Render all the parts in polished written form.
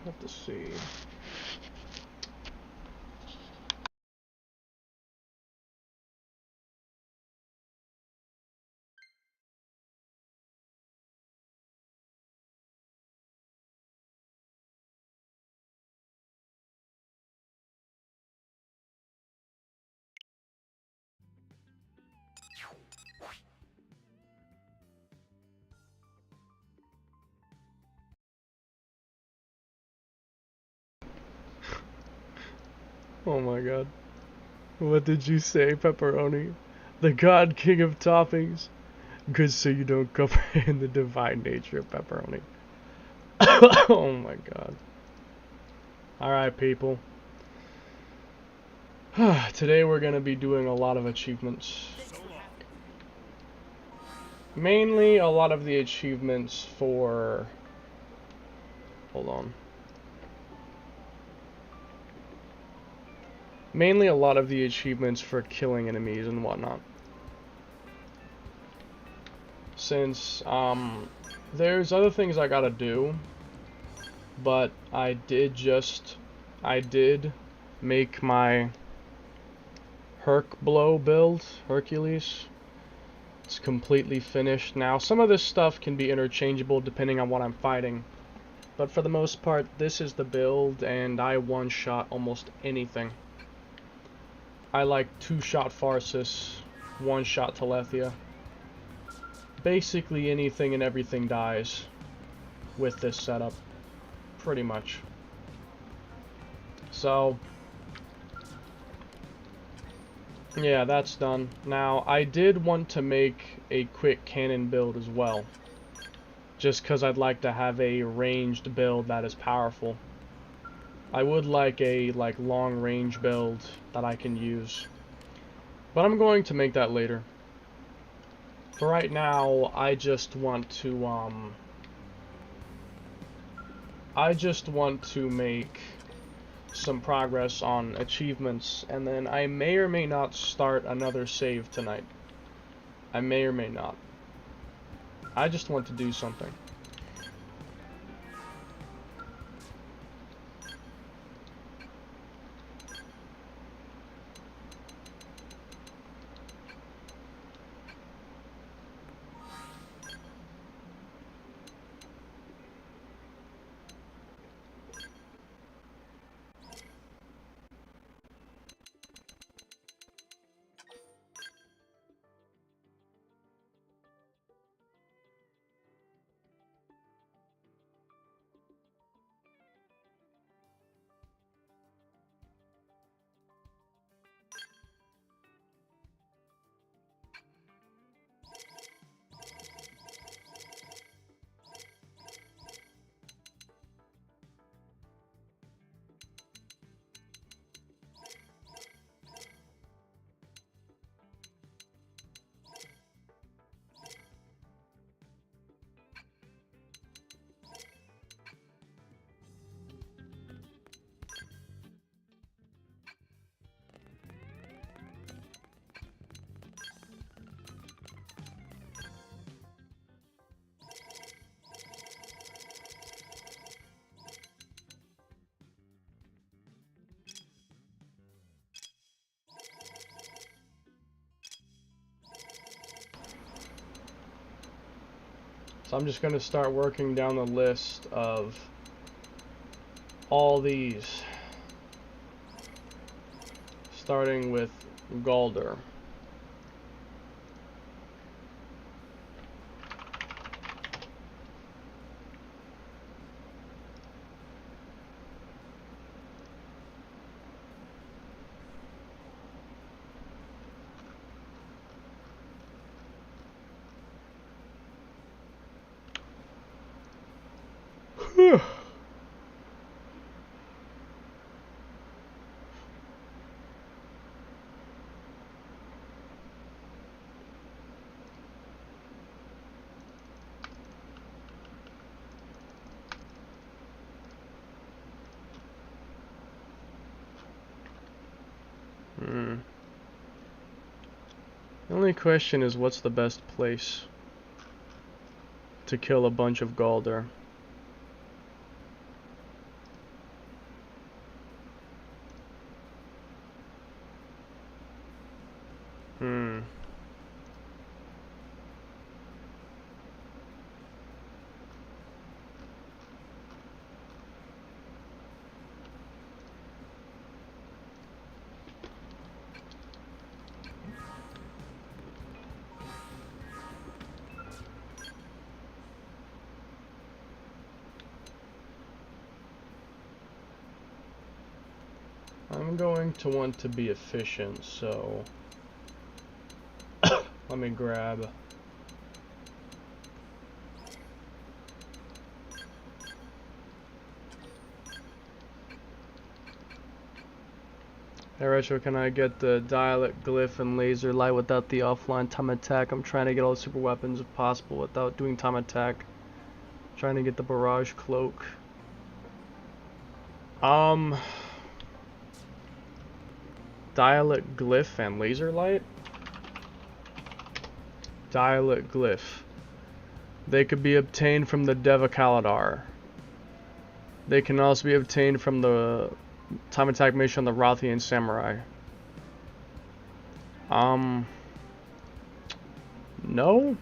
have to see. Oh my god. What did you say, pepperoni? The god king of toppings? Good so you don't comprehend the divine nature of pepperoni. Oh my god. Alright, people. Today we're gonna be doing a lot of achievements. Mainly a lot of the achievements for... Hold on. Mainly a lot of the achievements for killing enemies and whatnot. Since, there's other things I gotta do, but I did make my Herc-blow build, Hercules. It's completely finished now. Some of this stuff can be interchangeable depending on what I'm fighting, but for the most part, this is the build, and I one-shot almost anything. I like two-shot Pharsis, one-shot Telethia. Basically anything and everything dies with this setup, pretty much. So, yeah, that's done. Now, I did want to make a quick cannon build as well, just because I'd like to have a ranged build that is powerful. I would like a long range build that I can use, but I'm going to make that later. For right now, I just want to make some progress on achievements, and then I may or may not start another save tonight. I may or may not. I just want to do something. So I'm just going to start working down the list of all these, starting with Galder. The only question is, what's the best place to kill a bunch of Galder? Hmm. I'm going to want to be efficient, so let me grab. Hey Retro, can I get the dialect, glyph, and laser light without the offline time attack? I'm trying to get all the super weapons if possible without doing time attack. Trying to get the barrage cloak. Dialect, glyph, and laser light? Dialect, glyph. They could be obtained from the Devakaladar. They can also be obtained from the time attack mission on the Rothian Samurai. No?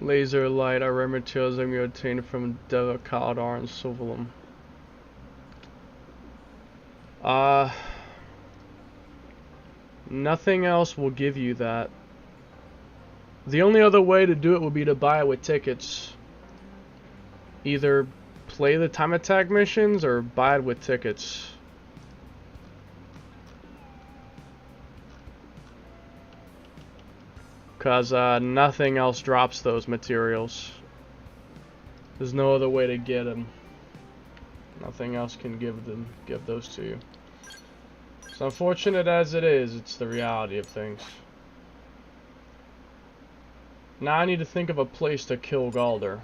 Laser light are rare materials that can be obtained from Devakaladar and Silvalum. Nothing else will give you that. The only other way to do it would be to buy it with tickets. Either play the time attack missions or buy it with tickets. Cause nothing else drops those materials. There's no other way to get them. Nothing else can give those to you. It's unfortunate as it is, it's the reality of things. Now I need to think of a place to kill Galder.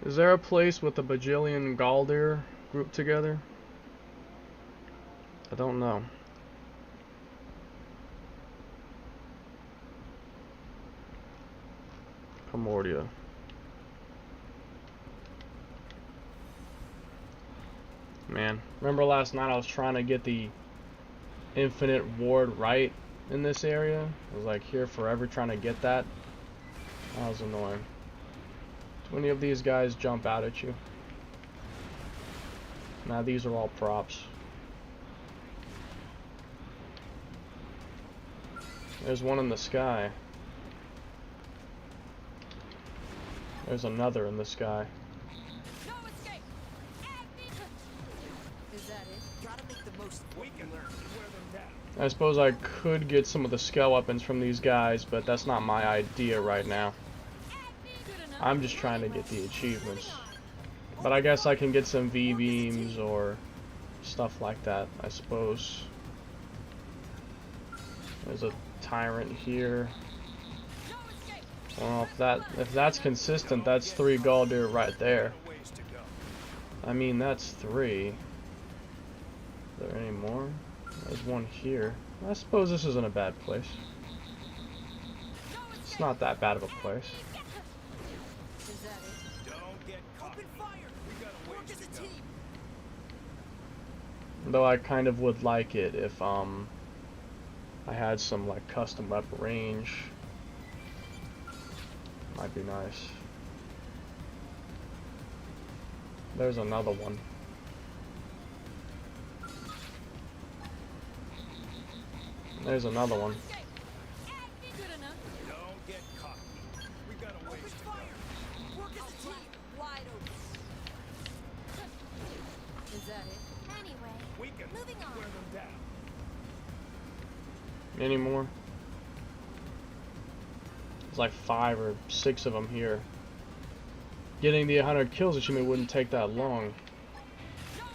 Is there a place with a bajillion Galdir grouped together? I don't know. Primordia. Man, remember last night I was trying to get the infinite ward right in this area? I was like here forever trying to get that. That was annoying. Do any of these guys jump out at you? Nah, these are all props. There's one in the sky. There's another in the sky. No escape. Is that it? Gotta make the most we can learn. Wear them down. I suppose I could get some of the scale weapons from these guys, but that's not my idea right now. I'm just trying to get the achievements. But I guess I can get some V-beams or stuff like that, I suppose. There's a tyrant here. Well, if that's consistent, that's 3 Galdir right there. I mean, that's 3. Is there any more? There's one here. I suppose this isn't a bad place. It's not that bad of a place. Though I kind of would like it if I had some like custom weapon range. Might be nice. There's another one. There's another one. Good enough. Don't get cocky. We got a ways to go. Work as a team. Wide open. Is that it? Anyway, we can moving on. Wear them down. Any more? There's like 5 or 6 of them here. Getting the 100 kills achievement wouldn't take that long.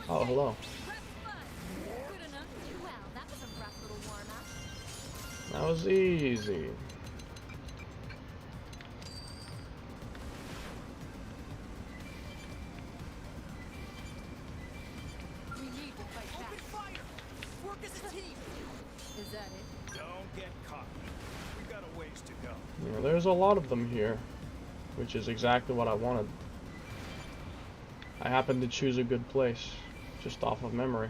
Oh, hello. Good enough. Well, that was a rough little warm-up. That was easy. We need to fight back. Open fire! Work as a team! Is that it? Don't get cocky. We got a ways to go. Yeah, there's a lot of them here, which is exactly what I wanted. I happened to choose a good place, just off of memory.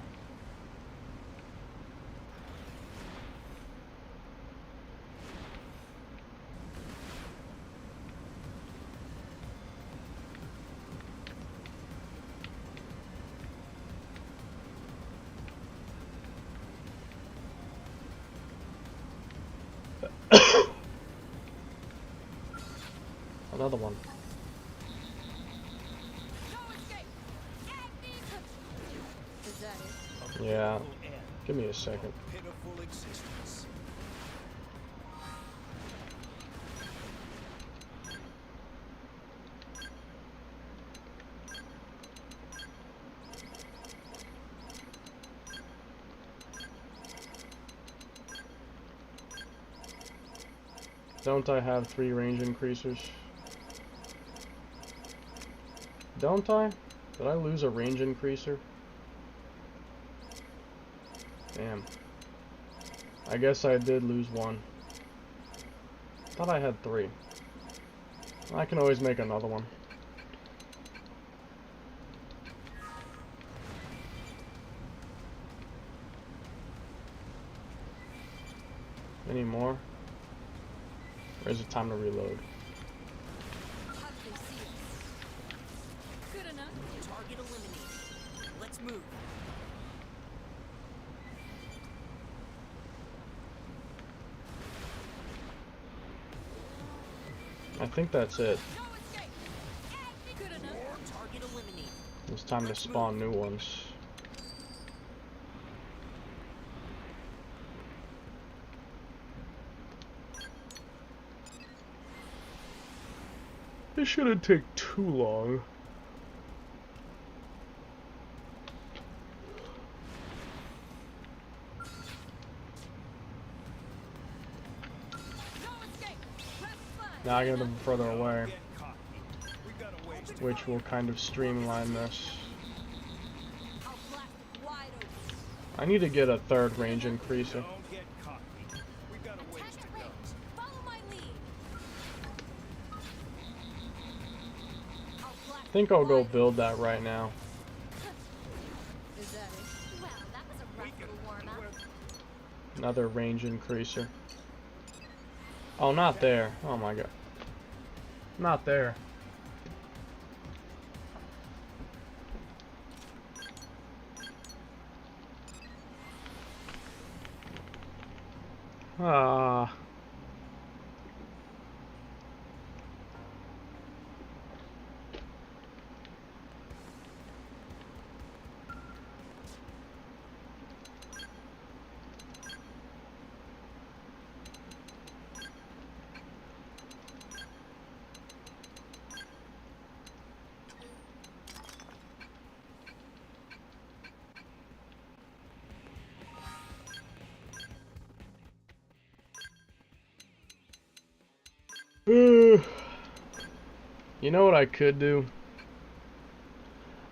Another one. Is that it? Yeah. Give me a second. Pitiful existence. Don't I have 3 range increasers? Don't I? Did I lose a range increaser? Damn. I guess I did lose one. Thought I had 3. I can always make another one. Any more? Or is it time to reload? How do they see us? Good enough. Target eliminated. Let's move. I think that's it. No escape. Good enough. Target eliminated. It's time to spawn new ones. This shouldn't take too long. No escape. Press fire. Now I get them further away, Get cocky. We got a ways to which will kind of streamline this. I'll blast it wide open. I need to get a 3rd range increaser. Don't get cocky. We got a ways to go. Follow my lead. I'll blast I think I'll go build that right now. Is that it? Well, that was a rough little warm-up. Another range increaser. Oh, not there. Oh my god. Not there. Ah. You know what I could do?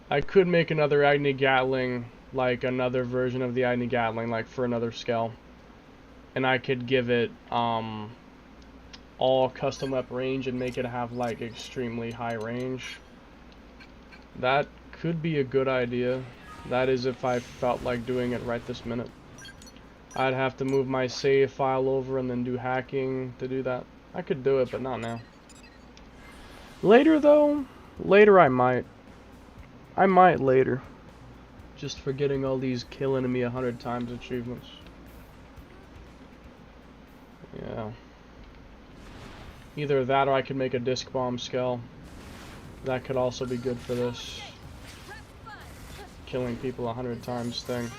I could make another Agni Gatling, like another version of the Agni Gatling, like for another scale. And I could give it all custom weapon range and make it have like extremely high range. That could be a good idea. That is if I felt like doing it right this minute. I'd have to move my save file over and then do hacking to do that. I could do it, but not now. Later though, later I might. I might later. Just for getting all these killing me 100 times achievements. Yeah. Either that or I could make a disc bomb skull. That could also be good for this killing people 100 times thing.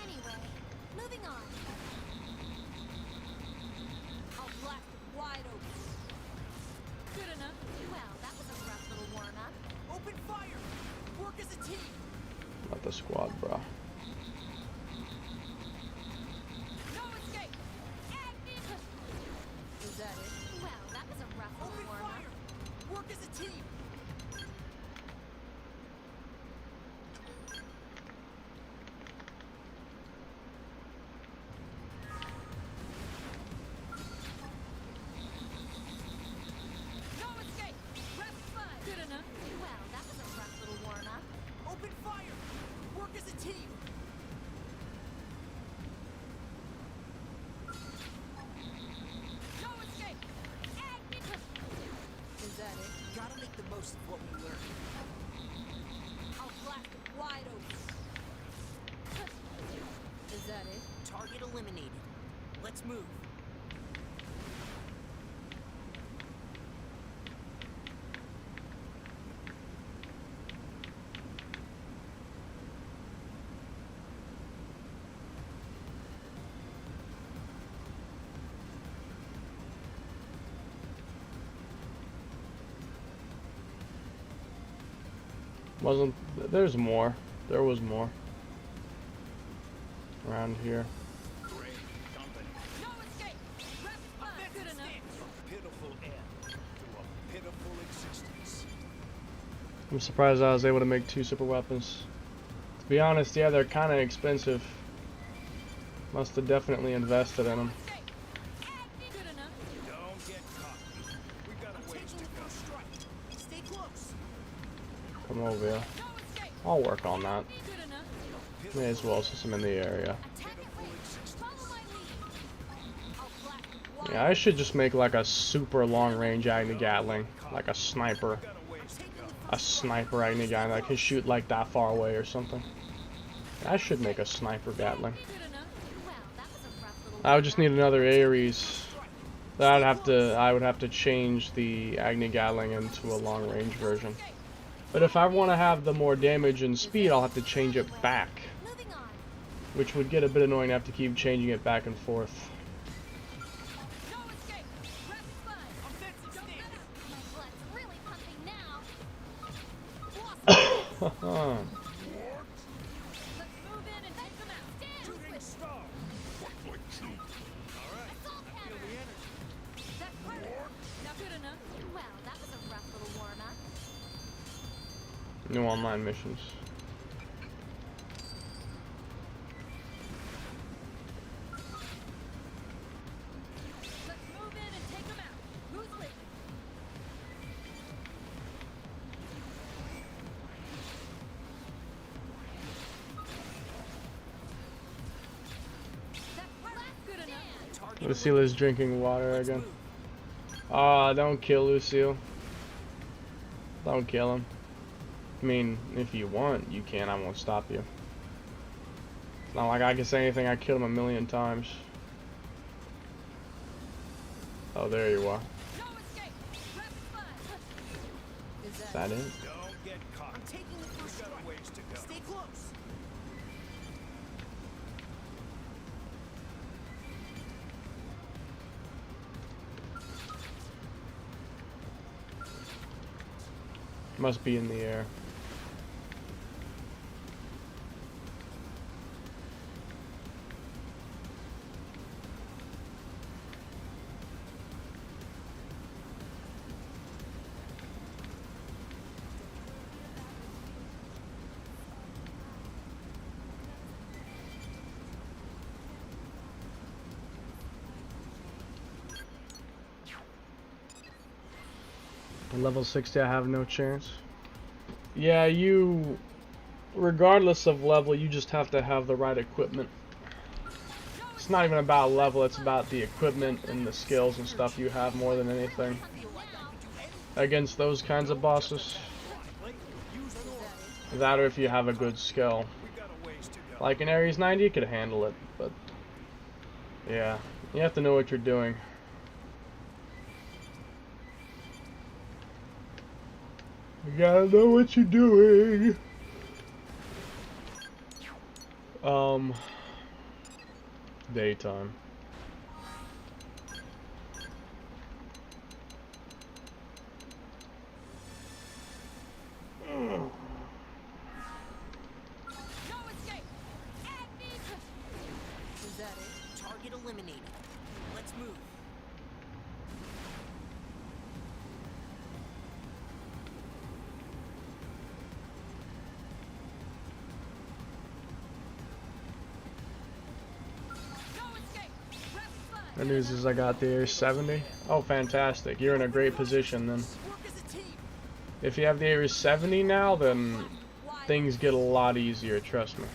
Not the squad, bro. Target eliminated. Let's move. Wasn't there's more. There was more around here. I'm surprised I was able to make 2 super weapons. To be honest, yeah, they're kind of expensive. Must have definitely invested in them. Come over here. I'll work on that. May as well since I'm in the area. Yeah, I should just make like a super long range Agni Gatling. Like a sniper. A sniper Agni Gatling that can shoot like that far away or something. I should make a sniper Gatling. I would just need another Ares. I would have to change the Agni Gatling into a long range version. But if I want to have the more damage and speed, I'll have to change it back. Which would get a bit annoying to have to keep changing it back and forth. New online missions. Lucille is drinking water again. Ah, don't kill Lucille. Don't kill him. I mean, if you want, you can. I won't stop you. It's not like I can say anything. I killed him 1,000,000 times. Oh, there you are. Is that it? Must be in the air. Level 60, I have no chance. Yeah, you regardless of level, you just have to have the right equipment. It's not even about level, it's about the equipment and the skills and stuff you have more than anything. Against those kinds of bosses. That or if you have a good skill. Like in Ares 90, you could handle it, but yeah, you have to know what you're doing. You gotta know what you're doing. Daytime. Is that it? Target eliminated. Let's move. The news is I got the Ares 70. Oh, fantastic. You're in a great position then. If you have the Ares 70 now, then things get a lot easier, trust me.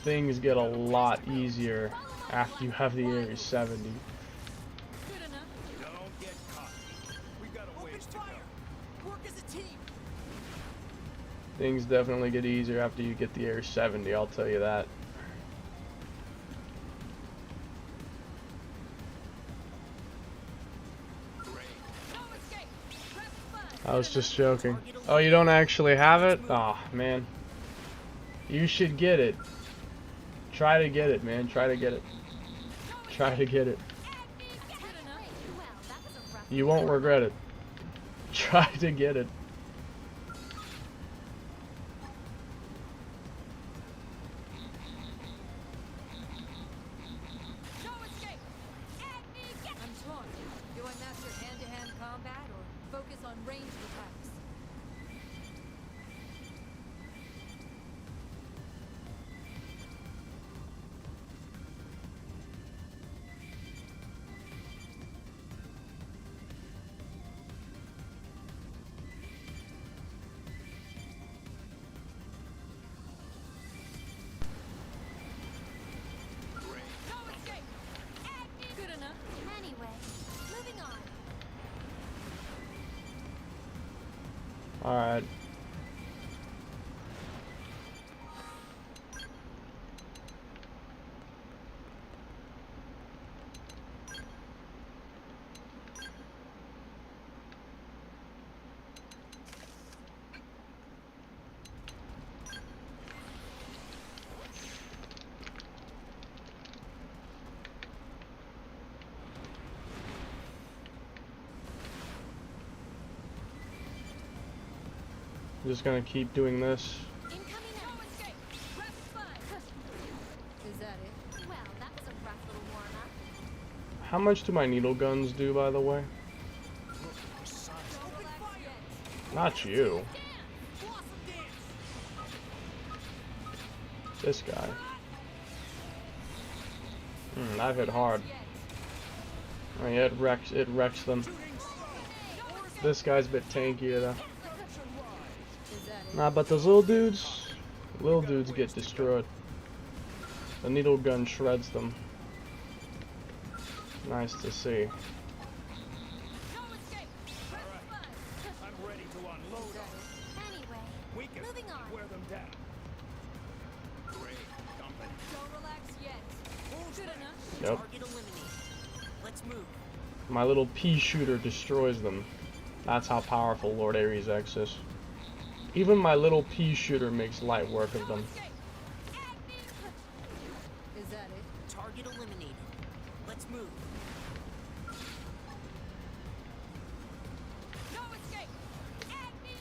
Things get a lot easier after you have the Ares 70. Things definitely get easier after you get the Ares 70, I'll tell you that. I was just joking. Oh, you don't actually have it? Aw, oh, man. You should get it. Try to get it, man. Try to get it. Try to get it. You won't regret it. Try to get it. Do I master hand-to-hand combat or focus on ranged attacks? Good enough. Anyway, moving on. Alright. I'm just gonna keep doing this. Is that it? Well, that was a rough little warm-up. How much do my needle guns do, by the way? Not you. This guy. That hit hard. Oh yeah, it wrecks them. This guy's a bit tankier though. Nah, but those little dudes get destroyed. The needle gun shreds them. Nice to see. Yep. My little pea shooter destroys them. That's how powerful Lord Ares X is. Even my little pea shooter makes light work of them. Is that it? Target eliminated. Let's move. No escape.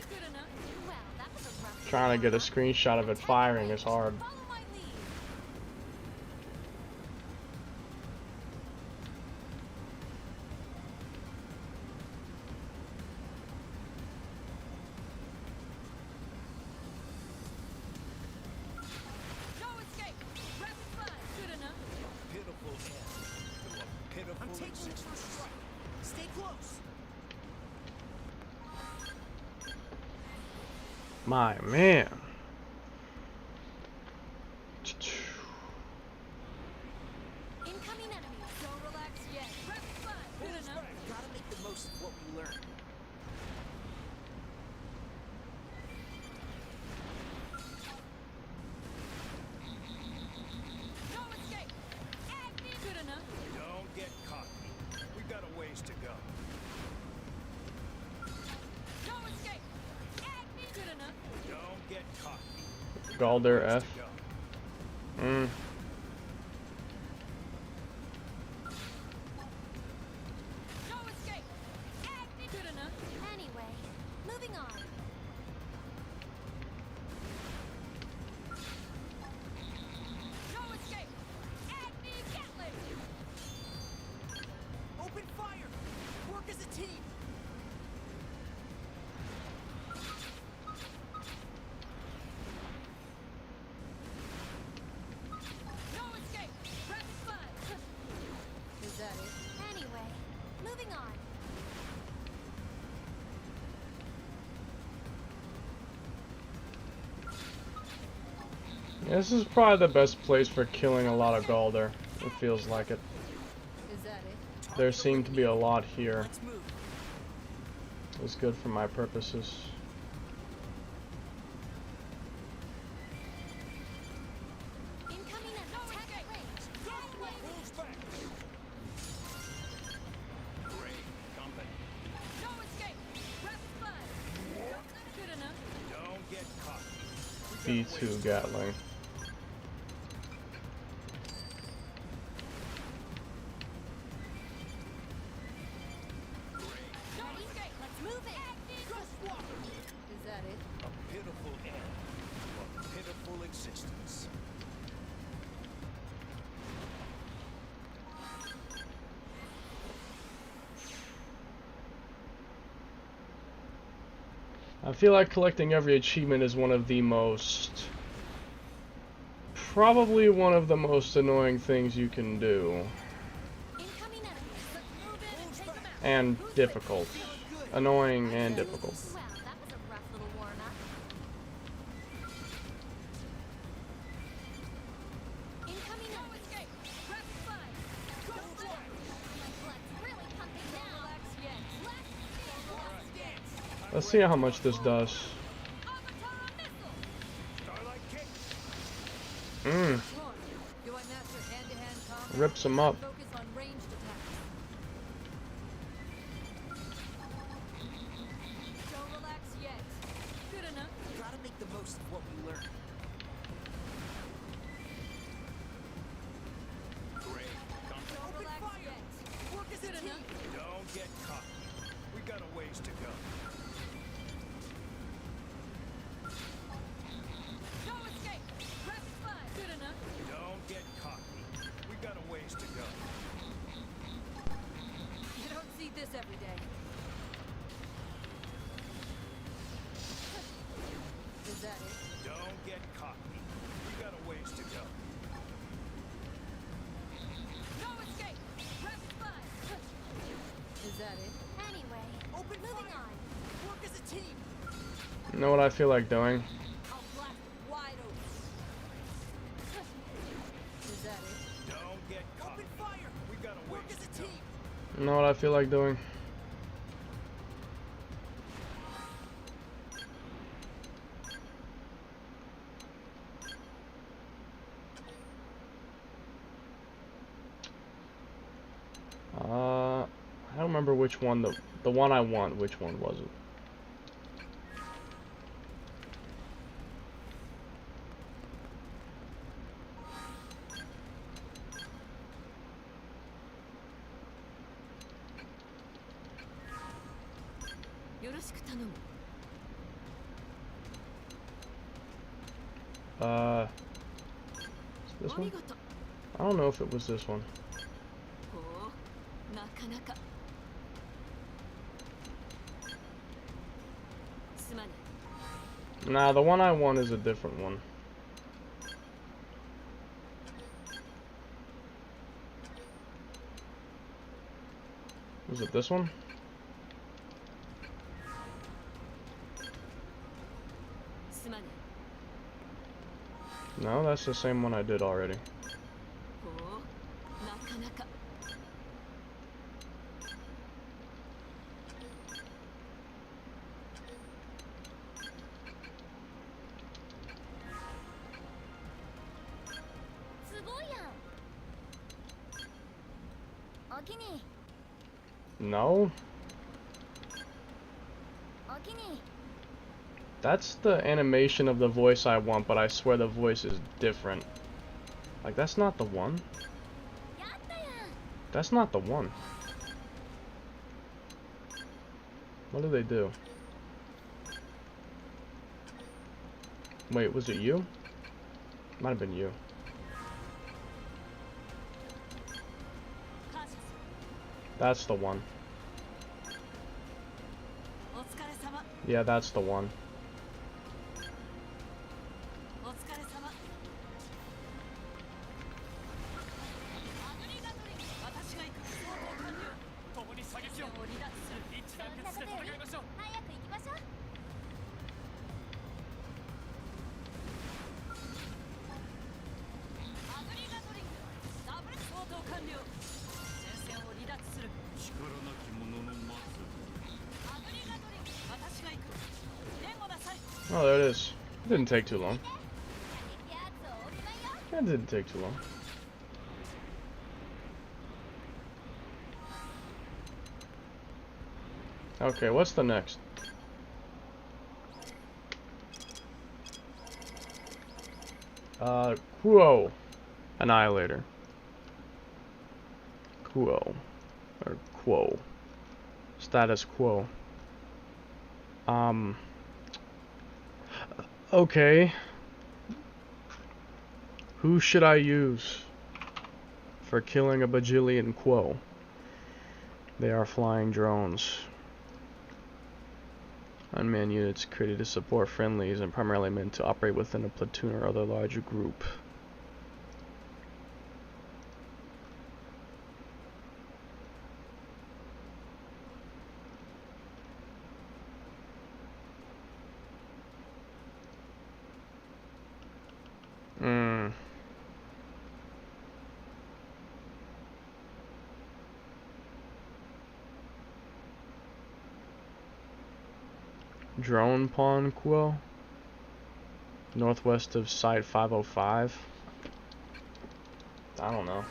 Good enough. Well, that was a rough. Trying to get a screenshot of it firing is hard. Follow my lead. No escape. Rapid fire. Good enough. Pitiful end. Pitiful I'm taking the first strike. Stay close. My man. Incoming enemy. Don't relax yet. Prep fun. Good enough. Gotta make the most of what we learn. No escape. Agni. Good enough. Don't get cocky. We got a ways to go. No escape. Agni. Good enough. Don't get cocky. Galder Ways F. to go. No escape. Agni. Good enough. Anyway, moving on. No escape. Agni Gatling. Open fire! Work as a team! No escape. Prep fun. Is that it? Anyway, moving on. Yeah, this is probably the best place for killing a lot of Galder. It feels like it. Is that it? There seem to be a lot here. Let's move. It's good for my purposes. Incoming enemy. No escape. Moves back. Great company. No escape. Prep fun. Good enough. Don't get cocky. B2 Gatling. No escape. Let's move it. Is that it? A pitiful end of a pitiful existence. I feel like collecting every achievement is one of the most... probably one of the most annoying things you can do. Incoming enemy. Let's move in and take them out. And difficult. Annoying and difficult. Well, that was a rough little warm-up. Incoming enemy. Escape. Prep fun. Go for it. My blood's really pumping now. Relax yet. Let's dance. Let's see how much this does. Avatar missile. Starlight kick. Do I master hand-to-hand combat? Rips him up. Focus on ranged attacks. Don't relax yet. Good enough. Gotta make the most of what we learn. Great company. Don't relax yet. Work as a Good team. enough. Don't get cocky. We got a ways to go. No escape. Prep fun. Good enough. Don't get cocky. We got a ways to go. You don't see this every day. Is that it? Don't get cocky. We got a ways to go. No escape. Prep fun. Is that it? Anyway, moving on. Work as a team. You know what I feel like doing? I'll blast it wide open. Is that it? Don't get cocky. Open fire. We got a ways to go. You know what I feel like doing? I don't remember which one, the one I want, which one was it? This one? I don't know if it was this one. Nah, the one I want is a different one. Was it this one? すまぬ。 No, that's the same one I did already. ほう、なかなか。すごいやん。おきに、 No? おきに。 That's the animation of the voice I want, but I swear the voice is different. Like, that's not the one. やったやん。 That's not the one. What do they do? Wait, was it you? Might have been you. 感謝する。 That's the one. お疲れ様。 Yeah, that's the one. お疲れ様。アグリガトリン、私が行く。相当完了。共に射撃をを離脱する。一致団結して戦いましょう。早く行きましょう。アグリガトリング、ダブル相当完了。前線を離脱する。力なき者の末アグリガトリング、私が行く。援護なさい。 Oh, there it is. It didn't take too long. やつをおしまいよ。 It didn't take too long. Okay, what's the next? Quo. Annihilator. Quo. Or Quo. Status Quo. Okay. Who should I use for killing a bajillion Quo? They are flying drones. Unmanned units created to support friendlies and primarily meant to operate within a platoon or other larger group. Drone Pawn Quo, northwest of Site 505. I don't know.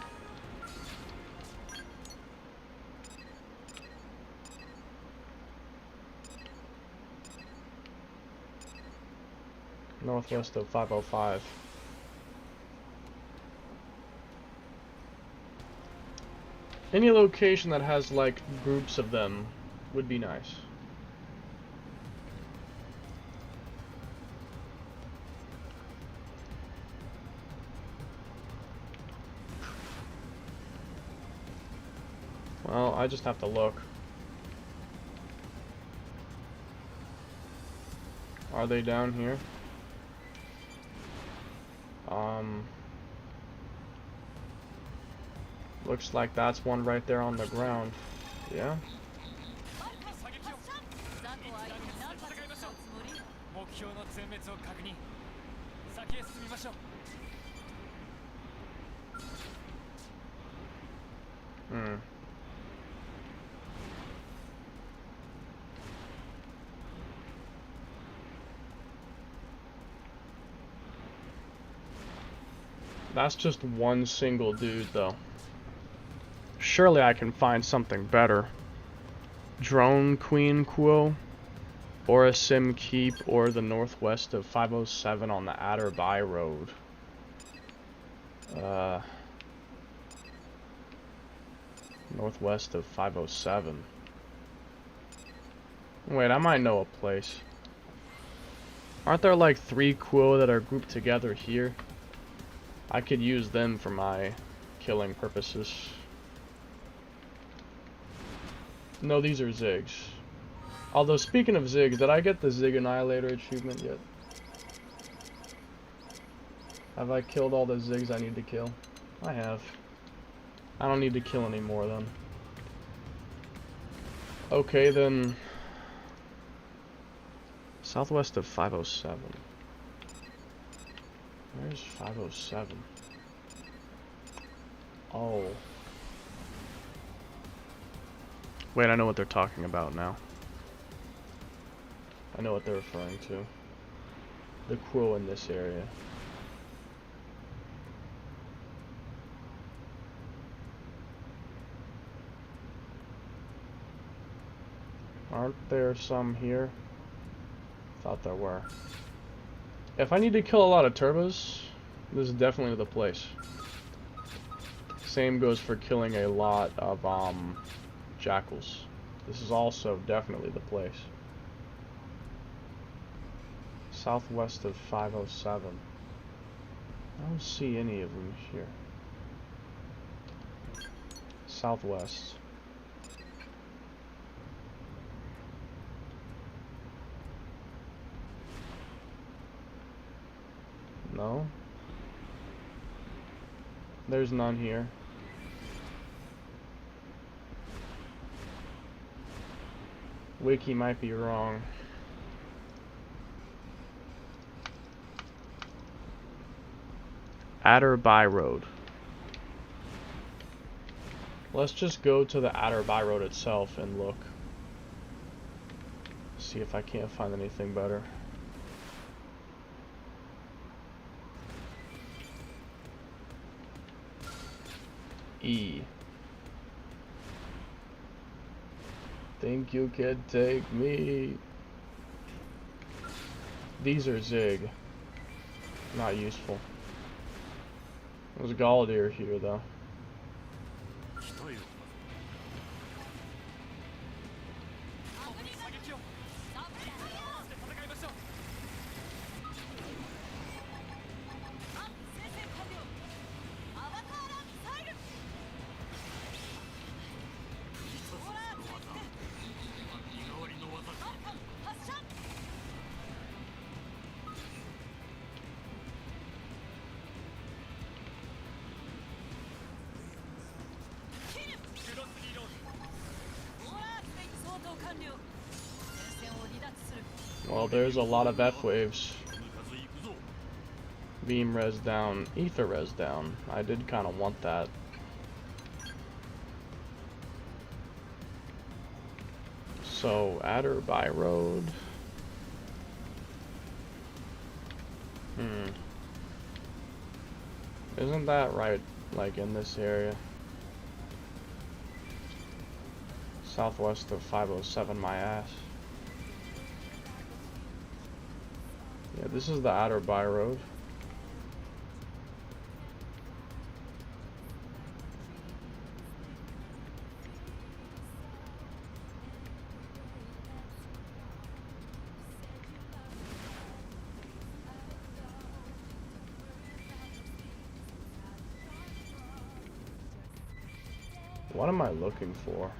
Northwest of 505. Any location that has like groups of them would be nice. Well, I just have to look. Are they down here? Looks like that's one right there on the ground. Yeah? 射撃をザコ相手に何発使うつもり？目標の全滅を確認。先へ進みましょう。 That's just one single dude, though. Surely I can find something better. Drone Queen Quo, or a Sim Keep, or the northwest of 507 on the Adderby Road. Northwest of 507. Wait, I might know a place. Aren't there like 3 Quo that are grouped together here? I could use them for my killing purposes. No, these are Zigs. Although, speaking of Zigs, did I get the Zig Annihilator achievement yet? Have I killed all the Zigs I need to kill? I have. I don't need to kill any more then. Okay, then... Southwest of 507. Where's 507? Oh. Wait, I know what they're talking about now. I know what they're referring to. The crow in this area. Aren't there some here? Thought there were. If I need to kill a lot of turbos, this is definitely the place. Same goes for killing a lot of jackals. This is also definitely the place. Southwest of 507. I don't see any of them here. Southwest. No. There's none here. Wiki might be wrong. Adderby Road. Let's just go to the Adderby Road itself and look. See if I can't find anything better. E. Think you can take me? These are Zig. Not useful. There's a Gallaudet here though. 一重を射撃を合わせて戦いましょう。先制完了。アバターランミサイル。ほらついて。身代わりの技。発射。クロスリロード。ほら相当完了。前線を離脱する。 Well, there's a lot of F waves. 向かず行くぞ。 Beam res down, ether res down. I did kind of want that. So, Adderby Road. Isn't that right, like in this area? Southwest of 507, my ass. Yeah, this is the Adderby Road. What am I looking for?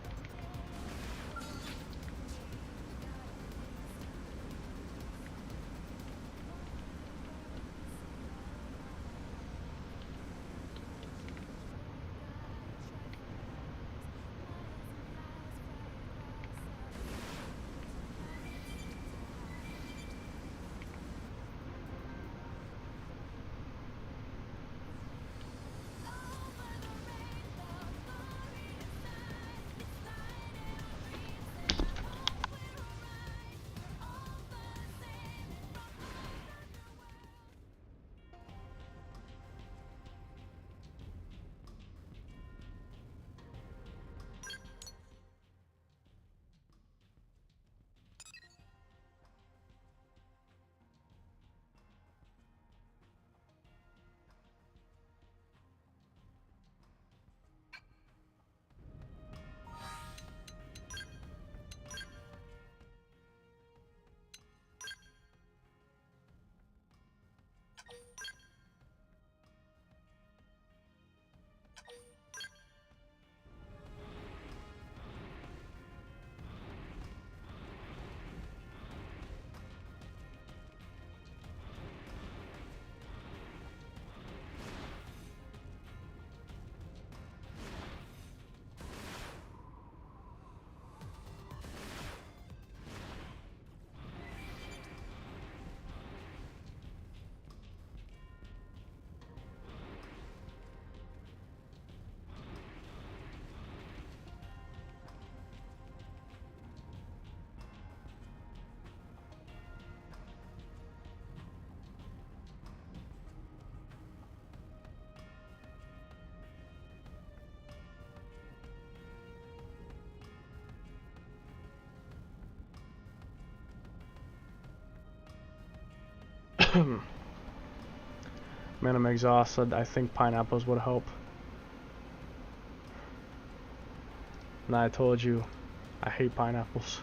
Man, I'm exhausted. I think pineapples would help. And I told you, I hate pineapples.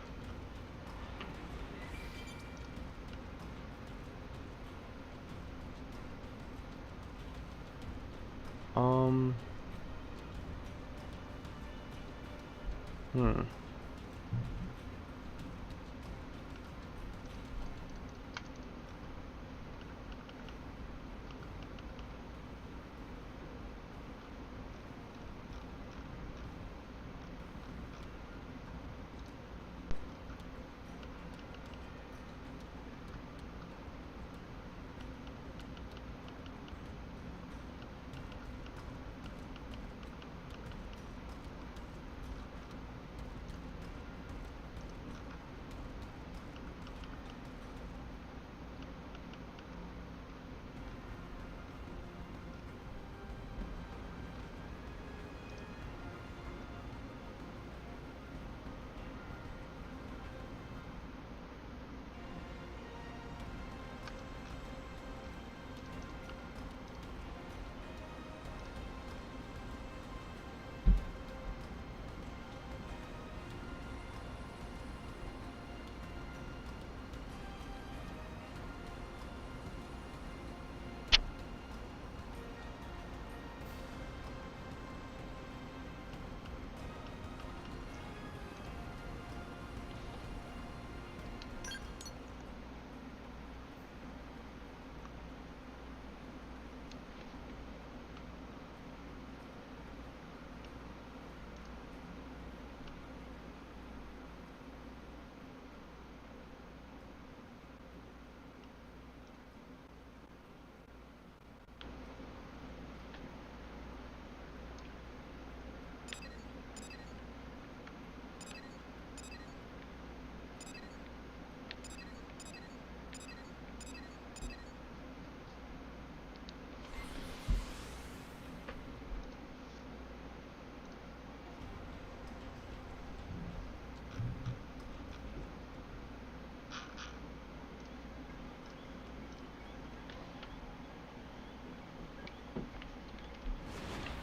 Hmm.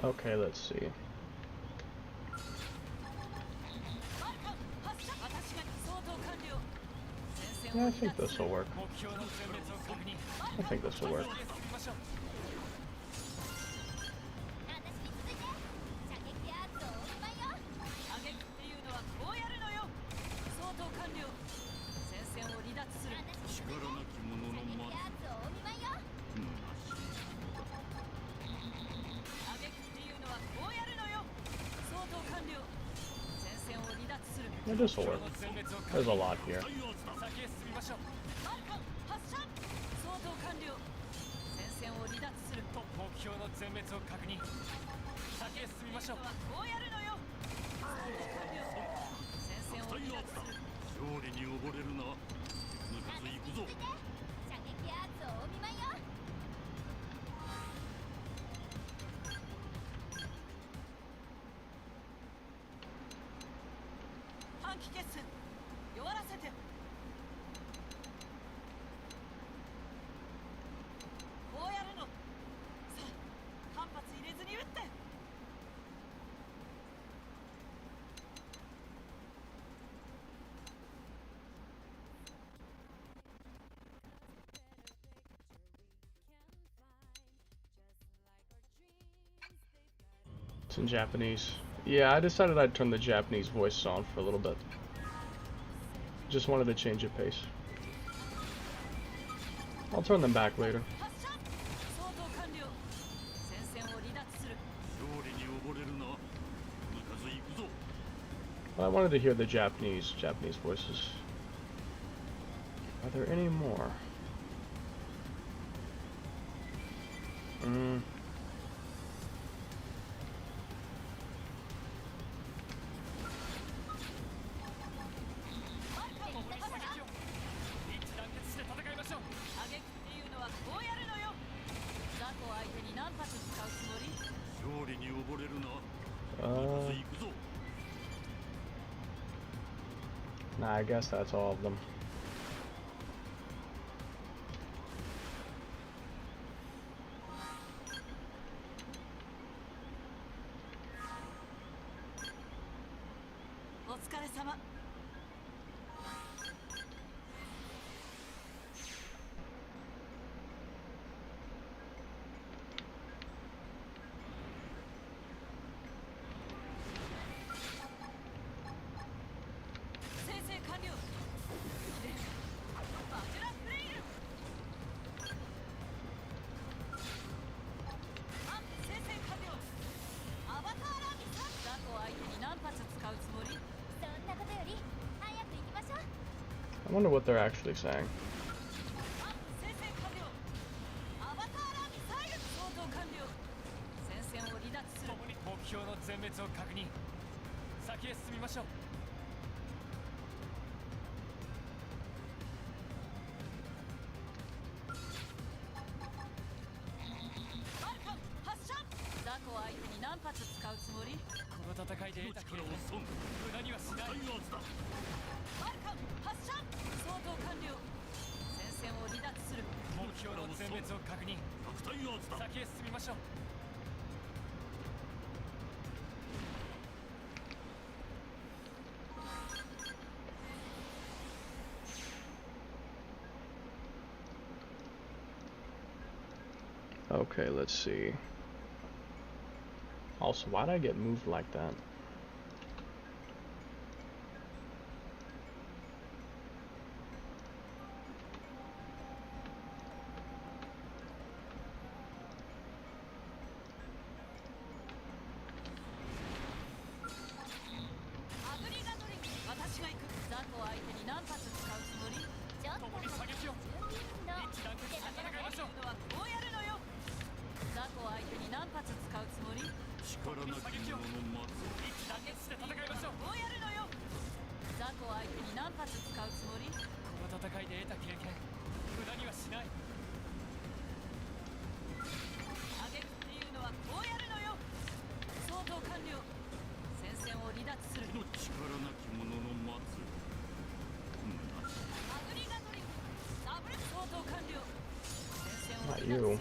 Okay, let's see. Yeah, I think this will work. I think this will work. 私 This will work. There's a lot here. 短期決戦弱らせてこうやるのさあ間髪入れずに打って It's in Japanese. Yeah, I decided I'd turn the Japanese voice on for a little bit. Just wanted to change of pace. I'll turn them back later. But I wanted to hear the Japanese voices. Are there any more? Nah, I guess that's all of them. お疲れ様。生成完了。バジュラフレイル。生成完了。アバターラミサ。ザコ相手に何発使うつもり？そんなことより早く行きましょう。 I wonder what they're actually saying. 生成完了。アバターラミサイル相当完了。戦線を離脱する。共に目標の全滅を確認。先へ進みましょう。バルカン発射。ザコ相手に何発使うつもり？この戦いで得た経験無駄にはしない。バルカン発射。相当完了。戦線を離脱する。目標の全滅を確認。先へ進みましょう。Okay, let's see. Also, why'd I get moved like that? Not you.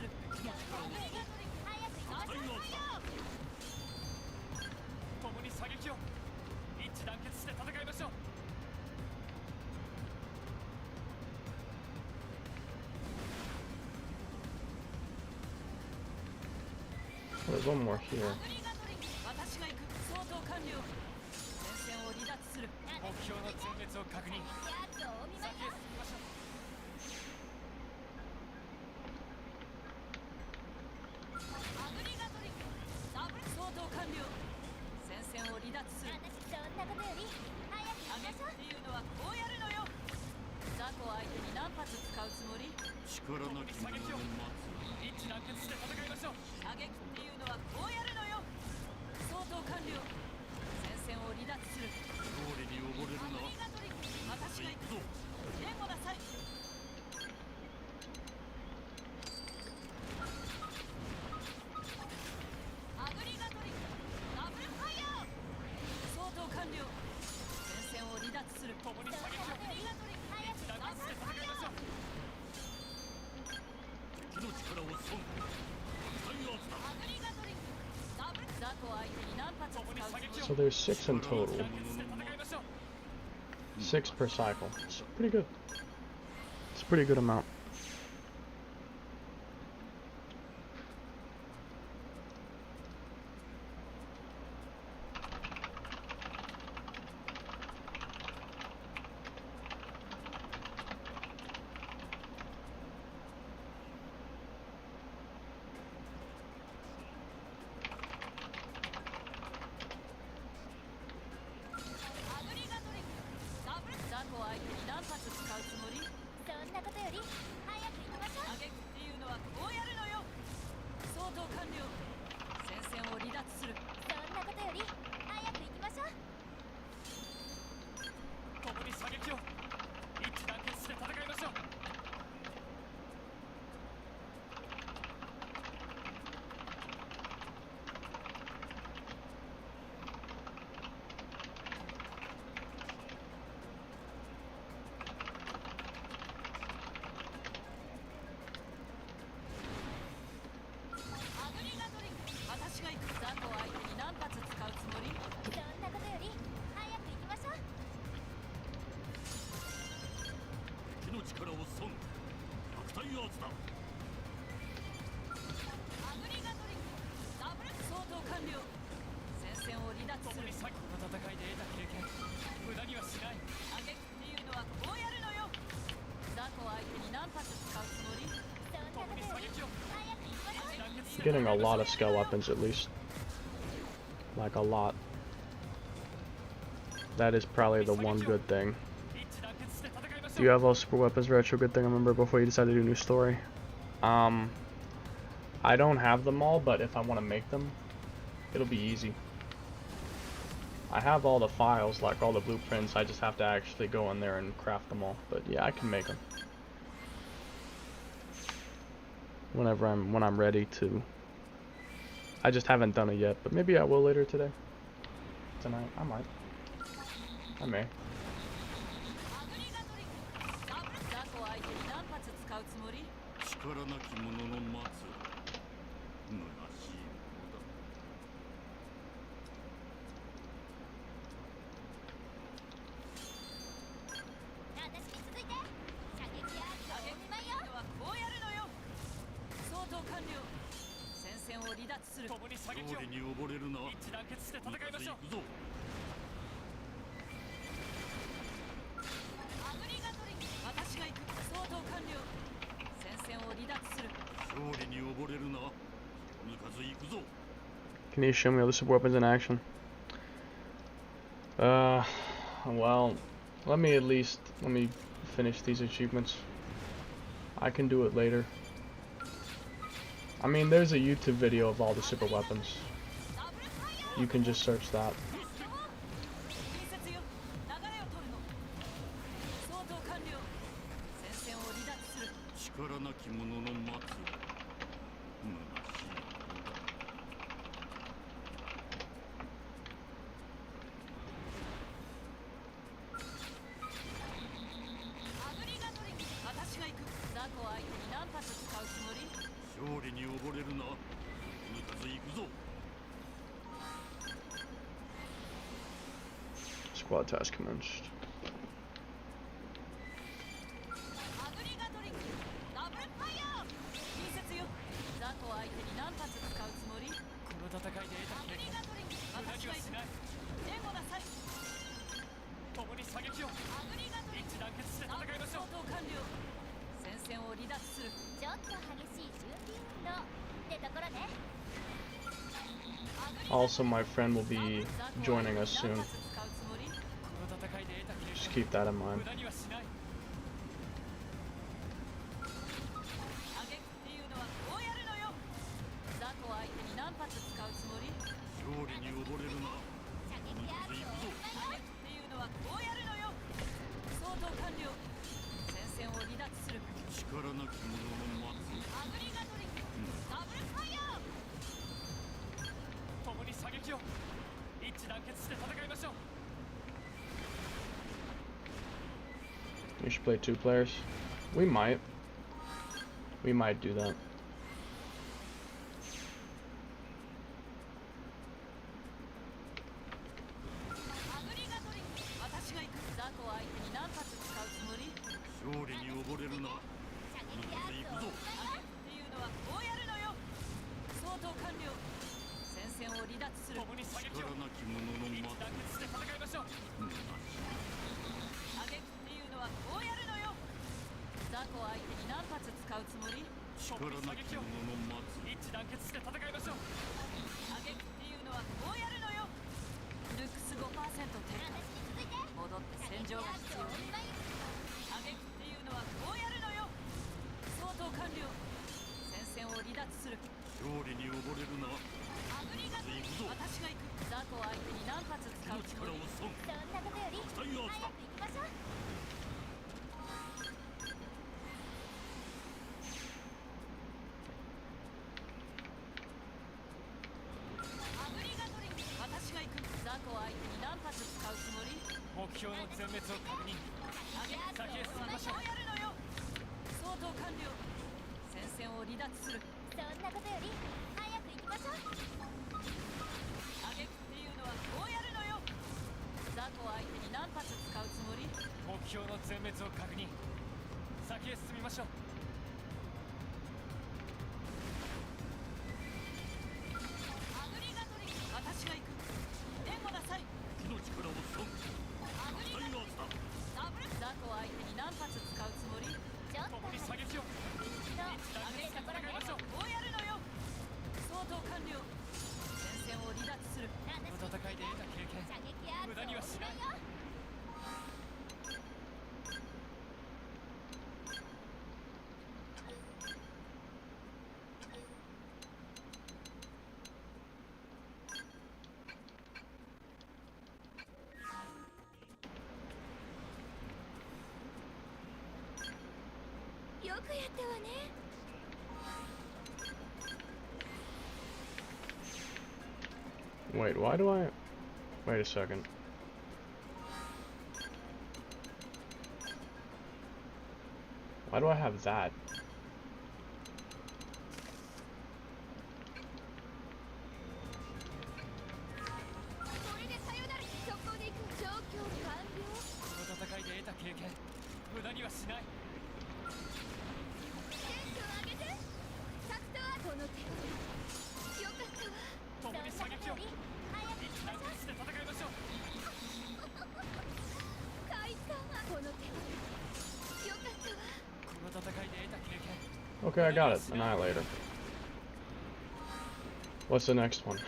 There's one more here. 私が行く。相当完了。戦線を離脱する。目標の全滅を確認。やつをお見舞いよ。先へ進みましょう。アグリガトリック。ダブル相当完了。戦線を離脱する。私そんなことより早く行きましょう。っていうのはこうやるのよ。ザコ相手に何発使うつもり？力なき者の待つ。一致団結して戦いましょう。射撃っていうのはこうやるのよ。相当完了。戦線を離脱する。勝利に溺れるな。私が行くぞ。援護なさい。アグリガトリック。ダブルファイヤー。相当完了。戦線を離脱する。共に射撃を。アグリガトリック。早く団結して戦いましょう。敵の力を損。So there's 6 in total. 6 per cycle. It's pretty good. It's a pretty good amount. アグリガトリングダブル相当完了戦線を離脱するこの戦いで得た経験無駄にはしない挙げ句っていうのはこうやるのよ雑魚相手に何発使うつもり共に射撃を Getting a lot of skill weapons at least. Like a lot. That is probably the one good thing. Do you have all super weapons, Retro? Good thing I remember before you decided to do a new story. I don't have them all, but if I want to make them, it'll be easy. I have all the files, like all the blueprints. I just have to actually go in there and craft them all. But yeah, I can make them. When I'm ready to. I just haven't done it yet, but maybe I will later today. Tonight, I might. I may. 勝利に溺れるな。ぬかず行くぞ。 Can you show me all the super weapons in action? Well, let me finish these achievements. I can do it later. I mean, there's a YouTube video of all the super weapons. You can just search that. 力なき者の待つ。虚しい。 勝利に溺れるな。ぬかず行くぞ。 Squad task commenced. ちょっと激しい準備運動ってところね。 Also, my friend will be joining us soon. Just keep that in mind. 勝利に溺れるな。ぬかず行くぞ。 力なき者の待つ。共に射撃を一致団結して戦いましょう。 We should play 2 players. We might. We might do that. よくやったわね。 Wait, why do I... Wait a second. Why do I have that? これでさよなら。そこで行く。状況完了。この戦いで得た経験無駄にはしない。テンション上げて。タクトはこの手。よかったわ。共に射撃を早く一致団結して戦いましょう。階段はこの手。よかったわ。この戦いで得た経験 Okay, I got it. Annihilator. What's the next one?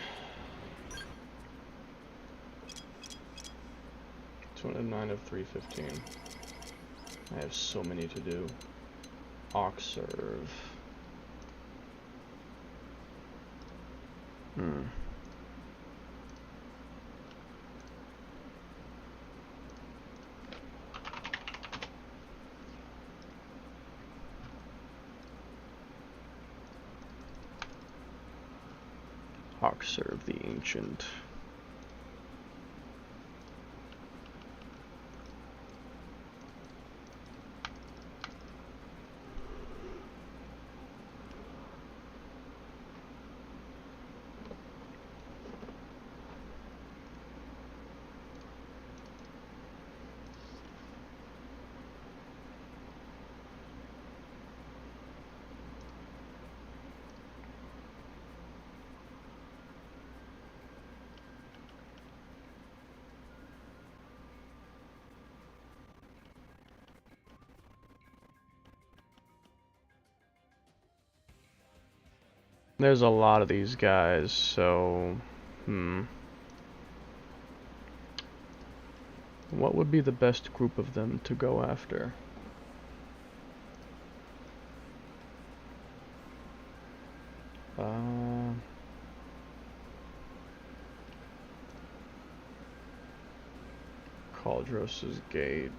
209 of 315. I have so many to do. Oxserve. Oxserve the Ancient. There's a lot of these guys, so... What would be the best group of them to go after? Caldros's Gate.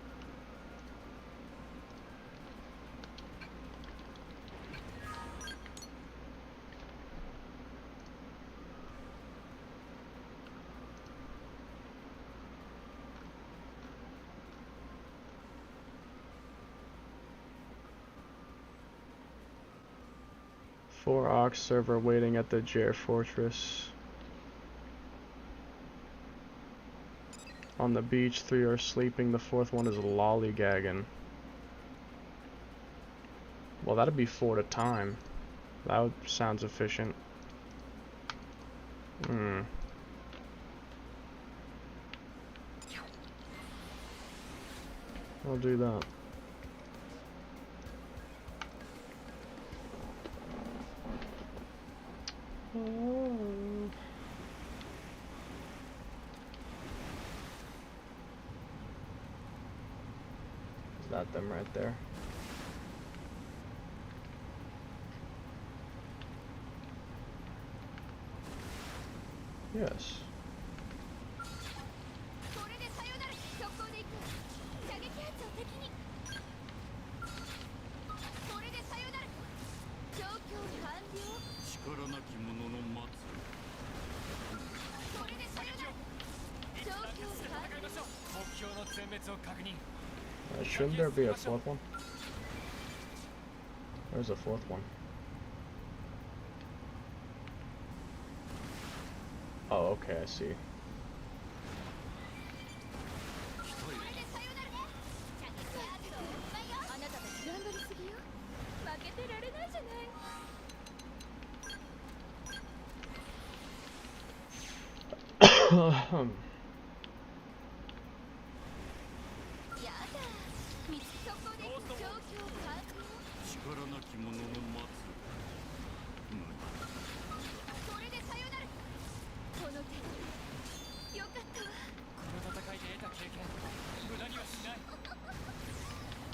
Four Ox server waiting at the Jer Fortress. On the beach, 3 are sleeping, the 4th one is lollygagging. Well, that'd be 4 at a time. That sounds efficient. I'll do that. Is that them right there? Yes. これでさよなら。速攻で行く。射撃圧を敵に。これでさよなら。状況完了。力なき者の待つ。これでさよなら。状況完了。目標の全滅を確認。Shouldn't there be a 4th one? Where's the 4th one? Oh, okay, I see. これでさよなら。射撃圧をうまいよ。あなたたち頑張りすぎよ。負けてられないじゃない。やだ。見つけそこで状況完了。力なき者の待つ。これでさよなら。この手。よかったわ。この戦いで得た経験無駄にはしない。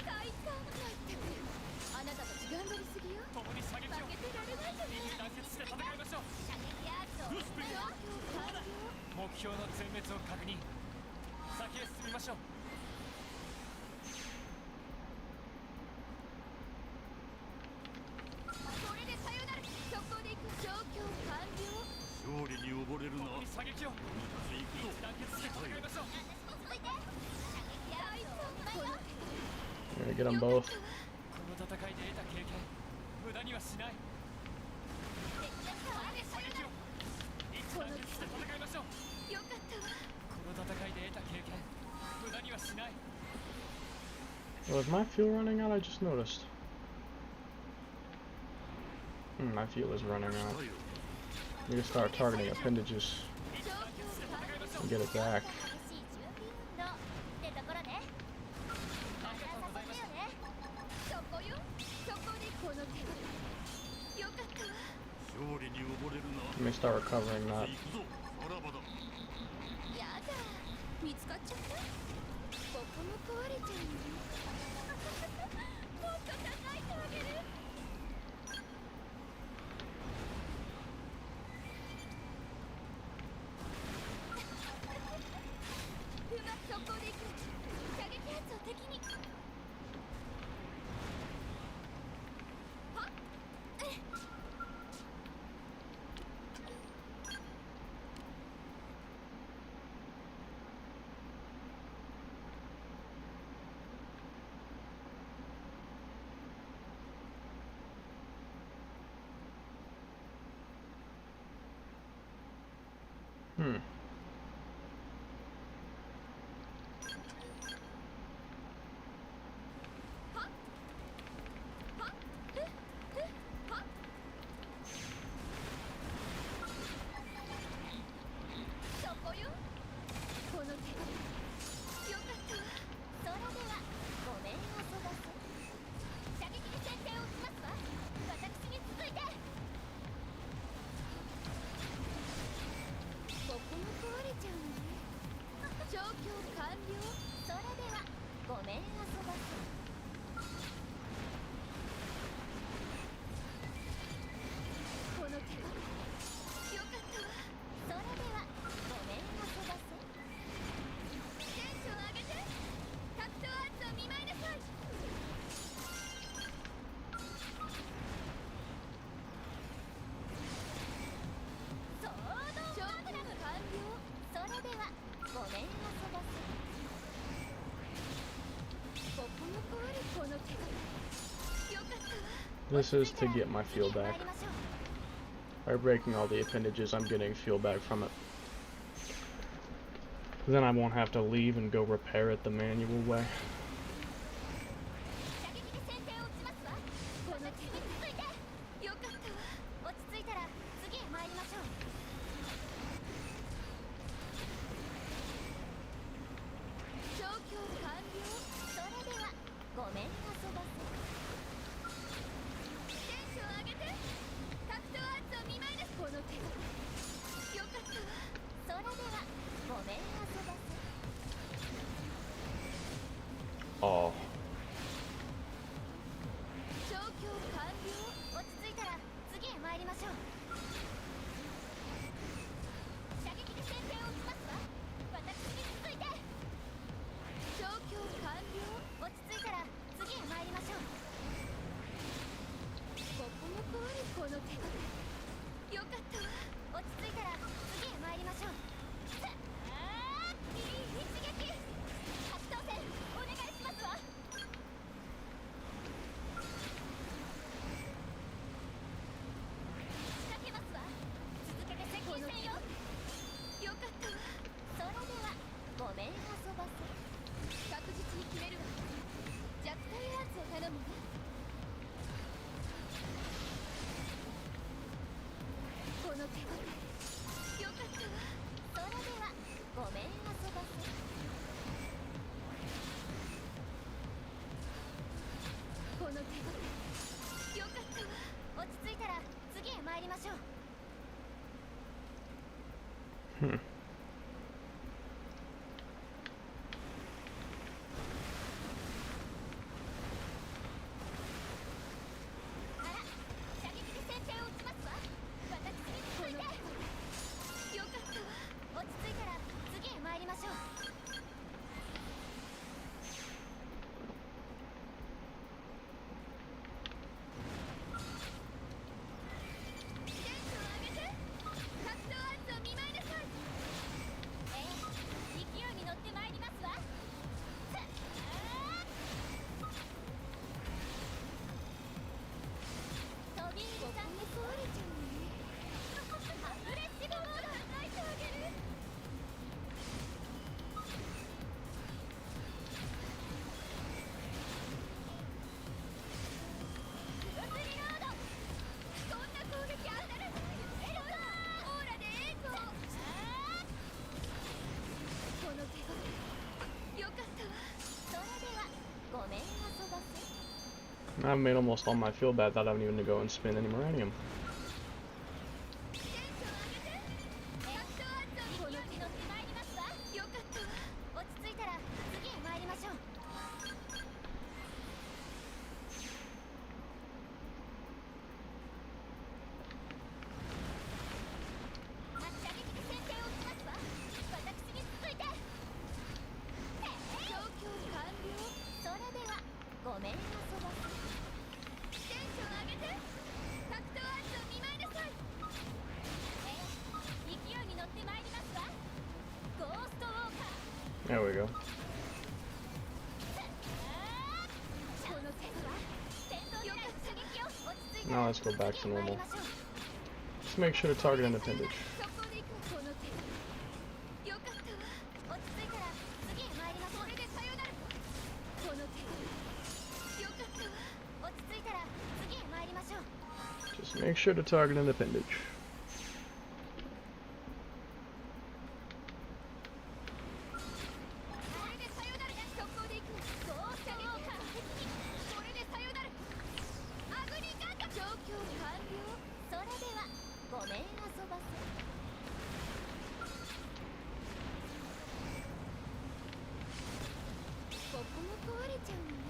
快感入ってくる。あなたたち頑張りすぎよ。共に射撃を負けてられないじゃない。団結して戦いましょう。射撃圧を状況完了。目標の全滅を確認。先へ進みましょう。溺れるな。射撃を行くぞ。団結して戦いましょう。続いて射撃アーチを見舞いよ I'm gonna get them both. この戦いで得た経験無駄にはしない。射撃を一致団結して戦いましょう。よかったわこの戦いで得た経験無駄にはしない。 Well, is my fuel running out? I just noticed. My fuel is running out. We can start targeting appendages 状況を and get it back. 激しい準備運動ってところねまたさせてよねそこよそこでこの手がよかったわ勝利に溺れるな。 Let me start recovering that. 行くぞ。さらばだ。やだ見つかっちゃったここも壊れちゃうのもっと叩いてあげるうまく速攻で行く射撃圧を敵にはっHmm. This is to get my fuel back. By breaking all the appendages, I'm getting fuel back from it. Then I won't have to leave and go repair it the manual way. Oh. 状況完了落ち着いたら次へ参りましょう射撃で先手を打ちますわ私に続いて状況完了落ち着いたら次へ参りましょうここも壊れこの手がよかったわ落ち着いたら次へ参りましょういい一撃初当選お願いしますわ仕掛けますわ続けて接近戦よよかったわそれではごめん遊ばせ確実に決めるわ弱体アーツを頼むねこの手応えよかったわそれではごめん遊ばせこの手応えよかったわ落ち着いたら次へ参りましょう あら射撃で先手を打ちますわ私に続いてよかったわ落ち着いたら次へ参りましょうテンション上げて格闘圧を見舞 I've made almost all my field bad that I don't even to go and spin any Moranium. この手の手参りますわ。よかったわ。落ち着いたら次へ参りましょう。射撃で先手を打ちますわ。私に続いて。状況完了。それではごめん遊ばせ。テンション上げて。タクトアーチを見舞いなさい。勢いに乗って参りますわ。ゴーストウォーカー。 There we go. この手は戦闘よかった。撃を落ち着いた Now ら let's go back to 次へ参り normal. ましょう。 Just make sure to target an appendage. そこで行くこの手よかったわ。落ち着いたら次へ参りましょう。これでさよなら。この手よかったわ。落ち着いたら次へ参りましょう。 Just make sure to target an appendage. これでさよなら。そこで行くゴーストウォーカー。これでさよなら。アグリガント状況完了。それではごめん遊ばせ。ここも壊れちゃうのね。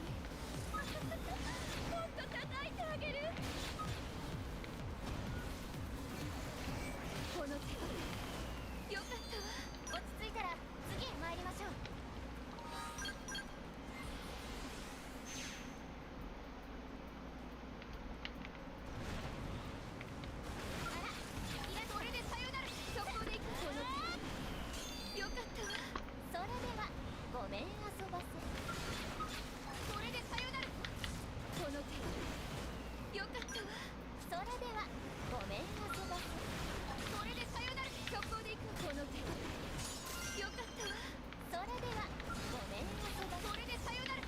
もっと叩いてあげる。この手よかったわ。落ち着いたら次へ参りましょう。あら、これでさよなら。そこで行くこの手よかったわ。それではごめん遊ばせ。これでさよなら。この手よかったわ。それではごめん遊ばせ。これでさよなら。そこで行くこの手よかったわ。それではごめん遊ばせ。これでさよなら。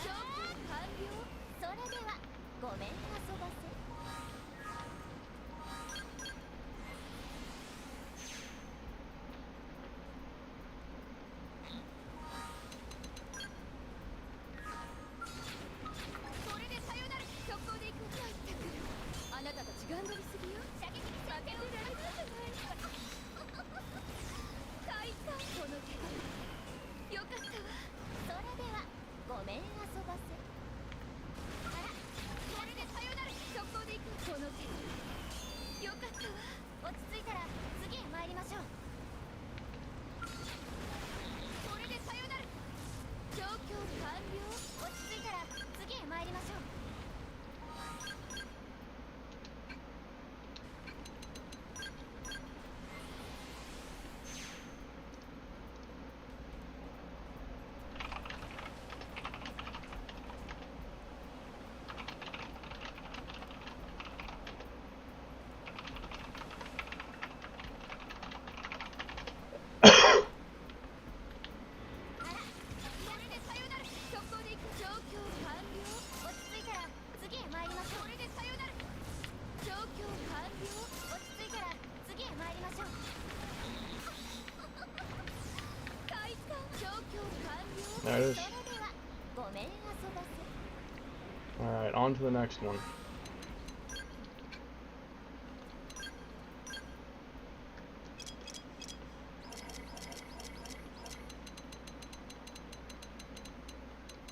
状況完了。それではごめん遊ばせ。これでさよなら。そこで行く。まったくあなたたち頑張りすぎよ。射撃に負けてられたじゃないか。快感。この手よかったわ。それではごめん遊ばせ。あら、これでさよなら。そこで行くこの手よかったわ。落ち着いたら次へ参りましょう。これでさよなら。状況完了。落ち着いたら次へ参りましょう。あら、これでさよなら。そこで行く状況完了。落ち着いたら次へ参りましょう。これでさよなら。状況完了。落ち着いたら次へ参りましょう。快感。状況完了。 There it is. それではごめん遊ばせ。 Alright, on to the next one.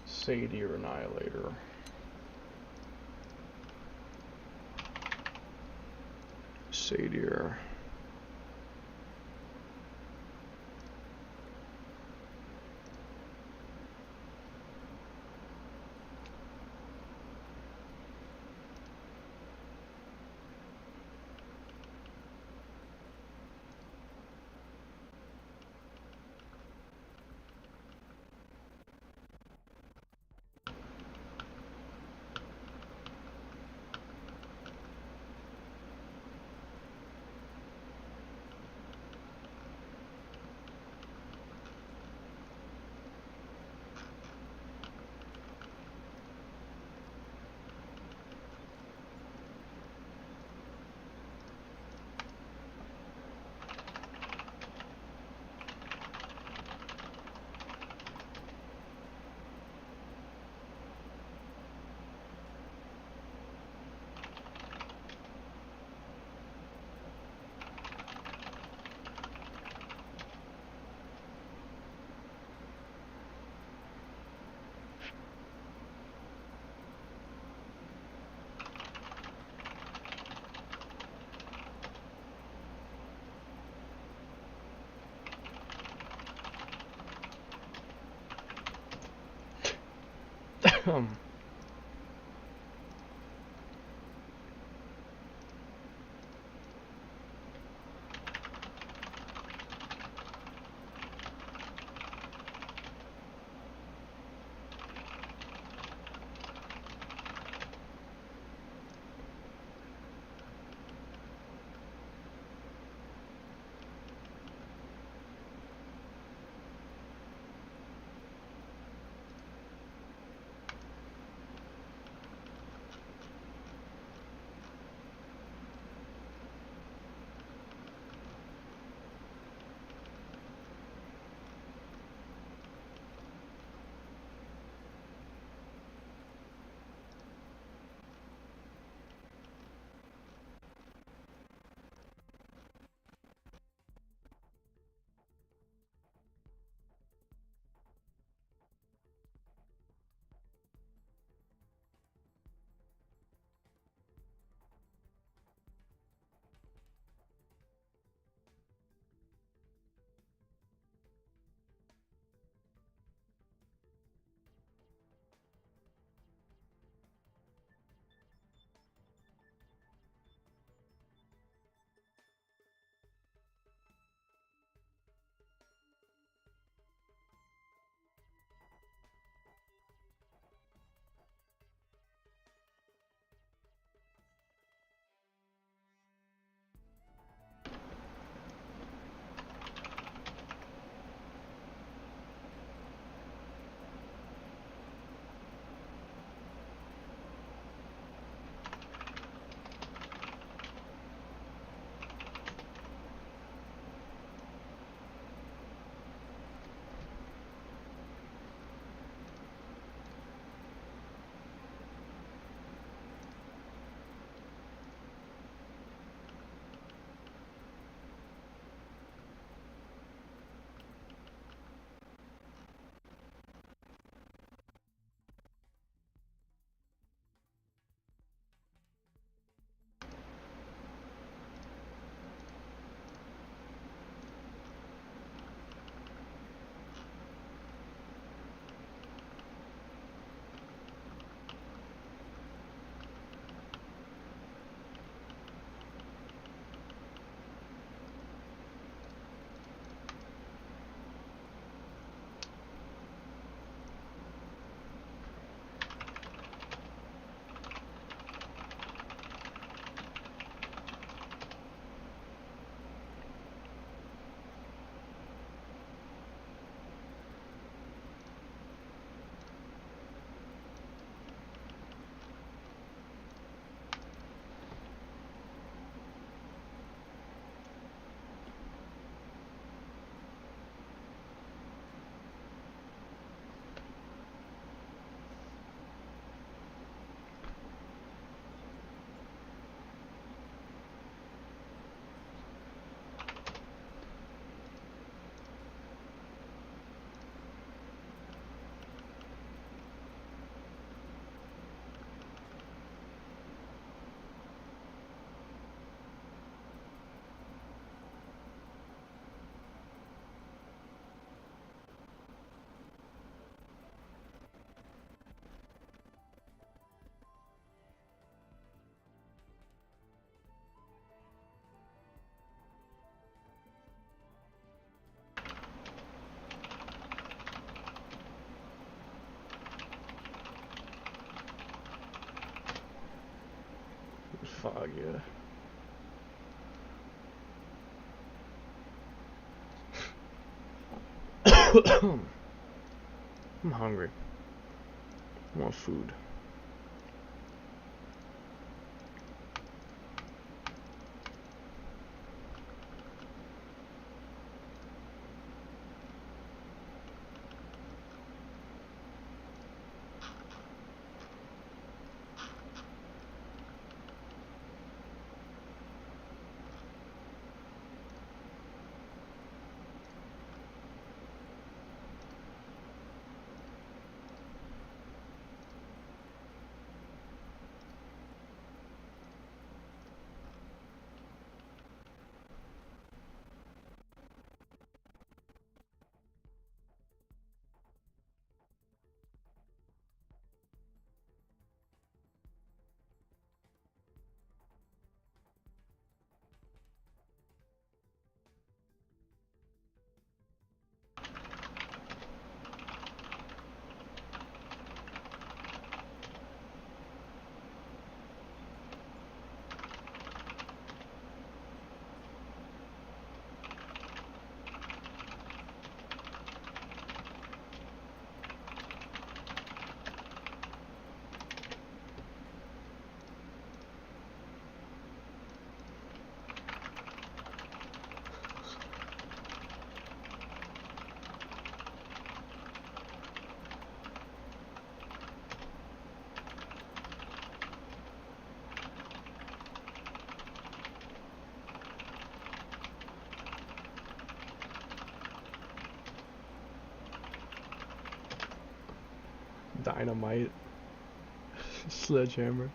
Satyr Annihilator. Satyr. Fuck yeah. I'm hungry. I want food. Dynamite. Sledgehammer.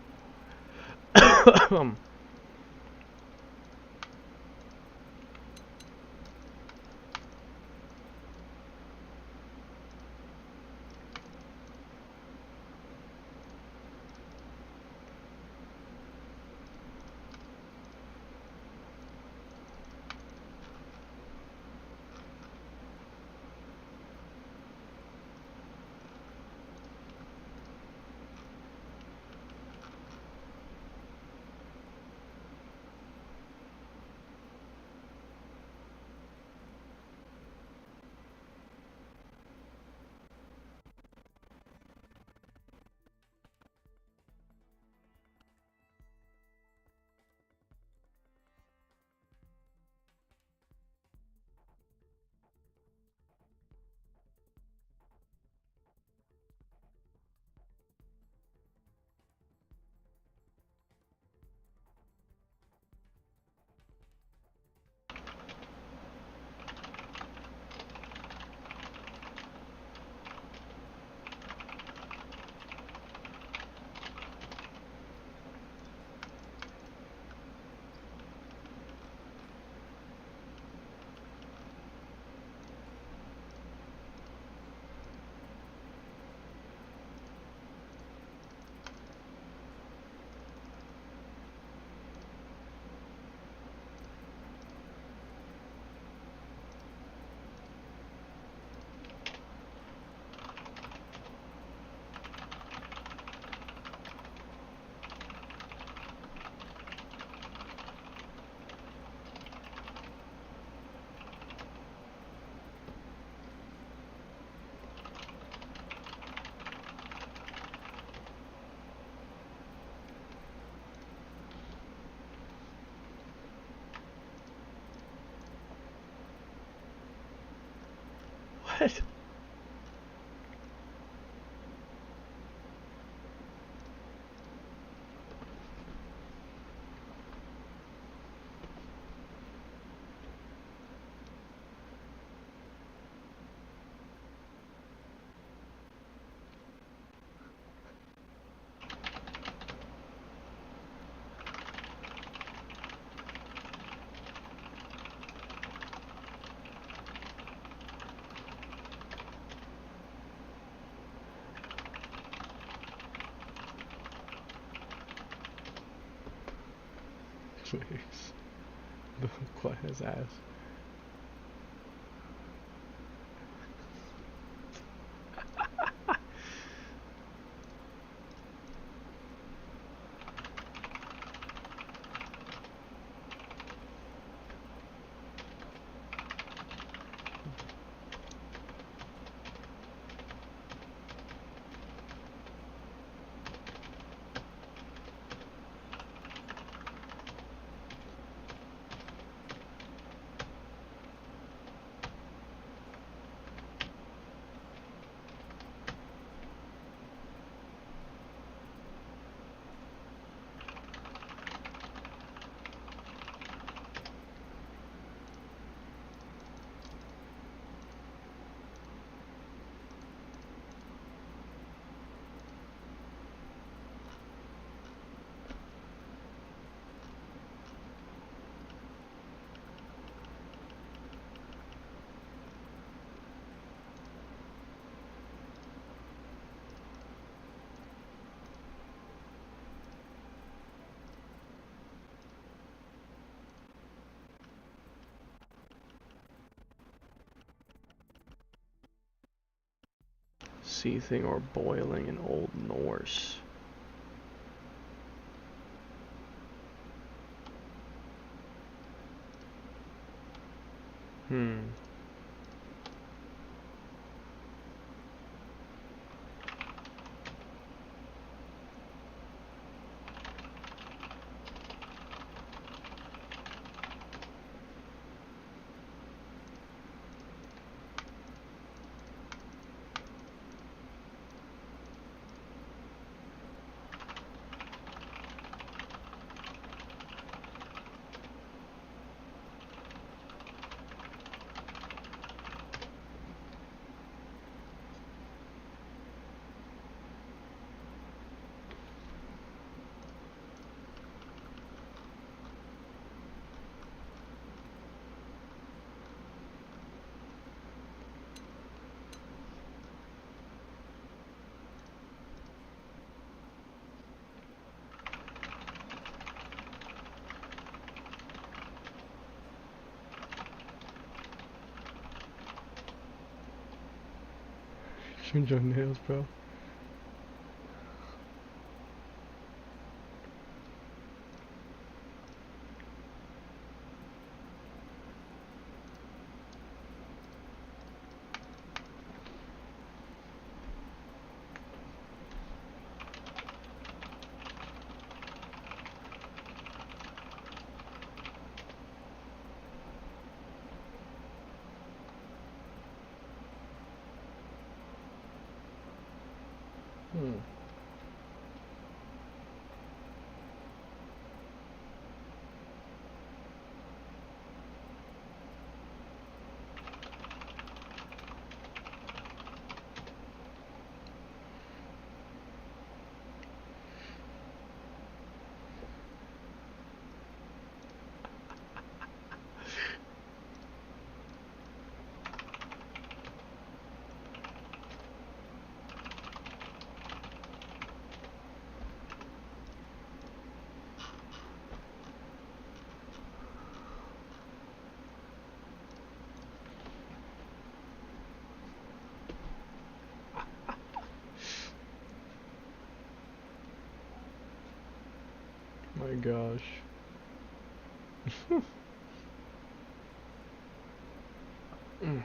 What? Please. Don't quiet his ass. Seething or boiling in Old Norse. Change your nails, bro. Hmm. My gosh. Mm.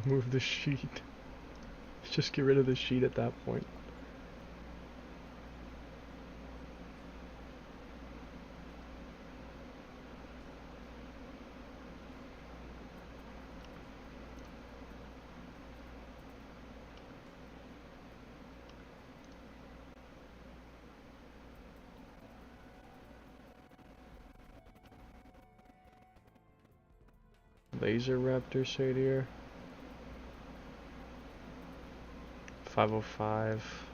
Remove the sheet. Just get rid of the sheet at that point. Laser Raptor Sadier. 505.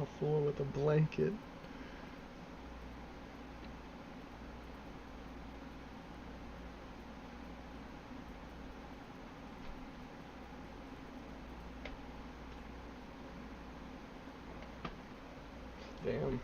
A floor with a blanket. Damn.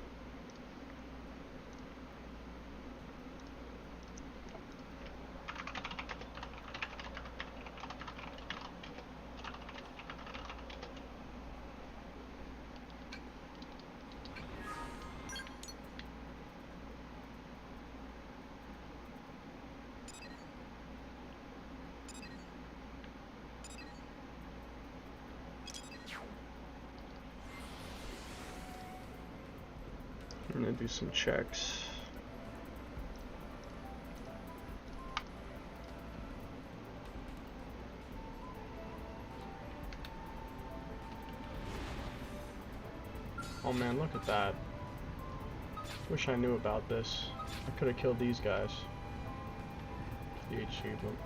I'm gonna do some checks. Oh man, look at that. Wish I knew about this. I could have killed these guys. The achievement.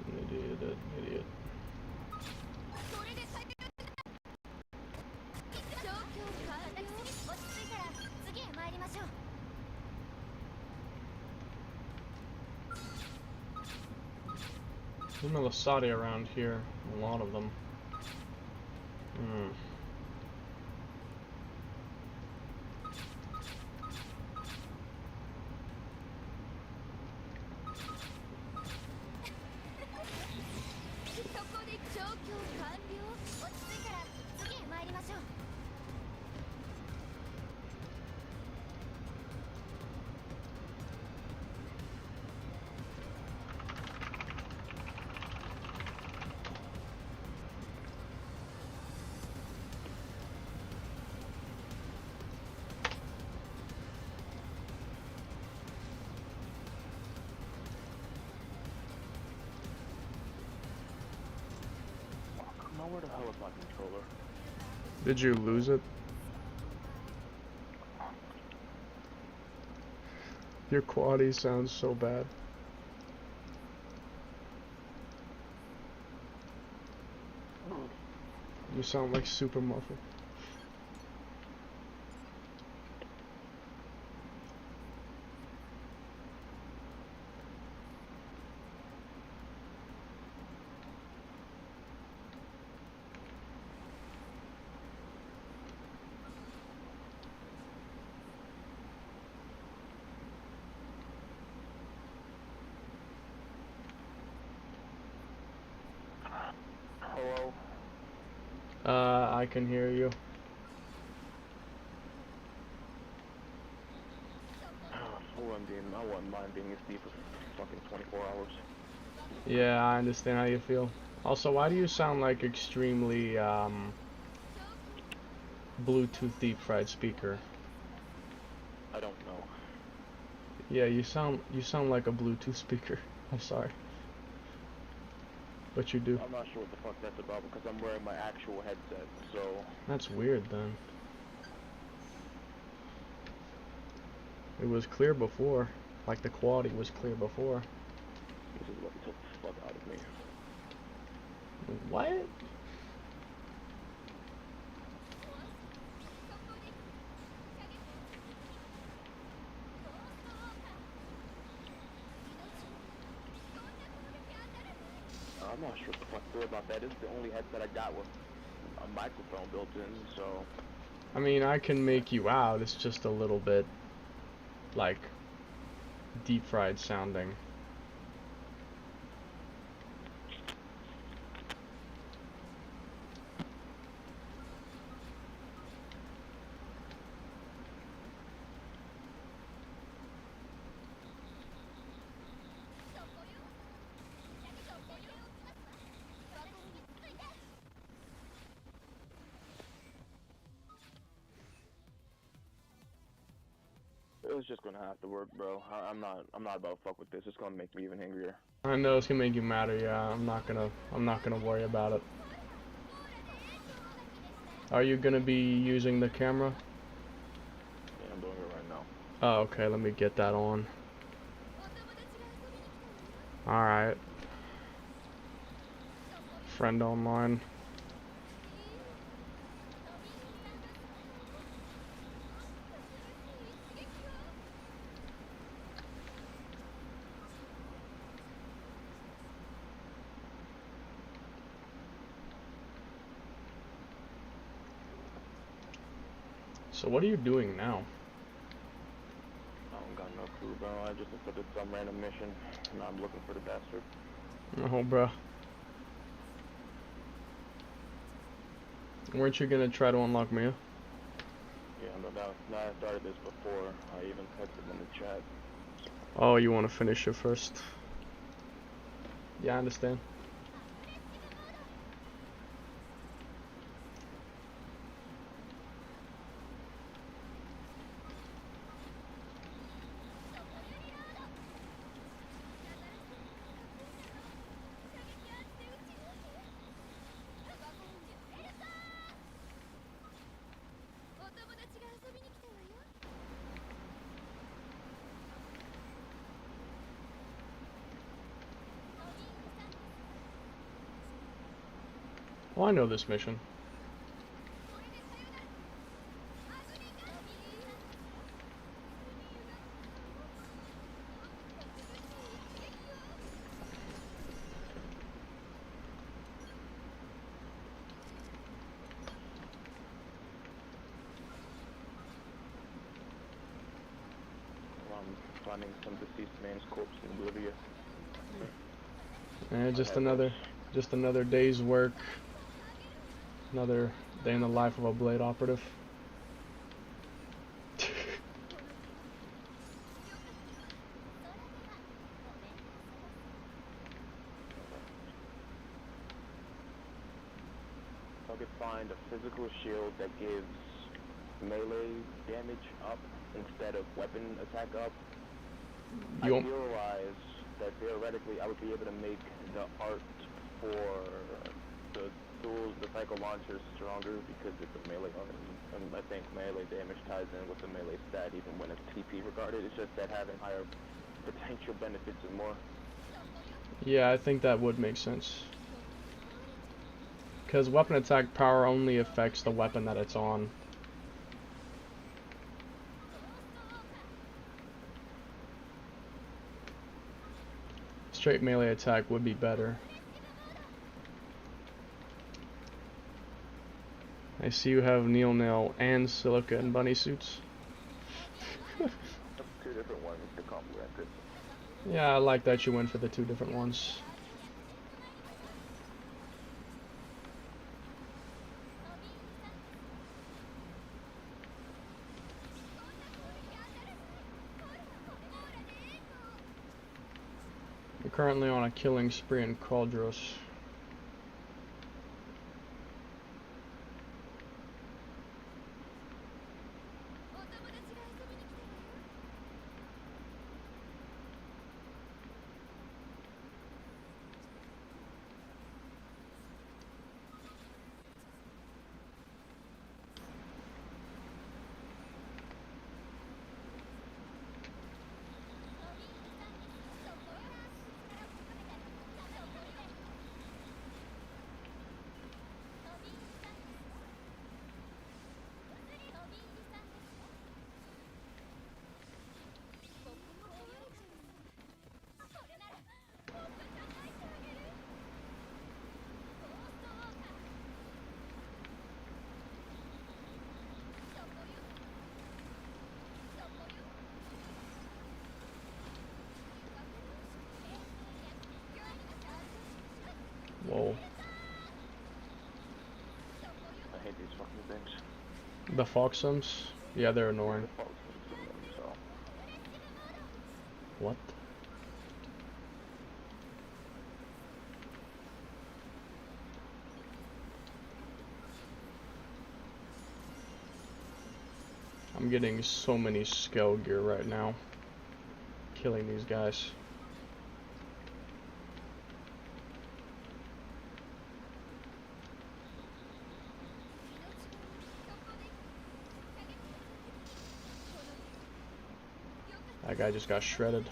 An idiot, an idiot. There's Melisati around here, a lot of them. そこで調教完了。落ち着いたら次へ参りましょう。Now where the hell is my controller? Did you lose it? Your quality sounds so bad. You sound like super muffled. Hello? I can hear you. I wouldn't mind being asleep for fucking 24 hours. Yeah, I understand how you feel. Also, why do you sound like extremely, Bluetooth deep fried speaker? I don't know. Yeah, you sound like a Bluetooth speaker. I'm sorry. But you do. I'm not sure what the fuck that's about because I'm wearing my actual headset, so... That's weird then. It was clear before. Like the quality was clear before. This is what took the fuck out of me. What? I'm not sure what the fuck to do about that. This is the only headset I got with a microphone built in, so... I mean, I can make you out. It's just a little bit, like, deep fried sounding. It was just gonna have to work, bro. I'm not about to fuck with this. It's gonna make me even angrier. I know it's gonna make you madder. Yeah, I'm not gonna worry about it. Are you gonna be using the camera? Yeah, I'm doing it right now. Oh, okay. Let me get that on. All right. Friend online. So what are you doing now? I don't got no clue, bro. I just accepted some random mission, and I'm looking for the bastard. Oh, bro. Weren't you gonna try to unlock Mia? Yeah, no, I started this before. I even texted in the chat. Oh, you want to finish it first? Yeah, I understand. Oh, I know this mission. finding some deceased man's corpse in Bolivia. And just another day's work. Another day in the life of a blade operative. I could find a physical shield that gives melee damage up instead of weapon attack up. I realize that theoretically I would be able to make the art for the tools, the cycle launcher stronger because it's a melee art. And I think melee damage ties in with the melee stat even when it's TP regarded. It's just that having higher potential benefits is more. Yeah, I think that would make sense. Because weapon attack power only affects the weapon that it's on. Straight melee attack would be better. I see you have Neil Nail and Silica and bunny suits. That's two different ones to complement it. Yeah, I like that you went for the two different ones. We're currently on a killing spree in Caldros. Whoa. I hate these fucking things. The Foxums? Yeah, they're annoying. What? I'm getting so many scale gear right now. Killing these guys. That guy just got shredded.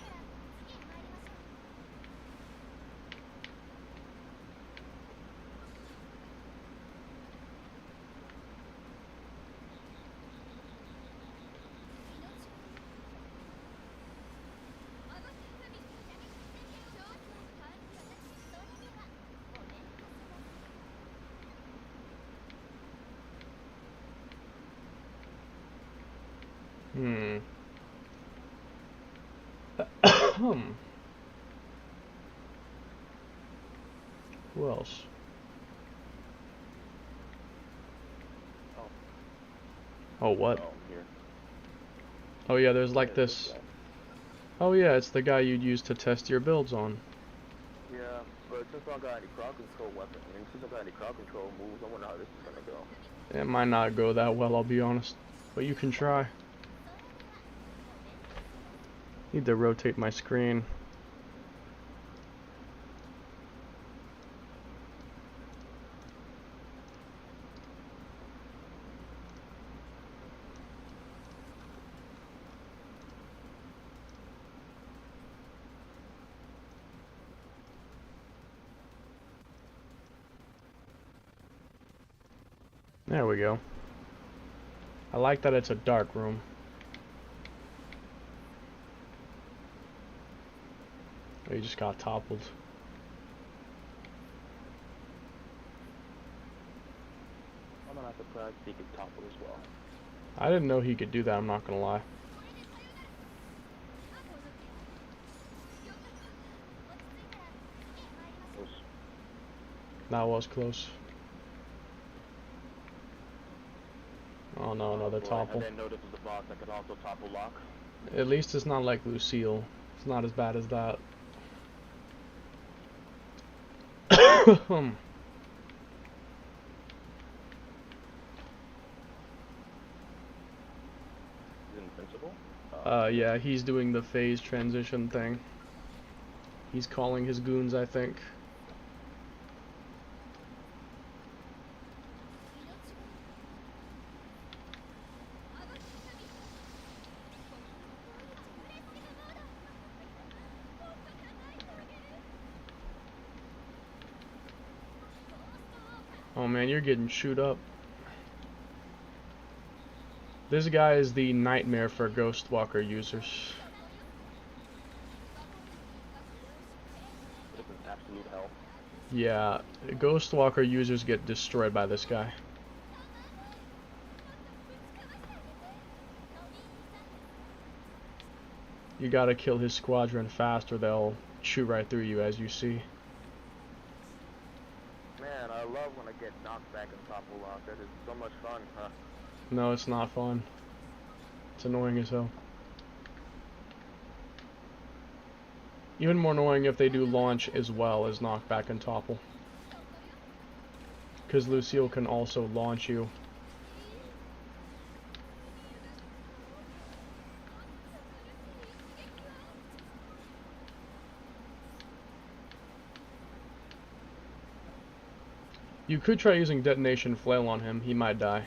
Who else? Oh, what? Oh yeah, there's like this. Oh yeah, it's the guy you'd use to test your builds on. Yeah, but since I don't got any crowd control weapon, and since I got any crowd control moves, I wonder how this is gonna go. It might not go that well, I'll be honest. But you can try. Need to rotate my screen. There we go. I like that it's a dark room. Oh, he just got toppled. I'm not surprised he could topple as well. I didn't know he could do that, I'm not gonna lie. That was close. Oh no, another boy, topple. I didn't know this was a boss that could also topple lock. At least it's not like Lucille. It's not as bad as that. He's invincible? Yeah, he's doing the phase transition thing. He's calling his goons, I think. Oh man, you're getting chewed up. This guy is the nightmare for Ghostwalker users. This is absolute hell. Yeah, Ghostwalker users get destroyed by this guy. You gotta kill his squadron fast or they'll chew right through you, as you see. Man, I love when I get knocked back and topple lock. That is so much fun, huh? No, it's not fun. It's annoying as hell. Even more annoying if they do launch as well as knockback and topple. Because Lucille can also launch you. You could try using detonation flail on him, he might die.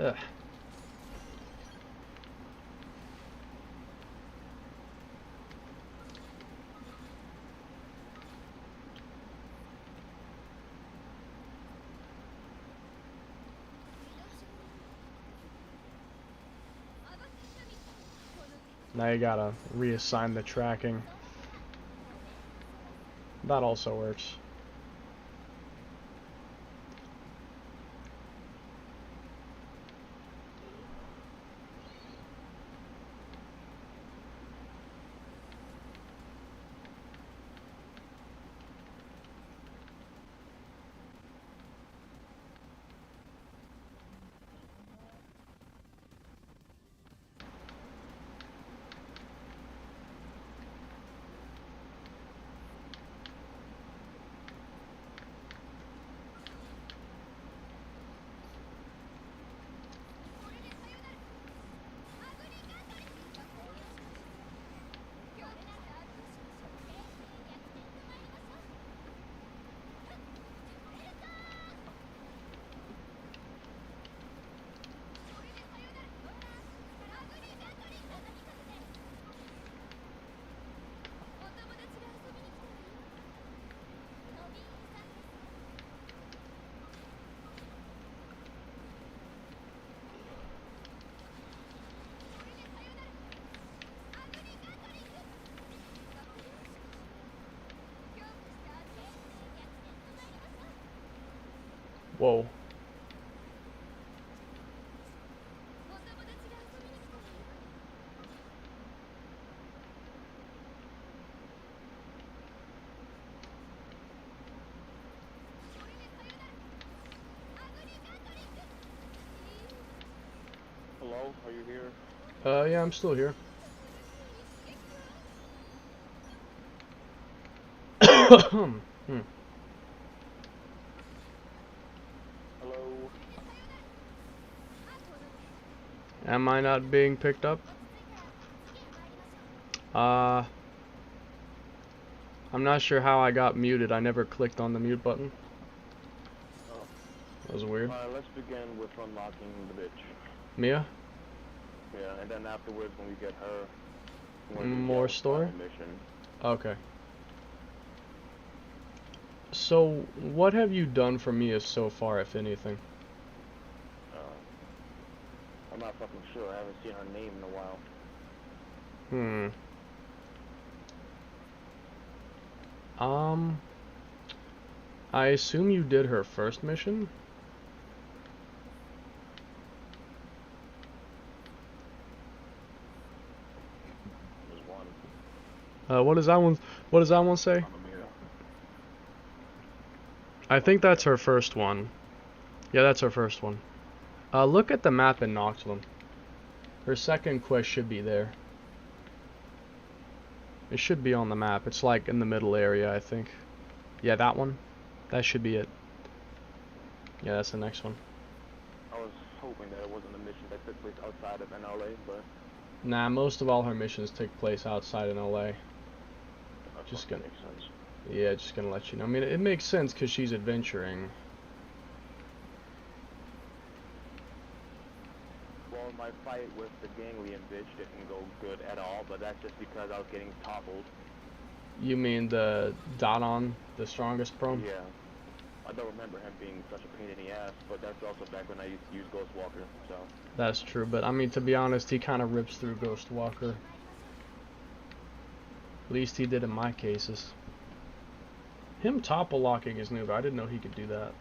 Ugh. Now you gotta reassign the tracking. That also works. Whoa. Hello, are you here? Yeah, I'm still here. Hmm. Hello? Am I not being picked up? I'm not sure how I got muted. I never clicked on the mute button. Oh. That was weird. Alright, let's begin with unlocking the bitch. Mia? Yeah, and then afterwards, when we get her, More story? mission. Okay. So, what have you done for Mia so far, if anything? I'm not fucking sure. I haven't seen her name in a while. I assume you did her first mission? There's one. What does that one say? I think that's her first one. Yeah, that's her first one. Look at the map in Noxland. Her second quest should be there. It should be on the map. It's like in the middle area, I think. Yeah, that one. That should be it. Yeah, that's the next one. I was hoping that it wasn't a mission that took place outside of NLA, but... Nah, most of all her missions take place outside in LA. Just gonna... Makes sense. Yeah, just gonna let you know. I mean, it makes sense because she's adventuring. Well, my fight with the ganglion bitch didn't go good at all, but that's just because I was getting toppled. You mean the Dodon, the strongest prone? Yeah. I don't remember him being such a pain in the ass, but that's also back when I used to use Ghostwalker, so... That's true, but I mean, to be honest, he kind of rips through Ghostwalker. At least he did in my cases. Him topple locking is new, but I didn't know he could do that.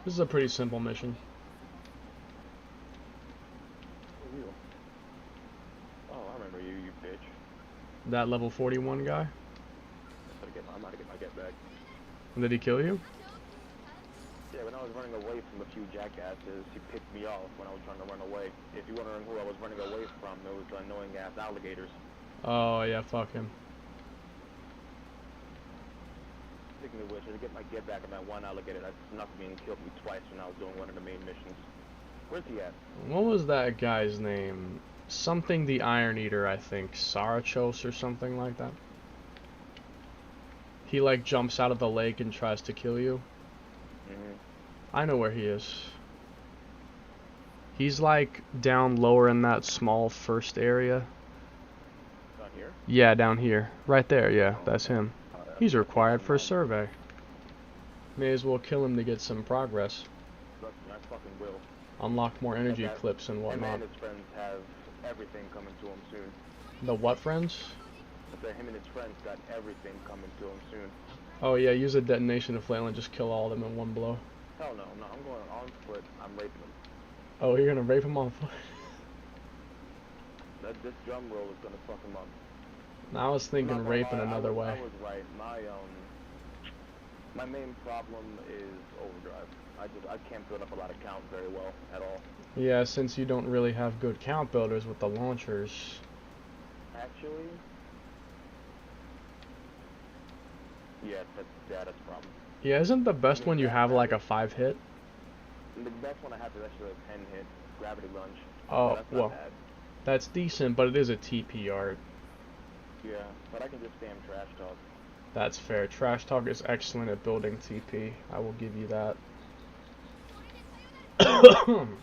This is a pretty simple mission. Oh, I remember you, you bitch. That level 41 guy? I'm about to get my get back. Did he kill you? Yeah, when I was running away from a few jackasses, he picked me off when I was trying to run away. If you're wondering who I was running away from, it was annoying ass alligators. Oh, yeah, fuck him. Speaking of which, to get my get back on that one alligator that snuck me and killed me twice when I was doing one of the main missions. Where's he at? What was that guy's name? Something the Iron Eater, I think. Sarachos or something like that. He like jumps out of the lake and tries to kill you. I know where he is. He's like down lower in that small first area. Down here? Yeah, down here. Right there, yeah, that's him. He's required for a survey. May as well kill him to get some progress. Look, I fucking will. Unlock more energy clips and whatnot. Him and his friends have everything coming to him soon. The what friends? I said him and his friends got everything coming to him soon. Oh yeah, use a detonation of flail and just kill all of them in one blow. Hell no, I'm going on foot. I'm raping him. Oh, you're gonna rape him on foot? This drum roll is gonna fuck him up. I was thinking raping another way. I was right. My main problem is overdrive. I can't build up a lot of count very well at all. Yeah, since you don't really have good count builders with the launchers. Actually, yeah, that's a problem. Yeah, isn't the best one you have like a 5-hit? The best one I have is actually a 10-hit gravity lunge. Oh, that's not well, bad. that's decent, but it is a TP art. Yeah, but I can just spam trash talk. That's fair. Trash Talk is excellent at building TP. I will give you that. I don't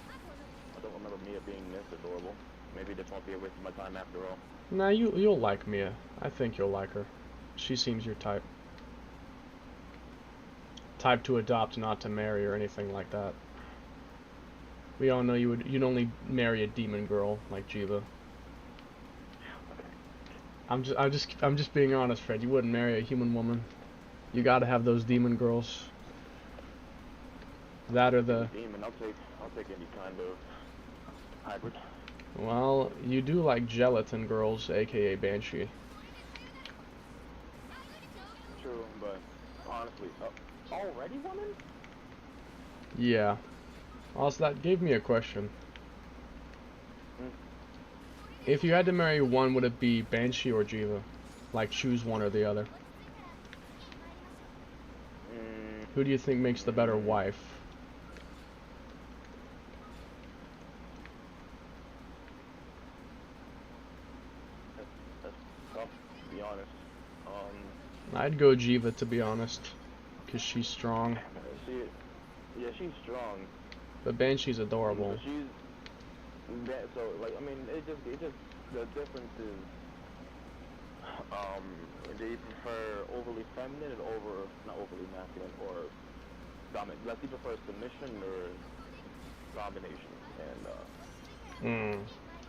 remember Mia being this adorable. Maybe this won't be a waste of my time after all. Nah, you'll like Mia. I think you'll like her. She seems your type. Type to adopt, not to marry or anything like that. We all know you'd only marry a demon girl like Jiva. I'm just being honest, Fred. You wouldn't marry a human woman. You gotta have those demon girls. That or the... Demon, I'll take any kind of hybrid. Well, you do like gelatin girls, aka Banshee. True, but honestly, already woman? Yeah. Also, that gave me a question. If you had to marry one, would it be Banshee or Jiva? Like, choose one or the other. Who do you think makes the better wife? That's tough, to be honest. I'd go Jiva, to be honest. Because she's strong. Yeah, she's strong. But Banshee's adorable. But so, like, I mean, it just, the difference is, do you prefer overly feminine or not overly masculine, or dominant? Like, do you prefer submission or domination? And,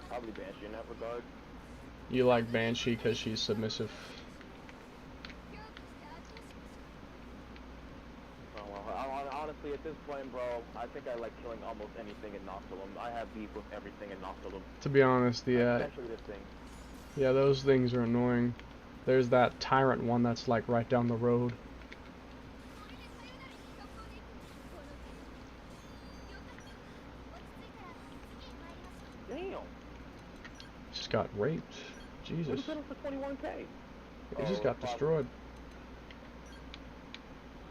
probably Banshee in that regard. You like Banshee because she's submissive. Honestly, at this point, bro, I think I like killing almost anything in Nostalum. I have beef with everything in Nostalum. To be honest, Especially this thing. Yeah, those things are annoying. There's that tyrant one that's like right down the road. Damn. Just got raped. Jesus. For 21K. He just got destroyed.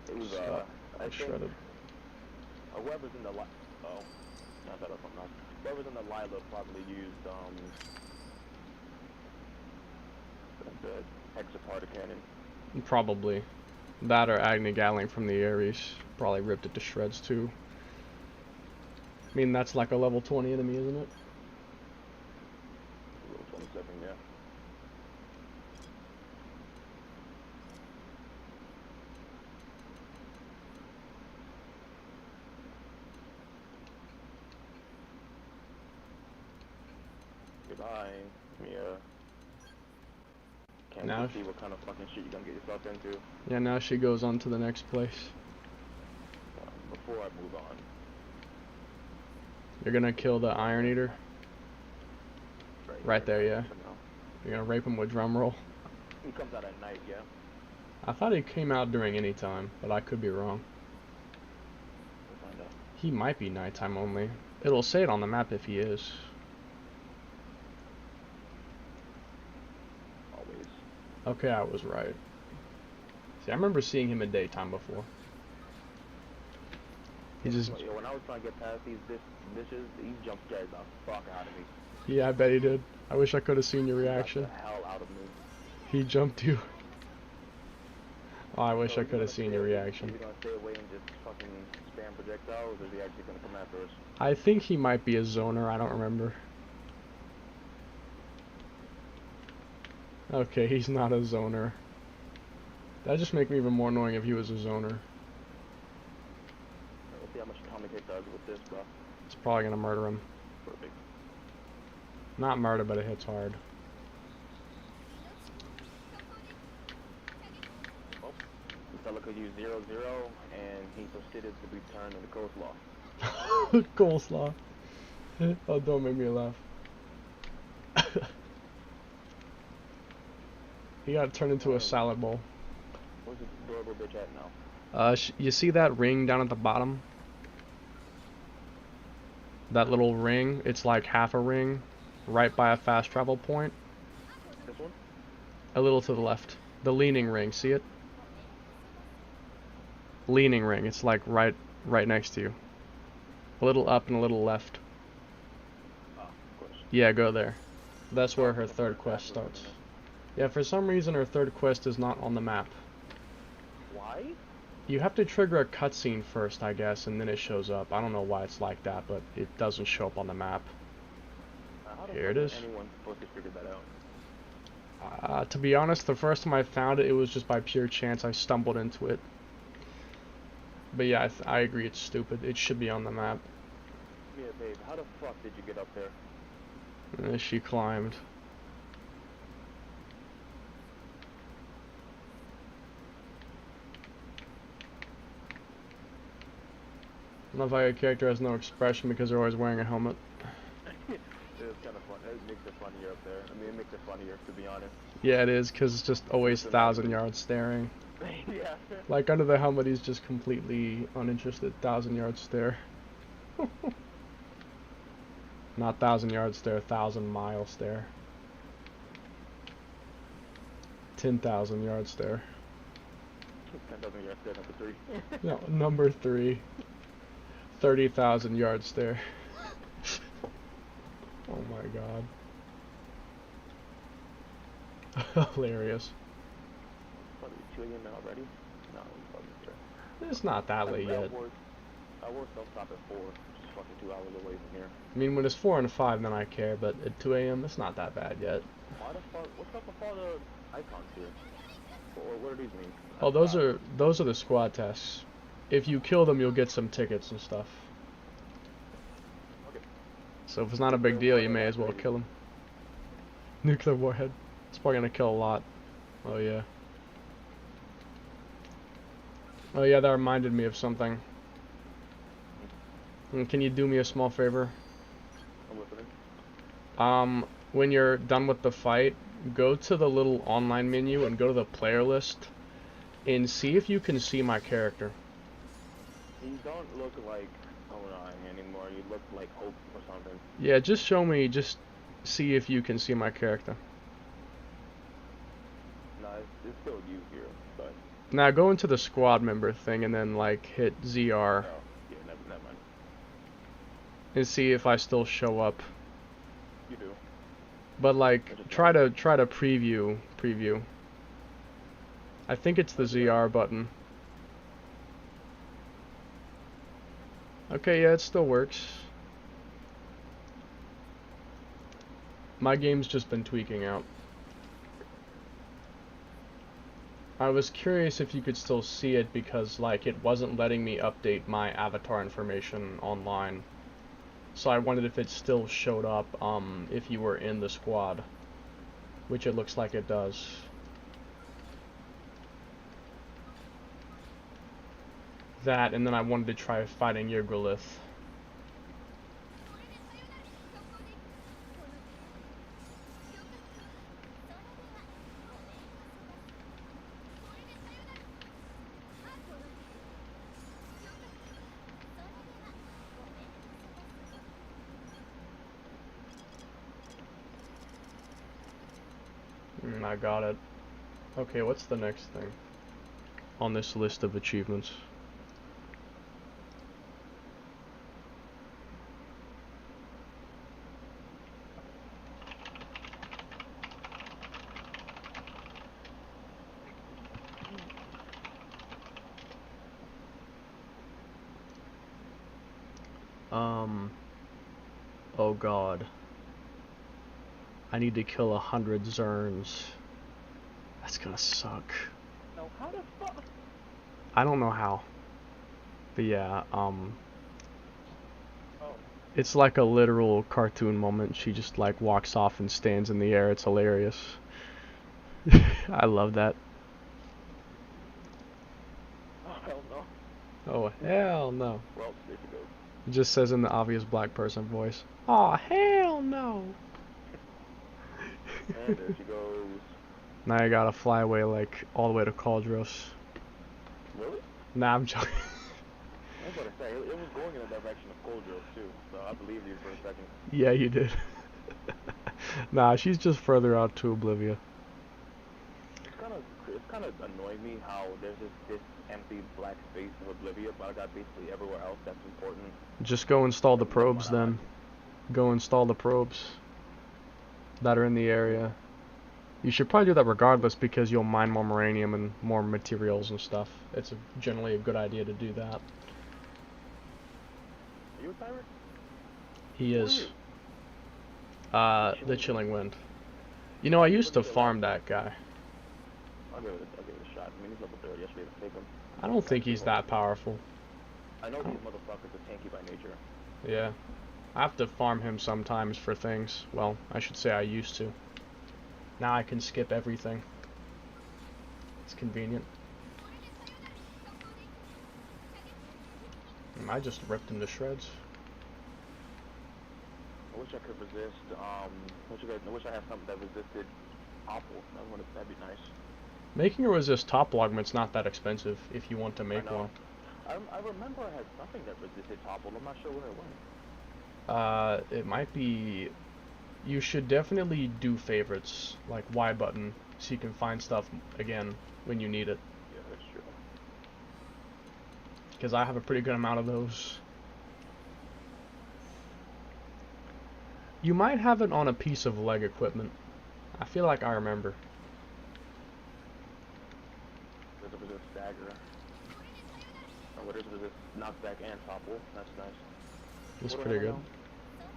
It was I think shredded. Whoever's in the not that up, I'm not. Whoever's in the Lila probably used the Hexaparta cannon. Probably. That or Agni Gatling from the Ares. Probably ripped it to shreds too. I mean, that's like a level 20 enemy, isn't it? Level 27, yeah. Goodbye, Mia. Can't Now wait to see what kind of fucking shit you're gonna get yourself into. Yeah, now she goes on to the next place. Before I move on. You're gonna kill the Iron Eater? Right there, yeah. You're gonna rape him with drumroll? He comes out at night, yeah. I thought he came out during any time, but I could be wrong. We'll find out. He might be nighttime only. It'll say it on the map if he is. Always. Okay, I was right. See, I remember seeing him in daytime before. He just... Yo, when I was trying to get past these bitches, he jump scared the fuck out of me. Yeah, I bet he did. I wish I could have seen your reaction. Got the hell out of me. He jumped you. Oh, I wish So I could have seen your reaction. Is he gonna stay away and just fucking spam projectiles, or is he actually gonna come after us? I think he might be a zoner, I don't remember. Okay, he's not a zoner. That'd just make me even more annoying if he was a zoner. Let's see how much Tommy hit does with this, bro. It's probably gonna murder him. Perfect. Not murder, but it hits hard. Oh, the fella could use 0-0, and he proceeded to return to the coleslaw. Coleslaw. Oh, don't make me laugh. He got turned into a salad bowl. Where's this adorable bitch at now? You see that ring down at the bottom? That little ring, it's like half a ring, right by a fast travel point. This one? A little to the left. The leaning ring, see it? Leaning ring, it's like right next to you. A little up and a little left. Oh, of course. Yeah, go there. That's where her third quest starts. Yeah, for some reason her third quest is not on the map. Why? You have to trigger a cutscene first, I guess, and then it shows up. I don't know why it's like that, but it doesn't show up on the map. Here it is. Anyone supposed to figure that out? To be honest, the first time I found it, it was just by pure chance. I stumbled into it. But yeah, I agree, it's stupid. It should be on the map. Yeah, babe, how the fuck did you get up there? She climbed. love how your character has no expression because they're always wearing a helmet. It's kind of fun. It makes it funnier up there. I mean, it makes it funnier, to be honest. Yeah, it is, because it's just always 1,000 yards staring. Yeah. Like, under the helmet, he's just completely uninterested. 1,000 yard stare. Not 1,000 yard stare, 1,000 mile stare. 10,000 yard stare. 10,000 yards there, number 3. No, number 3. 30,000 yard stare. Oh my god. Hilarious. Probably 2 a.m. already? No, it's probably there. It's not that late yet. I work self-stop at 4, which is fucking 2 hours away from here. I mean, when it's 4 and 5, then I care, but at 2 a.m., it's not that bad yet. Why the fuck? What's up with all the icons here? Or what do these mean? Oh, those are the squad tests. If you kill them, you'll get some tickets and stuff. Okay. So if it's not a big deal, you may as well kill them. Nuclear warhead. It's probably gonna kill a lot. Oh yeah. Oh yeah, that reminded me of something. Can you do me a small favor? I'm listening. When you're done with the fight, go to the little online menu and go to the player list and see if you can see my character. You don't look like Onai anymore. You look like Hope or something. Yeah, just show me, just see if you can see my character. No, it's still you here, but... Now go into the squad member thing and then like hit ZR Oh, yeah, never mind. and see if I still show up. You do. But like try to preview. I think it's the ZR button. Okay, yeah, it still works. My game's just been tweaking out. I was curious if you could still see it because like it wasn't letting me update my avatar information online. So I wondered if it still showed up if you were in the squad, which it looks like it does. That, and then I wanted to try fighting Yggdrasilith. I got it. Okay, what's the next thing on this list of achievements? Oh god. I need to kill 100 Zerns. That's gonna suck. No, how the fuck? I don't know how. But yeah, it's like a literal cartoon moment. She just like walks off and stands in the air. It's hilarious. I love that. Oh, hell no. Oh, hell no. Well, there she goes. It just says in the obvious black person voice. Oh, hell no. And there she goes. Now I gotta fly away like all the way to Caldros. Really? Nah, I'm joking. I was about to say, it was going in the direction of Coldrose too, so I believed you for a second. Yeah, you did. Nah, she's just further out to Oblivia. It's kind of annoying me how there's just this empty black space of Oblivia, but I got basically everywhere else that's important. Just go install the probes then. Go install the probes that are in the area. You should probably do that regardless because you'll mine more uranium and more materials and stuff. It's generally a good idea to do that. Are you a pirate? He is. The Chilling Wind. You know, I used to farm that guy. I'll give it a shot. I mean, he's level 30. I should be able to take him. I don't think he's that powerful. I know these motherfuckers are tanky by nature. Yeah. I have to farm him sometimes for things. Well, I should say I used to. Now I can skip everything. It's convenient. I just ripped him to shreds. I wish I could resist. I wish I had something that resisted topple. That'd be nice. Making a resist topple augment's not that expensive if you want to make one. I remember I had something that resisted topple. I'm not sure where it went. It might be. You should definitely do favorites, like Y button, so you can find stuff again when you need it. Yeah, that's true. Because I have a pretty good amount of those. You might have it on a piece of leg equipment. I feel like I remember. There's a resist stagger. Oh, there's a resist knockback and topple. That's nice. It's pretty good.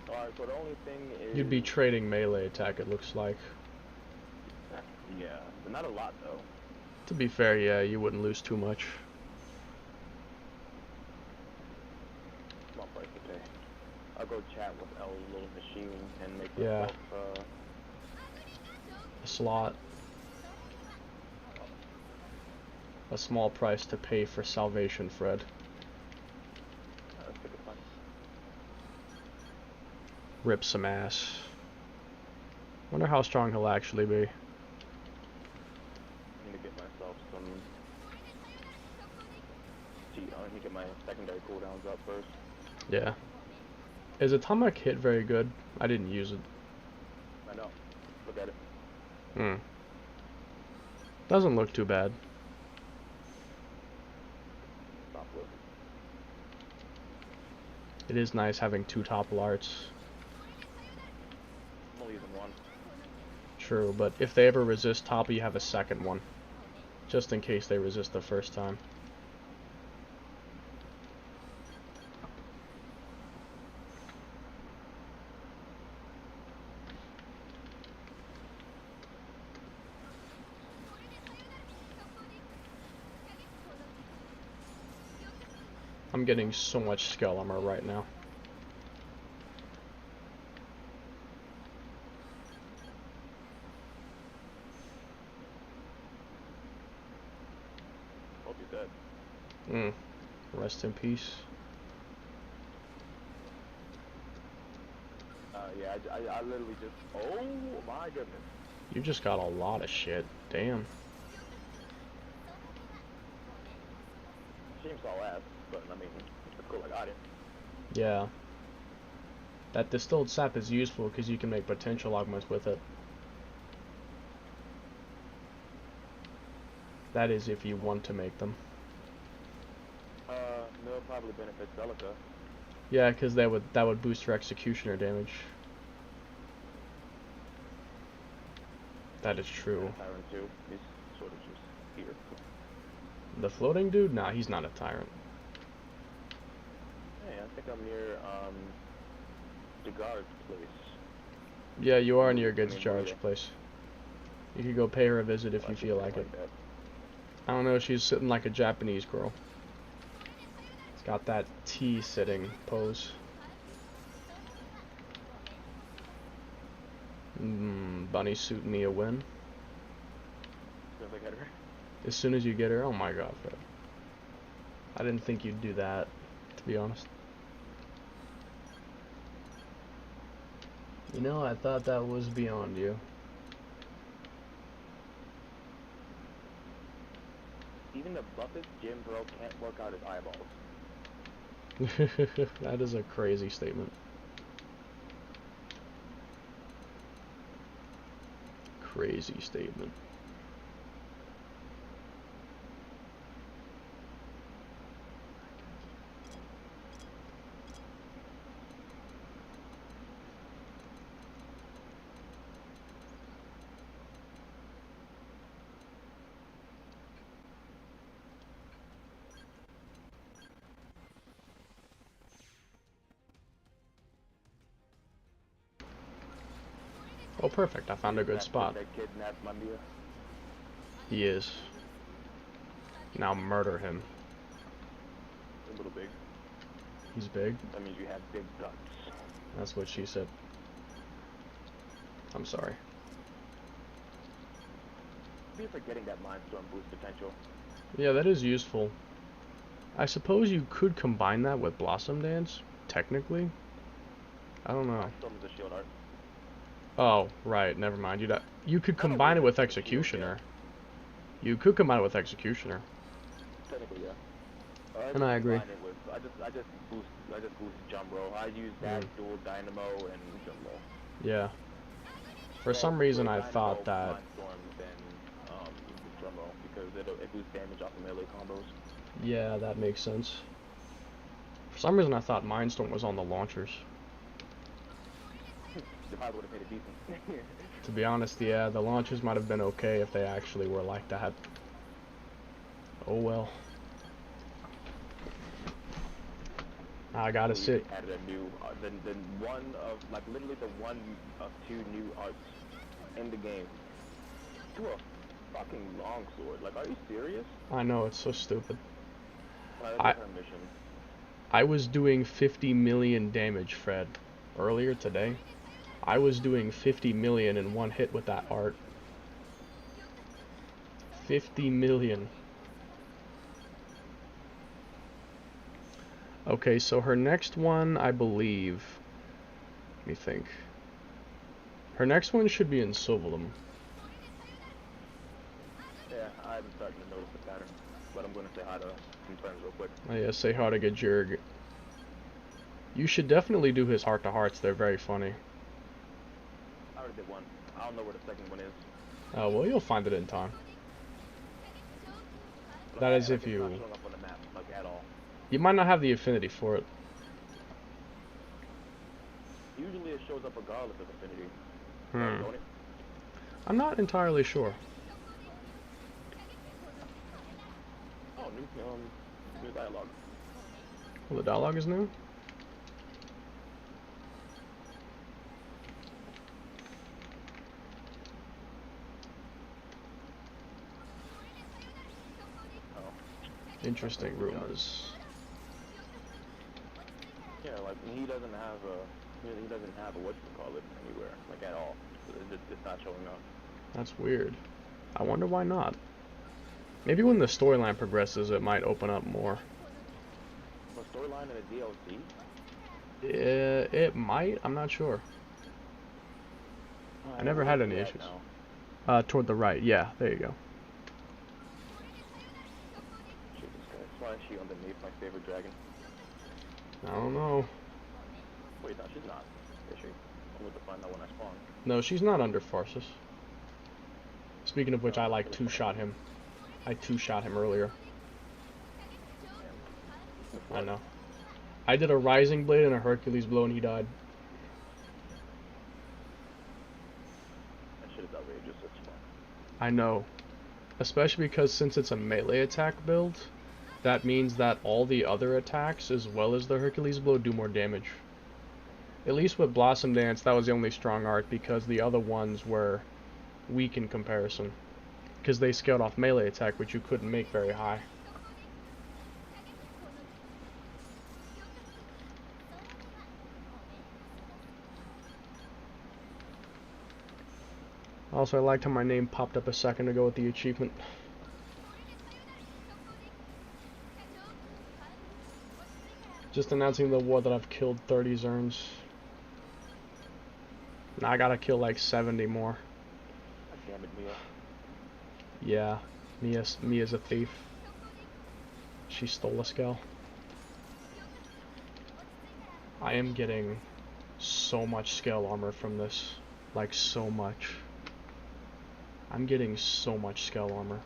Alright, so the only thing is... You'd be trading melee attack, it looks like. Yeah, but not a lot, though. To be fair, yeah, you wouldn't lose too much. Small price to pay. I'll go chat with L little machine and make Yeah. myself, A slot. A small price to pay for salvation, Fred. let's take it fun. Rip some ass. Wonder how strong he'll actually be. I need to get myself some... I need to get my secondary cooldowns up first. Yeah. Is Atomic Hit very good? I didn't use it. I know. Look at it. Hmm. Doesn't look too bad. Stop looking. It is nice having two topple arts. I'm only using one. True, but if they ever resist topple, you have a second one. Just in case they resist the first time. I'm getting so much skull armor right now. Hope you're dead. Rest in peace. Yeah, I literally just... Oh my goodness. You just got a lot of shit. Damn. Seems all ass, but I mean, it's cool, I got it. Yeah. That distilled sap is useful because you can make potential augments with it. That is if you want to make them. They'll probably benefit Celica. Yeah, because that would boost your executioner damage. That is true. Tyrant too. He's sort of just here. The floating dude? Nah, he's not a tyrant. Hey, I think I'm near Degar's place. Yeah, you are near Good Charge place. You could go pay her a visit if you feel like it. That. I don't know, she's sitting like a Japanese girl. It's got that T sitting pose. Bunny suit me a win. Sounds like her. As soon as you get her, oh my god, Fred. I didn't think you'd do that, to be honest. You know, I thought that was beyond you. Even the buffest gym bro can't work out his eyeballs. That is a crazy statement. Crazy statement. Oh, perfect. I found a good spot. That kidnapped my Mia. He is. Now murder him. A little big. He's big? That means you have big guts. That's what she said. I'm sorry. Be forgetting that Mindstorm boost potential. Yeah, that is useful. I suppose you could combine that with Blossom Dance, technically. I don't know. Still is a shield art. Oh, right, never mind. You could Not a combine it wizard, with but a shield, Executioner. yeah. You could combine it with Executioner. Technically, yeah. And I agree. Combine it with, I just boost Jumbro. I use that dual Dynamo and Jumbro. Yeah. For some reason, I thought that. Mindstorm than Jumbro because it boosts damage off of melee combos. Yeah, that makes sense. For some reason, I thought Mindstorm was on the launchers. They probably would have made it decent. To be honest, yeah, the launchers might have been okay if they actually were like that. Oh well. I gotta sit. Added a new, the one of, like literally the one of 2 new arts in the game to a fucking longsword. Like, are you serious? I know, it's so stupid. Her mission. I was doing 50 million damage, Fred, earlier today. I was doing 50 million in one hit with that art. 50 million. Okay, so her next one, I believe... Let me think. Her next one should be in Sylvalum. Yeah, I'm starting to notice the pattern. But I'm going to say hi to some friends real quick. Oh yeah, say hi to Gajirg. You should definitely do his heart-to-hearts, they're very funny. I already did one. I don't know where the second one is. Oh, well, you'll find it in time. But That is if it's not you... showing up on the map, like, at all. You might not have the affinity for it. Usually it shows up regardless of affinity. Don't it? I'm not entirely sure. Oh, new dialogue. Well, the dialogue is new? Interesting rumors. Yeah, like he doesn't have a whatchamacallit anywhere, like at all. It's not showing up. That's weird. I wonder why not. Maybe when the storyline progresses, it might open up more. A storyline in a DLC? It might. I'm not sure. I never had any issues. Toward the right. Yeah, there you go. Jesus Christ, why is she underneath my favorite dragon? I don't know. Wait, no, she's not. Is she? I'll have to find out when I spawn. No, she's not under Farsus. Speaking of which, I like two-shot him. I two-shot him earlier. I know. I did a Rising Blade and a Hercules Blow and he died. That shit is outrageous, it's fun. I know. Especially because since it's a melee attack build, that means that all the other attacks, as well as the Hercules Blow, do more damage. At least with Blossom Dance, that was the only strong art because the other ones were weak in comparison. Because they scaled off melee attack, which you couldn't make very high. Also, I liked how my name popped up a second ago with the achievement. Just announcing the war that I've killed 30 Zerns. Now I gotta kill like 70 more. God damn it, Mia. Yeah, Mia's a thief. She stole a skull. I am getting so much scale armor from this. Like, so much. I'm getting so much scale armor.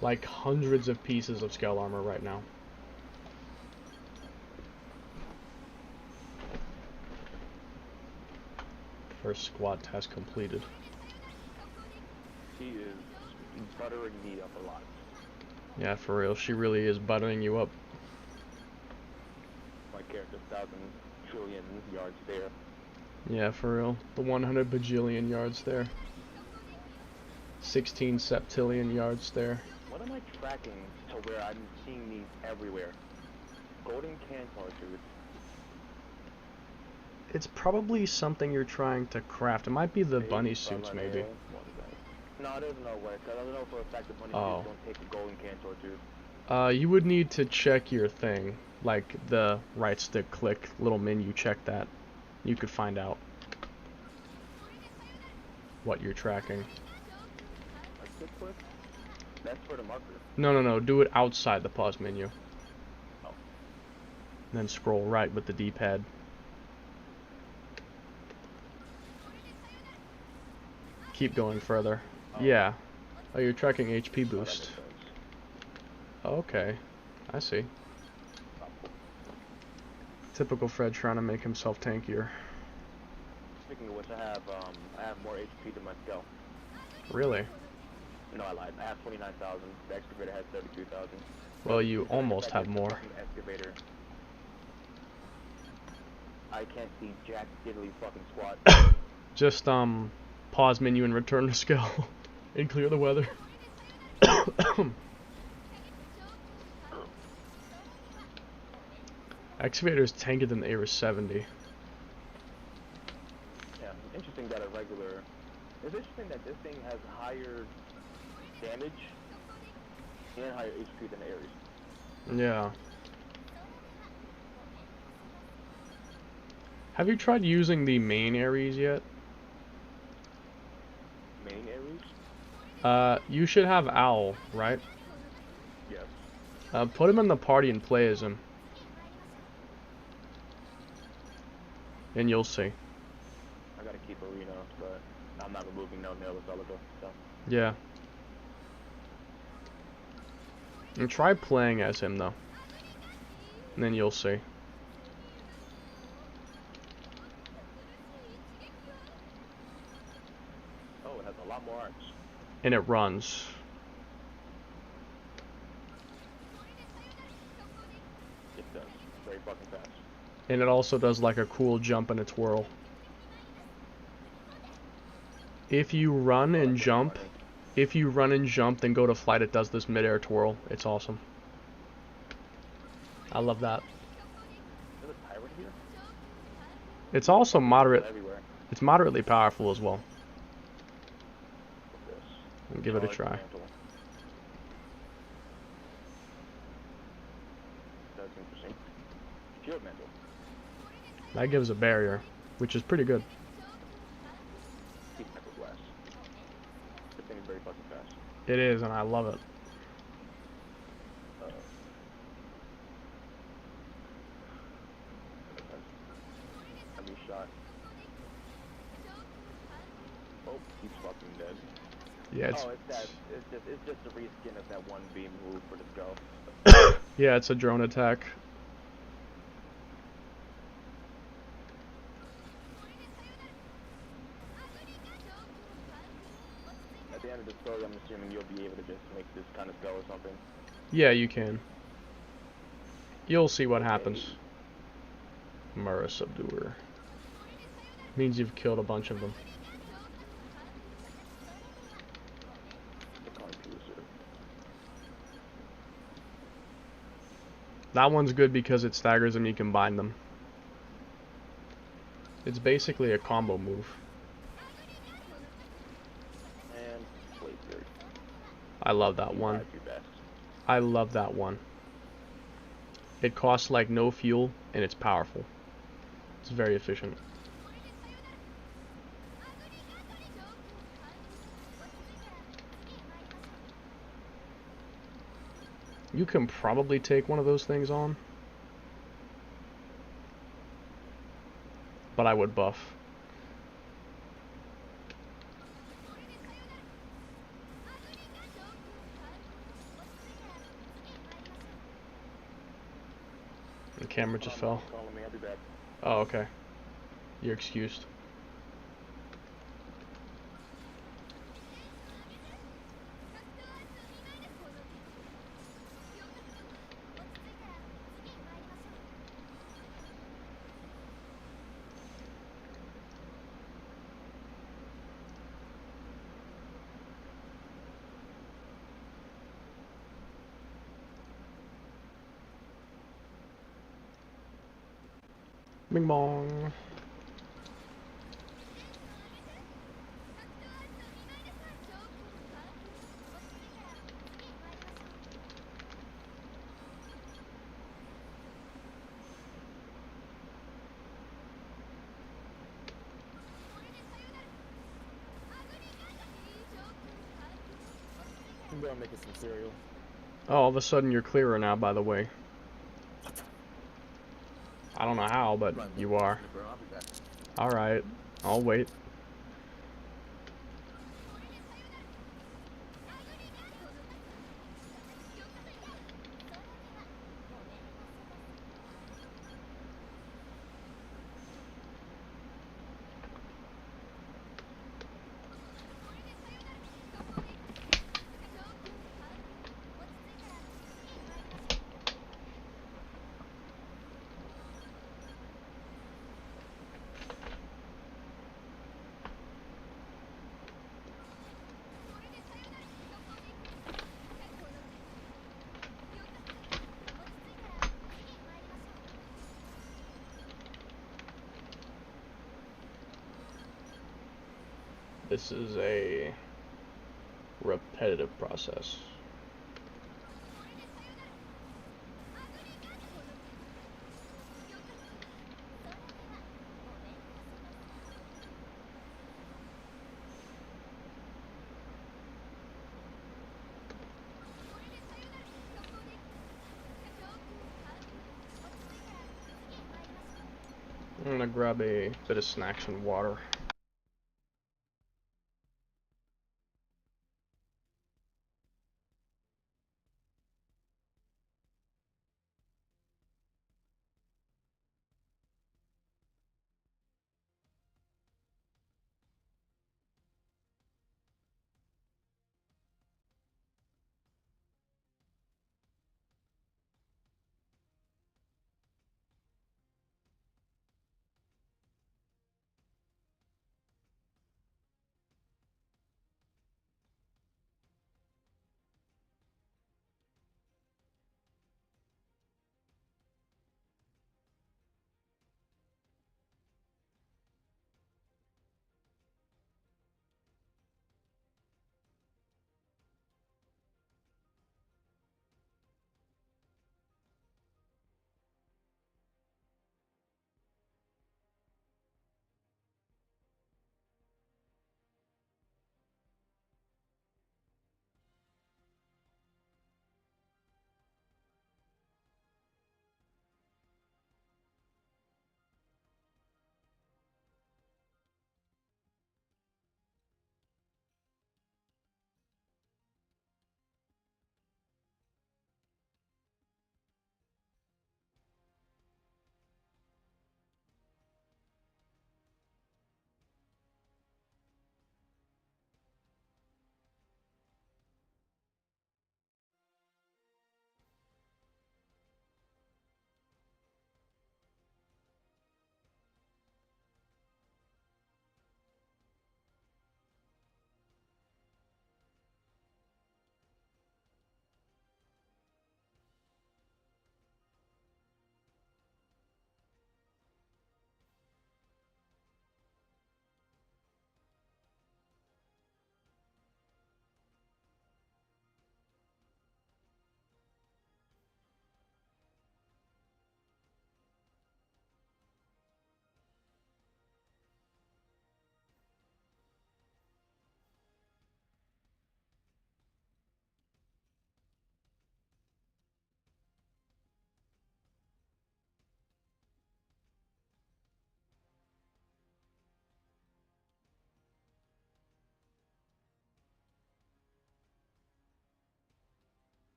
Like, hundreds of pieces of scale armor right now. First squad task completed. She is buttering me up a lot. Yeah, for real, she really is buttering you up. My character, 1,000 trillion yards there. Yeah, for real. The 100 bajillion yards there. 16 septillion yards there. What am I tracking to where I'm seeing these everywhere? Golden Cantar, dude. It's probably something you're trying to craft. It might be the bunny suits, maybe. No, there's no way, because I don't know for a fact if one of Oh. these don't take a golden can or two. You would need to check your thing, like the right stick click little menu, check that. You could find out what you're tracking. Like this click? That's for the marker. No, do it outside the pause menu. Oh. Then scroll right with the D-pad. Keep going further. Oh. Yeah. Oh, you're tracking HP Oh, that makes boost. sense. Okay. I see. Typical Fred trying to make himself tankier. Speaking of which, I have more HP than my skull. Really? No, I lied. I have 29,000. The excavator has 32,000. Well, you almost have more. Excavator. I can't see jack diddly fucking squat. Just pause menu and return to skill and clear the weather. Excavator is tankier than the Ares 70. Yeah, interesting that a regular. It's interesting that this thing has higher damage and higher HP than the Ares. Yeah. Have you tried using the main Ares yet? Main Ares? You should have Owl, right? Yes. Put him in the party and play as him. And you'll see. I gotta keep Arena, but I'm not removing no nail with Celica, so. Yeah. And try playing as him, though. And then you'll see. Oh, it has a lot more arcs. And it runs. It does. Very fucking fast. And it also does like a cool jump and a twirl. If you run and jump, then go to flight, it does this mid-air twirl. It's awesome. I love that. Is there a tyrant here? It's also moderate. Everywhere. It's moderately powerful as well. What's this? And give it a it's try. mantle. That's interesting. Shield mantle. That gives a barrier, which is pretty good. Keep metal glass. This thing is very fucking fast. It is, and I love it. I be shot. Oh, he's fucking dead. Yeah, it's Oh, it's just a reskin of that one beam move for the skull. yeah, it's a drone attack. At the end of the story, I'm assuming you'll be able to just make this kind of skull or something. Yeah, you can. You'll see what happens. Murrah Subduer. Means you've killed a bunch of them. That one's good because it staggers them, you can bind them. It's basically a combo move. And Blade Fury. I love that one. Try to do best. I love that one. It costs like no fuel and it's powerful. It's very efficient. You can probably take one of those things on. But I would buff. The camera just fell. Calling me, I'll be back. Oh, okay. You're excused. Bing bong. I'm going making some cereal. Oh, all of a sudden you're clearer now, by the way. I don't know how, but you are. Bro, I'll be back. Alright, I'll wait. This is a repetitive process. I'm gonna grab a bit of snacks and water.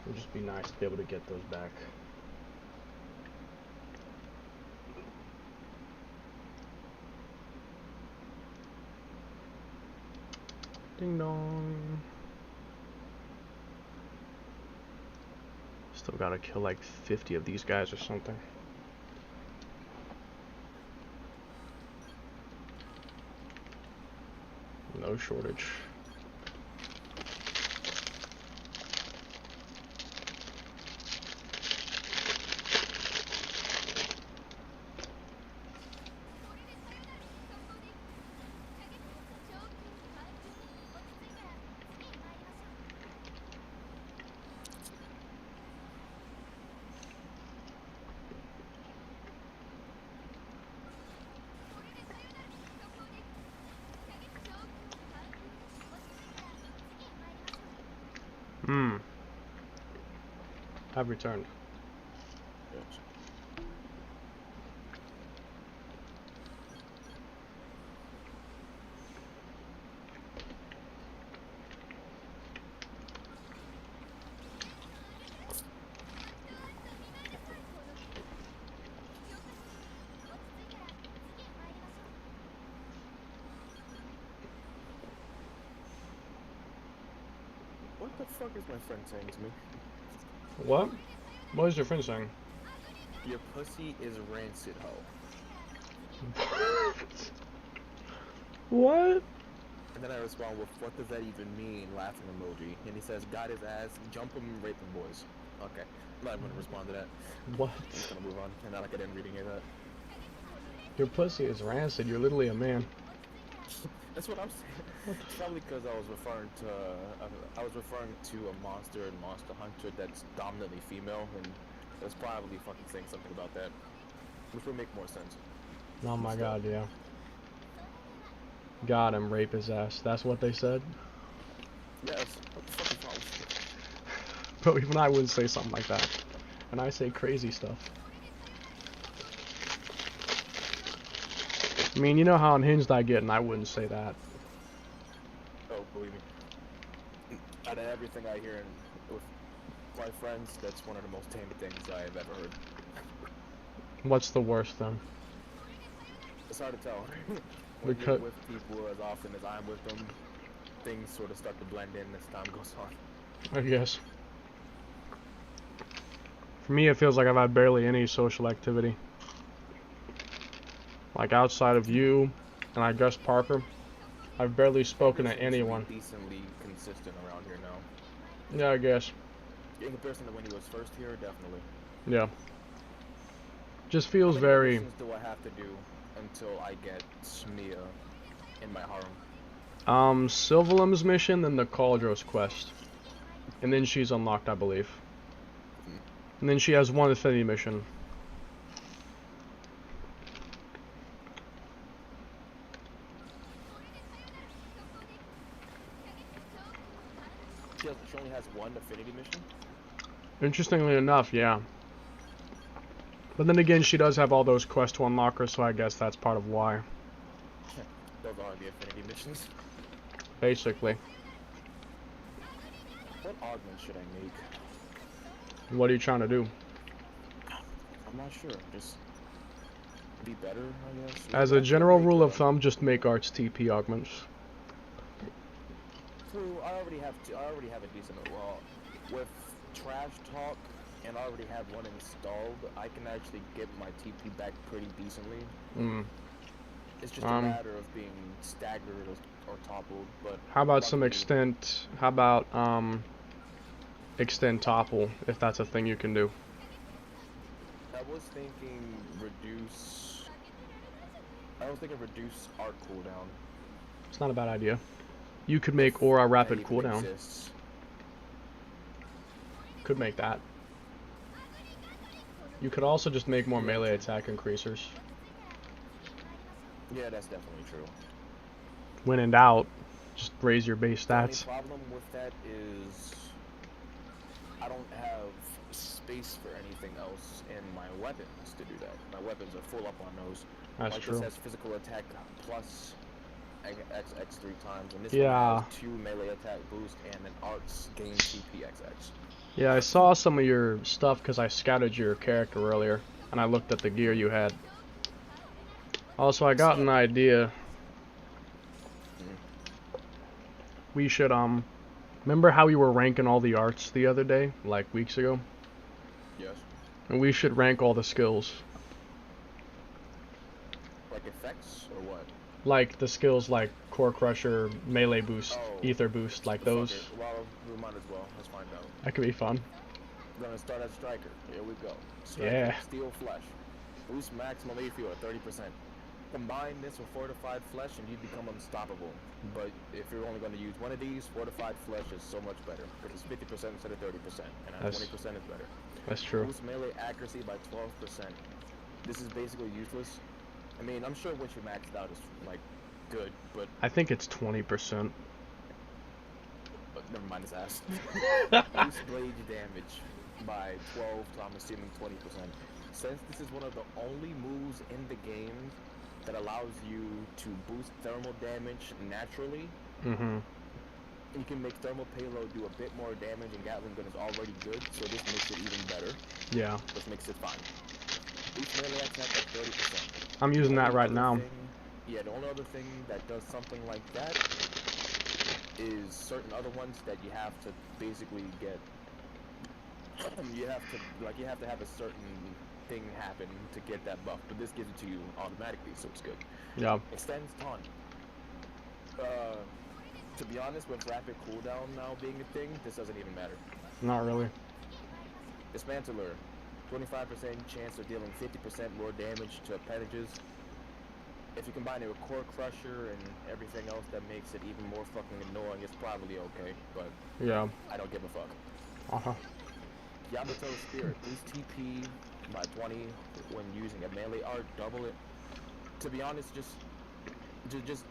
It would just be nice to be able to get those back. Ding dong. Still gotta kill like 50 of these guys or something. No shortage. Have returned. Yes. What the fuck is my friend saying to me? What? What is your friend saying? Your pussy is rancid, hoe. What? And then I respond with, what does that even mean? Laughing emoji. And he says, got his ass, jump him, rape him, boys. Okay. I'm not even gonna respond to that. What? I'm just gonna move on. And not like I didn't read any of that. Your pussy is rancid. You're literally a man. That's what I'm saying. Probably because I was referring to a monster in Monster Hunter that's dominantly female, and that's probably fucking saying something about that, which would make more sense. Oh my god, yeah. Got him, rape his ass. That's what they said? Yes. What the fuck is wrong with you? But even I wouldn't say something like that. And I say crazy stuff. I mean, you know how unhinged I get, and I wouldn't say that. Oh, believe me. Out of everything I hear with my friends, that's one of the most tame things I have ever heard. What's the worst then? It's hard to tell. When you're with people as often as I'm with them, things sort of start to blend in as time goes on. I guess. For me, it feels like I've had barely any social activity. Like outside of you, and I guess Parker, I've barely spoken to anyone. Decently consistent around here now. Yeah, I guess. In comparison to when he was first here, definitely. Yeah. Just feels How many very... missions do I have to do until I get Smia in my harem? Sylvalim's mission, then the Cauldros quest. And then she's unlocked, I believe. And then she has one affinity mission. She only has one affinity mission? Interestingly enough, yeah. But then again, she does have all those quests to unlock her, so I guess that's part of why. Those are the affinity missions. Basically. What augment should I make? What are you trying to do? I'm not sure. Just be better, I guess. As a general rule of thumb, just make arts TP augments. True, I already have a decent, well, with trash talk, and I already have one installed, I can actually get my TP back pretty decently. It's just a matter of being staggered or toppled, but... How about some extent, extend topple, if that's a thing you can do? I was thinking reduce art cooldown. It's not a bad idea. You could make aura rapid cooldown. Could make that. You could also just make more melee attack increasers. Yeah, that's definitely true. When in doubt, just raise your base stats. The only problem with that is I don't have space for anything else in my weapons to do that. My weapons are full up on those. That's like true. This has physical attack plus XX 3 times, and this Yeah. one has 2 melee attack boost and an arts gain TP XX. Yeah, I saw some of your stuff because I scouted your character earlier, and I looked at the gear you had. Also, I got an idea. We should, remember how we were ranking all the arts the other day, like weeks ago? Yes. And we should rank all the skills. Like effects or what? Like the skills like Core Crusher, Melee Boost, Oh. Ether Boost, like Fuck those. it. Well, we might as well. Let's find out. That could be fun. We're gonna start at Striker. Here we go. Striker, Yeah. Steel Flesh. Boost maximum AP at 30%. Combine this with Fortified Flesh and you become unstoppable. But if you're only gonna use one of these, Fortified Flesh is so much better. Because it's 50% instead of 30%. And at 20% is better. That's true. Boost melee accuracy by 12%. This is basically useless. I mean, I'm sure once you're maxed out is like good, but I think it's 20%. never mind his ass. Boost blade damage by 12 to I'm assuming 20%. Since this is one of the only moves in the game that allows you to boost thermal damage naturally, you can make thermal payload do a bit more damage, and Gatling gun is already good, so this makes it even better. Yeah. Which makes it fine. Boost melee attack at 30%. I'm using that right now. Yeah, the only other thing that does something like that is certain other ones that you have to basically get. You have to have a certain thing happen to get that buff, but this gives it to you automatically, so it's good. Yeah. Extends taunt. To be honest, with rapid cooldown now being a thing, this doesn't even matter. Not really. Dismantler. 25% chance of dealing 50% more damage to appendages. If you combine it with Core Crusher and everything else that makes it even more fucking annoying, it's probably okay, but yeah, I don't give a fuck. Uh-huh. Yamato Spirit. Boost TP by 20 when using a melee art, double it. To be honest, just use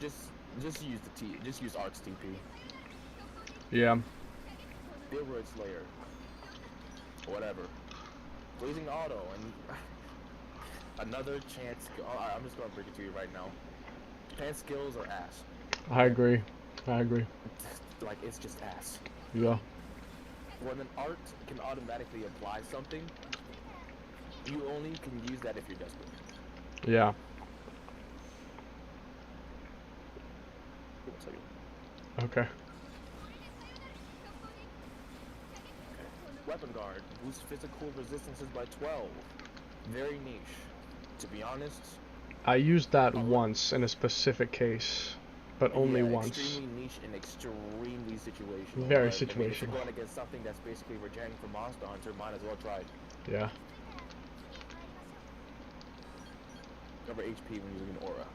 just use Art's TP. Yeah. Steroid Slayer. Whatever. Blazing Auto and another chance. I'm just gonna bring it to you right now. Chance skills are ass. I agree. Like, it's just ass. Yeah. When an art can automatically apply something, you only can use that if you're desperate. Yeah. Okay. Weapon Guard. Boosts physical resistances by 12. Very niche. To be honest, I used that once in a specific case, but only once. Extremely niche and extremely situational. Very but, I mean, if you're situational. going against something that's basically regenerating for Monster Hunter, might as well try it. Yeah. Cover HP when using an aura.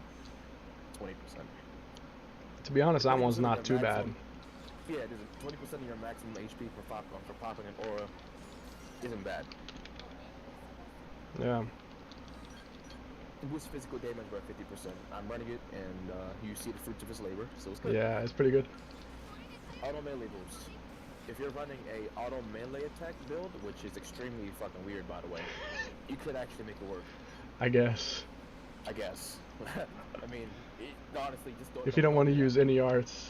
20%. To be honest, that one's not too bad. Yeah, there's a 20% of your maximum HP for popping an aura isn't bad. Yeah. Boosts physical damage by 50%. I'm running it, and you see the fruits of his labor, so it's good. Yeah, it's pretty good. Auto melee boost. If you're running a auto melee attack build, which is extremely fucking weird, by the way, you could actually make it work. I guess. I guess. I mean, honestly, just don't. If you don't want to use any arts,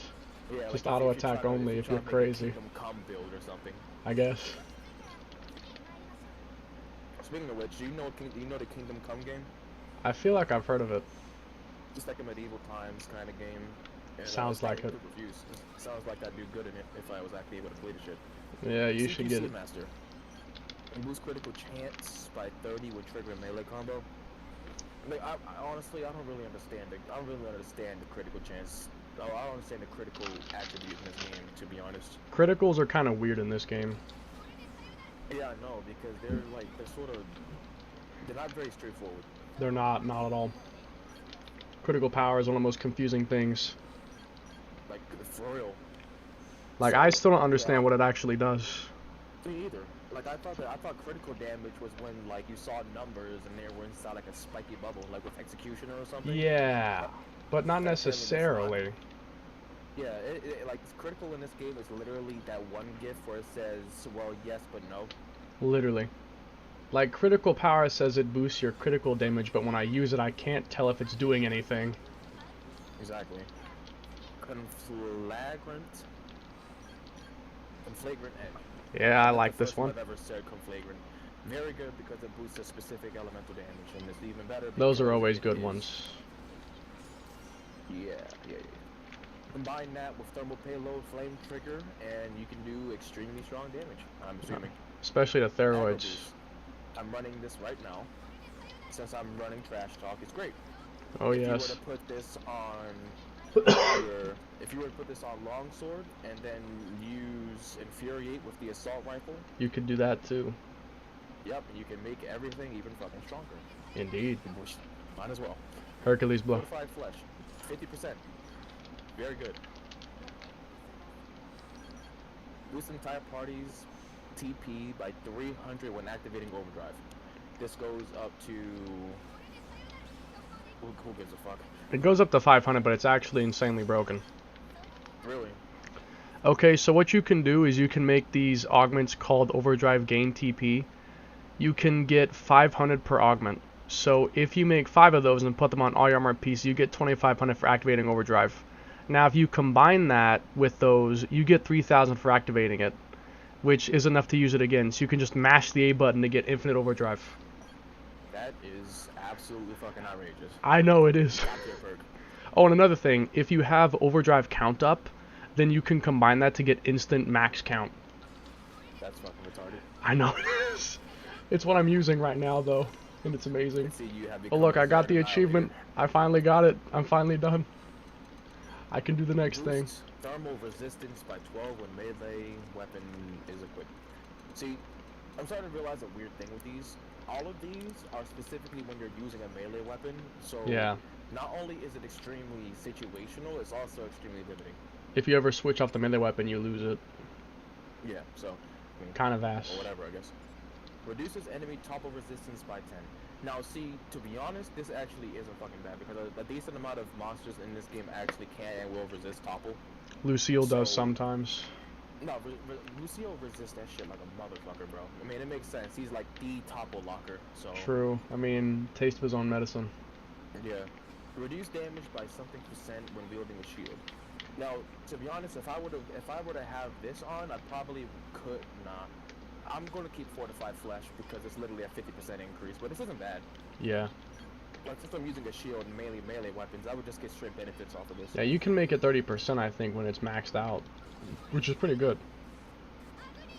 yeah, just like auto attack only if you're crazy. Kingdom Come build or something. I guess. Speaking of which, do you know the Kingdom Come game? I feel like I've heard of it. Just like a medieval times kind of game. And, Sounds like it. Reviews. Sounds like I'd do good in it if I was actually able to play the shit. Yeah, you should get it. Master. And boost critical chance by 30 with trigger and melee combo. Like, I honestly, I don't really understand it. I don't really understand the critical chance. I don't understand the critical attribute in this game, to be honest. Criticals are kind of weird in this game. Yeah, I know, because they're not very straightforward. They're not at all. Critical power is one of the most confusing things. Like, for real. Like, I still don't understand what it actually does. Me either. Like, I thought critical damage was when, like, you saw numbers and they were inside, like, a spiky bubble, like with Executioner or something. Yeah, but not necessarily. Yeah, like, critical in this game is literally that one gif where it says, well, yes, but no. Literally. Like, critical power says it boosts your critical damage, but when I use it, I can't tell if it's doing anything. Exactly. Conflagrant Edge. Yeah, I like this one. I've ever said Conflagrant. Very good because it boosts a specific elemental damage, and it's even better. Those are always good ones. Yeah. Combine that with thermal payload, flame trigger, and you can do extremely strong damage. I'm assuming. Especially the steroids. I'm running this right now. Since I'm running Trash Talk, it's great. Oh, if you were yes. to put this on if you were to put this on Longsword and then use Infuriate with the Assault Rifle, You could do that too. yep, and you can make everything even fucking stronger. Indeed. Might as well. Hercules blow. Fortified Flesh, 50%. Very good. Boost entire party's TP by 300 when activating Overdrive. This goes up to... Who gives a fuck? It goes up to 500, but it's actually insanely broken. Really? Okay, so what you can do is you can make these augments called Overdrive Gain TP. You can get 500 per augment. So if you make 5 of those and put them on all your armored pieces, you get 2,500 for activating Overdrive. Now if you combine that with those, you get 3,000 for activating it, which is enough to use it again. So you can just mash the A button to get infinite Overdrive. That is absolutely fucking outrageous. I know it is. Top tier perk. Oh, and another thing, if you have Overdrive count up, then you can combine that to get instant max count. That's fucking retarded. I know it is. It's what I'm using right now, though, and it's amazing. See, you have Oh, become look, a I got the Zardan achievement. I finally got it. I'm finally done. I can do the next thing. Boosts thermal resistance by 12 when melee weapon is equipped. See, I'm starting to realize a weird thing with these. All of these are specifically when you're using a melee weapon, so Yeah. not only is it extremely situational, it's also extremely limiting. If you ever switch off the melee weapon, you lose it. Yeah, so, I mean, Kind of ass. or whatever, I guess. Reduces enemy topple resistance by 10. Now, see, to be honest, this actually isn't fucking bad, because a decent amount of monsters in this game actually can and will resist topple. Lucille does So- sometimes. No, Lucio resists that shit like a motherfucker, bro. I mean, it makes sense. He's like the topple locker, so... True. I mean, taste of his own medicine. Yeah. Reduce damage by something percent when wielding a shield. Now, to be honest, if I were to have this on, I probably could not. I'm going to keep Fortified Flesh because it's literally a 50% increase, but this isn't bad. Yeah. Like, since I'm using a shield and melee weapons, I would just get straight benefits off of this. Yeah, you can make it 30%, I think, when it's maxed out, which is pretty good.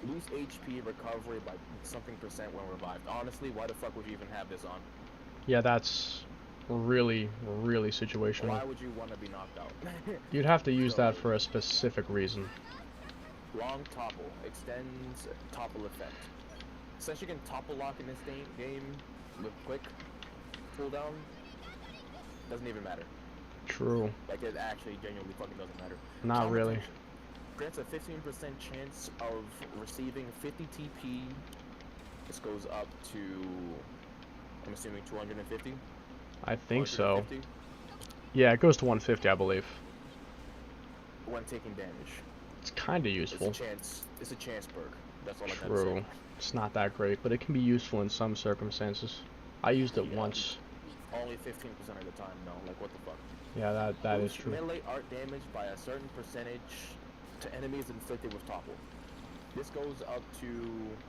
Lose HP recovery by something percent when revived. Honestly, why the fuck would you even have this on? Yeah, that's really, really situational. Why would you want to be knocked out? You'd have to use that for a specific reason. Long topple extends topple effect. Since you can topple lock in this game with quick cooldown, doesn't even matter. True. Like, it actually genuinely fucking doesn't matter. Not really. Grants a 15% chance of receiving 50 TP. This goes up to, I'm assuming 250? I think so. 150? Yeah, it goes to 150, I believe. When taking damage. It's kind of useful. It's a chance perk. That's all I gotta True. say. It's not that great, but it can be useful in some circumstances. I used it once. Only 15% of the time, no. Like, what the fuck? Yeah, that is Boost true. melee art damage by a certain percentage to enemies inflicted with topple. This goes up to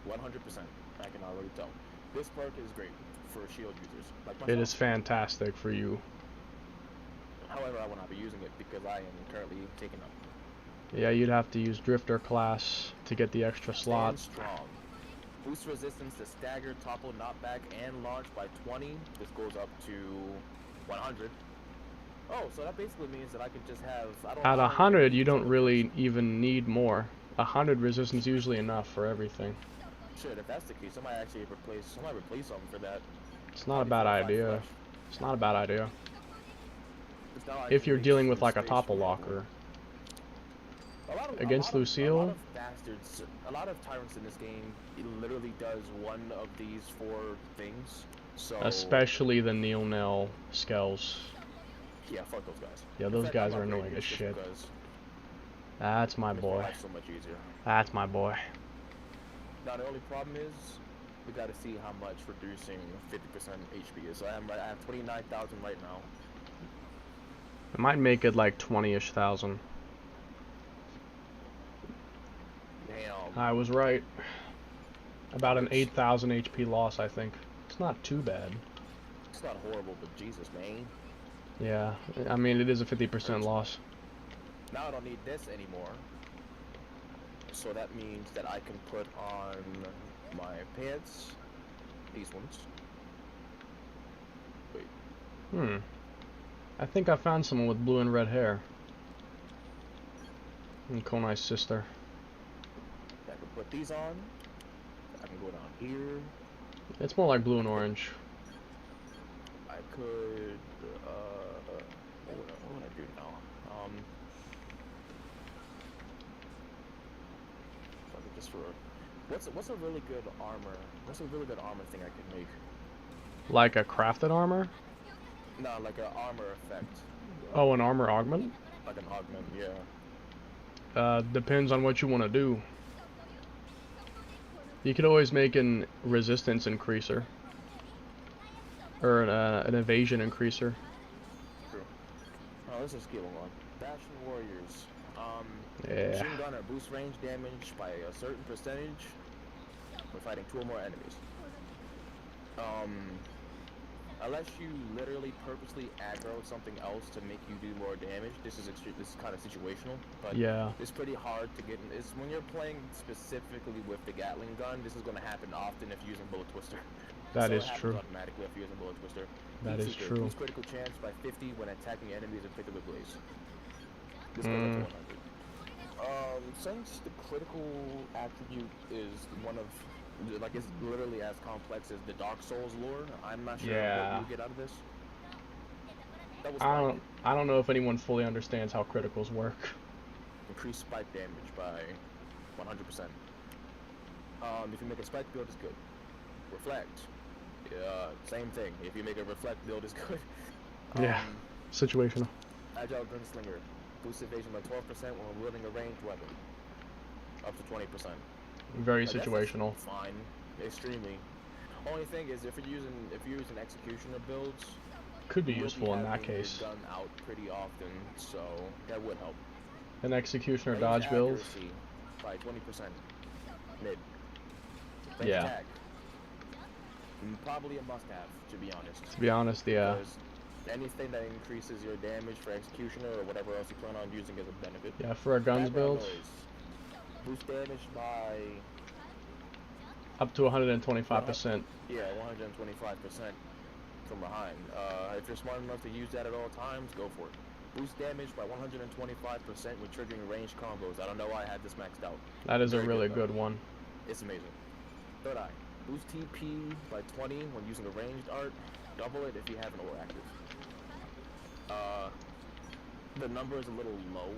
100%. I can already tell. This perk is great for shield users. Like myself. It is fantastic for you. However, I will not be using it because I am currently taking up. Yeah, you'd have to use Drifter class to get the extra slot. Stand strong. Boost resistance to stagger, topple, knockback, and launch by 20. This goes up to 100. Oh, so that basically means that I could just have... At 100, you don't really even need more. 100 resistance is usually enough for everything. Shit, if that's the case, I might actually replace something for that. It's not a bad idea. It's not a bad idea. Now I If can you're make dealing some with like a space topple for more. locker. A Against lot Lucille? of bastards, a lot of tyrants in this game, it literally does one of these 4 things. So Especially the Nil Skells. yeah, fuck those guys. Yeah, In those fact, guys I'm are not annoying very as good shit. because That's my it makes my boy. life so much easier. That's my boy. Now the only problem is we got to see how much reducing 50% HP is. So I have 29,000 right now. It might make it like 20-ish thousand. Damn. I was right. About an 8,000 HP loss, I think. It's not too bad. It's not horrible, but Jesus, man. Yeah, I mean, it is a 50% loss. Now I don't need this anymore. So that means that I can put on my pants these ones. Wait. Hmm. I think I found someone with blue and red hair. And Konai's sister. I can put these on. I can go down here. It's more like blue and orange. I could, what would I do now? If I could just what's a really good armor? What's a really good armor thing I could make? Like a crafted armor? No, like an armor effect. Oh, an armor augment? Like an augment, yeah. Depends on what you want to do. You could always make an resistance increaser. Or an evasion increaser. True. Oh, this is skill one. Bastion Warriors. Yeah. Machine gunner boosts range damage by a certain percentage when fighting 2 or more enemies. Unless you literally purposely aggro something else to make you do more damage, this is kind of situational. But Yeah. it's pretty hard to get. It's when you're playing specifically with the Gatling gun. This is going to happen often if you're using Bullet Twister. That So is it happens true. automatically if you're using Bullet Twister. That is Seeker, true. boosts critical chance by 50 when attacking enemies inflicted with blaze. This goes up to 100. Since the critical attribute is one of, like, it's literally as complex as the Dark Souls lore, I'm not sure Yeah. what you get out of this. That was fine. I don't know if anyone fully understands how criticals work. Increase spike damage by 100%. If you make a spike build, is good. Reflect. Same thing. If you make a reflect build, is good. Yeah. Situational. Agile Gunslinger. Boost evasion by 12% when wielding a ranged weapon. Up to 20%. Very Like, that's situational. Fine. Extremely. Only thing is if you're using executioner builds, Could be you'll useful in that having your case. gun out pretty often, so that would help. An executioner Range dodge build. accuracy by 20%. Mid. Range Yeah. attack. Probably a must-have, to be honest. To be honest, yeah. Because anything that increases your damage for executioner or whatever else you plan on using is a benefit. Yeah, for a guns Background build, noise. Boost damage by up to 125%. yeah, 125% from behind. If you're smart enough to use that at all times, go for it. Boost damage by 125% when triggering ranged combos. I don't know why I had this maxed out. That is a Very really good, good though. one. It's amazing. Third eye. Boost TP by 20 when using a ranged art. Double it if you have an ore active. The number is a little low,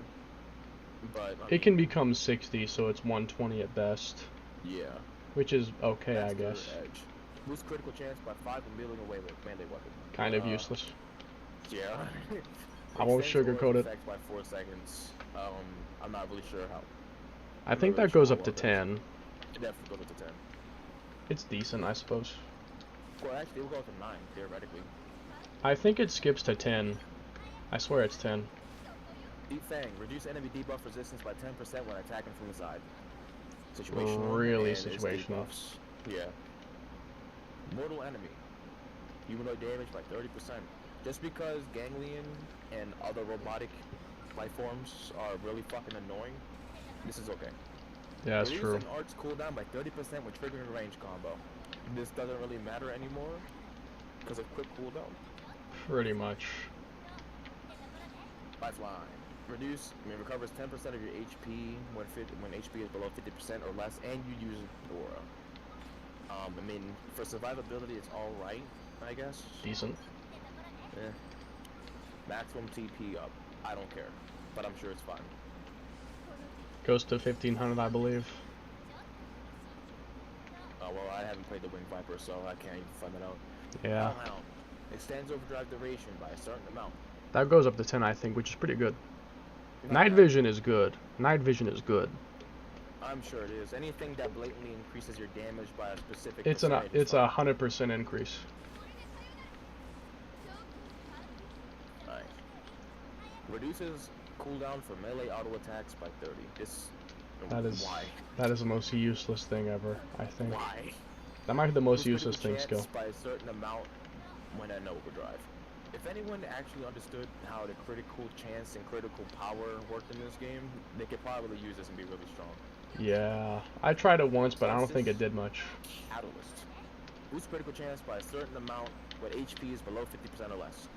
but It can become 60, so it's 120 at best, yeah. which is okay, That's I their guess. edge. Boost critical chance by 5 when wielding a melee weapon. Kind of useless. Yeah. I won't Extends sugarcoat aura it. effect by 4 seconds. I'm not really sure how. I think really that goes sure up to how well 10. It definitely goes up to 10. It's decent, I suppose. Well, actually, it will go up to 9, theoretically. I think it skips to 10. I swear it's 10. Deep Fang. Reduce enemy debuff resistance by 10% when attacking from the side. Situational. Really and its situational. debuffs. Yeah. Mortal enemy. Humanoid damage by 30%. Just because ganglion and other robotic life forms are really fucking annoying, this is okay. Yeah, that's Reduce true. an art's cooldown by 30% when triggering a range combo. This doesn't really matter anymore because of quick cooldown. Pretty much. Lifeline. Recovers 10% of your HP when HP is below 50% or less, and you use Aura. For survivability, it's all right, I guess. Decent. Eh. Maximum TP up. I don't care, but I'm sure it's fine. Goes to 1500, I believe. Oh well, I haven't played the Winged Viper, so I can't even find that out. Yeah. Now, extends overdrive duration by a certain amount. That goes up to 10, I think, which is pretty good. Night vision is good. Night vision is good. I'm sure it is. Anything that blatantly increases your damage by a specific It's percentage is it's a 100% increase. Nice. Reduces cooldown for melee auto attacks by 30. That is why? That is the most useless thing ever, I think. Why? That might be the most Boost useless thing critical skill. chance by a certain amount when at overdrive. If anyone actually understood how the critical chance and critical power worked in this game, they could probably use this and be really strong. Yeah, I tried it once, but I don't think it did much. Catalyst. Boost critical chance by a certain amount when HP is below 50% or less.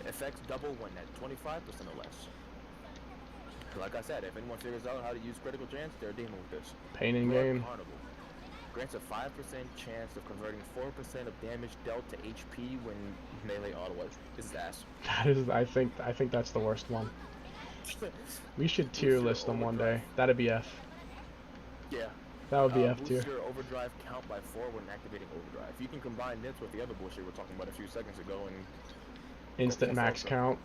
Effects double when at 25% or less. Like I said, if anyone figures out how to use critical chance, they're dealing with this. Pain in Blood game. Carnival grants a 5% chance of converting 4% of damage dealt to HP when melee auto. This is ass. That is, I think that's the worst one. We should tier list them one day. That'd be F. Yeah. That would be F tier. Boost your overdrive count by 4 when activating overdrive. You can combine this with the other bullshit we were talking about a few seconds ago and Instant max count.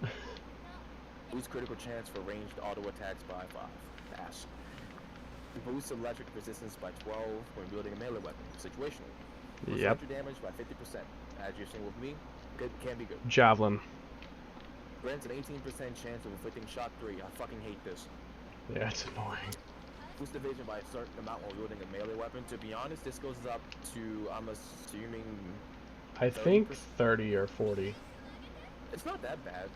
Boost critical chance for ranged auto attacks by 5. Pass. Boost electric resistance by 12 when wielding a melee weapon. Situational. Boost Yep. electric damage by 50%. As you're seeing with me, can be good. Javelin. Grants an 18% chance of inflicting shock 3. I fucking hate this. Yeah, it's annoying. Boost evasion by a certain amount while wielding a melee weapon. To be honest, this goes up to, I'm assuming, I think 30%. 30 or 40. It's not that bad,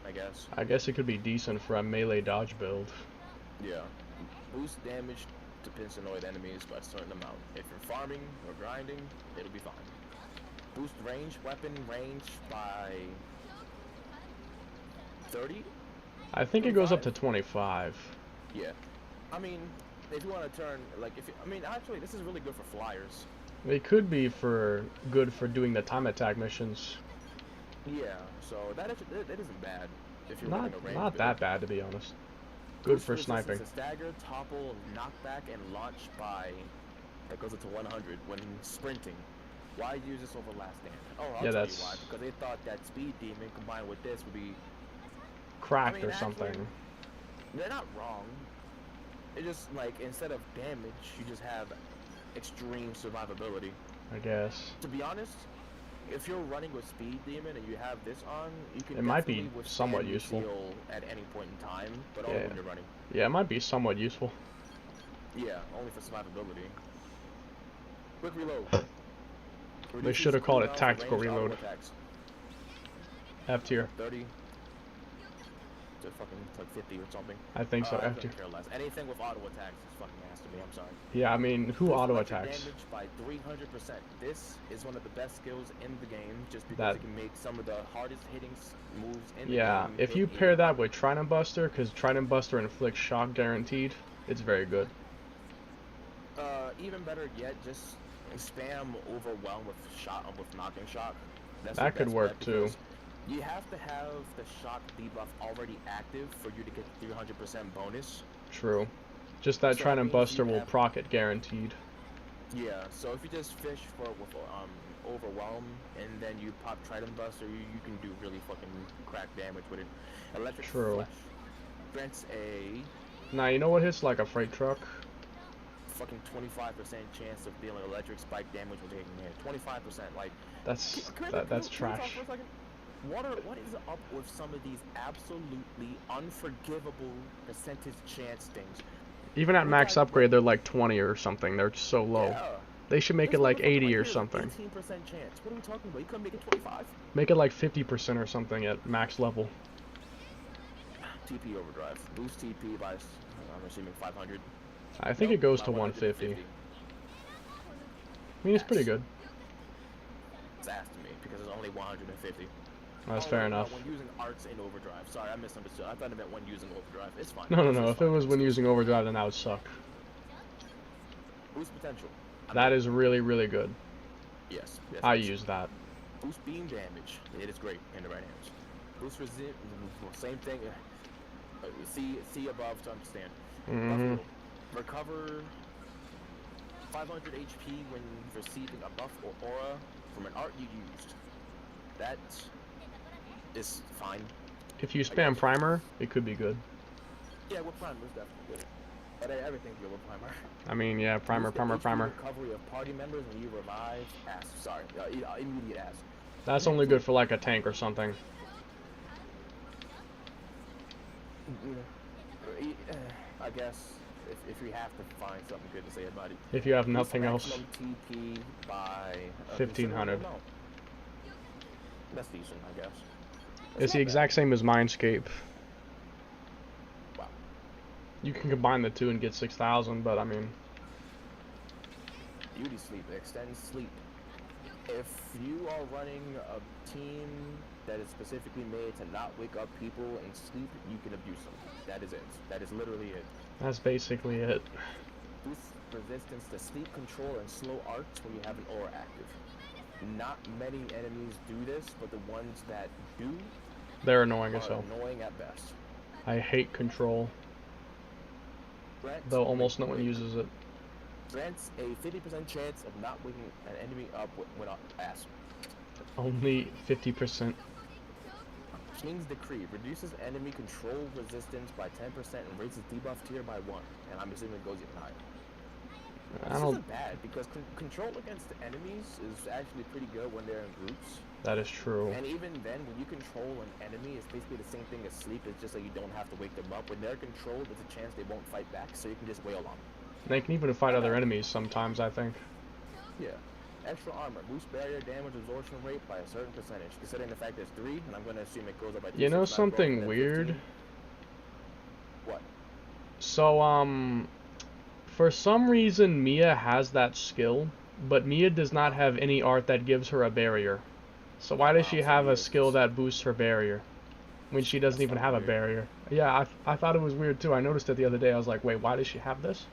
I guess. I guess it could be decent for a melee dodge build. Yeah. Boost damage to pinsanoid enemies by a certain amount. If you're farming or grinding, it'll be fine. Boost range, weapon range by 30? I think it goes up to 25. Yeah. I mean, if you want to turn, like, I mean, actually, this is really good for flyers. It could be good for doing the time attack missions. Yeah, so that isn't bad if you're Not running a range not build. that bad, to be honest. Good Boost for resistance sniping. to stagger, topple, knockback, and launch by, that goes up to 100 when sprinting. Why use this over last stand? Oh, I'll tell that's you why. Because they thought that speed demon combined with this would be... Cracked I mean, or something. actually, they're not wrong. It just, like, instead of damage, you just have extreme survivability. I guess. To be honest, if you're running with speed demon and you have this on, you can It might be definitely withstand somewhat useful. seal at any point in time, but only Yeah. when you're running. Yeah, it might be somewhat useful. Yeah, only for survivability. Quick reload. They should have called it Reduces tactical cooldown for reload. ranged auto attacks. F tier. 30 to fucking like 50 or something. I think so. I F tier. couldn't care less. Anything with auto attacks is fucking ass to me. I'm sorry. Yeah, I mean, who Boost auto electric attacks? Damage by 300%. This is one of the best skills in the game, just because That- it can make some of the hardest hitting moves in the Yeah, game. if you pair that with Trident Buster, because Trident Buster inflicts shock guaranteed, it's very good. Even better yet, just spam overwhelm with knocking shock. That's That the could best work bet, too. because you have to have the shock debuff already active for you to get the 300% bonus. True. Just that So that Trident means Buster you will have- proc it guaranteed. Yeah, so if you just fish for with overwhelm and then you pop Trident Buster, you can do really fucking crack damage with it. Electric True. Flesh grants a Now, you know what hits like a freight truck? fucking 25% chance of dealing electric spike damage with hitting hit. 25%, like. That's Can we that's talk trash. for a second? What is up with some of these absolutely unforgivable percentage chance things? Even at max upgrade, they're like 20 or something. They're so low. Yeah. They should make This it like motherfucker 80 right or here is something. 18% chance. What are we talking about? You couldn't make it 25? Make it like 50% or something at max level. TP overdrive. Boost TP by, I'm assuming 500. I think it goes to 150. I mean, it's pretty good. It's ass to me because it's only 150. That's Oh, fair no, enough. When using arts in overdrive. Sorry, I misunderstood. I thought it meant when using overdrive. It's fine. No. It's If it fine. was when using overdrive, then that would suck. Boost potential. That is really, really good. Yes. I use that. Boost beam damage. It is great in the right hands. Boost resist. Same thing. See above to understand. Mm-hmm. Recover 500 HP when receiving a buff or aura from an art you used. That is fine. If you spam primer, it could be good. Yeah, with primer is definitely good. But everything's good with primer. I mean, yeah, primer. Boost the HP recovery of party members when you revive. Immediate ass. That's only good for like a tank or something. I guess if you have to find something good to say about it. If you have nothing else. Maximum TP by 1500. That's decent, I guess. It's the exact same as Mindscape. Wow. You can combine the two and get 6,000, but I mean, Beauty sleep extends sleep. If you are running a team that is specifically made to not wake up people and sleep, you can abuse them. That is it. That is literally it. That's basically it. Boost resistance to sleep control and slow arcs when you have an aura active. Not many enemies do this, but the ones that do, They're annoying as are hell. annoying at best. I hate control, Grants though almost no one uses it. Grants a 50% chance of not waking an enemy up when on ass. Only 50%. King's Decree reduces enemy control resistance by 10% and raises debuff tier by 1. And I'm assuming it goes even higher. I This don't. isn't bad because control against enemies is actually pretty good when they're in groups. That is true. And even then, when you control an enemy, it's basically the same thing as sleep. It's just that you don't have to wake them up. When they're controlled, there's a chance they won't fight back, so you can just wail on them. They can even fight other enemies sometimes, I think. Yeah. Extra armor. Boost barrier damage absorption rate by a certain percentage. Considering the fact there's 3, and I'm going to assume it goes up by 2. You know so it's not broken something at weird? 15. What? So, for some reason Mia has that skill, but Mia does not have any art that gives her a barrier. So why does she have a skill that boosts her barrier when she doesn't even have a barrier? Yeah, I thought it was weird too. I noticed it the other day. I was like, wait, why does she have this?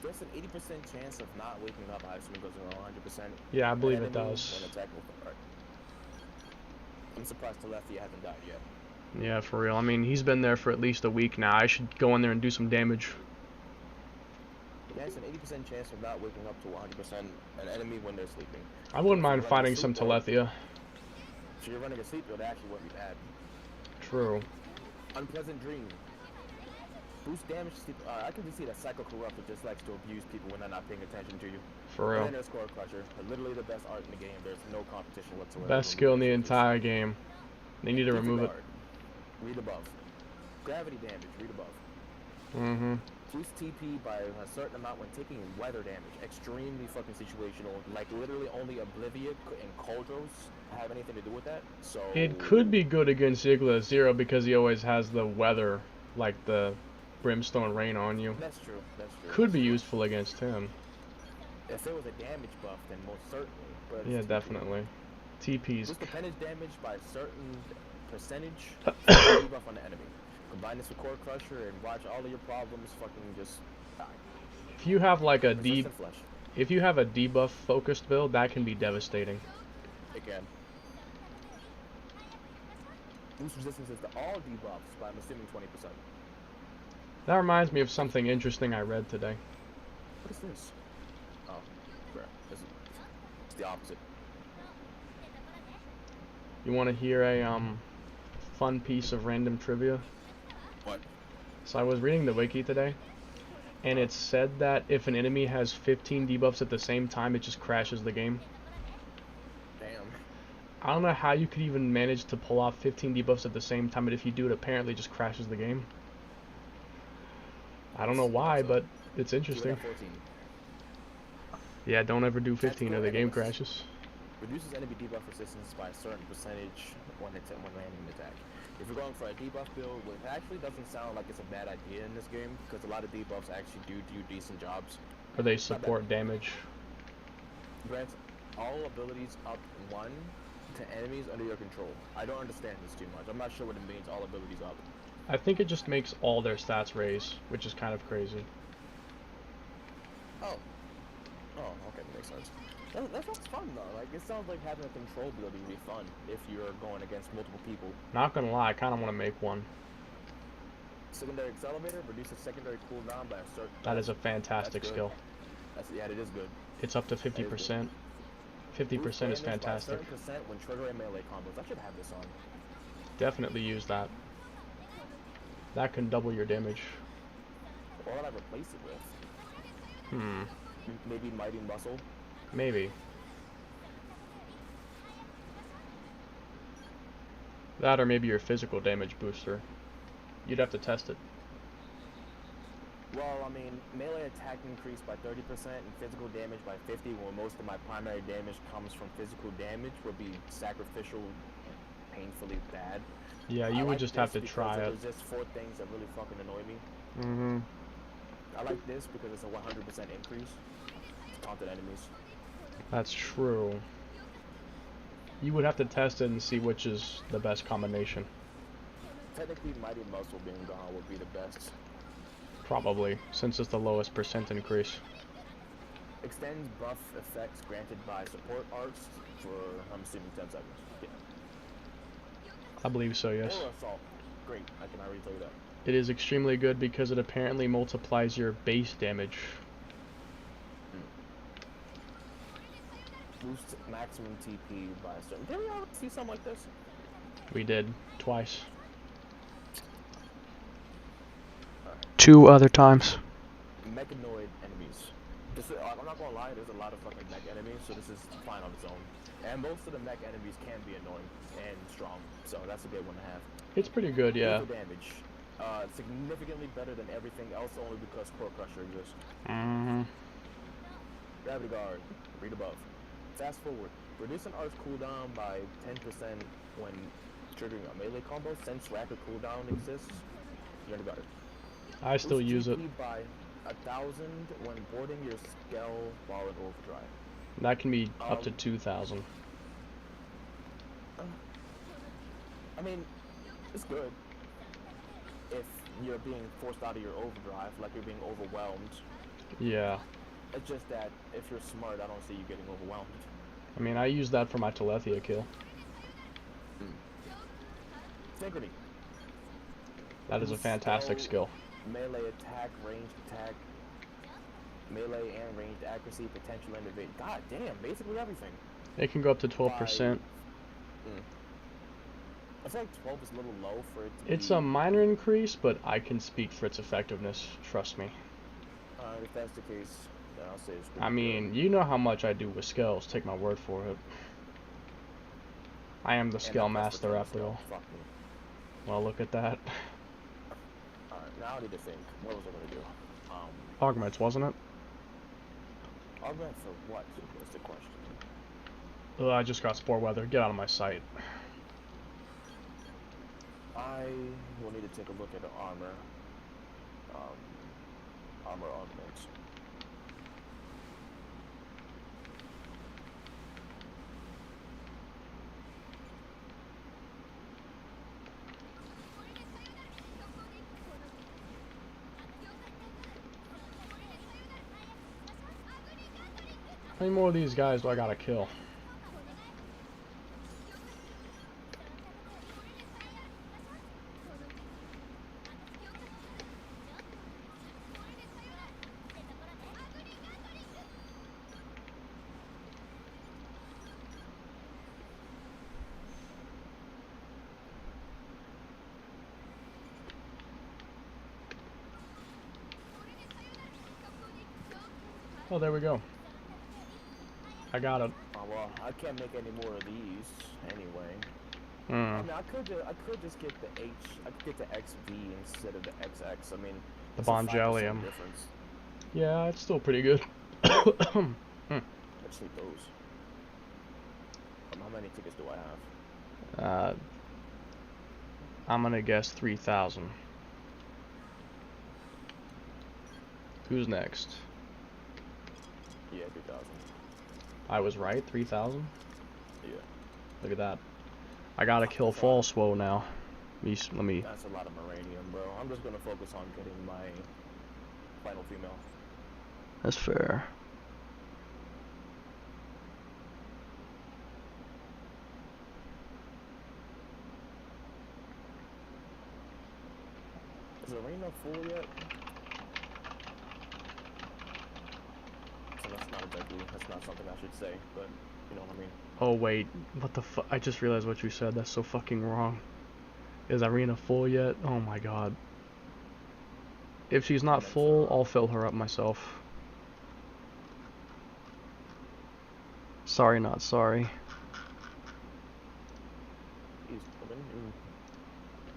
There's an 80% chance of not waking up. I assume it goes to 100%. Yeah, I believe it Enemy does. when attack will fire. I'm surprised Telethia hasn't died yet. Yeah, for real. I mean, he's been there for at least a week now. I should go in there and do some damage. Yeah, it's an 80% chance of not waking up to 100% an enemy when they're sleeping. I wouldn't mind If you're running fighting a some sleep build- Telethia. If you're running a sleep build, it actually wouldn't be bad. True. Unpleasant Dream. Boost damage to sleep. I can just see that Psycho Corruptor just likes to abuse people when they're not paying attention to you. For real. And there's Core Crusher. Literally the best art in the game. There's no competition whatsoever. Best skill in the entire game. They need to remove it. Read above. Gravity damage. Read above. Mm-hmm. Boost TP by a certain amount when taking weather damage. Extremely fucking situational. Like literally only Oblivion and Cauldros have anything to do with that. So It could be good against Igla Zero because he always has the weather, like the brimstone rain on you. That's true. That's true. Could be useful against him. If it was a damage buff, then most certainly. But Yeah, it's TP. definitely. TP's. Boost appendage damage by a certain percentage. Debuff on the enemy. Combine this with Core Crusher and watch all of your problems fucking just die. If you have like a Resistant flesh. if you have a debuff focused build, that can be devastating. Again. Boost resistances to all debuffs by I'm assuming 20%. That reminds me of something interesting I read today. What is this? Oh, bruh. It's the opposite. You want to hear a fun piece of random trivia? What? So I was reading the wiki today, and it said that if an enemy has 15 debuffs at the same time, it just crashes the game. Damn. I don't know how you could even manage to pull off 15 debuffs at the same time, but if you do it, apparently it just crashes the game. I don't know why, but it's interesting. 14. Yeah, don't ever do 15 or the game crashes. Reduces enemy debuff resistance by a certain percentage when landing an attack. If you're going for a debuff build, which actually doesn't sound like it's a bad idea in this game, because a lot of debuffs actually do decent jobs. Or they support damage. Grants all abilities up 1 to enemies under your control. I don't understand this too much. I'm not sure what it means, all abilities up. I think it just makes all their stats raise, which is kind of crazy. Oh. Oh, okay, that makes sense. That sounds fun though. Like it sounds like having a control build would be fun if you're going against multiple people. Not gonna lie, I kind of want to make one. Secondary Accelerator reduces secondary cooldown by a certain. That is a fantastic skill. Yeah, it is good. It's up to 50%. 50% is fantastic. Percent when triggering melee combos. I should have this on. Definitely use that. That can double your damage. What would I replace it with? Hmm. Maybe Mighty Muscle. Maybe. That or maybe your physical damage booster. You'd have to test it. Well, I mean, melee attack increased by 30% and physical damage by 50%, when most of my primary damage comes from physical damage, would be sacrificial and painfully bad. Yeah, you would just have to try it. There's just 4 things that really fucking annoy me. Mm-hmm. I like this because it's a 100% increase to taunted enemies. That's true. You would have to test it and see which is the best combination. Technically, Mighty Muscle being gone would be the best. Probably, since it's the lowest percent increase. Extends buff effects granted by support arts for, I'm assuming, 10 seconds. Yeah. I believe so, yes. Or assault. Great, I can already tell you that. It is extremely good because it apparently multiplies your base damage. Boost maximum TP by a certain... Did we already see something like this? We did, twice. 2 other times. Mechanoid enemies. This is, I'm not gonna lie, there's a lot of fucking mech enemies, so this is fine on its own. And most of the mech enemies can be annoying and strong, so that's a good one to have. It's pretty good, yeah. Lethal damage. Significantly better than everything else, only because Core Crusher exists. Gravity Guard. Read above. Fast forward. Reduce an art's cooldown by 10% when triggering a melee combo. Since rapid cooldown exists, you're in the guard. I still Boost use it. TP by 1,000 when boarding your Skell while in overdrive. That can be up to 2,000. I mean, it's good if you're being forced out of your overdrive, like you're being overwhelmed. Yeah. It's just that if you're smart, I don't see you getting overwhelmed. I mean, I use that for my Telethia kill. Synchrony. That is a fantastic skill. Melee attack, ranged attack, melee and ranged accuracy, potential and evade. God damn, basically everything. It can go up to 12%. I feel like 12 is a little low for it to It's be... a minor increase, but I can speak for its effectiveness. Trust me. if that's the case, then I'll say it's pretty I mean, good. you know how much I do with skells. Take my word for it. I am the skill master after all. Fuck me. Well, look at that. Alright, now I need to think. What was I gonna do? Augments, wasn't it? Augment for what? That's the question. I just got Spore Weather. Get out of my sight. I will need to take a look at the armor. Armor augments. How many more of these guys do I gotta kill? Oh, there we go. I got it. Oh, well, I can't make any more of these anyway. I mean, I could just get the I could get the XV instead of the XX. I mean, The it's a 5% Bongelium. difference. Yeah, it's still pretty good. I just need those. How many tickets do I have? I'm gonna guess 3,000. Who's next? Yeah, 3,000. I was right, 3,000? Yeah. Look at that. I gotta kill Falswoe now. Let me... That's a lot of Moranium, bro. I'm just gonna focus on getting my final female. That's fair. Is Arena full yet? So that's not something I should say, but you know what I mean. Oh wait, what the fuck? I just realized what you said. That's so fucking wrong. Is Irina full yet? Oh my god. If she's not full, I'll fill her up myself. Sorry, not sorry.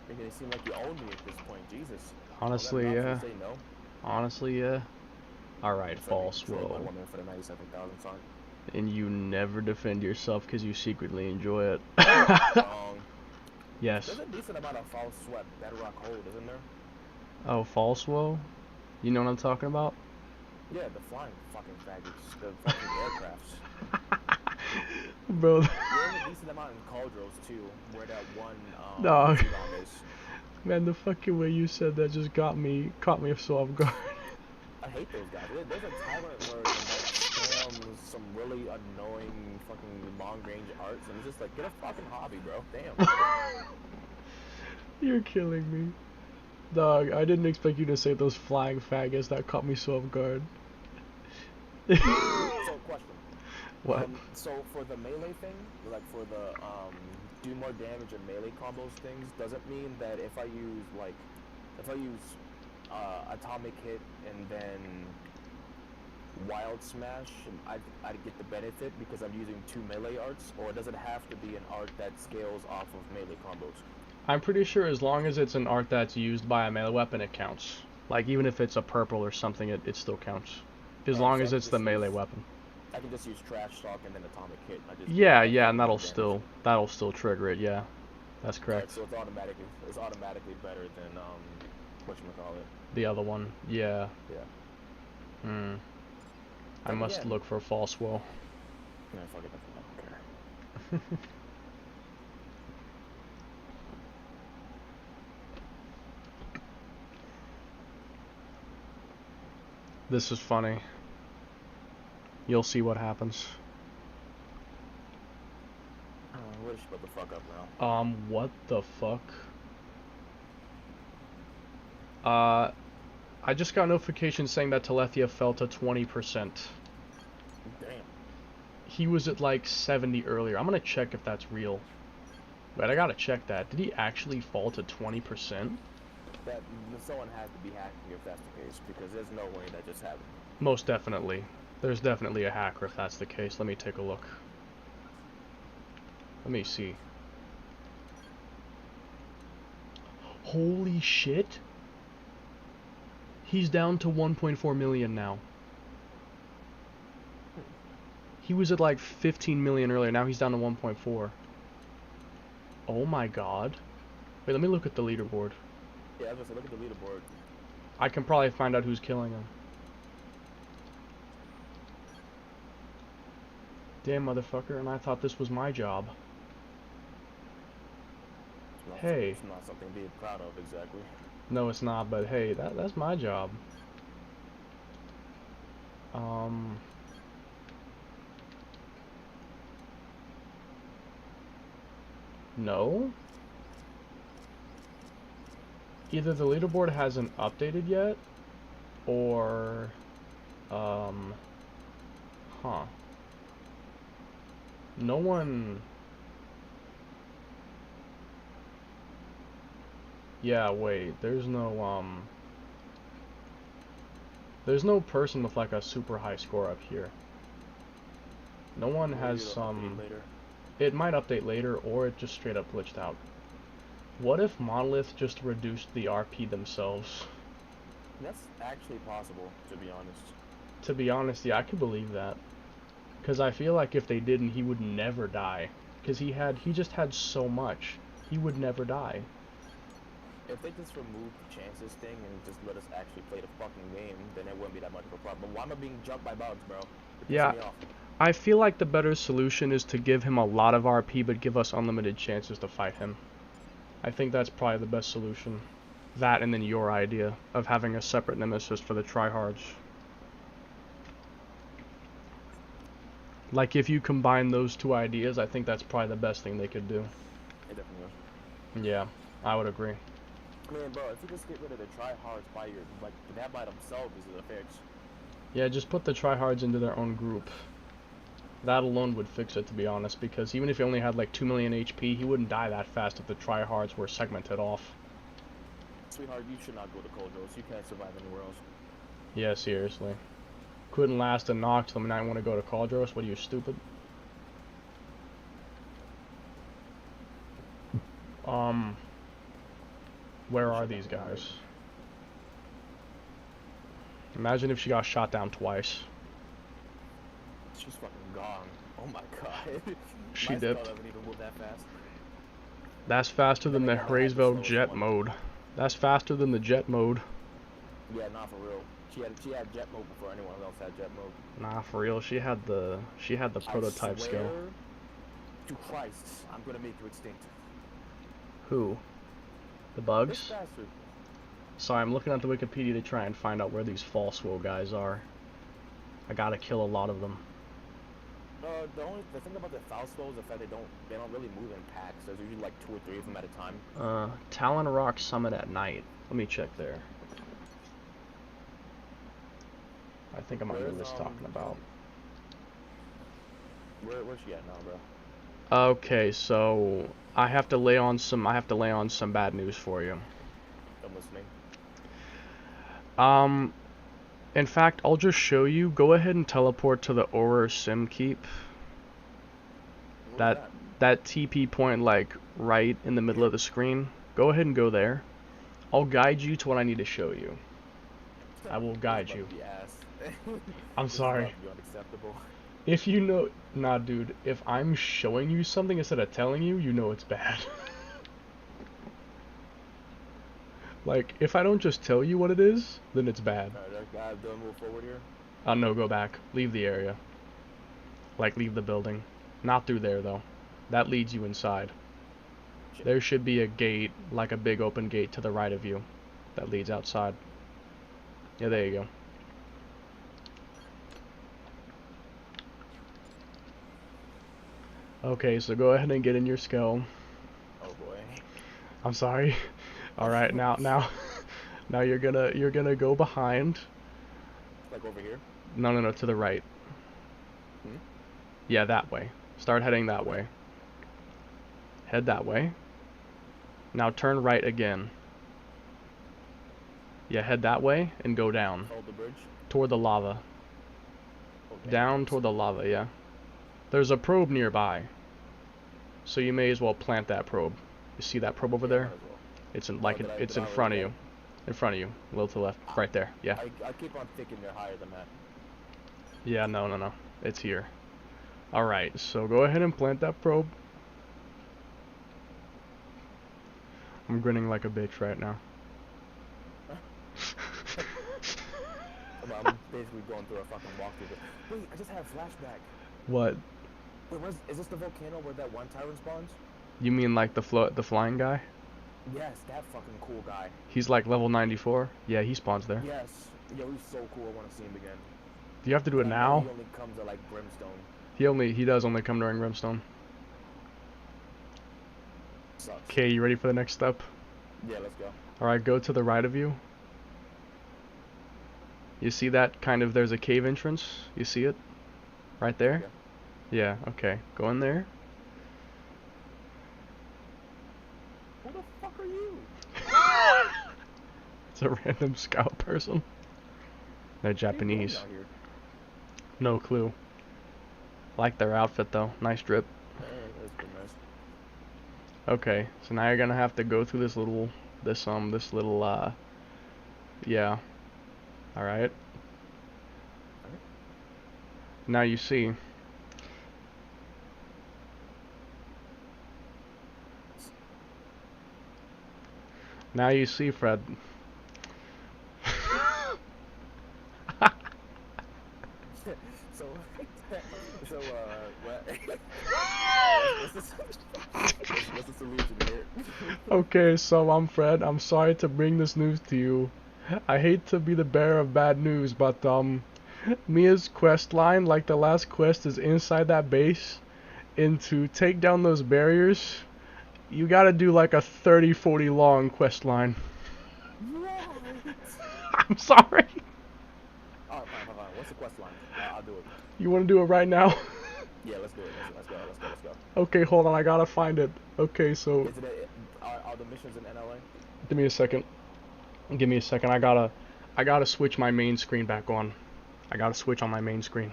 Making it seem like you own me at this point, Jesus. Honestly, yeah. Say no. Honestly, yeah. Alright, Falswoe. And you never defend yourself because you secretly enjoy it. Yes. There's a decent amount of false sweat bedrock hold, isn't there? Oh, Falswoe? You know what I'm talking about? Yeah, the flying fucking faggots, the fucking aircrafts. Bro. There's a decent amount in Cauldros too, where that one Dog. Xenon is. Man, the fucking way you said that just caught me so off guard. I hate those guys. There's a tyrant word that spams some really annoying fucking long range arts, and it's just like, get a fucking hobby, bro. Damn. You're killing me. Dog, I didn't expect you to say those flying faggots. That caught me so off guard. So, question. What? So for the melee thing, like for the do more damage and melee combos things, does it mean that if I use atomic hit and then wild smash, I'd get the benefit because I'm using 2 melee arts, or does it have to be an art that scales off of melee combos? I'm pretty sure as long as it's an art that's used by a melee weapon, it counts. Like, even if it's a purple or something, it still counts. As long as it's the melee weapon. I can just use trash talk and then atomic hit. Yeah, and that'll still trigger it. Yeah, that's correct. Right, so it's automatically better than whatchamacallit. The other one, yeah. Yeah. I must look for false will. No, fuck it, I don't care. This is funny. You'll see what happens. We're just about to fuck up now. What the fuck? I just got notification saying that Telethia fell to 20%. Damn. He was at like 70 earlier. I'm gonna check if that's real. But I gotta check that. Did he actually fall to 20%? That someone has to be hacking if that's the case, because there's no way that just happened. Most definitely. There's definitely a hacker if that's the case. Let me take a look. Let me see. Holy shit! He's down to 1.4 million now. He was at like 15 million earlier. Now he's down to 1.4. Oh my god. Wait, let me look at the leaderboard. Yeah, I was gonna say, look at the leaderboard. I can probably find out who's killing him. Damn, motherfucker, and I thought this was my job. Hey. It's not something to be proud of, exactly. No, it's not, but hey, that's my job. No? Either the leaderboard hasn't updated yet, or, no one... Yeah, wait, there's no person with like a super high score up here. No one has some... It might update later, or it just straight up glitched out. What if Monolith just reduced the RP themselves? That's actually possible, to be honest. To be honest, yeah, I could believe that. Because I feel like if they didn't, he would never die. Because he just had so much. He would never die. If they just removed the chances thing and just let us actually play the fucking game, then it wouldn't be that much of a problem. Why am I being jumped by bugs, bro? Yeah, I feel like the better solution is to give him a lot of RP, but give us unlimited chances to fight him. I think that's probably the best solution. That and then your idea of having a separate nemesis for the tryhards. Like, if you combine those two ideas, I think that's probably the best thing they could do. It definitely is. Yeah, I would agree. Man, bro, if you just get rid of the tryhards by that by themselves is a fix. Yeah, just put the tryhards into their own group. That alone would fix it, to be honest, because even if he only had like 2 million HP, he wouldn't die that fast if the tryhards were segmented off. Sweetheart, you should not go to Cauldros. You can't survive anywhere else. Yeah, seriously. Couldn't last a knock till I want to go to Cauldros? What are you, stupid? Where are these guys? Imagine if she got shot down twice. She's fucking gone. Oh my god. She My dipped. skull doesn't even move that fast. That's faster than the Hraesville jet mode. That's faster than the jet mode. Yeah, not for real. She had jet mode before anyone else had jet mode. Nah, for real. She had the prototype I swear skill. to Christ, I'm gonna make you extinct. Who? The This bugs? bastard. Sorry, I'm looking at the Wikipedia to try and find out where these false woe guys are. I gotta kill a lot of them. The thing about the foul spells is the fact they don't really move in packs. There's usually like 2 or 3 of them at a time. Talon Rock Summit at night. Let me check there. I think I might know what this talking about. Where's she at now, bro? Okay, so I have to lay on some bad news for you. I'm listening. In fact, I'll just show you. Go ahead and teleport to the Aura Sim Keep. That TP point, like, right in the middle of the screen. Go ahead and go there. I'll guide you to what I need to show you. I will guide you. I'm sorry. If you know... Nah, dude. If I'm showing you something instead of telling you, you know it's bad. Like, if I don't just tell you what it is, then it's bad. Alright, do I move forward here? No, go back. Leave the area. Like, leave the building. Not through there, though. That leads you inside. Shit. There should be a gate, like a big open gate to the right of you, that leads outside. Yeah, there you go. Okay, so go ahead and get in your skull. Oh boy. I'm sorry. All right, now you're gonna go behind. Like over here? No, to the right. Hmm? Yeah, that way. Start heading that way. Head that way. Now turn right again. Yeah, head that way and go down. Hold the bridge? Toward the lava. Okay. Down toward the lava, yeah. There's a probe nearby. So you may as well plant that probe. You see that probe over there? Might as well. It's in Did I front of already you. In front of you. A little to the left. Right there. Yeah. I keep on thinking they're higher than that. Yeah, no. It's here. Alright, so go ahead and plant that probe. I'm grinning like a bitch right now. I'm basically going through a fucking walkthrough. Wait, I just had a flashback. What? Wait, is this the volcano where that one tyrant spawns? You mean like the flying guy? Yes, that fucking cool guy. He's like level 94? Yeah, he spawns there. Yes. Yo, he's so cool. I want to see him again. Do you have to do it He now? only comes at like Brimstone. He does only come during Brimstone. Sucks. Okay, you ready for the next step? Yeah, let's go. Alright, go to the right of you. You see that kind of, there's a cave entrance? You see it? Right there? Yeah, okay. Go in there. Who the fuck are you? It's a random scout person. They're Japanese. Out here? No clue. Like their outfit though. Nice drip. That's pretty nice. Okay, so now you're gonna have to go through this little, yeah. Alright. Now you see. Now you see, Fred. What's the solution here? Okay, so I'm Fred. I'm sorry to bring this news to you. I hate to be the bearer of bad news, but Mia's quest line, like the last quest, is inside that base. And to take down those barriers, you gotta do like a 30-40 long quest line. I'm sorry. Alright, fine. What's the quest line? I'll do it. You wanna do it right now? Yeah, let's do it. Let's go. Okay, hold on. I gotta find it. Okay, so Is it are the missions in NLA? give me a second. I gotta switch my main screen back on. I gotta switch on my main screen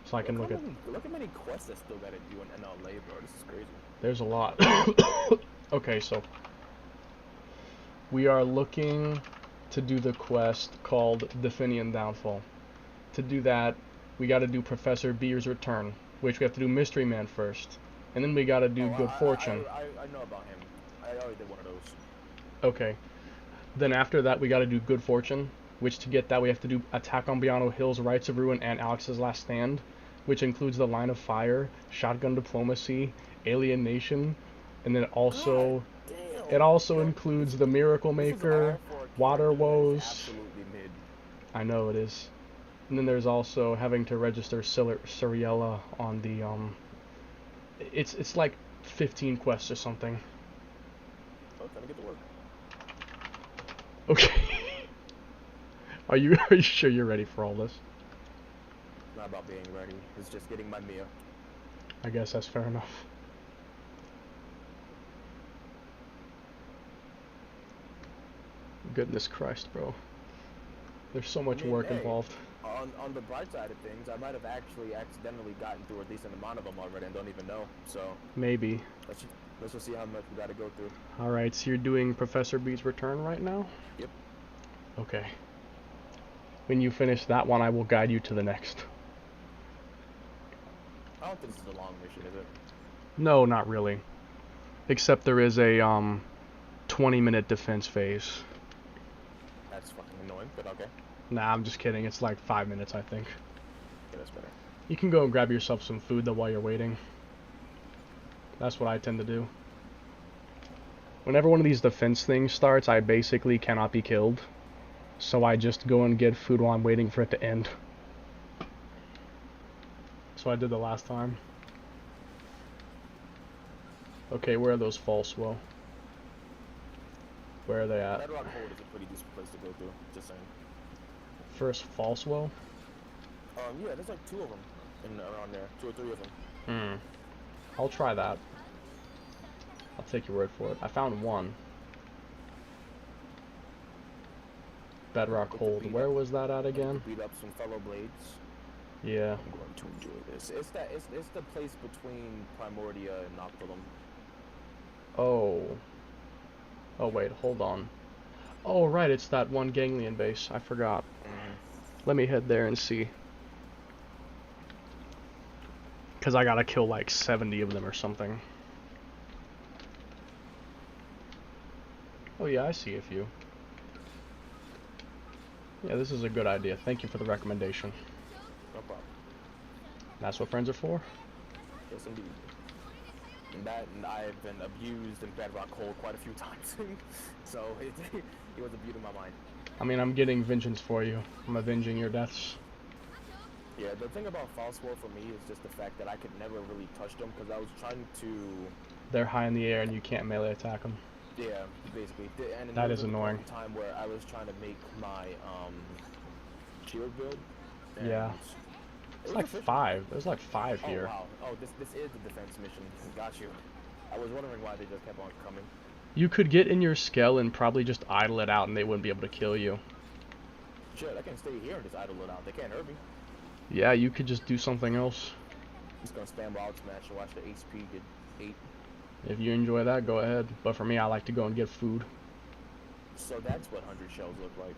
so I can look at. Look how many quests I still gotta do in NLA, bro. This is crazy. There's a lot. Okay, so we are looking to do the quest called Definian Downfall. To do that, we got to do Professor Beer's Return, which we have to do Mystery Man first, and then we got to do Good Fortune. I know about him. I already did one of those. Okay. Then after that, we got to do Good Fortune, which to get that we have to do Attack on Biano Hills, Rights of Ruin, and Alex's Last Stand, which includes the Line of Fire, Shotgun Diplomacy, Alien Nation, and then also it also includes the Miracle Maker, Water Woes. Absolutely mid. I know it is. And then there's also having to register Suriella on the it's like 15 quests or something. Oh, time to get to work. Okay. Are you sure you're ready for all this? Not about being ready. It's just getting my Mia. I guess that's fair enough. Goodness Christ, bro. There's so much work involved. On the bright side of things, I might have actually accidentally gotten through a decent amount of them already and don't even know. So maybe. Let's just see how much we gotta go through. Alright, so you're doing Professor B's Return right now? Yep. Okay. When you finish that one, I will guide you to the next. I don't think this is a long mission, is it? No, not really. Except there is a 20-minute defense phase. That's fucking annoying, but okay. Nah, I'm just kidding. It's like 5 minutes, I think. Yeah, that's better. You can go and grab yourself some food though while you're waiting. That's what I tend to do. Whenever one of these defense things starts, I basically cannot be killed. So I just go and get food while I'm waiting for it to end. So I did the last time. Okay, where are those false well? Where are they at? Bedrock Hold is a pretty decent place to go through, just saying. First false well? Yeah, there's like 2 of them around there. 2 or 3 of them. I'll try that. I'll take your word for it. I found one. Bedrock Hold. Where was that at again? Beat up some fellow blades. Yeah. I'm going to enjoy this. It's the place between Primordia and Noctilum. Oh. Oh wait, hold on. Oh right, it's that one ganglion base. I forgot. Let me head there and see. Cause I gotta kill like 70 of them or something. Oh yeah, I see a few. Yeah, this is a good idea. Thank you for the recommendation. No problem. That's what friends are for? Yes, indeed. And I've been abused in Bedrock Hold quite a few times. So it was a beauty in my mind. I mean, I'm getting vengeance for you. I'm avenging your deaths. Yeah, the thing about False War for me is just the fact that I could never really touch them because I was trying to... They're high in the air and you can't melee attack them. Yeah, basically. And that is annoying. Time where I was trying to make my shield build. Yeah. It's like 5. There's like 5 here. Oh wow. Oh, this is the defense mission. Got you. I was wondering why they just kept on coming. You could get in your Skell and probably just idle it out and they wouldn't be able to kill you. Shit, I can stay here and just idle it out. They can't hurt me. Yeah, you could just do something else. I'm just gonna spam Wild Smash and watch the HP get 8. If you enjoy that, go ahead. But for me, I like to go and get food. So that's what 100 shells look like.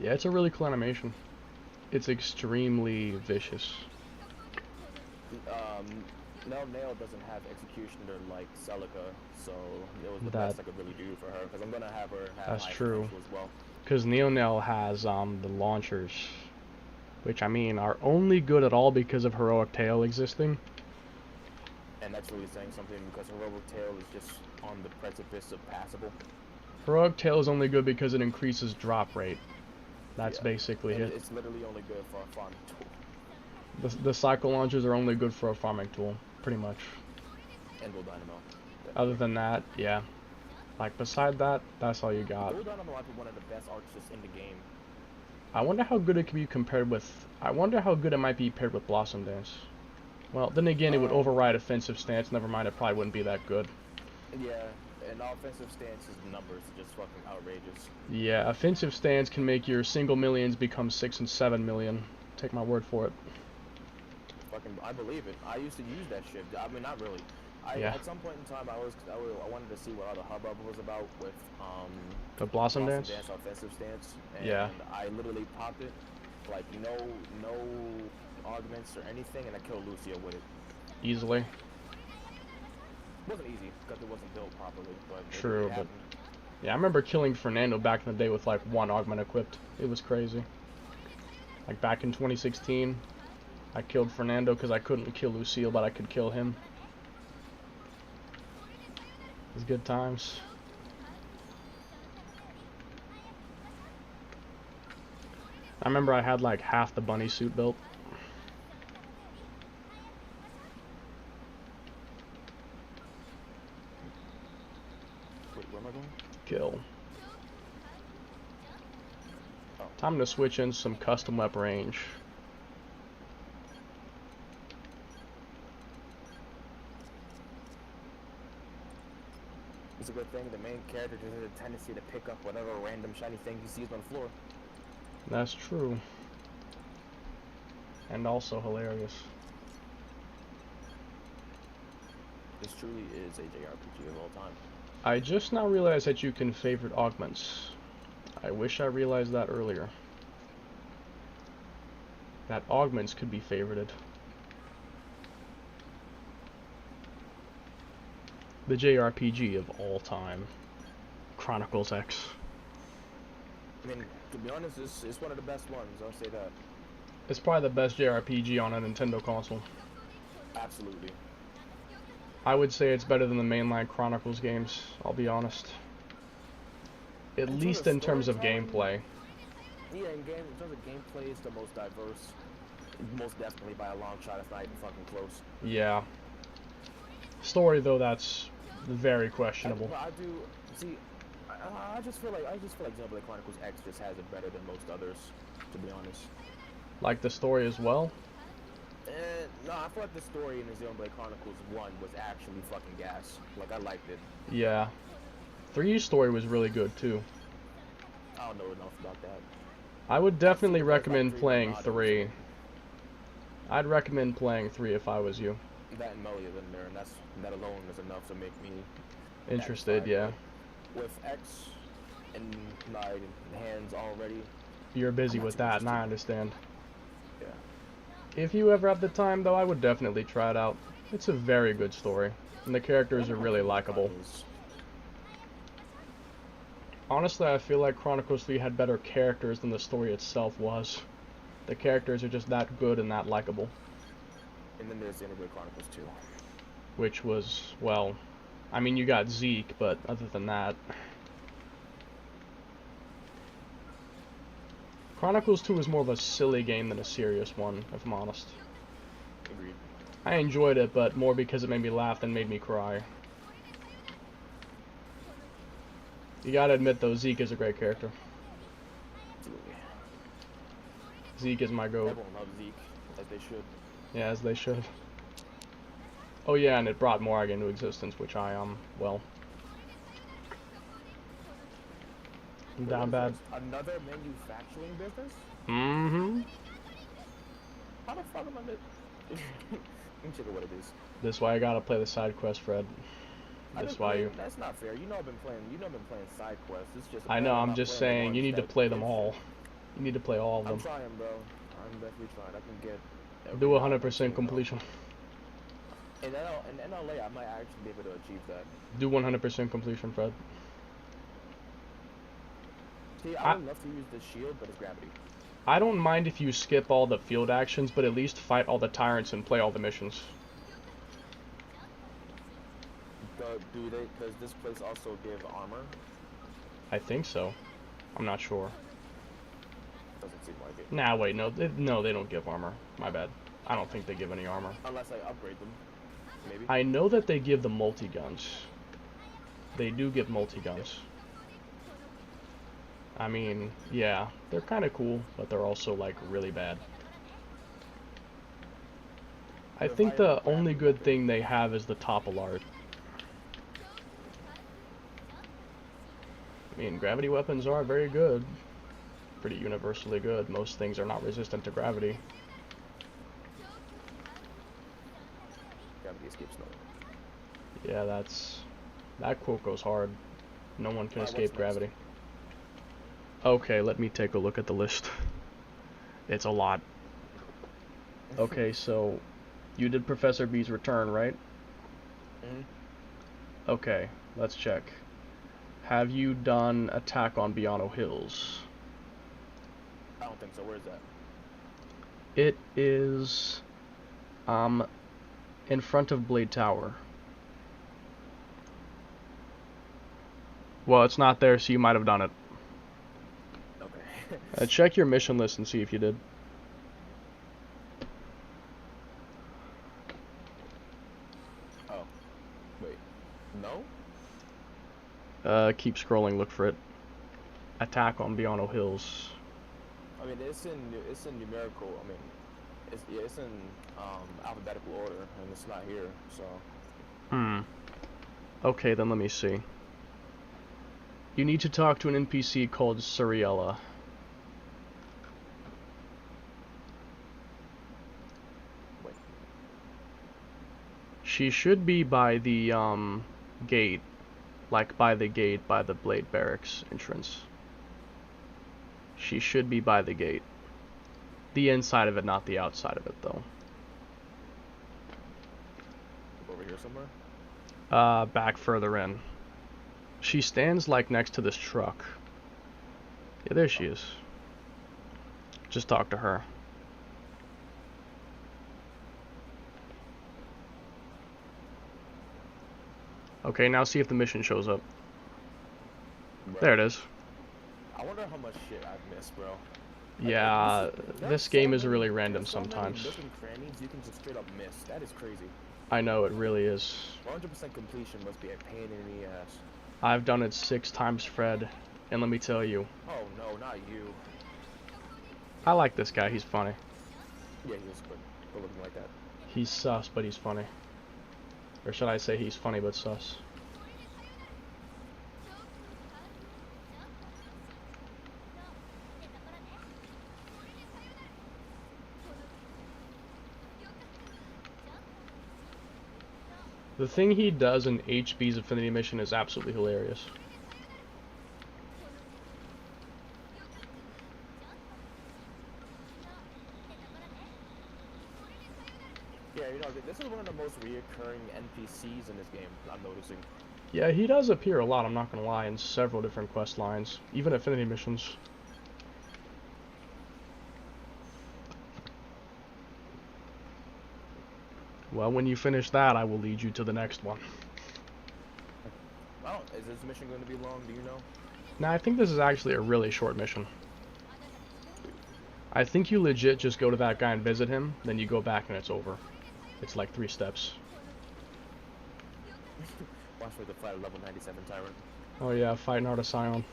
Yeah, it's a really cool animation. It's extremely vicious. Nell Nail doesn't have Executioner like Celica, so it was the best I could really do for her, because I'm gonna have her have that's high true. as well. Because Neonel has the launchers, which I mean are only good at all because of Heroic Tail existing. And that's really saying something because Heroic Tail is just on the precipice of passable. Heroic Tail is only good because it increases drop rate. That's basically it. It's literally only good for a farming tool. The cycle launchers are only good for a farming tool, pretty much. And Bull Dynamo. Other than that, yeah. Like beside that, that's all you got. Bull Dynamo might be one of the best archers in the game. I wonder how good it could be compared with. I wonder how good it might be paired with Blossom Dance. Well, then again, it would override offensive stance. Never mind, it probably wouldn't be that good. Yeah, and offensive stance's numbers are just fucking outrageous. Yeah, offensive stance can make your single millions become 6 and 7 million. Take my word for it. Fucking, I believe it. I used to use that shit. I mean, not really. At some point in time, I wanted to see what all the hubbub was about with the Blossom Dance offensive stance. And yeah. I literally popped it, like no augments or anything, and I killed Lucia with it. Easily. It wasn't easy because it wasn't built properly, but true, but Yeah, I remember killing Fernando back in the day with like 1 augment equipped. It was crazy. Like back in 2016, I killed Fernando because I couldn't kill Lucille, but I could kill him. It was good times. I remember I had like half the bunny suit built. Wait, where am I going? Kill. Time to switch in some custom weapon range. It's a good thing the main character just has a tendency to pick up whatever random shiny thing he sees on the floor. That's true. And also hilarious. This truly is a JRPG of all time. I just now realized that you can favorite augments. I wish I realized that earlier. That augments could be favorited. The JRPG of all time. Chronicles X. I mean, to be honest, it's one of the best ones, I'll say that. It's probably the best JRPG on a Nintendo console. Absolutely. I would say it's better than the mainline Chronicles games, I'll be honest. At least in terms of gameplay. Yeah, in terms of gameplay, it's the most diverse. Most definitely by a long shot, it's not even fucking close. Yeah. Story, though, that's very questionable. I do see. I just feel like Xenoblade Chronicles X just has it better than most others, to be honest. Like the story as well? No, I feel like the story in the Xenoblade Chronicles 1 was actually fucking gas. Like, I liked it. Yeah. 3's story was really good, too. I don't know enough about that. I would definitely recommend playing 3. I'd recommend playing 3 if I was you. That and Melia's in there, and that alone is enough to make me interested, yeah. With X in my hands already. You're busy with that, and I understand. Yeah. If you ever have the time, though, I would definitely try it out. It's a very good story, and the characters are really likable. Honestly, I feel like Chronicles 3 had better characters than the story itself was. The characters are just that good and that likable. And then there's Xenoblade Chronicles 2. Which was, well, I mean, you got Zeke, but other than that... Chronicles 2 is more of a silly game than a serious one, if I'm honest. Agreed. I enjoyed it, but more because it made me laugh than made me cry. You gotta admit, though, Zeke is a great character. Absolutely. Zeke is my goat. Everyone loves Zeke, as they should. Yeah, as they should. Oh yeah, and it brought Morag into existence, which I, well... down bad. Another manufacturing business? Mm-hmm. How the fuck am I Let me check out what it is. This is why I gotta play the side quest, Fred. That's why you... That's not fair. You know I've been playing side quests. It's just... I know, I'm just saying, you need to play them all. You need to play all of them. I'm trying, bro. I'm definitely trying. I can get... Do 100% completion. In LA, I might actually be able to achieve that. Do 100% completion, Fred. See, I would love to use the shield, but it's gravity. I don't mind if you skip all the field actions, but at least fight all the tyrants and play all the missions. Does this place also give armor? I think so. I'm not sure. Doesn't seem like it. Nah, wait, no, they don't give armor. My bad. I don't think they give any armor. Unless I upgrade them, maybe. I know that they give the multi-guns. They do give multi-guns. I mean, yeah, they're kind of cool, but they're also, like, really bad. I think the only good thing they have is the topple art. I mean, gravity weapons are very good. Pretty universally good. Most things are not resistant to gravity. Gravity escapes no one. Yeah, that quote goes hard. No one can escape gravity. Okay, let me take a look at the list. It's a lot. Okay, so you did Professor B's Return, right? Mm-hmm. Okay, let's check. Have you done Attack on Biano Hills? I don't think so. Where is that? It is in front of Blade Tower. Well, it's not there, so you might have done it. Okay. Check your mission list and see if you did. Oh. Wait. No? Keep scrolling, look for it. Attack on Biano Hills. I mean, it's in numerical. I mean, it's in alphabetical order, and it's not here. So. Okay, then let me see. You need to talk to an NPC called Suriella. Wait. She should be by the gate, like by the gate by the Blade Barracks entrance. She should be by the gate. The inside of it, not the outside of it, though. Over here somewhere? Back further in. She stands, like, next to this truck. Yeah, there she is. Just talk to her. Okay, now see if the mission shows up. Right. There it is. I wonder how much shit I've missed, bro. Yeah, this game is really random so many sometimes. nooks and crannies you can just straight up miss. That is crazy. I know, it really is. 100% completion must be a pain in the ass. I've done it 6 times, Fred, and let me tell you, Oh no, not you. I like this guy, he's funny. Yeah, he was good looking like that. He's sus, but he's funny. Or should I say he's funny but sus? The thing he does in HB's Affinity Mission is absolutely hilarious. Yeah, you know, this is one of the most reoccurring NPCs in this game, I'm noticing. Yeah, he does appear a lot, I'm not gonna lie, in several different quest lines, even Affinity Missions. Well, when you finish that, I will lead you to the next one. I don't, is this mission going to be long, do you know? Nah, I think this is actually a really short mission. I think you legit just go to that guy and visit him, then you go back and it's over. It's like 3 steps. Watch for the fight a level 97 Tyrant. Oh yeah, fight Narda Scion.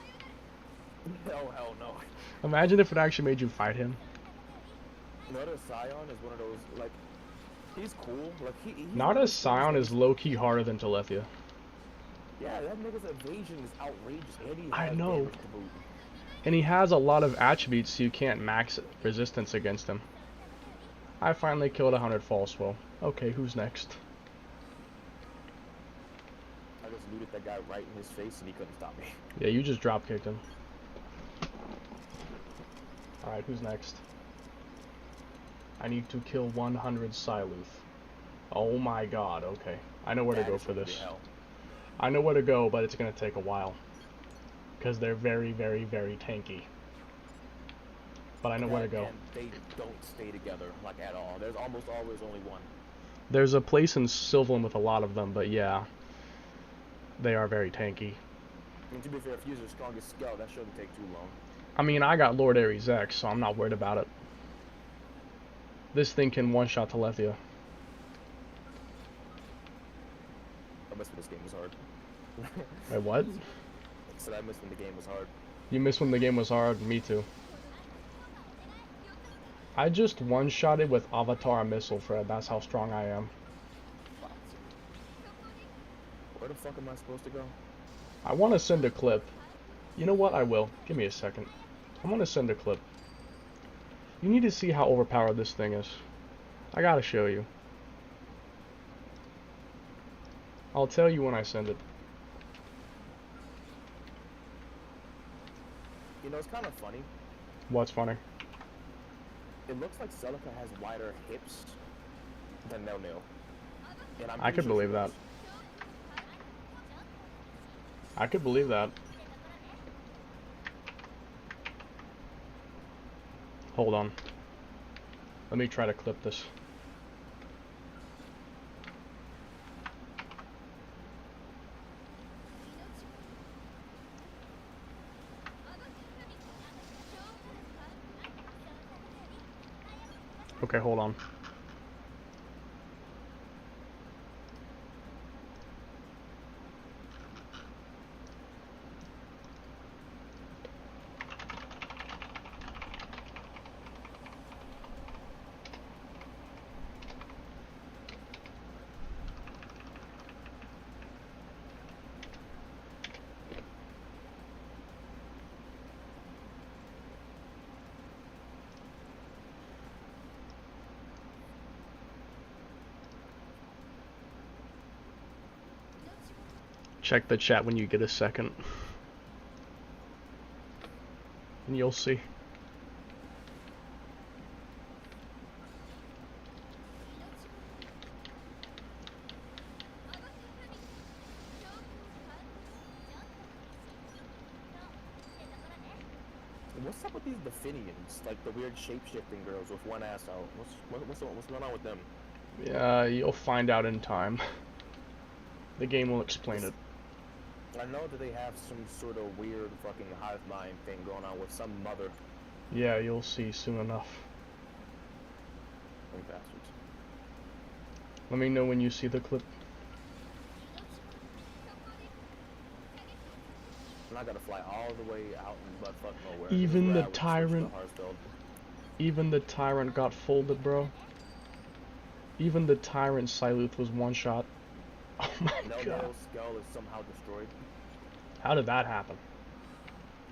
Oh hell no. Imagine if it actually made you fight him. Narda Scion is one of those, like, he's cool. Like, he's Narda Scion is low-key harder than Telethia. Yeah, that nigga's evasion is outrageous. And he I has know. damage to boot. And he has a lot of attributes so you can't max resistance against him. I finally killed 100 Falsewell. Okay, who's next? I just looted that guy right in his face and he couldn't stop me. Yeah, you just drop kicked him. Alright, who's next? I need to kill 100 Siluth. Oh my god, okay. I know where to go for this. I know where to go, but it's gonna take a while. Because they're very, very, very tanky. But I know where to go. And they don't stay together, like, at all. There's almost always only one. There's a place in Sylvan with a lot of them, but yeah. They are very tanky. I mean, to be fair, if you use your strongest skill, that shouldn't take too long. I mean, I got Lord Ares X, so I'm not worried about it. This thing can one-shot Telethia. I miss when this game was hard. Wait, what? I said I miss when the game was hard. You missed when the game was hard? Me too. I just one-shotted with Avatar Missile, Fred. That's how strong I am. Where the fuck am I supposed to go? I want to send a clip. You know what? I will. Give me a second. I want to send a clip. You need to see how overpowered this thing is. I gotta show you. I'll tell you when I send it. You know, it's kind of funny. What's funny? It looks like Celica has wider hips than Nil-Nil. I could believe that. I could believe that. Hold on. Let me try to clip this. Okay, hold on. Check the chat when you get a second. And you'll see. What's up with these Definians? Like the weird shape-shifting girls with one ass out. What's going on with them? Yeah, you'll find out in time. The game will explain it. I know that they have some sort of weird fucking hive mind thing going on with some mother. Yeah, you'll see soon enough. Them bastards. Let me know when you see the clip. And I gotta fly all the way out in buttfuck nowhere. Even the tyrant. Even the tyrant got folded, bro. Even the tyrant Siluth was one shot. Oh my god. Nell's skull is somehow destroyed. How did that happen?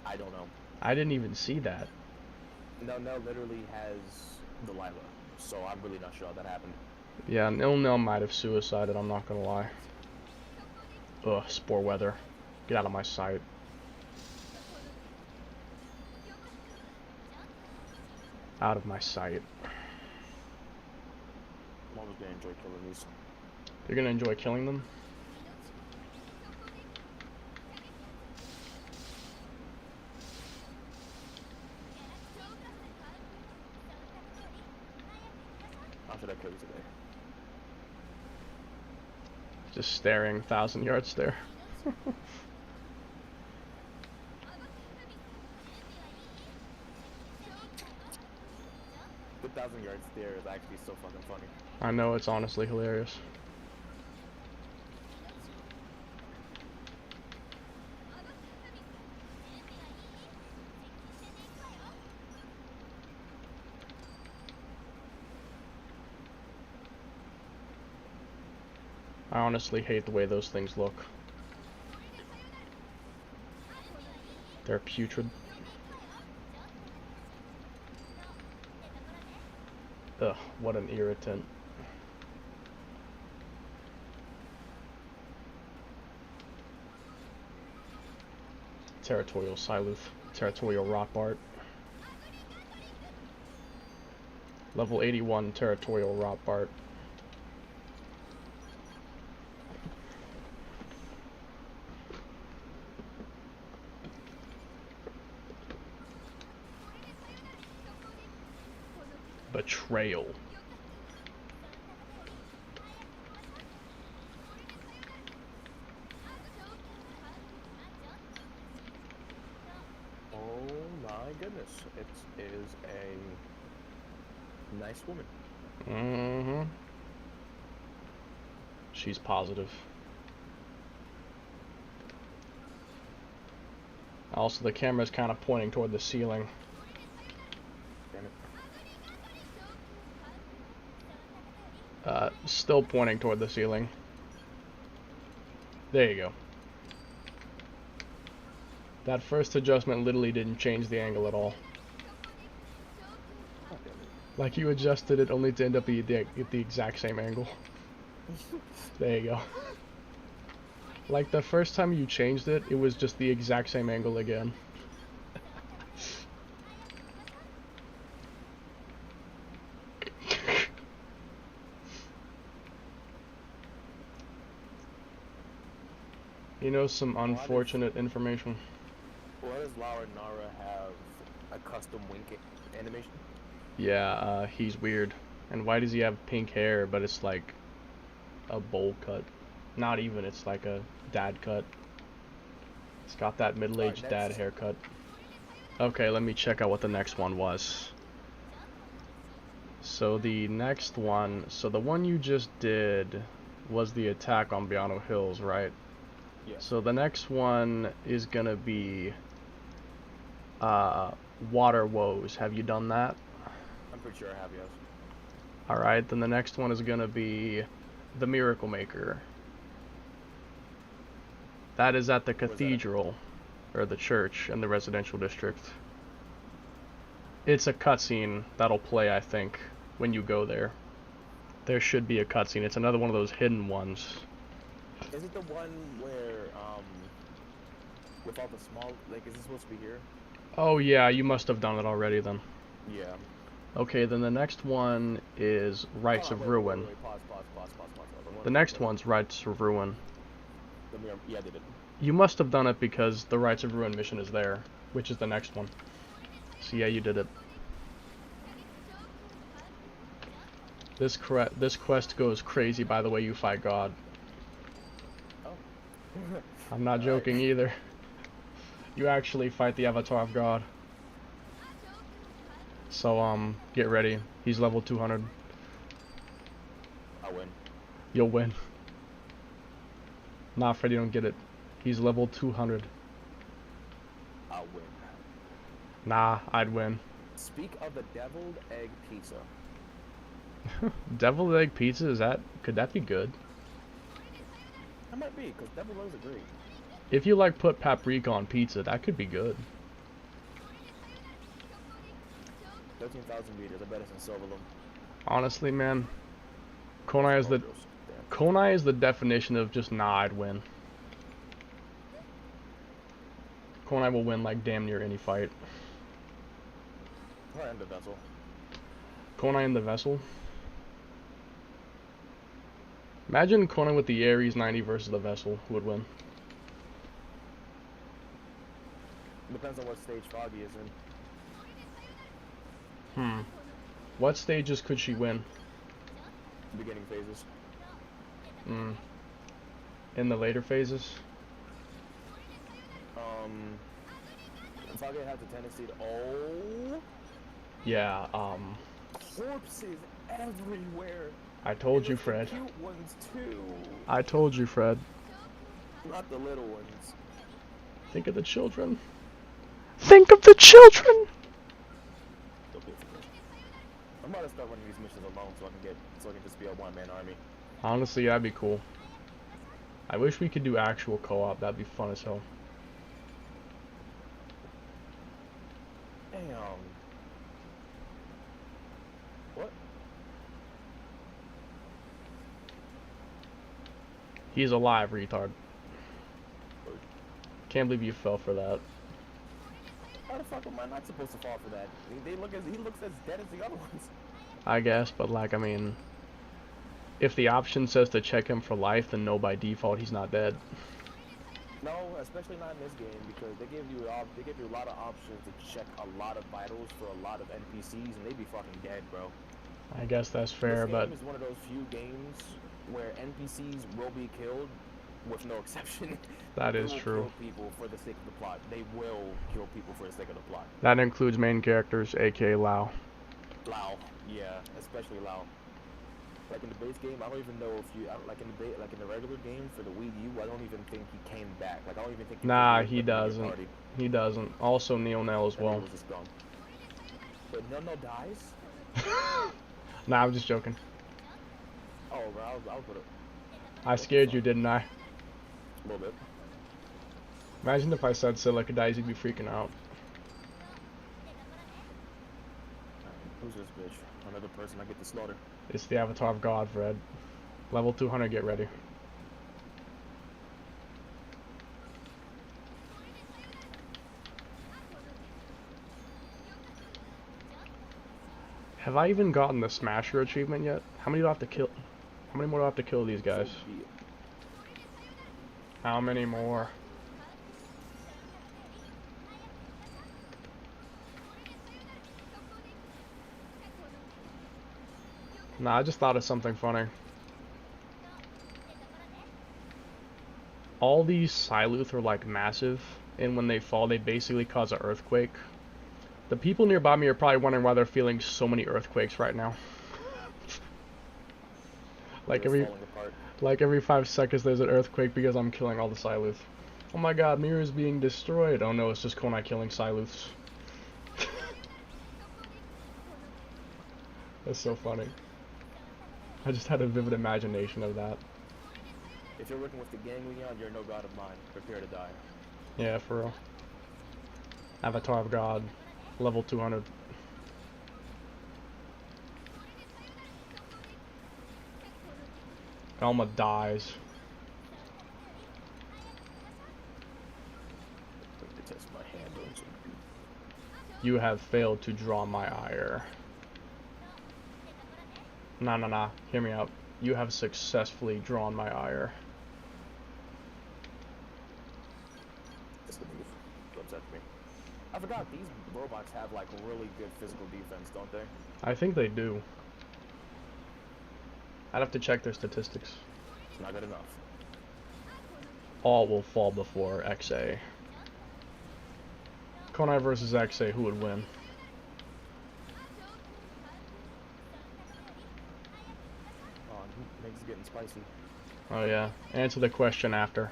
I don't know. I didn't even see that. Nell literally has Delilah, so I'm really not sure how that happened. Yeah, Nell might have suicided, I'm not gonna lie. Ugh, spore weather. Get out of my sight. Out of my sight. I'm always gonna enjoy killing these. You're gonna enjoy killing them? How should I kill you today? Just staring 1,000 yard stare. The 1,000 yard stare is actually so fucking funny. I know, it's honestly hilarious. I honestly hate the way those things look. They're putrid. Ugh, what an irritant. Territorial Siluth. Territorial Rotbart. Level 81 Territorial Rotbart. Betrayal. Oh my goodness. It is a nice woman. Mm-hmm. She's positive. Also, the camera's kind of pointing toward the ceiling. Damn it. Still pointing toward the ceiling. There you go. That first adjustment literally didn't change the angle at all. Oh, damn it. Like you adjusted it only to end up at the exact same angle. There you go. Like the first time you changed it, it was just the exact same angle again. You know some unfortunate information. Why does Laura Nara have a custom wink animation? Yeah, he's weird. And why does he have pink hair, but it's like a bowl cut? Not even, it's like a dad cut. It's got that middle-aged dad haircut. Okay, let me check out what the next one was. So the next one, so the one you just did was the attack on Biano Hills, right? Yeah. So the next one is gonna be Water Woes. Have you done that? I'm pretty sure I have, yes. Alright, then the next one is gonna be the Miracle Maker. That is at the cathedral, or the church in the residential district. It's a cutscene that'll play, I think, when you go there. There should be a cutscene. It's another one of those hidden ones. Is it the one where, with all the small, like, is this supposed to be here? Oh yeah, you must have done it already then. Yeah. Okay, then the next one is Rites of Ruin. Wait, pause. The next one's Rites of Ruin. Yeah, I did it. You must have done it because the Rites of Ruin mission is there, which is the next one. So yeah, you did it. This quest goes crazy by the way you fight God. Oh. I'm not joking either. You actually fight the Avatar of God. So, get ready. He's level 200. I'll win. You'll win. Nah, Freddy, don't get it. He's level 200. I'll win. Nah, I'd win. Speak of the deviled egg pizza. Deviled egg pizza, could that be good? That might be, because deviled eggs are great. If you like put paprika on pizza, that could be good. 13,000 meters, I bet it's in Silverloom. Honestly, man, Konai is the definition of just nah, I'd win. Konai will win like damn near any fight. Or in the vessel. Konai in the vessel. Imagine Konai with the Ares 90 versus the vessel. Who would win? Depends on what stage Foggy is in. What stages could she win? Beginning phases. In the later phases? Foggy has a tendency to... Oh! Yeah, Corpses everywhere! I told you, Fred. Cute ones, too! I told you, Fred. Not the little ones. Think of the children. Think of the children! I'm about to start running these missions alone so I can just be a one-man army. Honestly, that'd be cool. I wish we could do actual co-op. That'd be fun as hell. Damn. What? He's alive, retard. Can't believe you fell for that. How the fuck am I not supposed to fall for that? He looks as dead as the other ones. I guess, but like, I mean, if the option says to check him for life, then no, by default, he's not dead. No, especially not in this game, because they give you a lot of options to check a lot of vitals for a lot of NPCs, and they be fucking dead, bro. I guess that's fair, this but game is one of those few games where NPCs will be killed, with no exception. that is will true. Kill people for the sake of the plot. They will kill people for the sake of the plot. That includes main characters, aka Lao. Lao, yeah, especially Lao. Like in the base game, I don't even know if like in the regular game for the Wii U, I don't even think he came back. Like I don't even think. Nah, he doesn't. He doesn't. Also, Neonel as well. He was just gone. But no dies. Nah, I'm just joking. Oh, bro, I'll put it. I scared you, didn't I? A little bit. Imagine if I said Silica dies, you'd be freaking out. Who's this bitch? Another person I get to slaughter. It's the Avatar of God, Fred. Level 200, get ready. Have I even gotten the Smasher achievement yet? How many do I have to kill? How many more do I have to kill these guys? How many more? Nah, I just thought of something funny. All these Siluth are like massive, and when they fall, they basically cause an earthquake. The people nearby me are probably wondering why they're feeling so many earthquakes right now. like every 5 seconds there's an earthquake because I'm killing all the Siluth. Oh my god, Mirror's being destroyed. Oh no, it's just Konai killing Siluths. That's so funny. I just had a vivid imagination of that. If you're working with the gang, Leon, you're no god of mine. Prepare to die. Yeah, for real. Avatar of God, level 200. Elma dies. To test my hand, don't you? You have failed to draw my ire. Nah. Hear me out. You have successfully drawn my ire. That's the move. Don't touch me. I forgot these robots have like really good physical defense, don't they? I think they do. I'd have to check their statistics. It's not good enough. All will fall before XA. Konai versus XA, who would win? Oh, makes it getting spicy. Oh yeah. Answer the question after.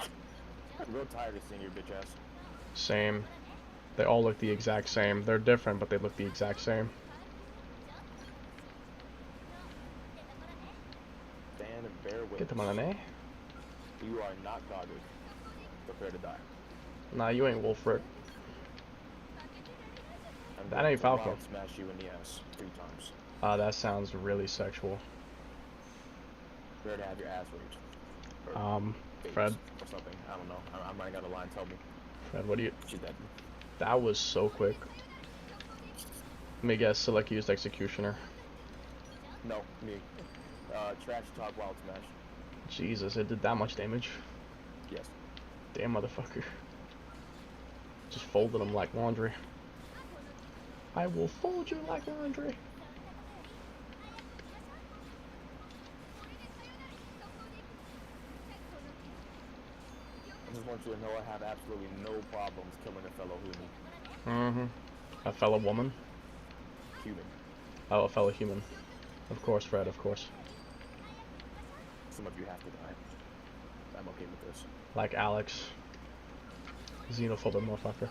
I'm real tired of seeing your bitch ass. Same. They all look the exact same. They're different, but they look the exact same. Stand and bear witness. Get them on an A. You are not Godric. Prepare to die. Nah, you ain't Wolfric. That ain't Falcon. Smash you in the ass 3 times. That sounds really sexual. Prepare to have your ass raped. Fred. Or something. I don't know. I'm running out of line. Tell me. Fred, what do you... She's dead. That was so quick. Let me guess, Select used Executioner. No, me. Trash talk wild smash. Jesus, it did that much damage? Yes. Damn motherfucker. Just folded them like laundry. I will fold you like laundry. I just want you to know I have absolutely no problems killing a fellow human. A fellow woman? Human. Oh, a fellow human. Of course, Fred, of course. Some of you have to die. I'm okay with this. Like Alex. Xenophobic motherfucker.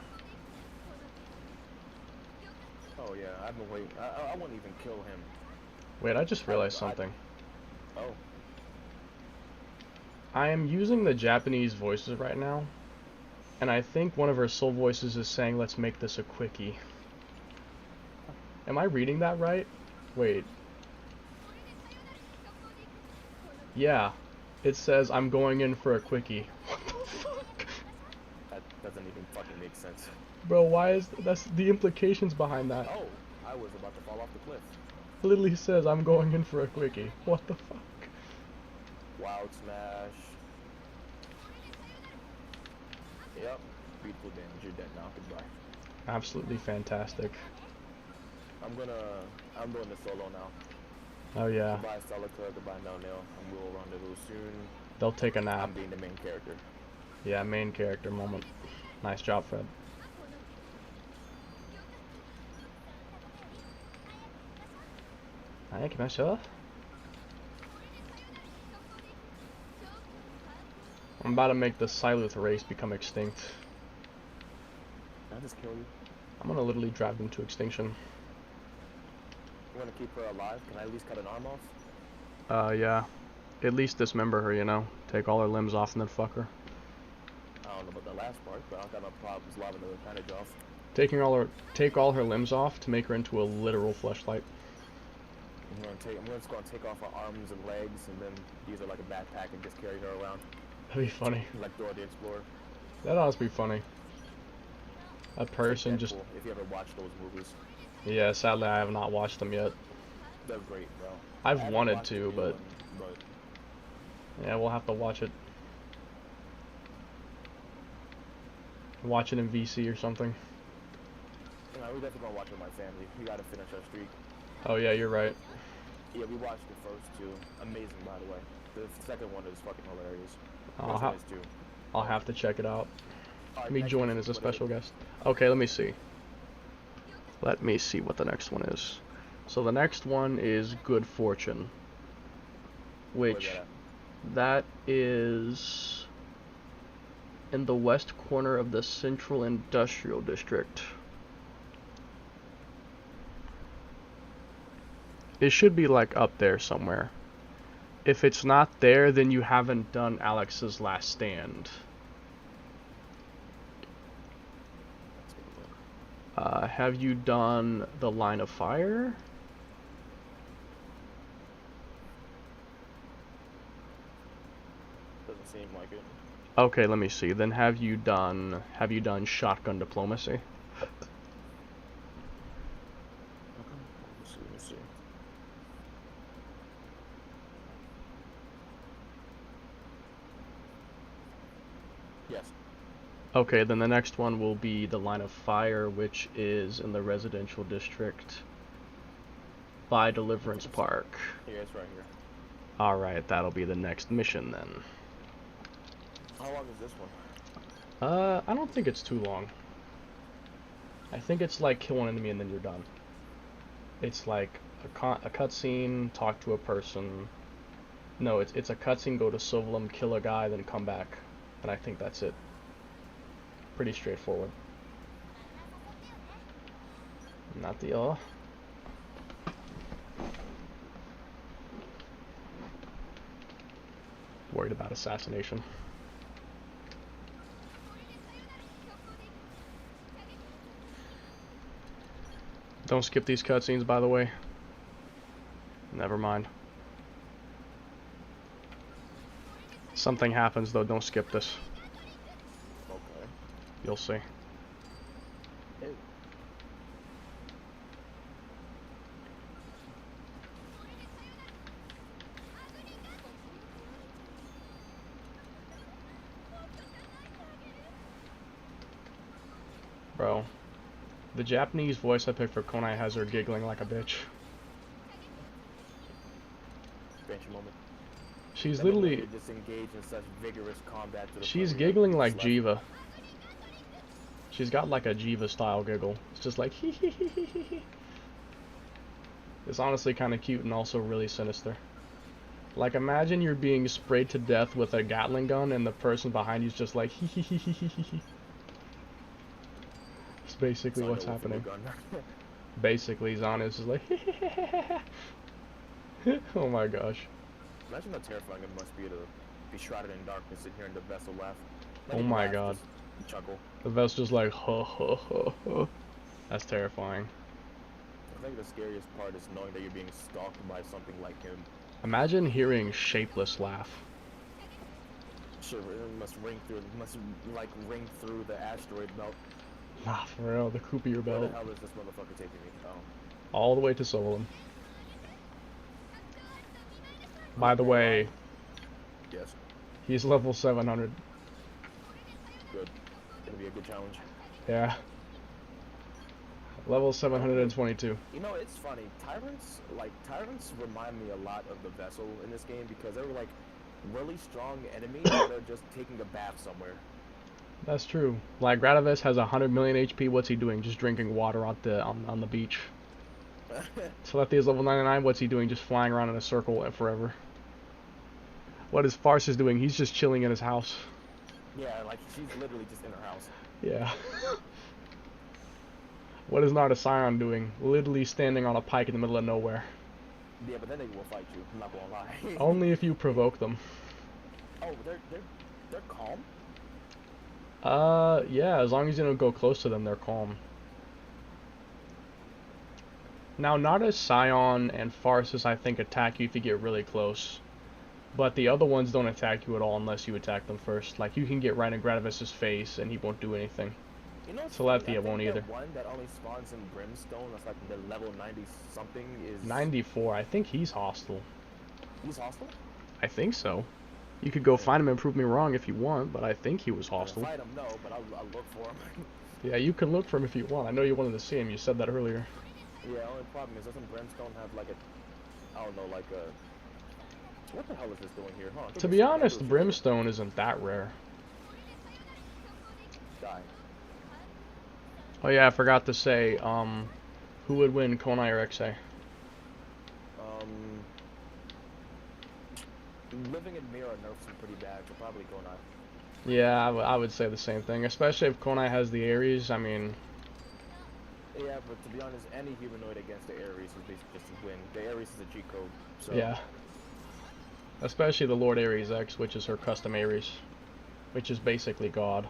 Oh yeah, I've been waiting. I wouldn't even kill him. Wait, I just realized something. Oh. I am using the Japanese voices right now, and I think one of her soul voices is saying, let's make this a quickie. Am I reading that right? Wait. Yeah. It says, I'm going in for a quickie. What the fuck? That doesn't even fucking make sense. Bro, why is... That's the implications behind that. Oh, I was about to fall off the cliff. It literally says, I'm going in for a quickie. What the fuck? Wild smash. Yep. Beautiful damage. You're dead now. Goodbye. Absolutely fantastic. I'm doing the solo now. Oh yeah. Goodbye Celica, goodbye No Nail. And we'll rendezvous soon. They'll take a nap. I'm being the main character. Yeah, main character moment. Nice job, Fred. Thank you, myself. I'm about to make the Siluth race become extinct. Can I just kill you? I'm gonna literally drive them to extinction. You wanna keep her alive? Can I at least cut an arm off? Yeah. At least dismember her, you know? Take all her limbs off and then fuck her. I don't know about the last part, but I don't got no problems lobbing the appendage off. Take all her limbs off to make her into a literal fleshlight. I'm just gonna take off her arms and legs and then use her like a backpack and just carry her around. That'd be funny. Like Dora the Explorer. That'd honestly be funny. A person It's just... like Deadpool, if you ever watched those movies. Yeah, sadly I have not watched them yet. They're great, bro. I've wanted to, but... Yeah, we'll have to watch it. Watch it in VC or something. No, we're definitely gonna watch it with my family. We gotta finish our streak. Oh yeah, you're right. Yeah, we watched the first two. Amazing, by the way. The second one is fucking hilarious. I'll have to check it out. Alright, Me next join in mission, as a what is special it? guest. Okay, let me see. Let me see what the next one is. So the next one is Good Fortune. Where's Which, that that is in the west corner of the Central Industrial District. It should be like up there somewhere. If it's not there, then you haven't done Alex's Last Stand. Have you done the Line of Fire? Doesn't seem like it. Okay, let me see. Then have you done Shotgun Diplomacy? Let's see. Yes. Okay, then the next one will be the Line of Fire, which is in the residential district by Deliverance Park. Yeah, it's right here. Alright, that'll be the next mission then. How long is this one? I don't think it's too long. I think it's like kill one enemy and then you're done. It's like a cutscene, talk to a person. No, it's a cutscene, go to Sylvalum, kill a guy, then come back. And I think that's it. Pretty straightforward. Not the worried about assassination. Don't skip these cutscenes, by the way. Never mind. Something happens though, don't skip this. Okay. You'll see. Hey. Bro. The Japanese voice I picked for Konai has her giggling like a bitch. Bench moment. She's Never literally... let you disengage in such vigorous combat to the She's point where you giggling have like to Jiva. She's got like a Jiva style giggle. It's just like hee hee hee hee hee hee. It's honestly kind of cute and also really sinister. Like imagine you're being sprayed to death with a Gatling gun and the person behind you's just like hee hee hee hee hee hee hee. It's basically what's happening. Basically Zana is just like oh my gosh. Imagine how terrifying it must be to be shrouded in darkness and hearing the vessel laugh. Not Oh even my laugh, god. just chuckle. The vest just like ha ha ha ha. That's terrifying. I think the scariest part is knowing that you're being stalked by something like him. Imagine hearing Shapeless laugh. Sure, it must ring through the asteroid belt. Nah, for real, the Coopier Where belt. the hell is this motherfucker taking me? Oh. All the way to Solon. By the way, Yes. he's level 700. Good. Gonna be a good challenge. Yeah. Level 722. You know, it's funny. Tyrants remind me a lot of the vessel in this game because they were like really strong enemies that are just taking a bath somewhere. That's true. Like Gradavis has 100 million HP. What's he doing? Just drinking water on the beach. Celestia is level 99. What's he doing? Just flying around in a circle forever. What is Farsis doing? He's just chilling in his house. Yeah, like she's literally just in her house. Yeah. What is Narda Scion doing? Literally standing on a pike in the middle of nowhere. Yeah, but then they will fight you. I'm not gonna lie. Only if you provoke them. Oh, they're calm. Yeah, as long as you don't go close to them, they're calm. Now, Narda Scion and Farsis, I think, attack you if you get really close. But the other ones don't attack you at all unless you attack them first. Like, you can get right in Gradavis' face and he won't do anything. You know, Celestia won't either. One that only spawns in Brimstone, that's like the level 90 something is... 94, I think he's hostile. He's hostile? I think so. You could go find him and prove me wrong if you want, but I think he was hostile. Fight him, no, but I'll look for him. Yeah, you can look for him if you want. I know you wanted to see him. You said that earlier. Yeah, only problem is doesn't Brimstone have like a, I don't know, like a, what the hell is this doing here, huh? To be honest, Brimstone isn't that rare. Die. Oh yeah, I forgot to say, who would win, Konai or XA? Living in Mira nerfs him pretty bad, so probably Konai. Yeah, I would say the same thing, especially if Konai has the Ares. I mean, yeah, but to be honest, any humanoid against the Ares is basically just a win. The Ares is a G code, so yeah. Especially the Lord Ares X, which is her custom Ares, which is basically God.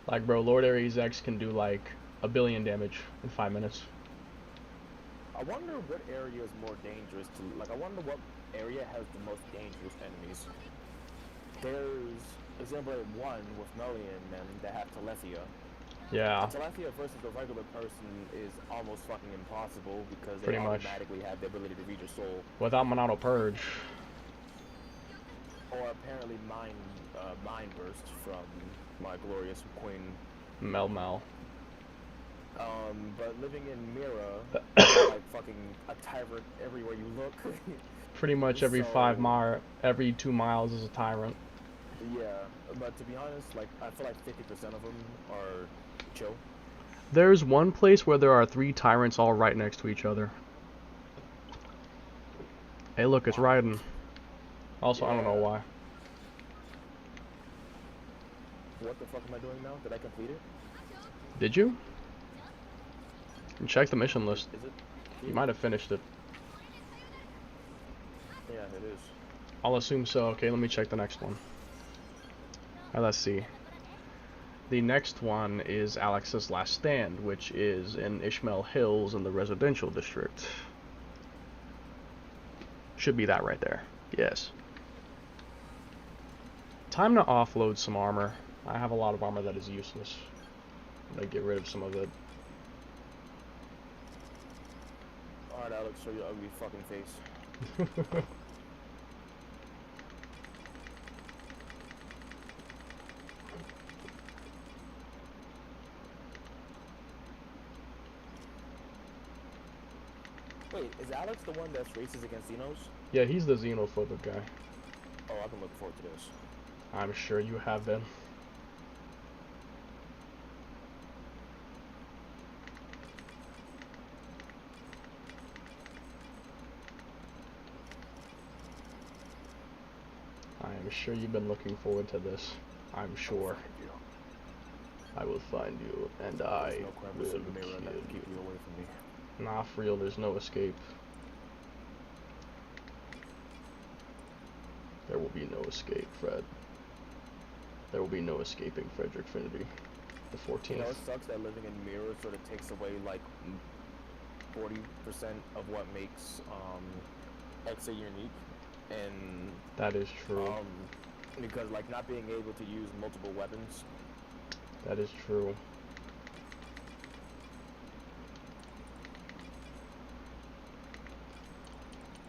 Like, bro, Lord Ares X can do like 1 billion damage in 5 minutes. I wonder what area is more dangerous to, like, I wonder what area has the most dangerous enemies. There's Xenoblade 1 with Melly and them that have Telethia. Yeah. Telethia versus a regular person is almost fucking impossible because they Pretty much. automatically have the ability to read your soul. Without Monauto Purge. Or apparently Mind Burst from my glorious queen. Mel. But living in Mira, like fucking a tyrant everywhere you look. Pretty much every So- every 2 miles is a tyrant. Yeah, but to be honest, like, I feel like 50% of them are chill. There's one place where there are 3 tyrants all right next to each other. Hey, look, it's Raiden. Also, I don't know why. What the fuck am I doing now? Did I complete it? Did you? Check the mission list. Is it? You might have finished it. Yeah, it is. I'll assume so. Okay, let me check the next one. Let's see. The next one is Alex's Last Stand, which is in Ishmael Hills in the residential district. Should be that right there. Yes. Time to offload some armor. I have a lot of armor that is useless. I'm gonna get rid of some of it. Alright, Alex, show your ugly fucking face. Wait, is Alex the one that's races against Xenos? Yeah, he's the xenophobic guy. Oh, I've been looking forward to this. I'm sure you have been. I am sure you've been looking forward to this. I'm sure. I will find you, and I There's no crevice will in the mirror that kill can keep you. you away from me. Nah, for real, there's no escape. There will be no escape, Fred. There will be no escaping Frederick Finity, the 14th. You know, it sucks that living in mirror sort of takes away like 40% of what makes Exa unique, and That is true. because like not being able to use multiple weapons. That is true.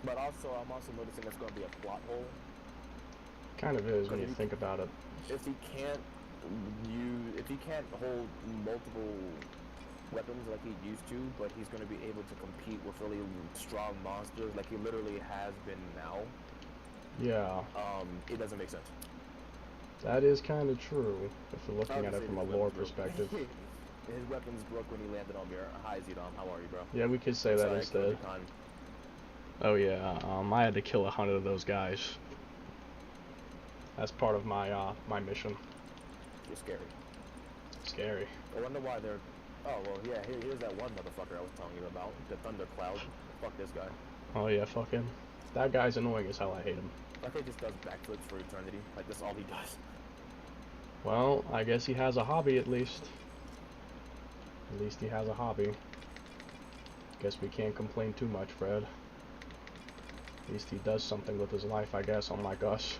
But also, I'm also noticing it's going to be a plot hole. Kind of is when you think about it. If he can't hold multiple weapons like he used to, but he's going to be able to compete with really strong monsters like he literally has been now. Yeah, It doesn't make sense. that is kind of true if you're looking at it Obviously, from a his lore weapons broke. perspective. His weapons broke when he landed on Mira. Hi, Zedom. How are you, bro? Yeah, we could say that Sorry, I killed instead. your time. Oh yeah, I had to kill 100 of those guys. That's part of my my mission. You're scary. Scary. I wonder why they're... Oh, well, yeah, here's that one motherfucker I was telling you about. The Thunder Cloud. Fuck this guy. Oh yeah, fuck him. That guy's annoying as hell. I hate him. I think he just does backflips for eternity. Like, that's all he does. Well, I guess he has a hobby at least. At least he has a hobby. Guess we can't complain too much, Fred. At least he does something with his life, I guess, unlike us.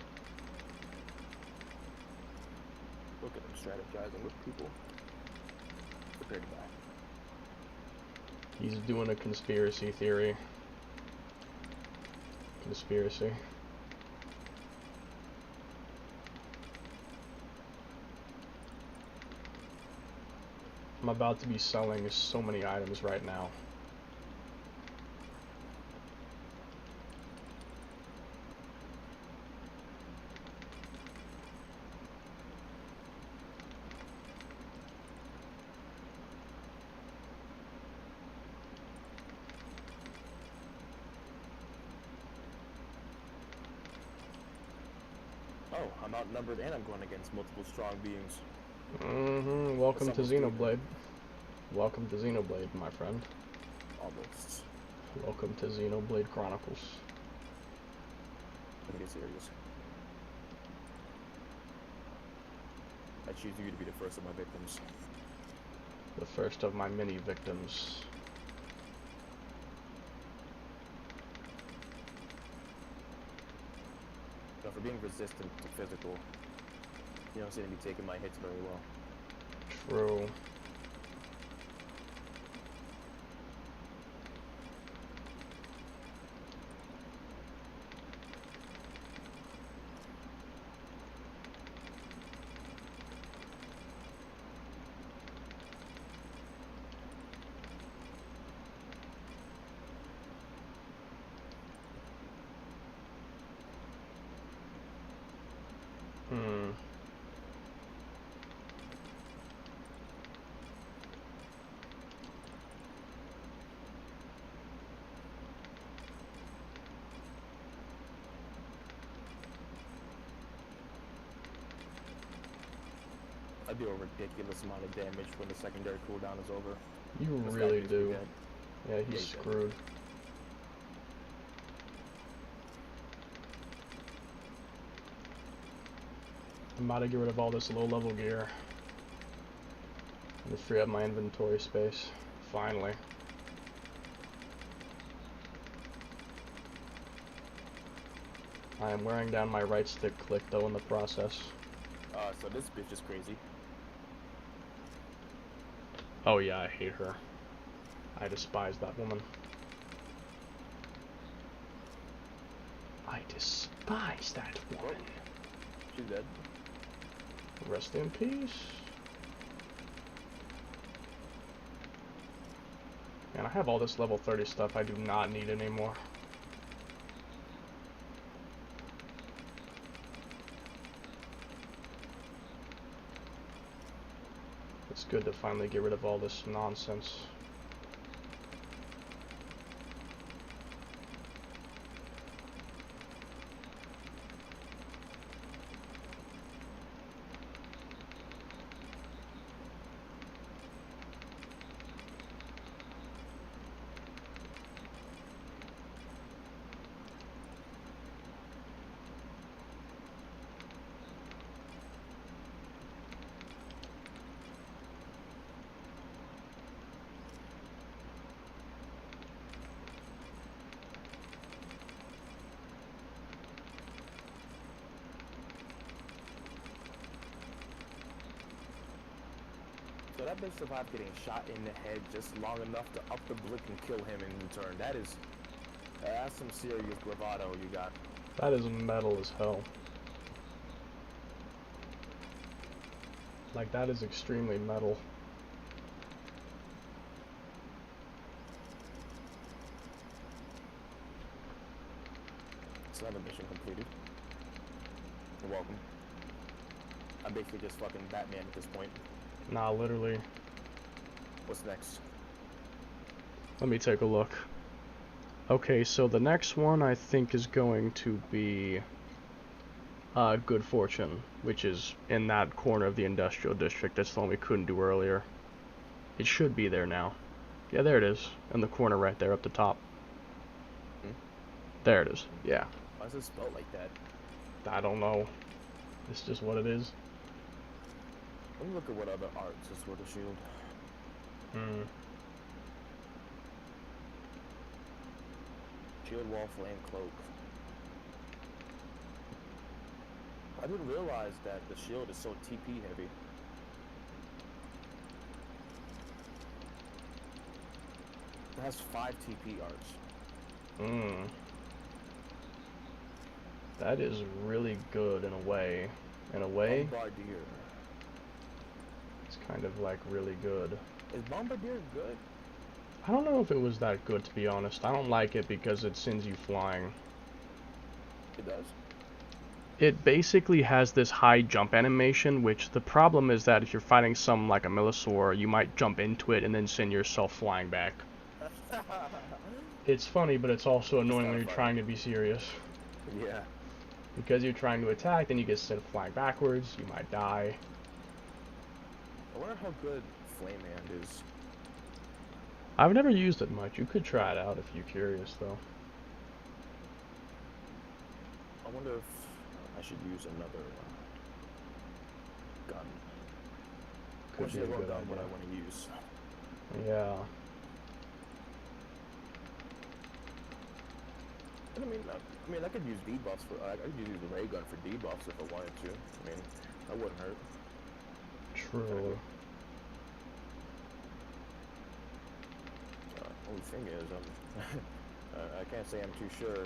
Look at him strategizing with people. Prepared to die. He's doing a conspiracy theory. conspiracy. I'm about to be selling so many items right now. Oh, I'm outnumbered and I'm going against multiple strong beings. Mm-hmm. Welcome to That's almost Xenoblade. Welcome to Xenoblade, my friend. Almost. Welcome to Xenoblade Chronicles. Let me get serious. I choose you to be the first of my victims. The first of my many victims. Now, for being resistant to physical, you don't seem to be taking my hits very well. True. Hmm. I do a ridiculous amount of damage when the secondary cooldown is over. You This guy really is do. dead. Yeah, Yeah, he's he's dead. screwed. I'm about to get rid of all this low-level gear and free up my inventory space. Finally. I am wearing down my right stick click though in the process. So this bitch is crazy. Oh yeah, I hate her. I despise that woman. I despise that woman. She's dead. Rest in peace. Man, I have all this level 30 stuff I do not need anymore. It's good to finally get rid of all this nonsense. So that bitch survived getting shot in the head just long enough to up the blick and kill him in return. That's some serious bravado you got. That is metal as hell. Like, that is extremely metal. So another mission completed. You're welcome. I'm basically just fucking Batman at this point. Nah, literally. What's next? Let me take a look. Okay, so the next one I think is going to be Good Fortune, which is in that corner of the industrial district. That's the one we couldn't do earlier. It should be there now. Yeah, there it is. In the corner right there up the top. Hmm? There it is. Yeah. Why is it spelled like that? I don't know. It's just what it is. Let me look at what other arts is Sword of Shield. Hmm. Shield Wall, Flame, Cloak. I didn't realize that the shield is so TP heavy. It has 5 TP arts. Hmm. That is really good in a way. In a way, Bombardier. it's kind of like really good. Is Bombardier good? I don't know if it was that good, to be honest. I don't like it because it sends you flying. It does. It basically has this high jump animation, which the problem is that if you're fighting something like a Militaur, you might jump into it and then send yourself flying back. It's funny, but it's also annoying when you're trying to be serious. Yeah. Because you're trying to attack, then you get sent flying backwards, you might die. I wonder how good Flame Hand is. I've never used it much. You could try it out if you're curious, though. I wonder if I should use another gun. Could be a good gun idea. what I want to use. Yeah. I mean, I could use debuffs for. I could use the ray gun for debuffs if I wanted to. I mean, that wouldn't hurt. True. Only thing is, I can't say I'm too sure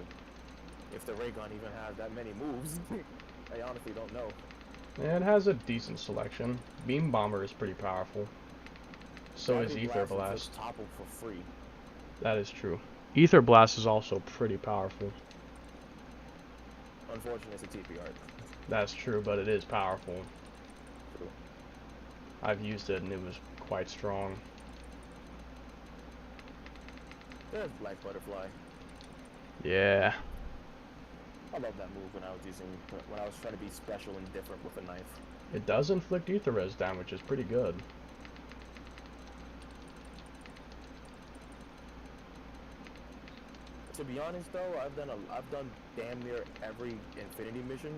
if the ray gun even has that many moves. I honestly don't know. It has a decent selection. Beam Bomber is pretty powerful. So is Ether Blast. Just toppled for free. That is true. Ether Blast is also pretty powerful. Unfortunately, it's a TP art. That's true, but it is powerful. True. I've used it and it was quite strong. There's Black Butterfly. Yeah. I love that move when I was trying to be special and different with a knife. It does inflict Ether Res damage, which is pretty good. To be honest though, I've done damn near every Infinity mission.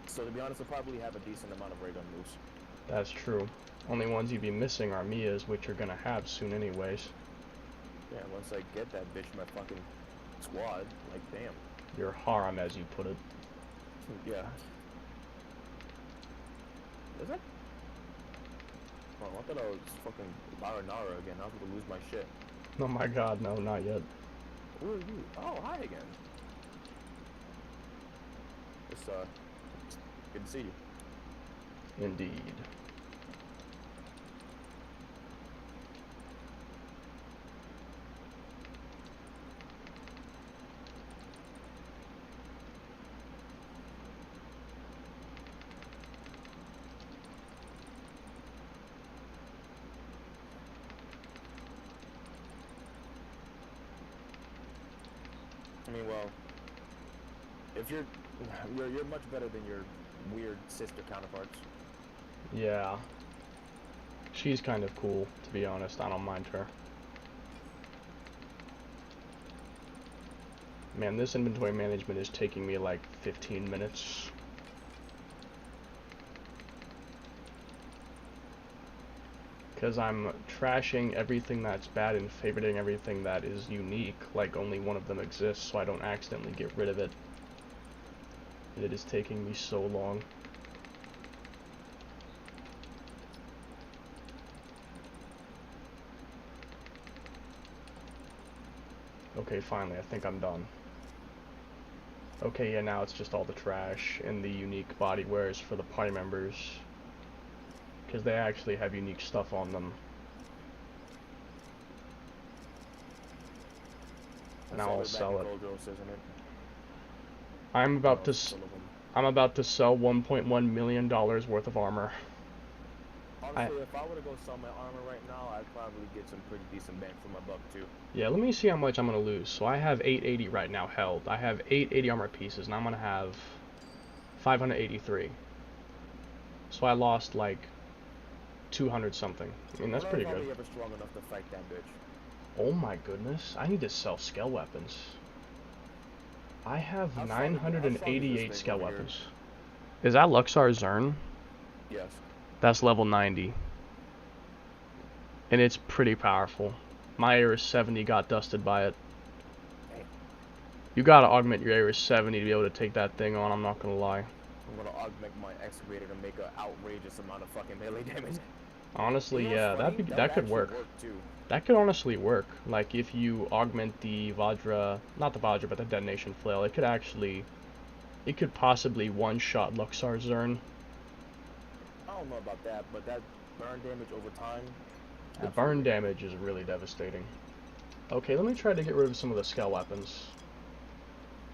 So to be honest, I'll probably have a decent amount of ray gun moves. That's true. Only ones you'd be missing are Mia's, which you're gonna have soon anyways. Yeah, once I get that bitch in my fucking squad, like damn. Your harem, as you put it. Yeah. Is it? Oh, I thought I was fucking Marinara again. I was gonna lose my shit. Oh my god, no, not yet. Who are you? Oh, hi again. It's good to see you. Indeed. I mean, well, if you're much better than your weird sister counterparts. Yeah. She's kind of cool, to be honest. I don't mind her. Man, this inventory management is taking me like 15 minutes. Because I'm trashing everything that's bad and favoriting everything that is unique, like only one of them exists, so I don't accidentally get rid of it. And it is taking me so long. Okay, finally, I think I'm done. Okay, yeah, now it's just all the trash and the unique body wears for the party members. Because they actually have unique stuff on them. Now I'll sell it. I'm about to sell $1.1 million worth of armor. Honestly, if I were to go sell my armor right now, I'd probably get some pretty decent bang for my buck too. Yeah, let me see how much I'm gonna lose. So I have 880 right now held. I have 880 armor pieces, and I'm gonna have 583. So I lost like 200 something. I mean, that's pretty good. Ever strong enough to fight that bitch. Oh my goodness, I need to sell scale weapons. I have 988 scale weapons. Is that Luxar Zern? Yes. That's level 90. And it's pretty powerful. My Ares 70 got dusted by it. You gotta augment your Ares 70 to be able to take that thing on, I'm not gonna lie. I'm gonna augment my excavator to make an outrageous amount of fucking melee damage. Honestly, yeah, that could work. Too. That could honestly work. Like, if you augment the Vajra, not the Vajra, but the Detonation Flail, it could possibly one-shot Luxar Zern. I don't know about that, but that burn damage over time. The burn damage is really devastating. Okay, let me try to get rid of some of the scale weapons.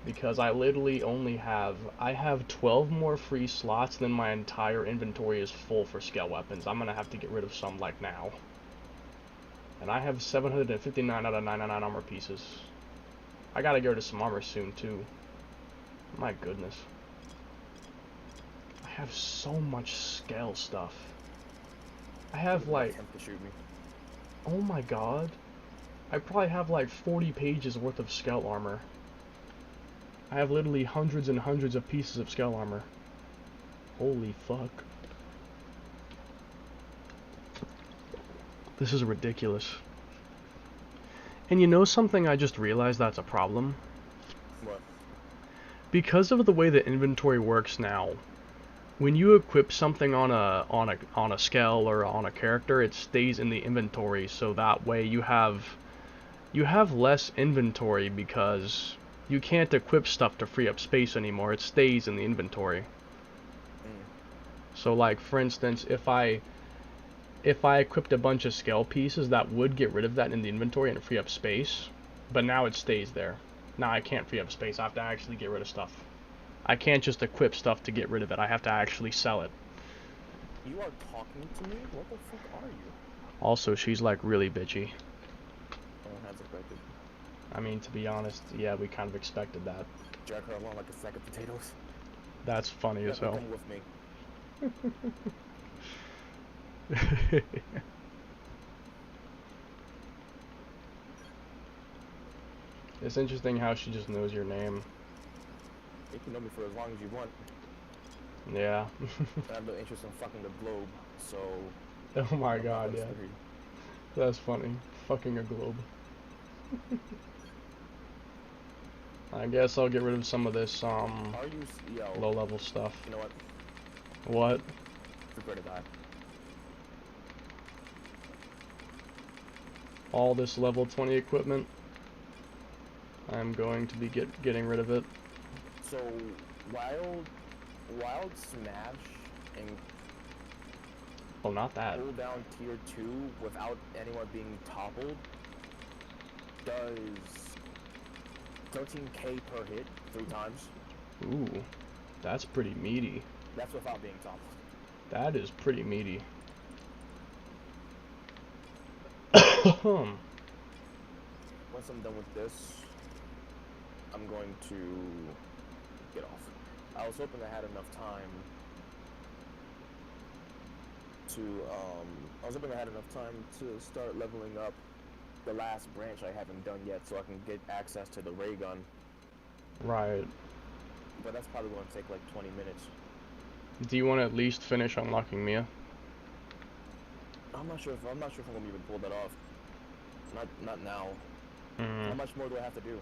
Because I literally only have... I have 12 more free slots, then my entire inventory is full for scale weapons. I'm gonna have to get rid of some, like, now. And I have 759 out of 99 armor pieces. I gotta get rid of some armor soon, too. My goodness. I have so much scale stuff. I have, like... Oh my god. I probably have, like, 40 pages worth of scale armor. I have literally hundreds and hundreds of pieces of scale armor. Holy fuck. This is ridiculous. And you know something I just realized that's a problem? What? Because of the way the inventory works now, when you equip something on a scale or on a character, it stays in the inventory, so that way you have less inventory because you can't equip stuff to free up space anymore. It stays in the inventory. So, like, for instance, if I equipped a bunch of scale pieces, that would get rid of that in the inventory and free up space, but now it stays there. Now I can't free up space. I have to actually get rid of stuff. I can't just equip stuff to get rid of it. I have to actually sell it. You are talking to me? What the fuck are you? Also, she's like really bitchy. No one has expected. I mean, to be honest, yeah, we kind of expected that. Drag her along like a sack of potatoes. That's funny as hell. Come with me. It's interesting how she just knows your name. You can know me for as long as you want. Yeah. I have no interest in fucking the globe, so... Oh my god, yeah. That's funny. Fucking a globe. I guess I'll get rid of some of this, low-level stuff. You know what? What? Prepare to die. All this level 20 equipment. I'm going to be getting rid of it. So, wild smash and Oh, not that. pull down tier 2 without anyone being toppled does 13k per hit 3 times. Ooh, that's pretty meaty. That's without being toppled. That is pretty meaty. Once I'm done with this, I'm going to get off. I was hoping I had enough time to start leveling up the last branch I haven't done yet, so I can get access to the ray gun. Right. But that's probably going to take like 20 minutes. Do you want to at least finish unlocking Mia? I'm not sure if I'm gonna be able to pull that off. Not now. How much more do I have to do?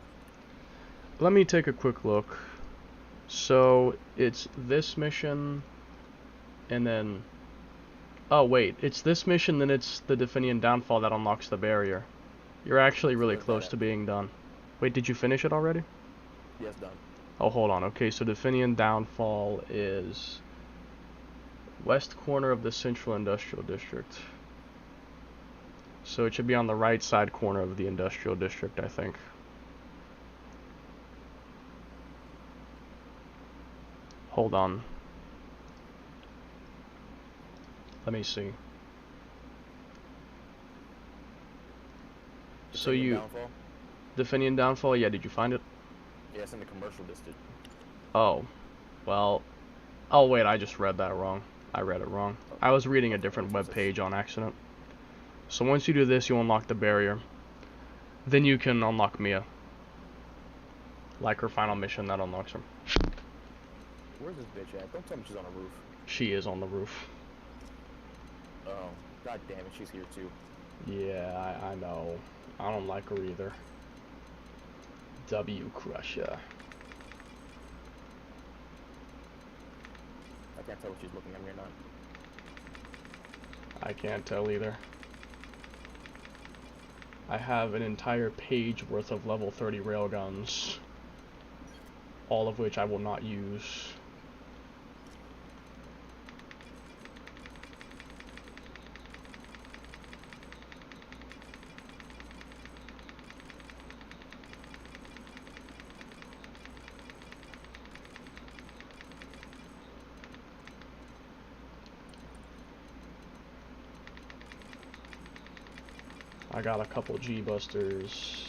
Let me take a quick look. So it's this mission, and then oh wait, it's this mission, then it's the Definian Downfall that unlocks the barrier. You're actually really close to being done. Wait, did you finish it already? Yes, done. Oh, hold on. Okay, so Definian Downfall is west corner of the Central Industrial District. So it should be on the right side corner of the Industrial District, I think. Hold on. Let me see. So you... Downfall? Definian Downfall? Yeah, did you find it? Yeah, it's in the commercial district. Oh. Well... Oh, wait, I just read that wrong. I read it wrong. I was reading a different web page on accident. So once you do this, you unlock the barrier. Then you can unlock Mia. Like her final mission that unlocks her. Where's this bitch at? Don't tell me she's on a roof. She is on the roof. Oh, god damn it, she's here too. Yeah, I know. I don't like her either. W Crusher. I can't tell if she's looking at me or not. I can't tell either. I have an entire page worth of level 30 railguns, all of which I will not use. I got a couple G-busters.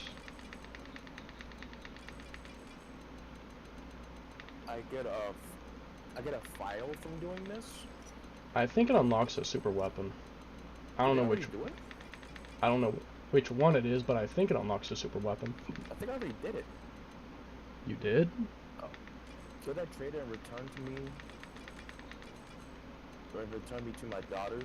I get a file from doing this. I think it unlocks a super weapon. I don't know which. I don't know which one it is, but I think it unlocks a super weapon. I think I already did it. You did? Oh. Kill that trader and return to me. Or return me to my daughters.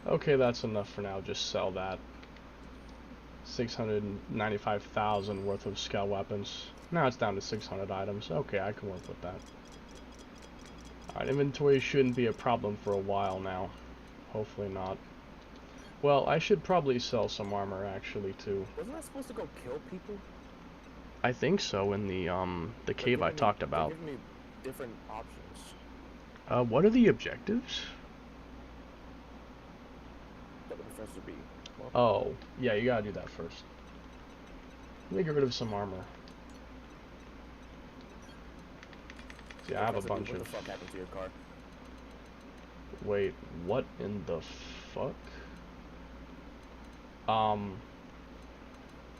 Okay, that's enough for now. Just sell that. 695,000 worth of scale weapons. Now it's down to 600 items. Okay, I can work with that. Alright, inventory shouldn't be a problem for a while now. Hopefully not. Well, I should probably sell some armor actually too. Wasn't I supposed to go kill people? I think so, in the cave I talked about. Give me different options. What are the objectives? That would Professor B. Well, Oh, yeah, you gotta do that first. Let me get rid of some armor. See, I have a bunch what of... the fuck happened to your car? Wait, what in the fuck?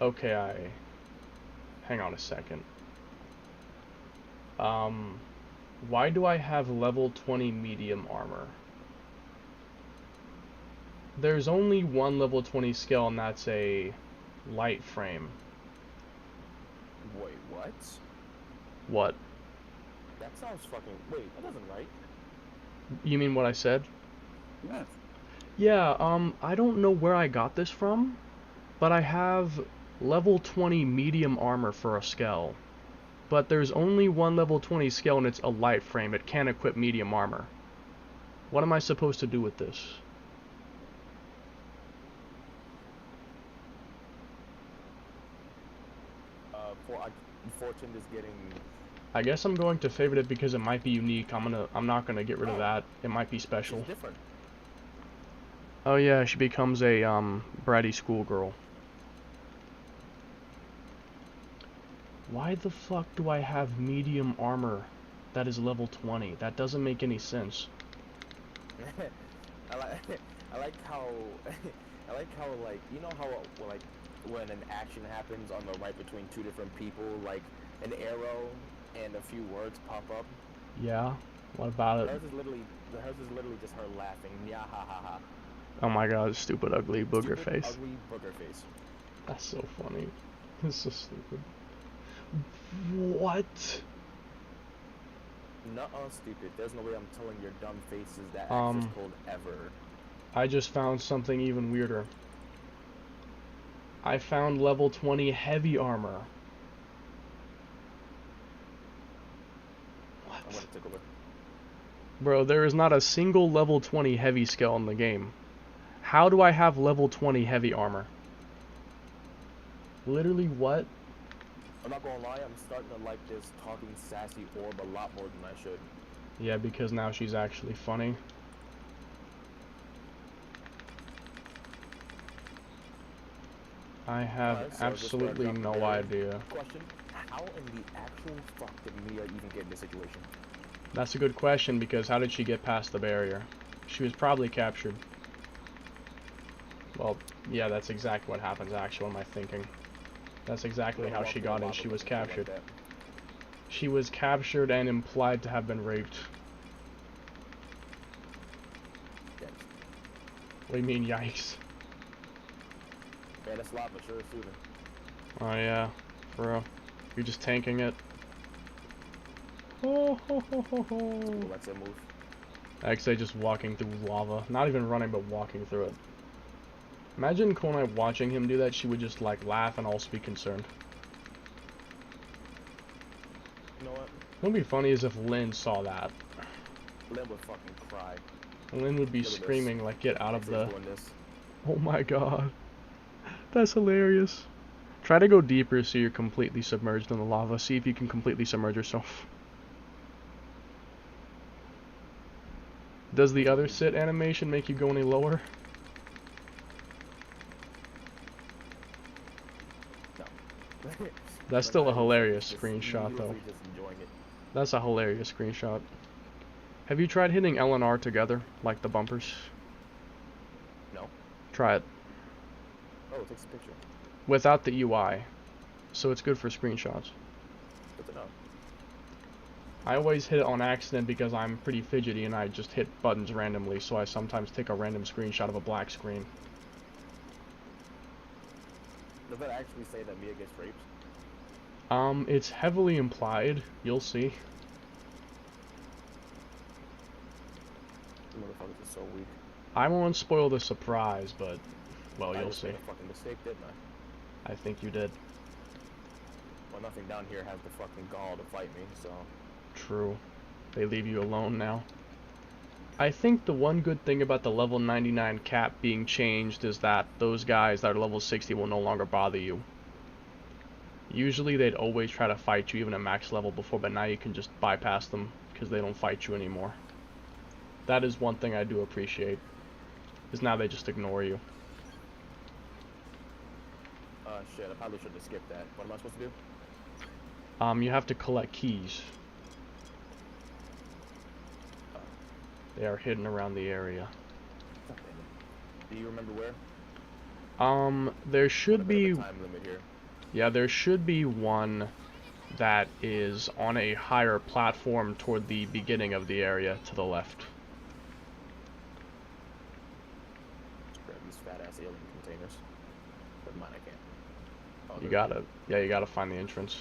Okay, hang on a second. Why do I have level 20 medium armor? There's only one level 20 skill, and that's a light frame. Wait, what? What? That sounds fucking... Wait, that doesn't right. You mean what I said? Yeah. Yeah, I don't know where I got this from, but I have level 20 medium armor for a Skell. But there's only one level 20 Skell, and it's a light frame. It can't equip medium armor. What am I supposed to do with this? Fortune is getting... I guess I'm going to favorite it because it might be unique. I'm not gonna get rid of that. It might be special. She's different. Oh yeah, she becomes a bratty schoolgirl. Why the fuck do I have medium armor that is level 20? That doesn't make any sense. I like how like, you know how like when an action happens on the right between two different people, like an arrow and a few words pop up? Yeah? What about it? Hers is literally just her laughing. Yeah, ha ha ha. Oh my god, stupid ugly booger face. Ugly booger face. That's so funny. It's so stupid. What? Nuh-uh, stupid. There's no way I'm telling your dumb faces that access code ever. I just found something even weirder. I found level 20 heavy armor. What? I want to take a look. Bro, there is not a single level 20 heavy skill in the game. How do I have level 20 heavy armor? Literally what? I'm not gonna lie, I'm starting to like this talking sassy orb a lot more than I should. Yeah, because now she's actually funny. I have absolutely no idea. Question, how in the actual fuck did Mia even get in this situation? That's a good question, because how did she get past the barrier? She was probably captured. Well, yeah, that's exactly what happens actually in my thinking. That's exactly how she got in. She was captured. She was captured and implied to have been raped. Yikes. What do you mean, yikes? Man, this lava sure is soothing. Oh yeah, for real. You're just tanking it. Oh, ho, ho, ho, ho. Ooh, that's a move. Actually, just walking through lava. Not even running, but walking through it. Imagine Konai watching him do that. She would just like laugh and also be concerned. You know what? What would be funny is if Lynn saw that. Lynn would fucking cry. Lynn would be Look at screaming this. like, get out of X's the... doing this. Oh my god. That's hilarious. Try to go deeper so you're completely submerged in the lava. See if you can completely submerge yourself. Does the other sit animation make you go any lower? No. That's still a hilarious screenshot though. Just enjoying it. That's a hilarious screenshot. Have you tried hitting L and R together, like the bumpers? No. Try it. Oh, it takes a picture. Without the UI. So it's good for screenshots. Good to know. I always hit it on accident because I'm pretty fidgety and I just hit buttons randomly, so I sometimes take a random screenshot of a black screen. Does that actually say that Mia gets raped? It's heavily implied. You'll see. The motherfuckers are so weak. I won't spoil the surprise, but, well, I you'll just see. made a fucking mistake, didn't I? I think you did. Well, nothing down here has the fucking gall to fight me, so... True. They leave you alone now. I think the one good thing about the level 99 cap being changed is that those guys that are level 60 will no longer bother you. Usually they'd always try to fight you even at max level before, but now you can just bypass them because they don't fight you anymore. That is one thing I do appreciate, is now they just ignore you. Shit, I probably should have skipped that. What am I supposed to do? You have to collect keys. They are hidden around the area. Do you remember where? There should be... Time limit here. Yeah, there should be one that is on a higher platform toward the beginning of the area to the left. Let's grab these fat-ass alien containers. Never mind, I can't. Oh, You gotta... Yeah, you gotta find the entrance.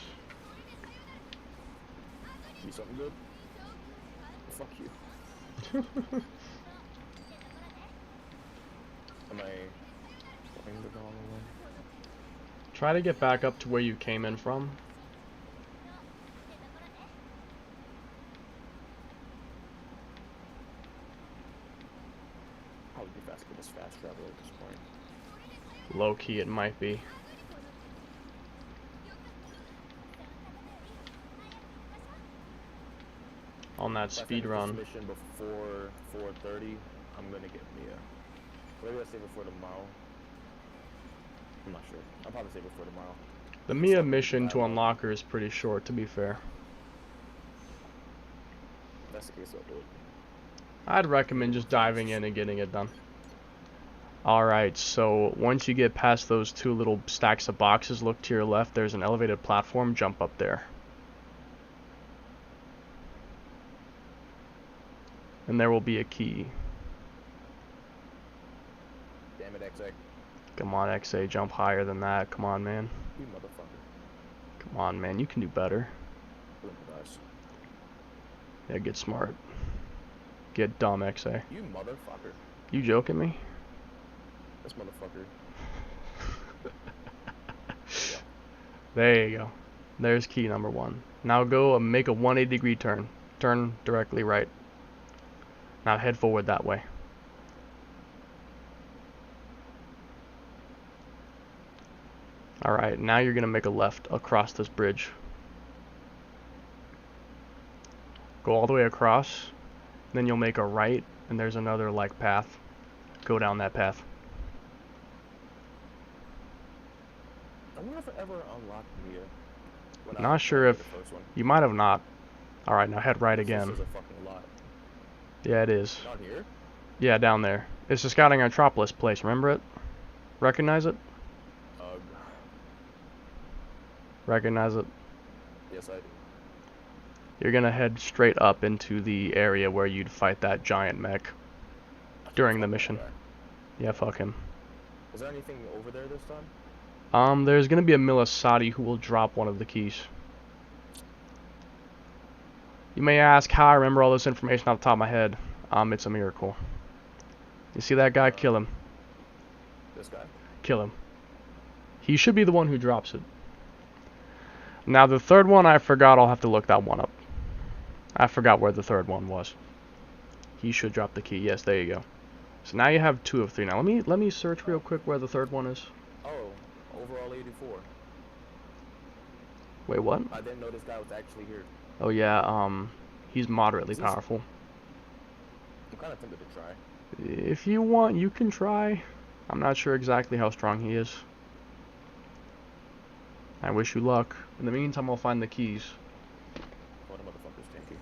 Be something good? Fuck you. Am I going the wrong way? Try to get back up to where you came in from. Probably be fast to this fast travel at this point. Low key, it might be. On that speed run. Mission before 4:30. I'm gonna get Mia. Maybe I'll save it for tomorrow. I'm not sure. I'll probably save it for tomorrow. The Mia mission to unlock her is pretty short, to be fair. If that's the case, I'll do it. I'd recommend just diving in and getting it done. Alright, so once you get past those two little stacks of boxes, look to your left, there's an elevated platform, jump up there. And there will be a key. Damn it, XA. Come on, XA, jump higher than that. Come on, man. You motherfucker. Come on, man, you can do better. Look at us. Yeah, get smart. Get dumb, XA. You motherfucker. You joking me? This motherfucker. There you go. There's key number 1. Now go and make a 180-degree turn. Turn directly right. Now head forward that way. Alright, now you're going to make a left across this bridge. Go all the way across, then you'll make a right, and there's another like path. Go down that path. I wonder if I ever unlocked Mia. Not sure if... You might have not. Alright, now head right again. This is a fucking lot. Yeah, it is. Down here? Yeah, down there. It's the Scouting Metropolis place, remember it? Recognize it? Recognize it? Yes, I do. You're gonna head straight up into the area where you'd fight that giant mech during the mission. Yeah, fuck him. Is there anything over there this time? There's gonna be a Milasati who will drop one of the keys. You may ask how I remember all this information off the top of my head. It's a miracle. You see that guy? Kill him. This guy? Kill him. He should be the one who drops it. Now the third one, I forgot. I'll have to look that one up. I forgot where the third one was. He should drop the key. Yes, there you go. So now you have 2 of 3. Now let me search real quick where the third one is. Oh, overall 84. Wait, what? I didn't know this guy was actually here. Oh yeah, he's moderately powerful. I'm kind of tempted to try. If you want, you can try. I'm not sure exactly how strong he is. I wish you luck. In the meantime, I'll find the keys. What a motherfucker's tanky.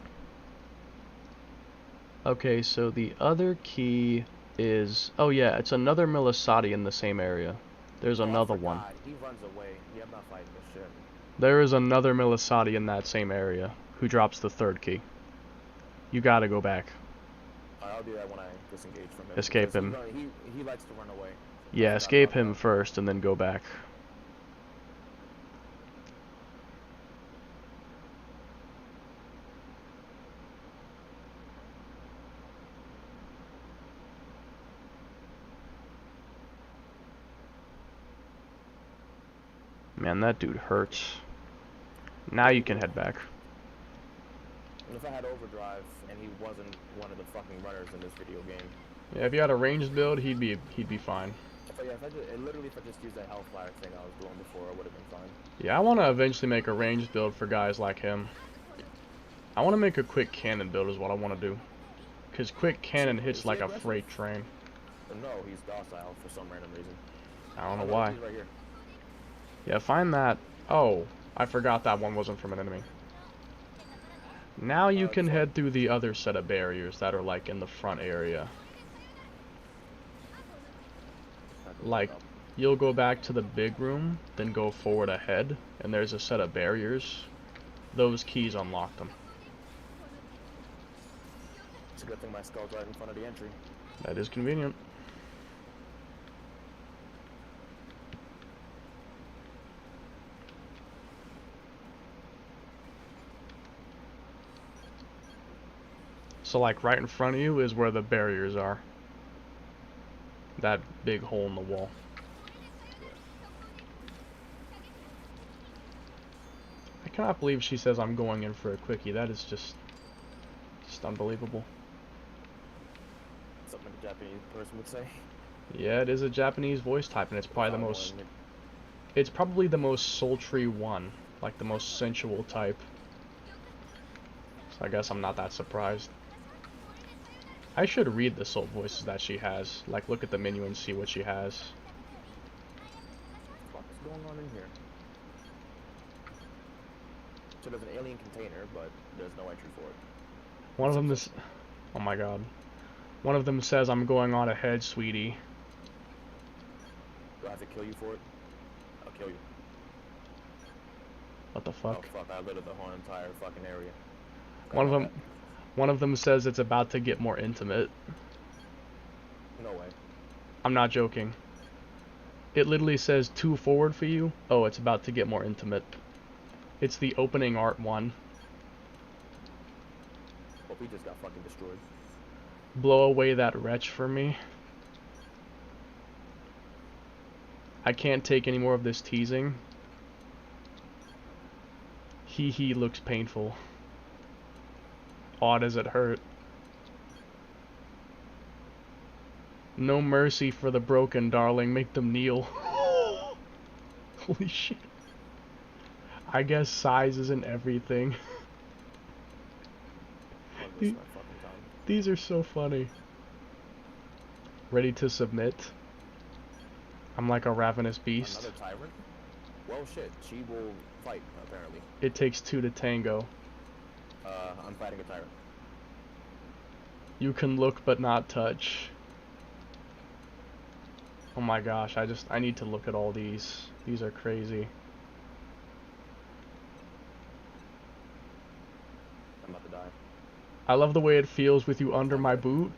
Okay, so the other key is... Oh yeah, it's another Milasati in the same area. There's another one. He runs away. Yeah, I'm not fighting this shit. There is another Milasati in that same area who drops the third key. You gotta go back. I'll do that when I disengage from him. Escape him. He likes to run away. Yeah, escape him first and then go back. Man, that dude hurts. Now you can head back. And if I had overdrive and he wasn't one of the fucking runners in this video game. Yeah, if you had a ranged build, he'd be fine. Yeah, if I just used that Hellfire thing I was doing before, I would have been fine. Yeah, I want to eventually make a ranged build for guys like him. I want to make a quick cannon build is what I want to do. Because quick cannon hits like a freight train. No, he's docile for some random reason. I don't know why. He's right here. Yeah, find that. Oh, I forgot that one wasn't from an enemy. Now you can head through the other set of barriers that are like in the front area. Like, you'll go back to the big room, then go forward ahead, and there's a set of barriers. Those keys unlock them. It's a good thing my skull's right in front of the entry. That is convenient. So like right in front of you is where the barriers are. That big hole in the wall. I cannot believe she says I'm going in for a quickie. That is just unbelievable. Something a Japanese person would say. Yeah, it is a Japanese voice type, and it's probably the most... It's probably the most sultry one. Like the most sensual type. So I guess I'm not that surprised. I should read the salt voices that she has. Like, look at the menu and see what she has. What is going on in here? So there's an alien container, but there's no entry for it. One of them is... Oh my god. One of them says, I'm going on ahead, sweetie. Do I have to kill you for it? I'll kill you. What the fuck? Oh fuck, I lit up the whole entire fucking area. One of them says it's about to get more intimate. No way. I'm not joking. It literally says 2 forward for you. Oh, it's about to get more intimate. It's the opening art one. Well, we just got fucking destroyed. Blow away that wretch for me. I can't take any more of this teasing. He looks painful. Aw, does it hurt. No mercy for the broken, darling. Make them kneel. Holy shit. I guess size isn't everything. These are so funny. Ready to submit? I'm like a ravenous beast. Another tyrant? Well, shit. She will fight, apparently. It takes 2 to tango. I'm fighting a tyrant. You can look but not touch. Oh my gosh, I need to look at all these. These are crazy. I'm about to die. I love the way it feels with you under my boot.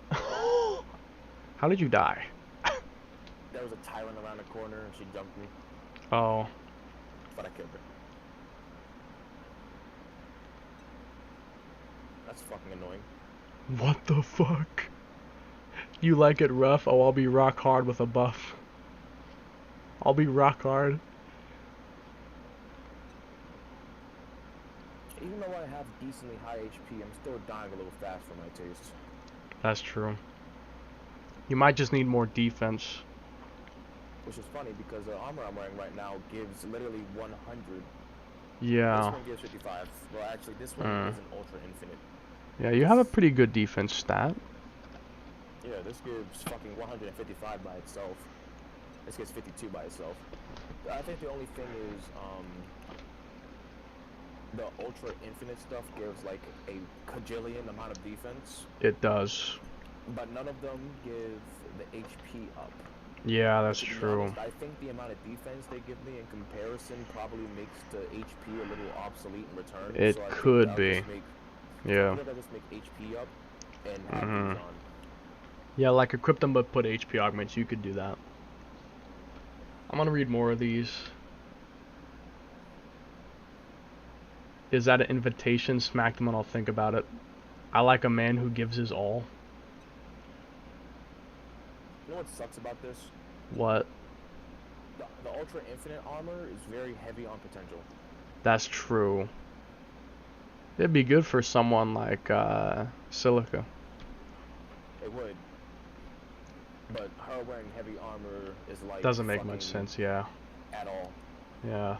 How did you die? There was a tyrant around the corner and she jumped me. Oh. But I killed her. That's fucking annoying. What the fuck? You like it rough? Oh, I'll be rock hard with a buff. I'll be rock hard. Even though I have decently high HP, I'm still dying a little fast for my taste. That's true. You might just need more defense. Which is funny because the armor I'm wearing right now gives literally 100. Yeah. This one gives 55. Well, actually, this one is an ultra infinite. Yeah, you have a pretty good defense stat. Yeah, this gives fucking 155 by itself. This gives 52 by itself. I think the only thing is, the ultra infinite stuff gives like a cajillion amount of defense. It does. But none of them give the HP up. Yeah, that's To be true. honest, I think the amount of defense they give me in comparison probably makes the HP a little obsolete in return. It so I could think be. Yeah. I think I'll just make HP up and have these on. Yeah, like equip them but put HP augments. You could do that. I'm gonna read more of these. Is that an invitation? Smack them and I'll think about it. I like a man who gives his all. You know what sucks about this? What? The Ultra Infinite armor is very heavy on potential. That's true. It'd be good for someone like Silica. It would. But her wearing heavy armor is like... Doesn't make much sense, yeah. At all. Yeah.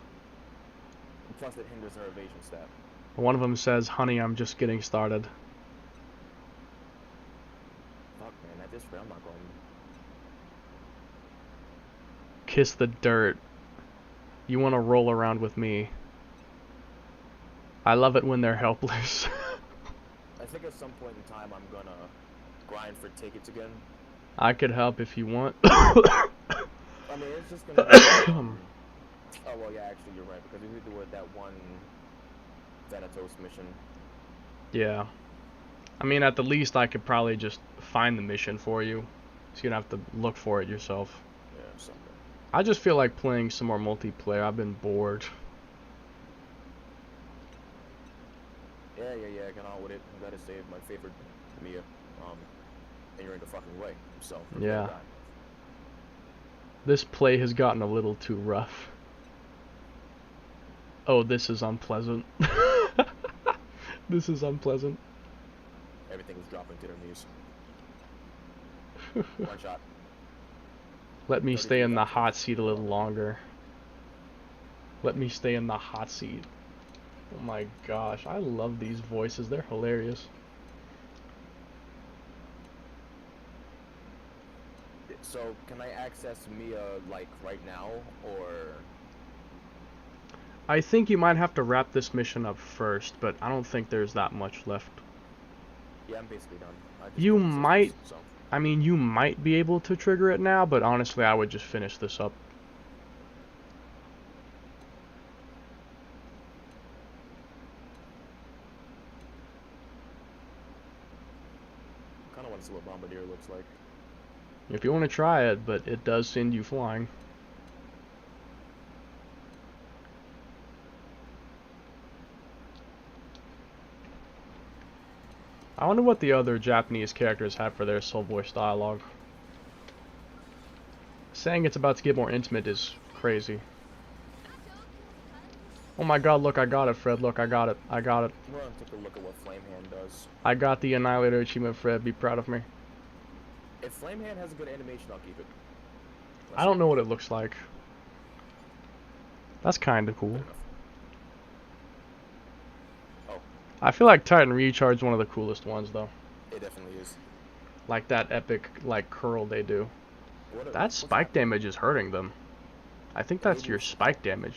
Plus it hinders her evasion stat. One of them says, honey, I'm just getting started. Fuck, man, at this rate, I'm not going... Kiss the dirt. You want to roll around with me. I love it when they're helpless. I think at some point in time I'm gonna grind for tickets again. I could help if you want. I mean, it's just gonna be... Oh, well, yeah, actually, you're right, because we need to do it that one Thanatos mission. Yeah. I mean, at the least, I could probably just find the mission for you. So you don't have to look for it yourself. Yeah, something. I just feel like playing some more multiplayer. I've been bored. Yeah, get on with it. I gotta save my favorite Mia. And you're in the fucking way, so... Yeah. This play has gotten a little too rough. Oh, this is unpleasant. This is unpleasant. Everything was dropping to their knees. One shot. Let me stay in the hot seat a little longer. Let me stay in the hot seat. Oh my gosh, I love these voices. They're hilarious. So, can I access Mia, like, right now, or... I think you might have to wrap this mission up first, but I don't think there's that much left. Yeah, I'm basically done. You might... I mean, you might be able to trigger it now, but honestly, I would just finish this up. I kinda wanna see what Bombardier looks like. If you want to try it, but it does send you flying. I wonder what the other Japanese characters have for their soul voice dialogue. Saying it's about to get more intimate is crazy. Oh my god, look, I got it, Fred. Look, I got it. I got it. We're gonna take a look at what Flamehand does. I got the Annihilator achievement, Fred. Be proud of me. If Flamehand has a good animation, I'll keep it. I don't know what it looks like. That's kind of cool. Oh. I feel like Titan Recharge is one of the coolest ones, though. It definitely is. Like that epic, like, curl they do. That what's spike happening? damage is hurting them. I think that's your spike damage.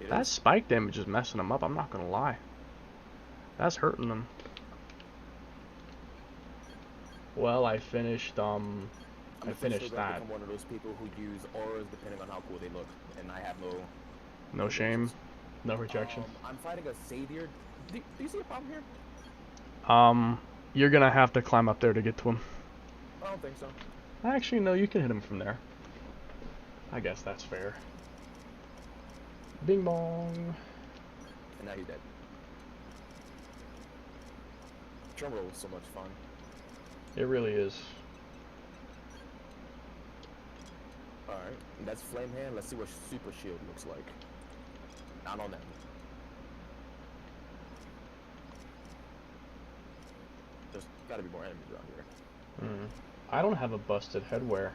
That spike damage is messing them up, I'm not gonna lie. That's hurting them. Well, I finished, I finished that. I'm one of those people who use auras depending on how cool they look, and I have No shame, no rejection. I'm fighting a Savior. Do you see a problem here? You're gonna have to climb up there to get to him. I don't think so. Actually, no, you can hit him from there. I guess that's fair. Bing bong. And now he's dead. Drum roll was so much fun. It really is. Alright, that's Flame Hand. Let's see what Super Shield looks like. Not on them. There's gotta be more enemies around here. I don't have a busted headwear.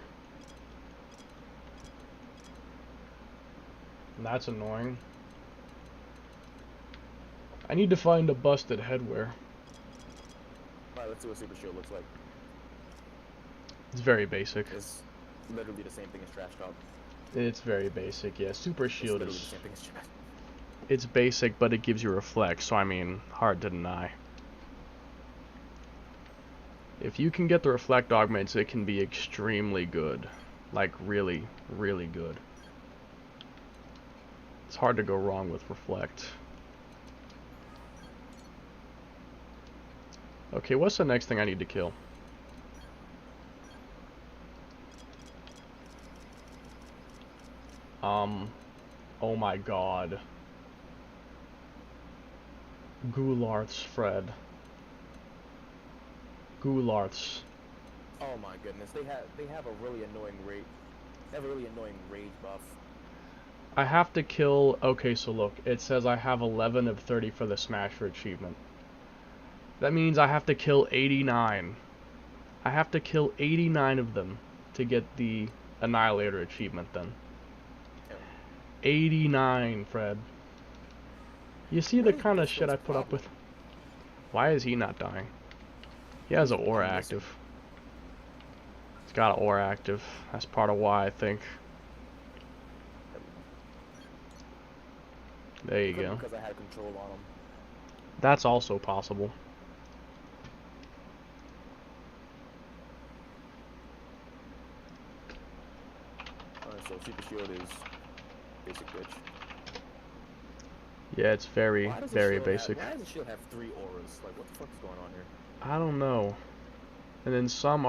That's annoying. I need to find a busted headwear. Alright, let's see what Super Shield looks like. It's very basic. It's literally the same thing as Trash Talk. It's very basic, yeah. Super Shield It's literally is... the same thing as Trash. It's basic, but it gives you reflect, so I mean, hard to deny. If you can get the reflect augments, it can be extremely good. Like, really, really good. It's hard to go wrong with reflect. Okay, what's the next thing I need to kill? Oh my god. Goularths, Fred. Goularths. Oh my goodness, they have a really annoying rage. They have a really annoying rage buff. I have to kill... Okay, so look, it says I have 11 of 30 for the Smasher achievement. That means I have to kill 89. I have to kill 89 of them to get the Annihilator achievement then. 89, Fred. You see the kind of shit I put up with? Why is he not dying? He has an aura active. He's got an aura active. That's part of why, I think. There you go. Because I had control on him. That's also possible. Alright, so Super Shield is basic bitch. Yeah, it's very, very basic. Why does the shield have 3 auras? Like, what the fuck is going on here? I don't know. And then some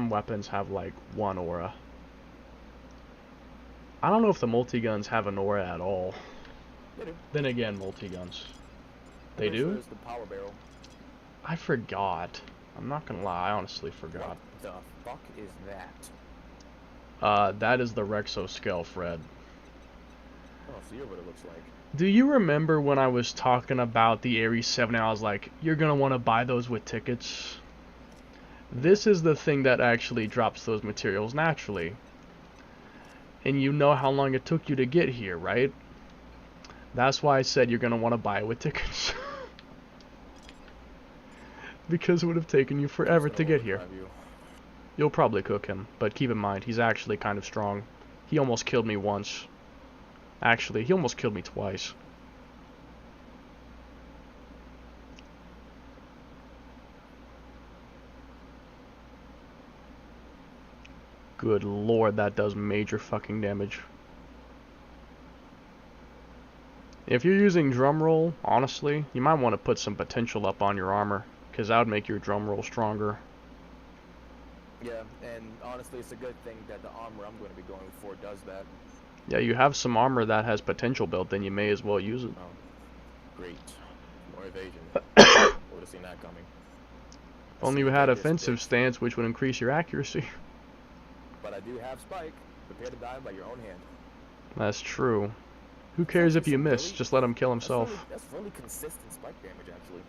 weapons have like 1 aura. I don't know if the multi-guns have an aura at all. They do. Then again, multi-guns. They do? There's the power barrel. I forgot. I'm not gonna lie, I honestly forgot. What the fuck is that? That is the Rexoscale, Fred. Oh, so you're what it looks like. Do you remember when I was talking about the Ares 7 and I was like, you're gonna want to buy those with tickets? This is the thing that actually drops those materials naturally. And you know how long it took you to get here, right? That's why I said you're gonna want to buy it with tickets. Because it would have taken you forever to get here. You'll probably cook him, but keep in mind, he's actually kind of strong. He almost killed me once. Actually, he almost killed me twice. Good lord, that does major fucking damage. If you're using drum roll, honestly, you might want to put some potential up on your armor, because that would make your drum roll stronger. Yeah, and honestly, it's a good thing that the armor I'm going to be going for does that. Yeah, you have some armor that has potential built, then you may as well use it. Oh, great. More evasion. Would have seen that coming. If only you had offensive stance, which would increase your accuracy. But I do have Spike. Prepare to die by your own hand. That's true. Who cares if you miss? Just let him kill himself. That's really consistent Spike damage, actually.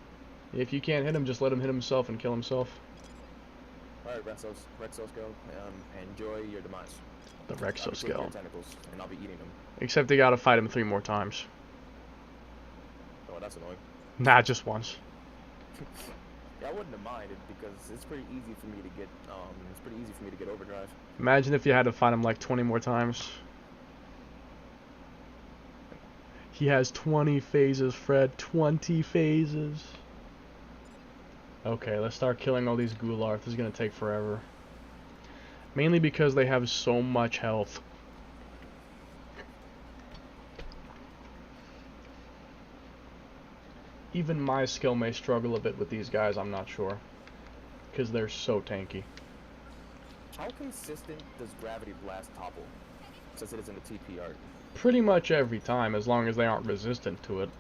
If you can't hit him, just let him hit himself and kill himself. Alright, Rexoscale, enjoy your demise. The Rexoscale. Tentacles, and I'll be eating them. Except they gotta fight him 3 more times. Oh, that's annoying. Nah, just once. Yeah, I wouldn't have minded because it's pretty easy for me to get overdrive. Imagine if you had to fight him like 20 more times. He has 20 phases, Fred. 20 phases. Okay, let's start killing all these Goularths. This is gonna take forever. Mainly because they have so much health. Even my skill may struggle a bit with these guys, I'm not sure. Because they're so tanky. How consistent does Gravity Blast topple? Since it is in the TP art. pretty much every time, as long as they aren't resistant to it.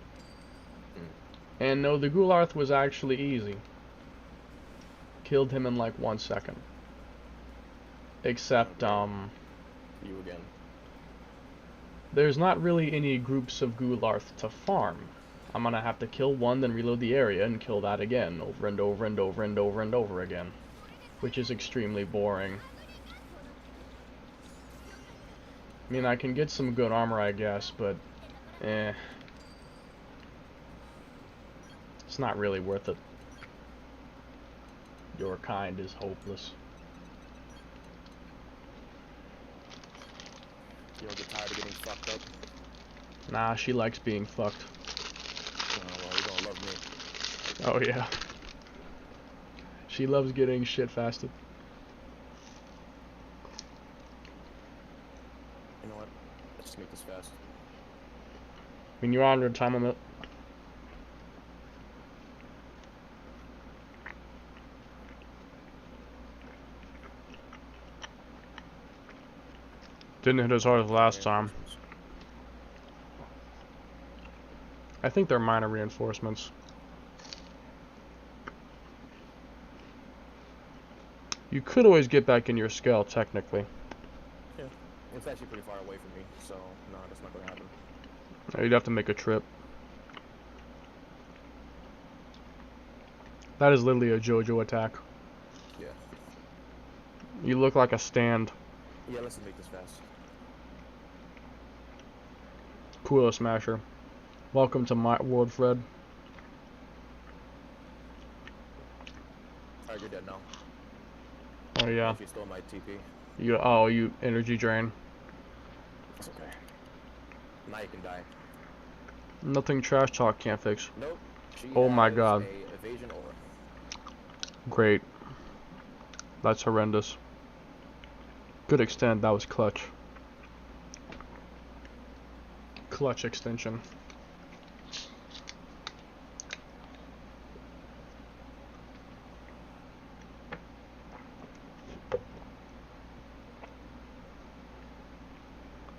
And no, the Goularth was actually easy. Killed him in like 1 second. Except, You again. there's not really any groups of Goularth to farm. I'm gonna have to kill one, then reload the area, and kill that again, over and over and over and over and over again. Which is extremely boring. I mean, I can get some good armor, I guess, but, eh. It's not really worth it. Your kind is hopeless. You don't get tired of getting fucked up? Nah, she likes being fucked. Oh, well, you don't love me. Oh, yeah. She loves getting shit-fasted. You know what? Let's just make this fast. I mean, you're on your time limit. Didn't hit as hard as last time. I think they're minor reinforcements. You could always get back in your scale, technically. Yeah. It's actually pretty far away from me, so no, that's not gonna happen. You'd have to make a trip. That is literally a JoJo attack. Yeah. You look like a stand. Yeah, let's make this fast. Coolest smasher. Welcome to my world, Fred. Alright, you're dead now. Oh yeah. If you stole my TP. You energy drain. It's okay. Now you can die. Nothing trash talk can't fix. Nope. She Oh my has god. a evasion aura. Great. That's horrendous. Good extend, that was clutch. Clutch extension.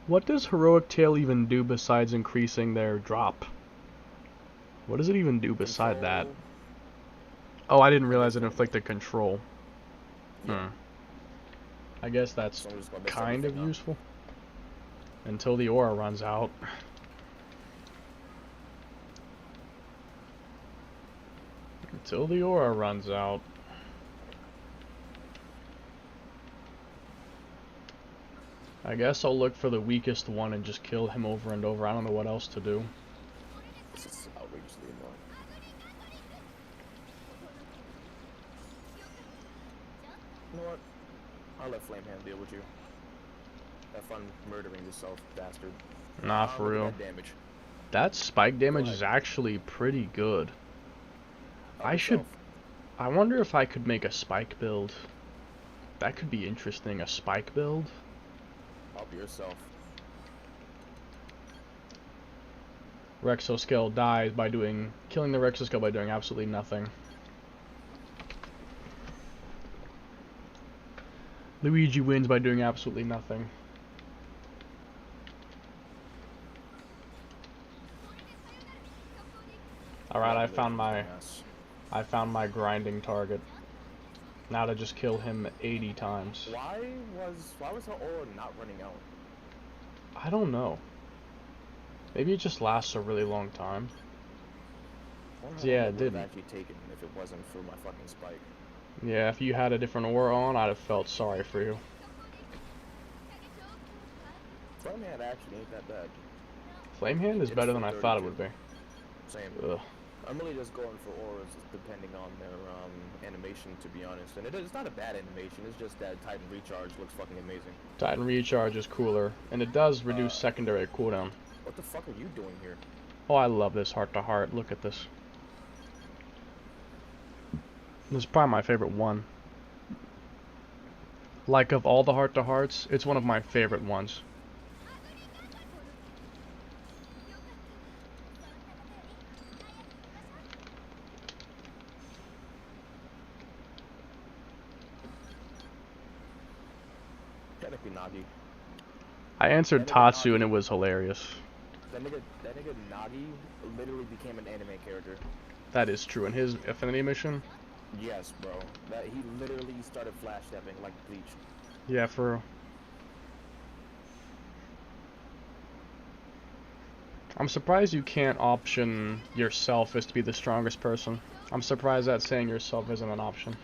What does Heroic Tail even do besides increasing their drop? What does it even do beside that? Oh, I didn't realize it inflicted control. Yeah. I guess that's So I'm just gonna mess kind of everything up. useful. Until the aura runs out. Until the aura runs out. I guess I'll look for the weakest one and just kill him over and over. I don't know what else to do. This is outrageously annoying. You know what? I'll let Flamehand deal with you. Have fun murdering yourself, bastard. Nah, for Look at real. that damage. That spike damage Go is ahead. actually pretty good. Help yourself. I wonder if I could make a spike build. That could be interesting, a spike build. Help yourself. Rexoscale dies by killing the Rexoscale by doing absolutely nothing. Luigi wins by doing absolutely nothing. Alright, I found my grinding target. Now to just kill him 80 times. Why was her aura not running out? I don't know. Maybe it just lasts a really long time. I wonder how Yeah, long it would have didn't. actually taken if it wasn't for my fucking spike. Yeah, if you had a different aura on, I'd have felt sorry for you. Flamehand actually ain't that bad. Flamehand is It's better for than I thought it 32. would be. Same. Ugh. I'm really just going for auras depending on their animation, to be honest. And it's not a bad animation, it's just that Titan Recharge looks fucking amazing. Titan Recharge is cooler, and it does reduce secondary cooldown. What the fuck are you doing here? Oh, I love this heart to heart. Look at this. This is probably my favorite one. Like, of all the heart to hearts, it's one of my favorite ones. Technically Nagi. I answered That nigga Tatsu and Nagi- it was hilarious. That nigga Nagi literally became an anime character. That is true. In his Affinity mission? Yes, bro. That he literally started flash stepping like Bleach. Yeah, for real. I'm surprised you can't option yourself as to be the strongest person. I'm surprised that saying yourself isn't an option.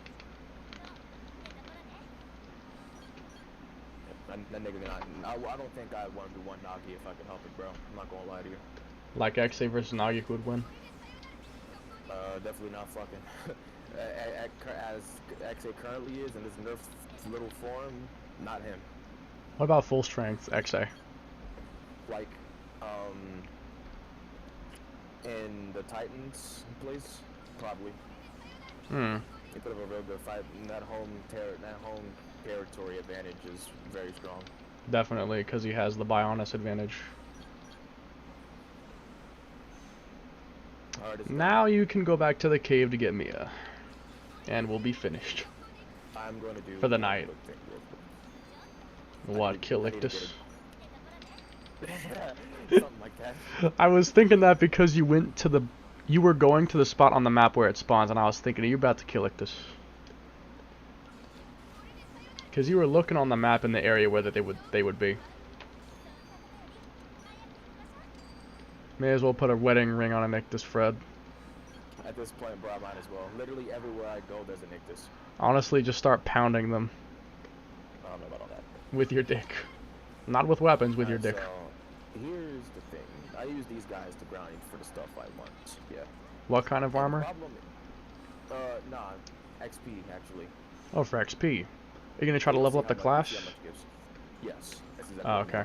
That nigga not. I don't think I want to do one Nagi if I could help it, bro. I'm not gonna lie to you. Like XA versus Nagi, who would win? Definitely not fucking. As XA currently is in this nerfed little form, not him. What about full strength XA? Like, in the Titans place, probably. He put up a real good fight, and that home territory advantage is very strong. Definitely, because he has the Bionis advantage. Now you can go back to the cave to get Mia. And we'll be finished. I'm going to do for the night. What, kill Ictus? Something like that. I was thinking that because you were going to the spot on the map where it spawns, and I was thinking, are you about to kill Ictus? Because you were looking on the map in the area where they would be. May as well put a wedding ring on an Ictus, Fred. At this point, bro, I might as well. Literally everywhere I go, there's an Ictus. Honestly, just start pounding them. I don't know about all that. With your dick. Not with weapons, with your dick. So, here's the thing. I use these guys to grind for the stuff I want. Yeah. What kind of armor? Nah, XP, actually. Oh, for XP. Are you going to try to level up the class? Yes. That's exactly Oh, okay.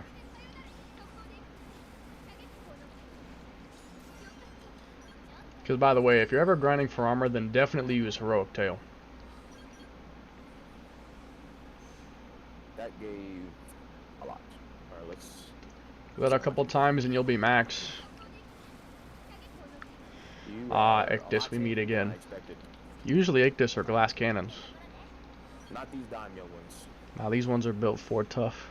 Because, by the way, if you're ever grinding for armor, then definitely use Heroic Tail. That gave a lot. Alright, let's... Do that a couple times and you'll be max. Ictus, we meet again. Usually Ictus are glass cannons. Not these daimyo ones. Now these ones are built for tough.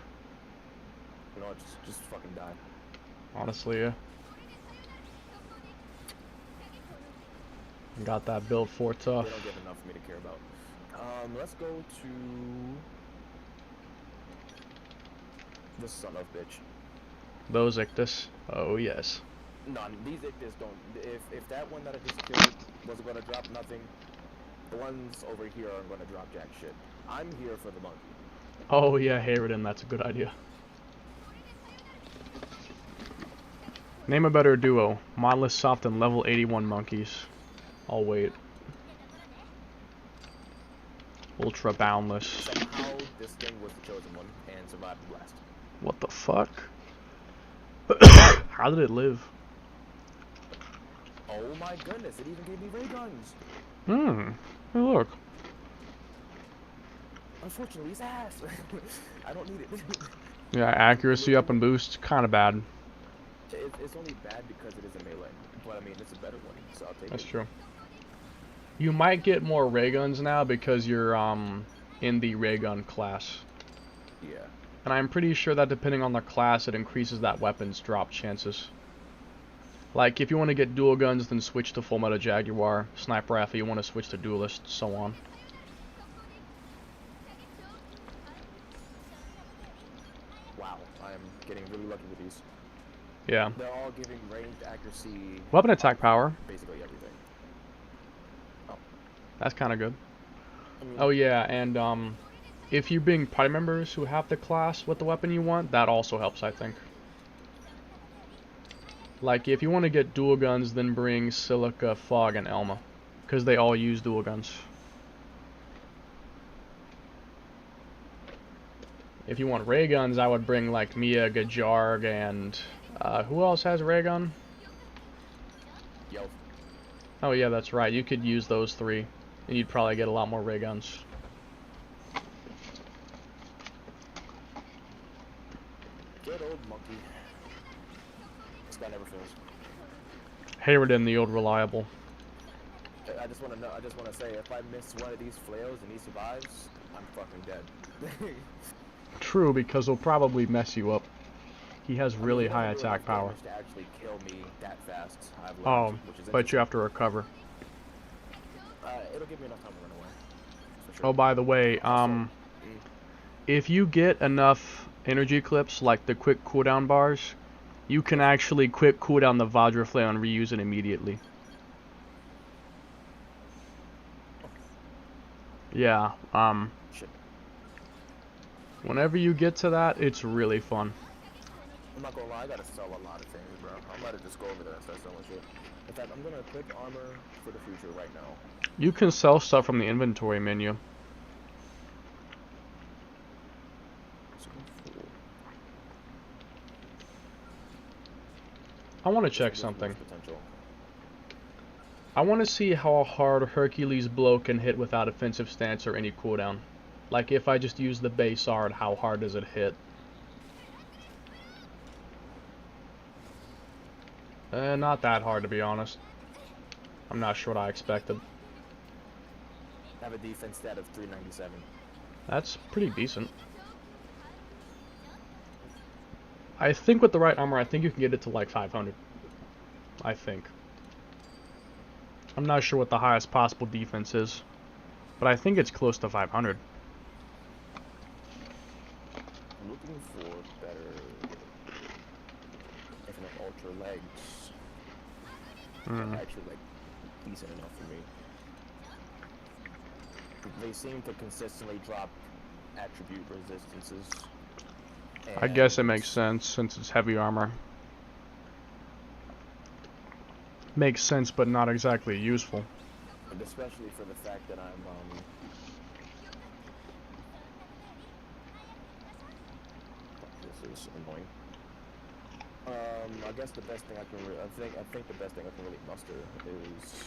You know what, just fucking die. Honestly, yeah. Got that built for tough. They don't give enough for me to care about. Let's go to... the son of bitch. Those Ictus? Oh, yes. No, these Ictus don't... If that one that I just killed wasn't gonna drop nothing, the ones over here aren't gonna drop jack shit. I'm here for the monkey. Oh, yeah, Hayridin, that's a good idea. Name a better duo. Mindless Soft and level 81 monkeys. I'll wait. Ultra Boundless. Somehow, this thing was the chosen one and survived the blast. What the fuck? How did it live? Oh my goodness, it even gave me ray guns! Hey, look. Unfortunately, it's ass! I don't need it. Yeah, accuracy up and boost, kinda bad. It's only bad because it is a melee. But I mean, it's a better one, so I'll take it. That's true. You might get more ray guns now because you're in the ray gun class. Yeah. And I'm pretty sure that depending on the class, it increases that weapon's drop chances. Like, if you want to get dual guns, then switch to Full Metal Jaguar. Sniper Rifle, you want to switch to Duelist, so on. Wow, I am getting really lucky with these. Yeah. They're all giving ranged accuracy. Weapon attack power. Basically everything. Oh. That's kind of good. I mean, Oh yeah, and if you bring party members who have the class with the weapon you want, that also helps, I think. Like, if you want to get dual guns, then bring Silica, Fog, and Elma. Because they all use dual guns. If you want ray guns, I would bring, like, Mia, Gajarg, and... who else has a ray gun? Yo. Oh yeah, that's right. You could use those three, and you'd probably get a lot more ray guns. Good old monkey. This guy never fails. Hayridin, the old reliable. I just want to know. I just want to say, if I miss one of these flails and he survives, I'm fucking dead. True, because he'll probably mess you up. He has I mean, really he never high do attack enough power. damage to actually kill me that fast. I've learned, Oh, which is but you interesting. have to recover. It'll give me enough time to run away. For sure. Oh, by the way, if you get enough energy clips, like the quick cooldown bars, you can actually quick cooldown the Vajra Flail and reuse it immediately. Yeah, Shit. whenever you get to that, it's really fun. I'm not gonna lie, I gotta sell a lot of things, bro. I'm about to just go over there and start selling shit. In fact, I'm gonna equip armor for the future right now. You can sell stuff from the inventory menu. I want to check something. I want to see how hard Hercules' blow can hit without offensive stance or any cooldown. Like if I just use the base art, how hard does it hit? Not that hard, to be honest. I'm not sure what I expected. I have a defense stat of 397. That's pretty decent. I think with the right armor, I think you can get it to like 500. I think. I'm not sure what the highest possible defense is, but I think it's close to 500. I'm looking for better, if not ultra legs. Actually, like, decent enough for me. They seem to consistently drop attribute resistances. I guess it makes sense since it's heavy armor. Makes sense, but not exactly useful. And especially for the fact that I'm, this is annoying. I guess the best thing I think the best thing I can really muster is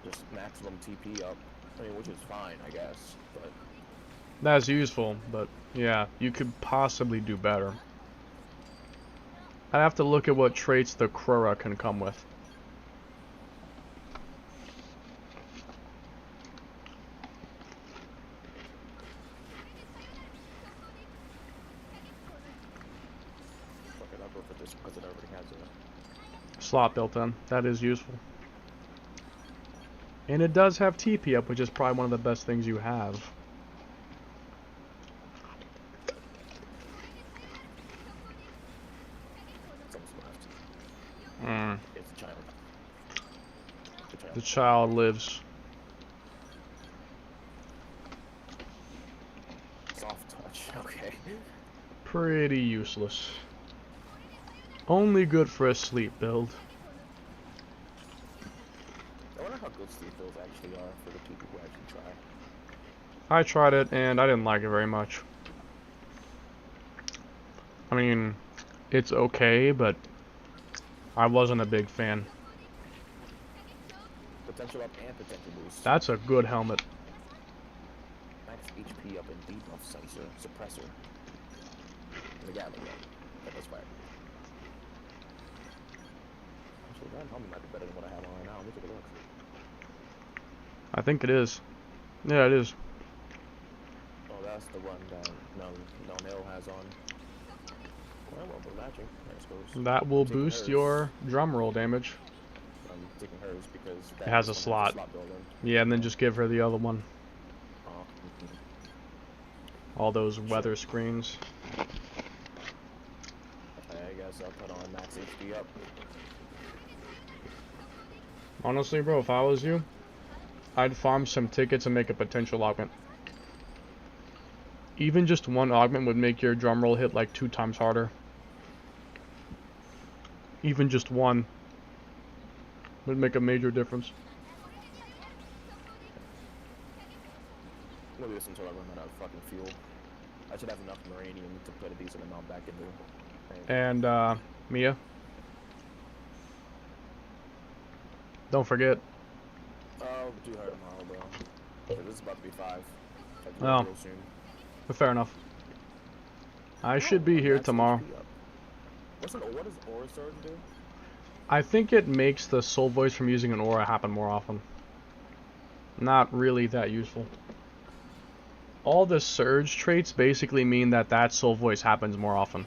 just maximum TP up. I mean, which is fine, I guess, but That's useful, but yeah, you could possibly do better. I'd have to look at what traits the Krura can come with. fuck it, I'll go for this because it already has a Slot built in. That is useful. And it does have TP up, which is probably one of the best things you have. It's a child. The child lives. Soft touch, okay. Pretty useless. Only good for a sleep build. I wonder how good sleep builds actually are for the people who actually try. I tried it and I didn't like it very much. I mean, it's okay, but I wasn't a big fan. Potential up and potential boost. That's a good helmet. Max HP up and debuff sensor suppressor. The Gatling gun. That was fire. Actually, that helmet might be better than what I have on right now. Let me take a look. I think it is. Yeah, it is. Oh, that's the one that Nil has on. Well, we're matching. There it That will taking boost hers. your drum roll damage. I'm taking hers because that It has a one slot. built in. Yeah, and then just give her the other one. Oh, All those weather screens. okay, I guess I'll put on max HP up. Honestly, bro, if I was you, I'd farm some tickets and make a potential augment. Even just one augment would make your drum roll hit like 2 times harder. Even just one would make a major difference. I'm gonna do this until I run out of fucking fuel. I should have enough uranium to put a decent amount back into it. And, Mia? Don't forget. I'll do her tomorrow, bro. Yeah, this is about to be 5. Oh. Real soon. But fair enough. I should be here Max tomorrow. HP up. What does Aura Surge do? I think it makes the soul voice from using an aura happen more often. Not really that useful. All the surge traits basically mean that soul voice happens more often.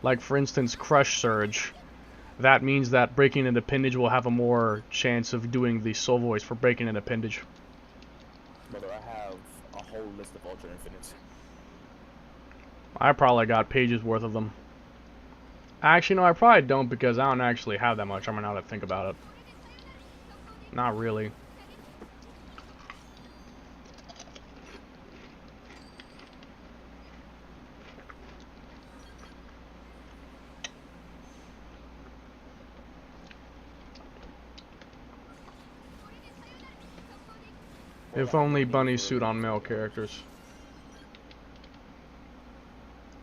Like for instance, Crush Surge. That means that breaking an appendage will have a more chance of doing the soul voice for breaking an appendage. Brother, I have a whole list of Ultra Infinites. I probably got pages worth of them. Actually, no, I probably don't because I don't actually have that much. I mean, now that I think about it. Not really. If only bunny suit on male characters.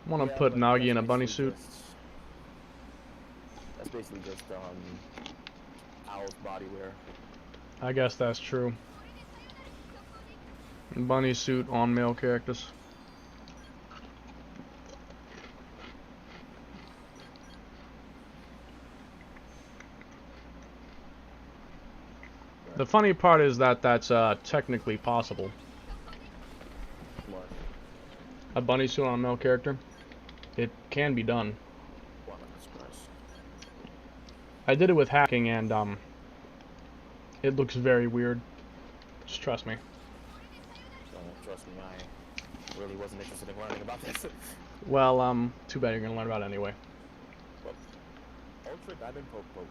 Want to put Nagi in a bunny suit? That's basically just Owl's body wear. I guess that's true. Bunny suit on male characters. The funny part is that that's technically possible. What? A bunny suit on a male character. It can be done. Well, I'm surprised. I did it with hacking and it looks very weird. Just trust me. Trust me, I really wasn't interested in learning about this. Well, too bad you're gonna learn about it anyway. Well, Ultra Diamond Poke.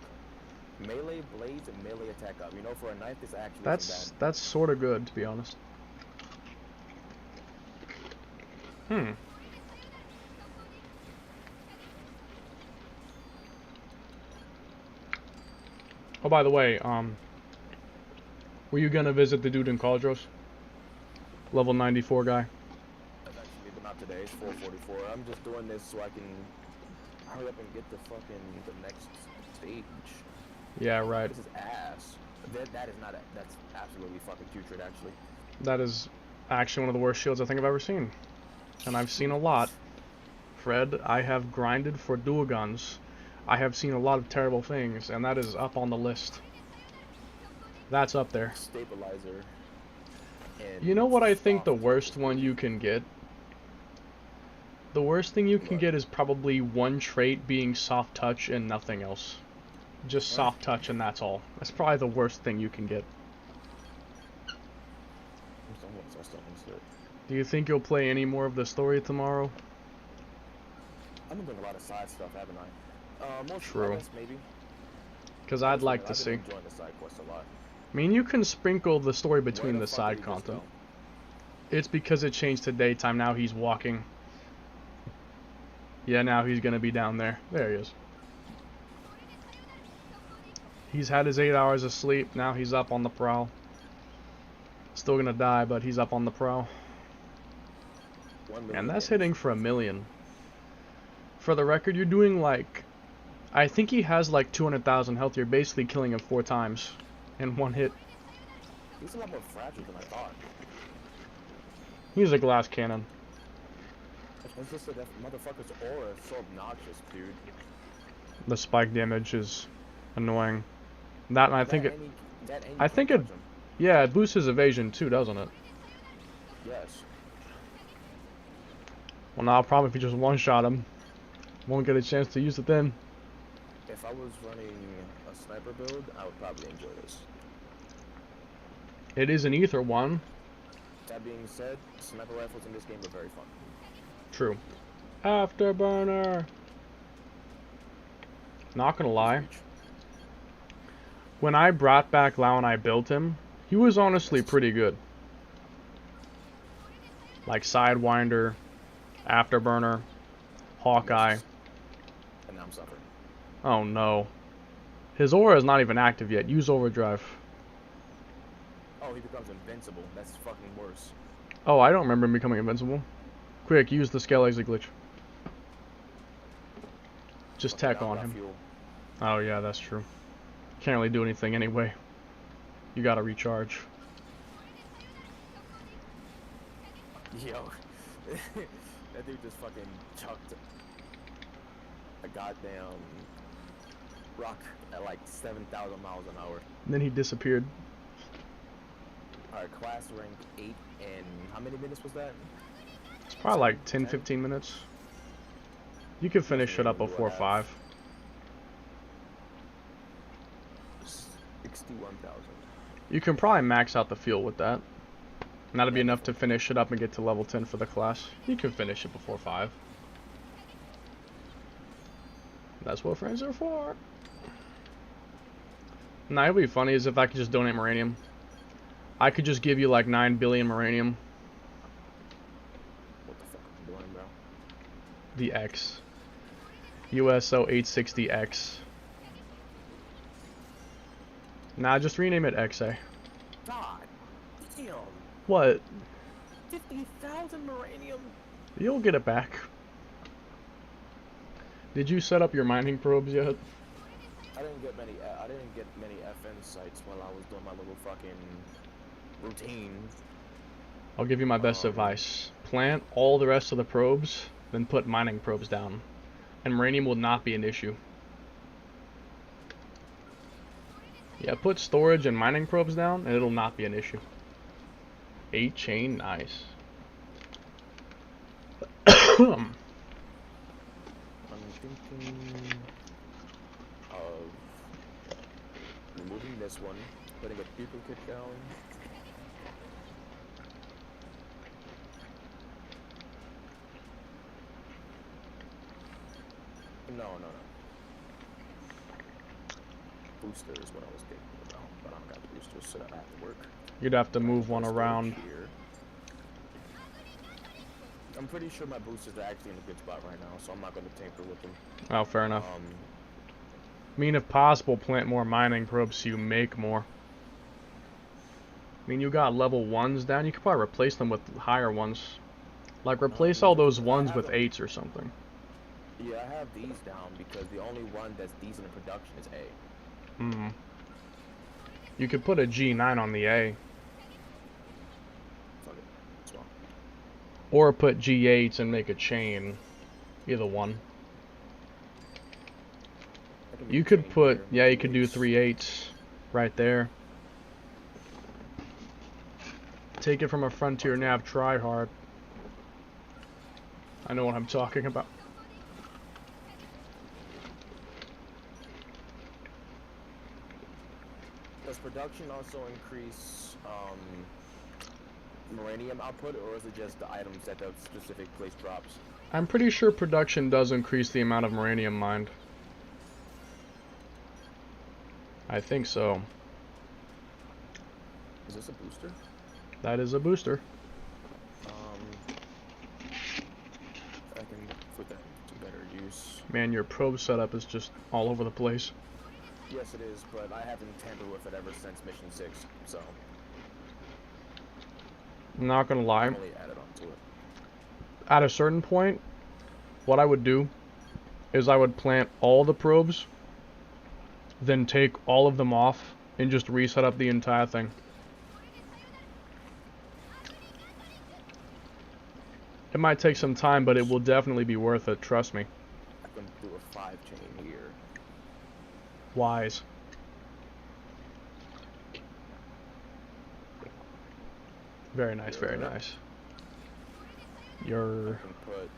Melee blades and melee attack up. You know, for a knife, this actually isn't bad. That's sort of good, to be honest. Oh, by the way, were you gonna visit the dude in Caldros? Level 94 guy. I've actually been out today. It's 4:44. I'm just doing this so I can hurry up and get the next stage. Yeah, right. This is ass. That is not. That's absolutely fucking putrid, actually. That is actually one of the worst shields I think I've ever seen. And I've seen a lot. Fred, I have grinded for dual guns. I have seen a lot of terrible things, and that is up on the list. That's up there. Stabilizer. And You know what I think the worst one you can get? The worst thing you can get is probably one trait being soft touch and nothing else. Just soft touch and that's all. That's probably the worst thing you can get. Do you think you'll play any more of the story tomorrow? I've been doing a lot of side stuff, haven't I? More True. maybe. Because I'd like to see. I've been enjoying the side quests a lot. I mean, you can sprinkle the story between Where the fuck side did he just content. go? It's because it changed to daytime. Now he's walking. Yeah, now he's gonna be down there. There he is. He's had his 8 hours of sleep. Now he's up on the prowl. Still gonna die, but he's up on the prowl. And that's hitting for 1 million. For the record, you're doing like... I think he has like 200,000 health. You're basically killing him 4 times in one hit. He's a lot more fragile than I thought. He's a glass cannon. It's just that motherfucker's aura is so obnoxious, dude. The spike damage is annoying. That and I think it... I think it... Yeah, it boosts his evasion too, doesn't it? Yes. Well, now probably if you just one-shot him, won't get a chance to use it then. If I was running a sniper build, I would probably enjoy this. It is an ether one. That being said, sniper rifles in this game are very fun. True. Afterburner. Not gonna lie. When I brought back Lau and I built him, he was honestly pretty good. Like Sidewinder, Afterburner, Hawkeye. And now I'm suffering. Oh no. His aura is not even active yet. Use Overdrive. Oh, he becomes invincible. That's fucking worse. Oh, I don't remember him becoming invincible. Quick, use the scale exit glitch. Just Okay, tech on him. Fuel. Oh yeah, that's true. Can't really do anything anyway. You gotta recharge. Yo. That dude just fucking chucked a goddamn rock at like 7,000 miles an hour. And then he disappeared. Alright, class rank 8 and how many minutes was that? It's probably like 10-15 minutes. You can finish it up What do I before have? 5. 61,000. You can probably max out the fuel with that. And that'll be enough to finish it up and get to level 10 for the class. You can finish it before 5. That's what friends are for. Nah, it'd be funny is if I could just donate Moranium. I could just give you like 9 billion Moranium. What the fuck am I doing, bro? The X. USO 860X. Nah, just rename it XA. God damn. What? 50,000 Moranium? You'll get it back. Did you set up your mining probes yet? I didn't get many FN sites while I was doing my little fucking routine. I'll give you my best advice. Plant all the rest of the probes, then put mining probes down. And Moranium will not be an issue. Yeah, put storage and mining probes down, and it'll not be an issue. 8 chain, nice. I'm thinking of removing this one, putting a duplicate down. No. Booster is what I was thinking about, but I don't got boosters, so that I have to work. You'd have to move one around. Here. I'm pretty sure my boosters are actually in a good spot right now, so I'm not going to tamper with them. Oh, fair enough. I mean, if possible, plant more mining probes so you make more. I mean, you got level 1s down, you could probably replace them with higher ones. Like, replace all those 1s with 8s or something. Yeah, I have these down because the only one that's decent in production is A. You could put a G9 on the A. Fuck it. That's wrong. Or put G8s and make a chain. Either one. You could put, yeah, you could do 3 8s right there. Take it from a Frontier Nav tryhard. I know what I'm talking about. Does production also increase Moranium output, or is it just the items that the specific place drops? I'm pretty sure production does increase the amount of Moranium mined. I think so. Is this a booster? That is a booster. I can put that to better use. Man, your probe setup is just all over the place. Yes, it is, but I haven't tampered with it ever since Mission 6, so... I'm not gonna lie. I'm only added onto it. At a certain point, what I would do is I would plant all the probes, then take all of them off, and just reset up the entire thing. It might take some time, but it will definitely be worth it, trust me. I can do a 5 chain here. Wise. Very nice, very nice. I Your... can put...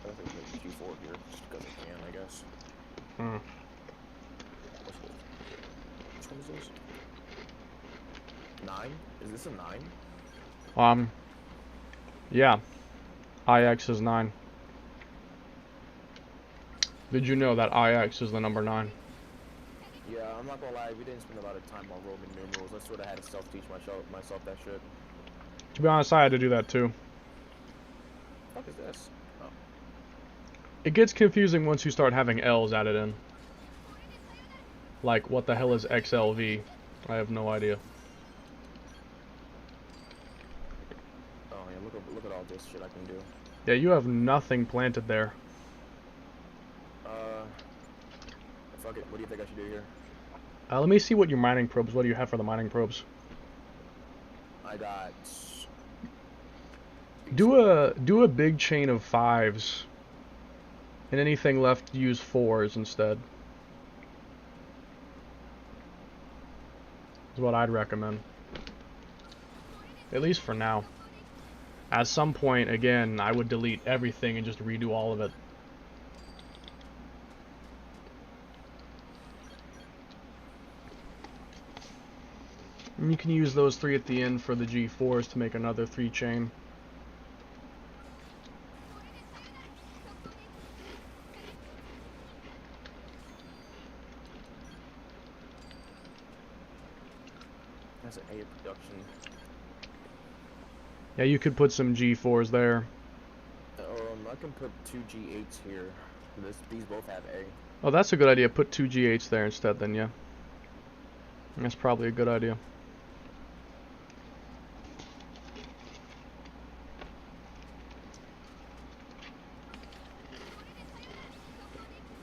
I think maybe Q4 here, just because I can, I guess. Which one is this? 9? Is this a 9? Yeah. IX is 9. Did you know that IX is the number 9? Yeah, I'm not gonna lie, we didn't spend a lot of time on Roman numerals. I sort of had to self-teach myself that shit. To be honest, I had to do that too. What the fuck is this? Oh. It gets confusing once you start having L's added in. Like, what the hell is XLV? I have no idea. Oh yeah, look at all this shit I can do. Yeah, you have nothing planted there. Fuck it, what do you think I should do here? Let me see what your mining probes, what do you have for the mining probes? I got... Do a big chain of 5s. And anything left, use 4s instead. Is what I'd recommend. At least for now. At some point, again, I would delete everything and just redo all of it. And you can use those 3 at the end for the G4s to make another 3 chain. That's an A production. Yeah, you could put some G4s there. I can put 2 G8s here. These both have A. Oh, that's a good idea. Put 2 G8s there instead then, yeah. That's probably a good idea.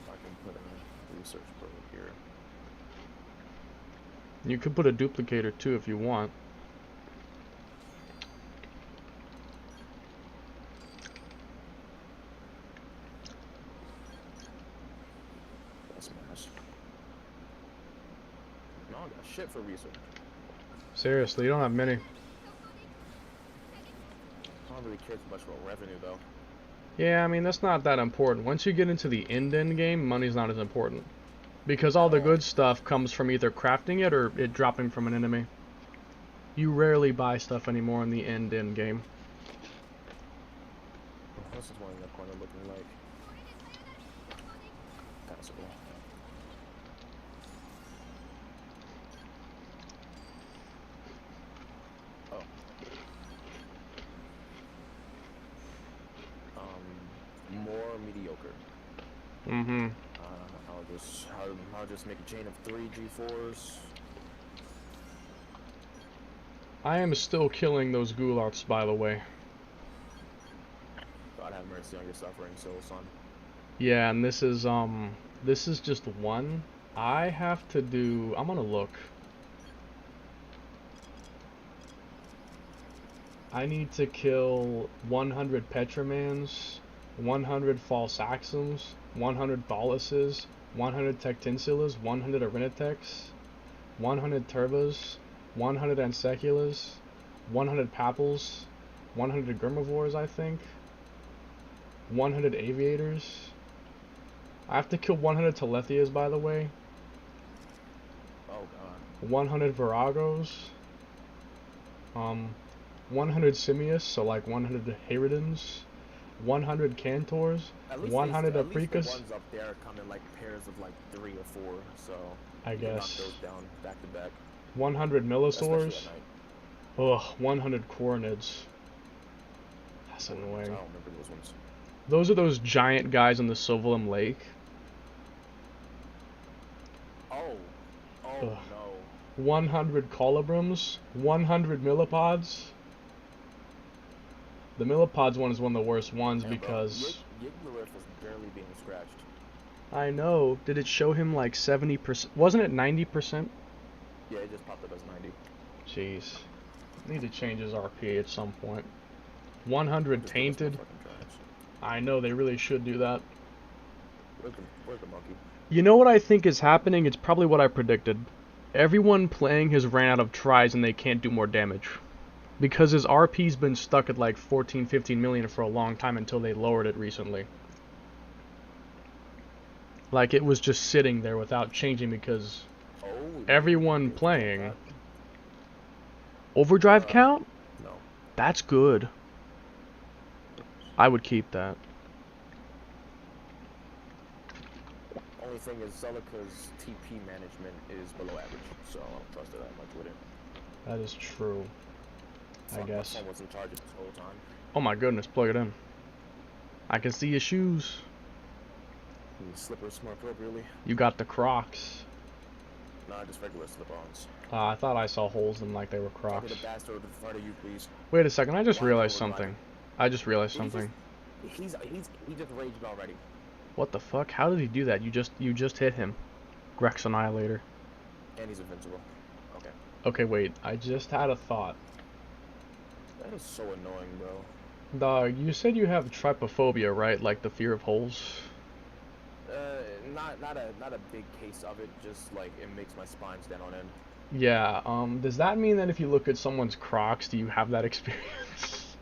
I can put a research probe here. You could put a duplicator too if you want. No, I got shit for research. Seriously, you don't have many. I don't really care too much about revenue though. Yeah, I mean, that's not that important. Once you get into the end game, money's not as important. Because all the good stuff comes from either crafting it or it dropping from an enemy. You rarely buy stuff anymore in the end game. What's this one in the corner looking like? Passable. Oh. More mediocre. Mm-hmm. I'll just make a chain of 3 G4s. I am still killing those goularts, by the way. God have mercy on your suffering soul, son. Yeah, and this is just one. I have to do, I'm gonna look. I need to kill 100 Petramans, 100 False Axums, 100 Tholuses, 100 Tectinsulas, 100 Arenitex, 100 Turbas, 100 Anseculas, 100 Papals, 100 Grimivores, I think, 100 Aviators. I have to kill 100 Telethias, by the way. Oh god. 100 Viragos. 100 Simius, so like 100 Herodins. 100 Cantors. 100 Apricus. The ones up there come in like pairs of like 3 or 4, so I guess. knock those down back to back. 100 Millisaurs. Ugh, 100 Cornids. That's annoying. I don't remember those ones. Those are those giant guys in the Sylvalum Lake. Oh Ugh. no. 100 Colubrums. 100 Millipods. The Millipods one is one of the worst ones because... Yiglarith is barely being scratched. I know. Did it show him like 70%? Wasn't it 90%? Yeah, it just popped up as 90. Jeez. Need to change his RP at some point. 100 Tainted. I know, they really should do that. Where's the monkey? You know what I think is happening? It's probably what I predicted. Everyone playing has ran out of tries and they can't do more damage. Because his RP's been stuck at like 14, 15 million for a long time until they lowered it recently. Like, it was just sitting there without changing because everyone playing... Overdrive count? No. That's good. I would keep that. Only thing is Zelika's TP management is below average, so I don't trust her that much with it. That is true. I guess. My phone was in charge this whole time. Oh my goodness, plug it in. I can see your shoes. You slippers more appropriately. You got the Crocs. Nah, just regular slip-ons. I thought I saw holes in like they were Crocs. The bastard in front of you, please. Wait a second, I just realized something. I just realized something. He just raged already. What the fuck? How did he do that? You just hit him. Grex Annihilator. And he's invincible. Okay. Okay, wait. I just had a thought. That is so annoying, bro. Dog, you said you have trypophobia, right? Like the fear of holes? Not a big case of it, just like it makes my spine stand on end. Yeah, does that mean that if you look at someone's Crocs, do you have that experience?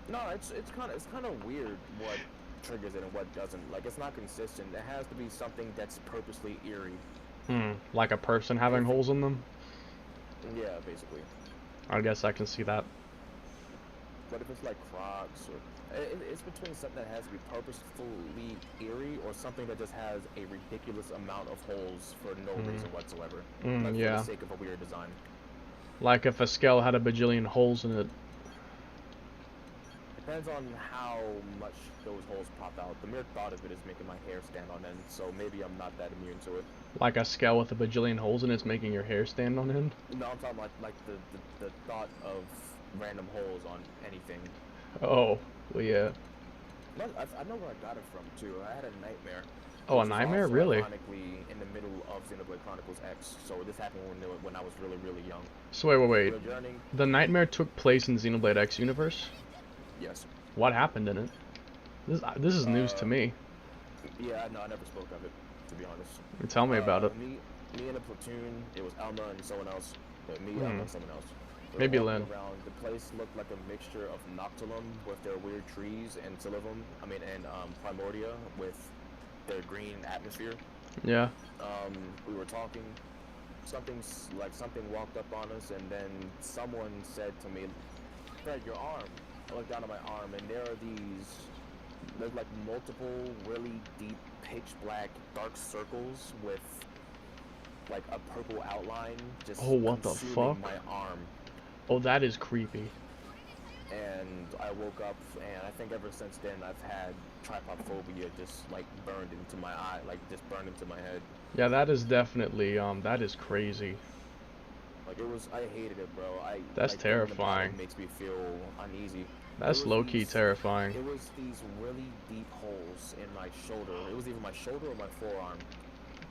No, it's kind of weird what triggers it and what doesn't. Like, it's not consistent. It has to be something that's purposely eerie. Like a person having holes in them? Yeah, basically. I guess I can see that. But if it's like Crocs, or it's between something that has to be purposefully eerie or something that just has a ridiculous amount of holes for no reason whatsoever. Like, Yeah. for the sake of a weird design. Like if a scale had a bajillion holes in it. Depends on how much those holes pop out. The mere thought of it is making my hair stand on end, so maybe I'm not that immune to it. Like a scale with a bajillion holes in it's making your hair stand on end? No, I'm talking like the thought of random holes on anything. Oh, well, yeah. I know where I got it from too. I had a nightmare. Oh, a This was nightmare? also Really? Ironically, in the middle of Xenoblade Chronicles X. So this happened when I was really young. So wait. We were journeying. The nightmare took place in Xenoblade X universe? Yes. What happened in it? This is news to me. Yeah, no, I never spoke of it, to be honest. Tell me about it. Me and a platoon. It was Alma and someone else. Me, Alma, and someone else. We were Maybe walking Lynn. around. The place looked like a mixture of Noctilum with their weird trees and Primordia with their green atmosphere. Yeah. We were talking. Something walked up on us, and then someone said to me, "Fred, your arm." I looked down at my arm, and there's like multiple really deep pitch black dark circles with like a purple outline just what the consuming fuck? my arm. Oh, that is creepy. And I woke up, and I think ever since then I've had trypophobia just like burned into my eye, like just burned into my head. Yeah, that is definitely, that is crazy. Like I hated it, bro. That's like, terrifying. It makes me feel uneasy. That's low-key terrifying. It was these really deep holes in my shoulder. It was either my shoulder or my forearm.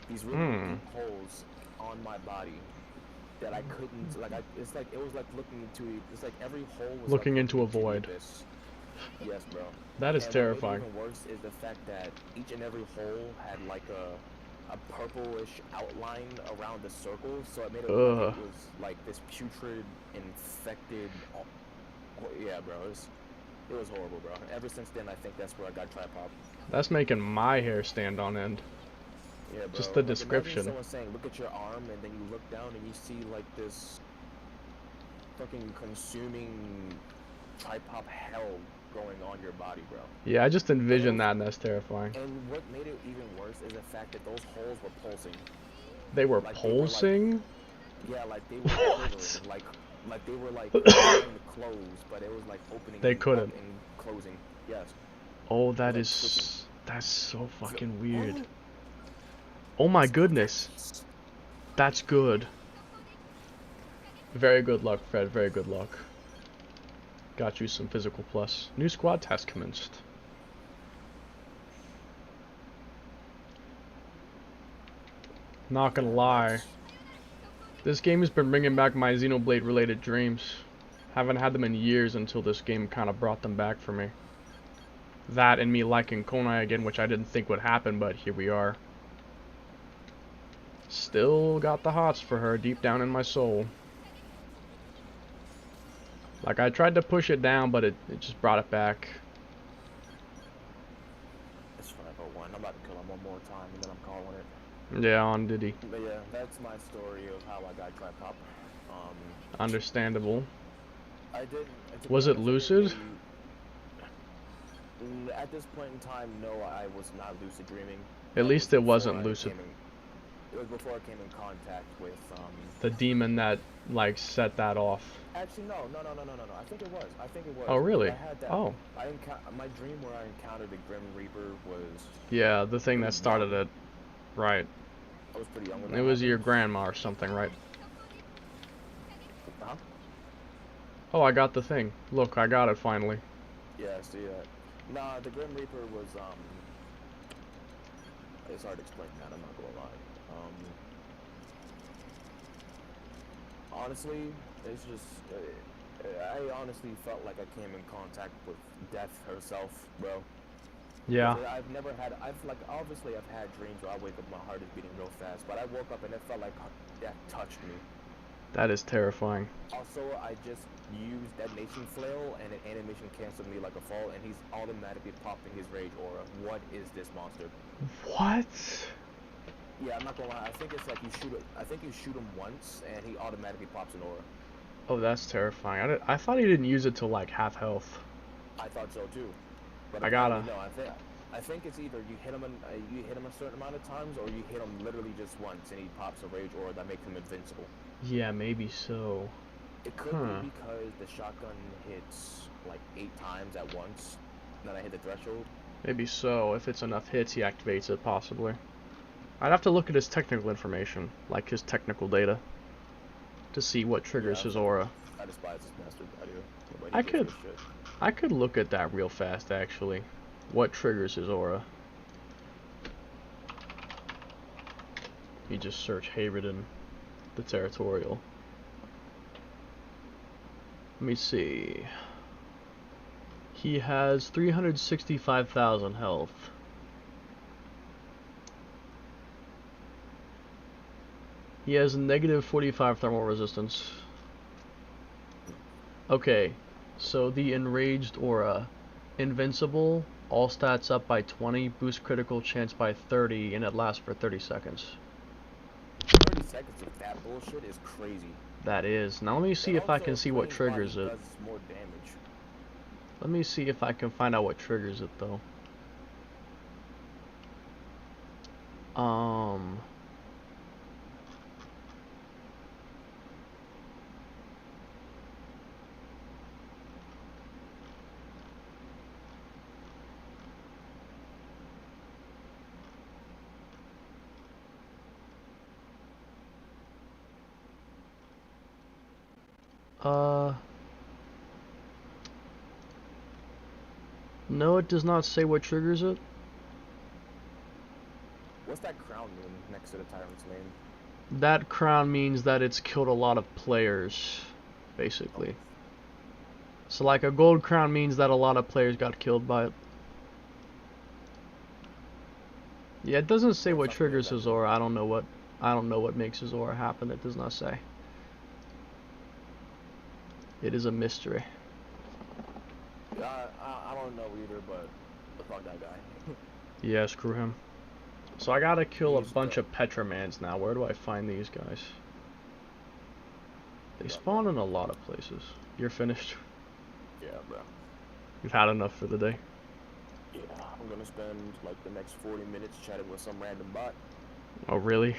These really deep holes on my body that I couldn't, like, it was like looking into, it's like every hole was Looking like into a void. Yes, bro. That is terrifying. What made it even worse is the fact that each and every hole had like a purplish outline around the circle, so it made it look like it was like this putrid, infected. Yeah, bro, it was horrible, bro. Ever since then, I think that's where I got tripod. That's making my hair stand on end. Yeah, bro. Just the like, description. Someone saying, "Look at your arm," and then you look down and you see like this fucking consuming tripod hell going on your body, bro. Yeah, I just envisioned that, and that's terrifying. And what made it even worse is the fact that those holes were pulsing. They were Like, pulsing? Yeah, like they were quivering, like they were like trying to close, but it was like opening. They couldn't. Up and closing. Yes. Oh, Like, that's so fucking weird. Oh my goodness. That's good. Very good luck, Fred. Very good luck. Got you some physical plus. New squad test commenced. Not gonna lie. This game has been bringing back my Xenoblade related dreams. Haven't had them in years until this game kind of brought them back for me. That and me liking Konai again, which I didn't think would happen, but here we are. Still got the hots for her deep down in my soul. Like, I tried to push it down, but it just brought it back. It's 501. I'm about to kill him one more time, and then I'm calling it. Yeah, on Diddy. But yeah, that's my story of how I got tripop. Understandable. I did. Was it lucid? At this point in time, no, I was not lucid dreaming. At least it wasn't lucid. It was before I came in contact with the demon that like set that off. Actually, no. I think it was. Oh, really? I had that. Oh. My dream where I encountered the Grim Reaper was. Yeah, the thing that started it. Right. I was pretty young when It that was happened. your grandma or something, right? Uh-huh. Oh, I got the thing. Look, I got it finally. Yeah, I see that. Nah, the Grim Reaper was, it's hard to explain that, I'm not gonna lie. Honestly, it's just, I honestly felt like I came in contact with death herself, bro. Yeah. Obviously I've had dreams where I wake up, my heart is beating real fast, but I woke up and it felt like death touched me. That is terrifying. Also, I just used Detonation Flail, and an animation canceled me like a fall, and he's automatically popping his Rage Aura. What is this monster? What? Yeah, I'm not gonna lie. I think it's like you shoot. I think you shoot him once, and he automatically pops an aura. Oh, that's terrifying. I thought he didn't use it till like half health. I thought so too. But I gotta. no. I think it's either you hit him a certain amount of times, or you hit him literally just once, and he pops a Rage Aura that makes him invincible. Yeah, maybe so. It could be because the shotgun hits like 8 times at once. Then I hit the threshold. Maybe so. If it's enough hits, he activates it, possibly. I'd have to look at his technical information, like his technical data, to see what triggers his aura. I despise this bastard. I do. I could look at that real fast, actually. What triggers his aura? You just search Hayridden, the Territorial. Let me see. He has 365,000 health. He has negative 45 thermal resistance. Okay, so the Enraged Aura. Invincible, all stats up by 20, boost critical chance by 30, and it lasts for 30 seconds. 30 seconds of that bullshit is crazy. That is. Now let me see if I can see what triggers it. Does more damage. Let me see if I can find out what triggers it, though. No, it does not say what triggers it. What's that crown mean next to the tyrant's name? That crown means that it's killed a lot of players, basically. So like a gold crown means that a lot of players got killed by it. Yeah, it doesn't say what triggers his aura. I don't know what makes his aura happen. It does not say. It is a mystery. I don't know either, but fuck that guy. Yeah, screw him. So I gotta kill a bunch of Petramans now. Where do I find these guys? They spawn in a lot of places. You're finished? Yeah, bro. You've had enough for the day? Yeah, I'm gonna spend like the next 40 minutes chatting with some random bot. Oh, really?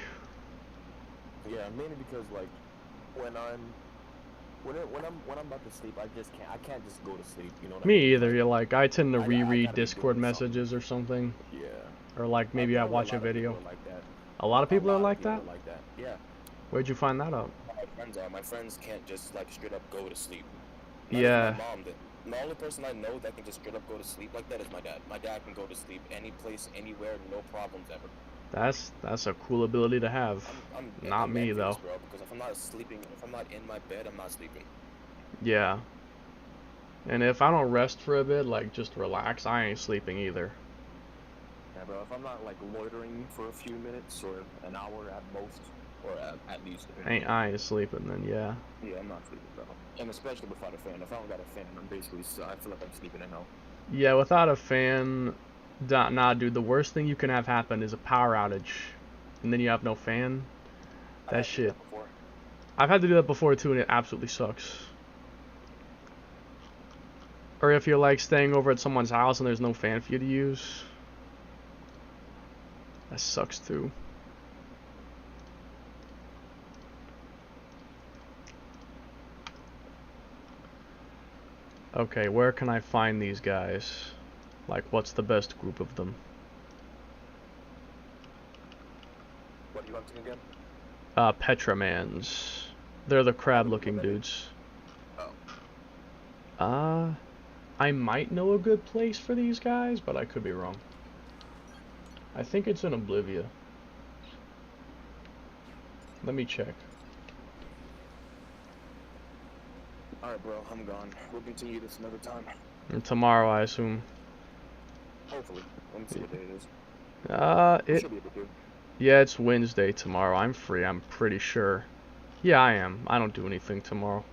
Yeah, mainly because like when I'm about to sleep, I can't just go to sleep, you know what I mean? Me either. You're like, I tend to reread Discord messages or something. Yeah. Or like maybe I watch a video. Like that. A lot of people are like that? Yeah. Where'd you find that out? My friends can't just like straight up go to sleep. Yeah. My mom did. The only person I know that can just straight up go to sleep like that is my dad. My dad can go to sleep any place, anywhere, no problems ever. That's a cool ability to have. Not me though. Bro, because if I'm not sleeping, if I'm not in my bed, I'm not sleeping. Yeah. And if I don't rest for a bit, like just relax, I ain't sleeping either. Yeah, bro. If I'm not like loitering for a few minutes or an hour at most, or at least. I ain't sleeping then, yeah. Yeah, I'm not sleeping, bro. And especially without a fan. If I don't got a fan, I'm basically. I feel like I'm sleeping in hell. Yeah, without a fan. Nah, dude, the worst thing you can have happen is a power outage, and then you have no fan. That shit. I've had to do that before too, and it absolutely sucks. Or if you're like staying over at someone's house and there's no fan for you to use, that sucks too. Okay, where can I find these guys? Like, what's the best group of them? What are you hunting again? Petramans. They're the crab-looking dudes. Oh. I might know a good place for these guys, but I could be wrong. I think it's in Oblivia. Let me check. Alright, bro, I'm gone. We'll continue this another time. And tomorrow, I assume. Hopefully. Let me see what day it is. It should be able to. Yeah, it's Wednesday tomorrow. I'm free, I'm pretty sure. Yeah, I am. I don't do anything tomorrow.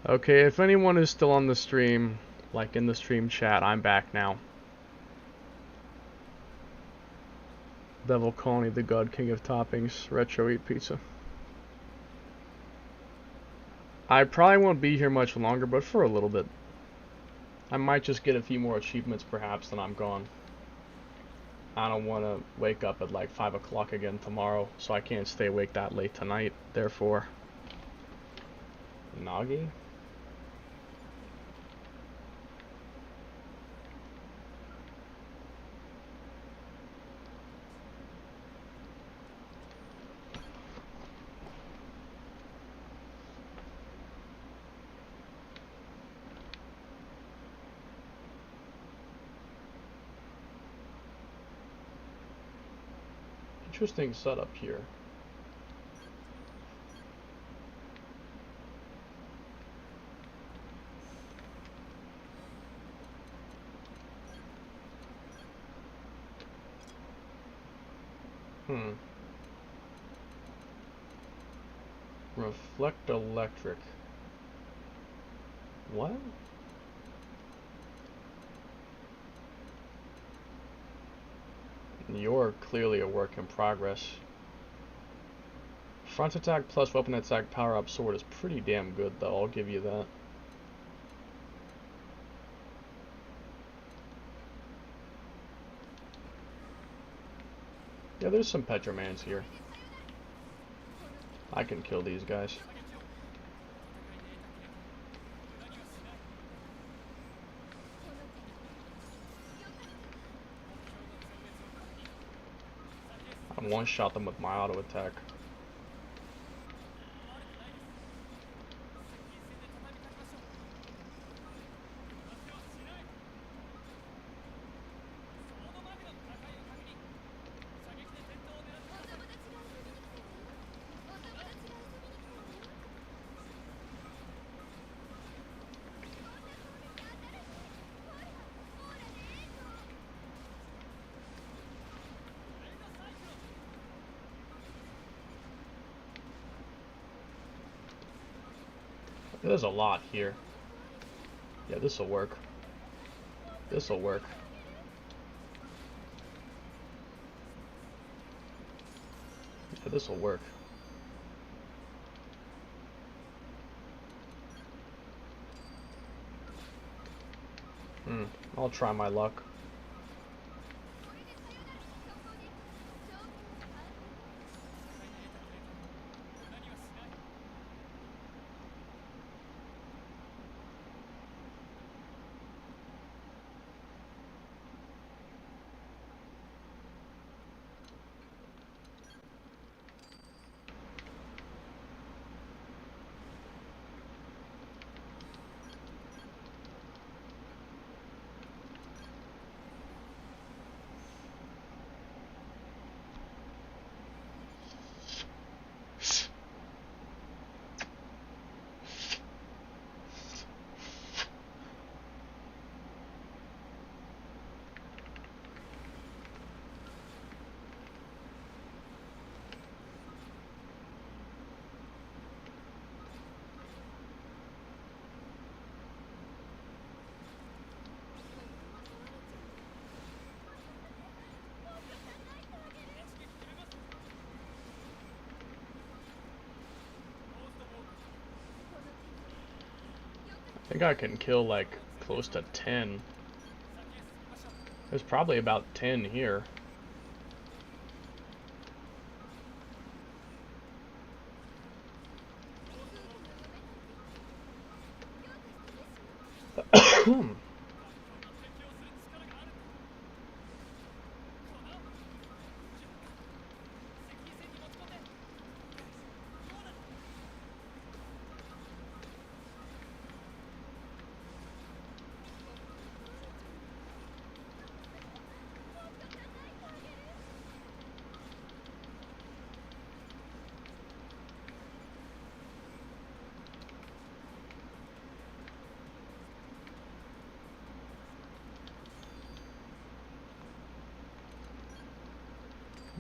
Okay, if anyone is still on the stream, like in the stream chat, I'm back now. Devil Colony, the God King of Toppings, Retro Eat Pizza. I probably won't be here much longer, but for a little bit. I might just get a few more achievements perhaps, then I'm gone. I don't want to wake up at like 5 o'clock again tomorrow, so I can't stay awake that late tonight, therefore. Nagi? Interesting setup here. Reflect electric. What? You're clearly a work in progress. Front attack plus weapon attack power up sword is pretty damn good though, I'll give you that. Yeah, there's some Petromans here. I can kill these guys. I one-shot them with my auto attack. There's a lot here. Yeah, this'll work. This'll work. Yeah, this'll work. I'll try my luck. I think I can kill like close to 10. There's probably about 10 here.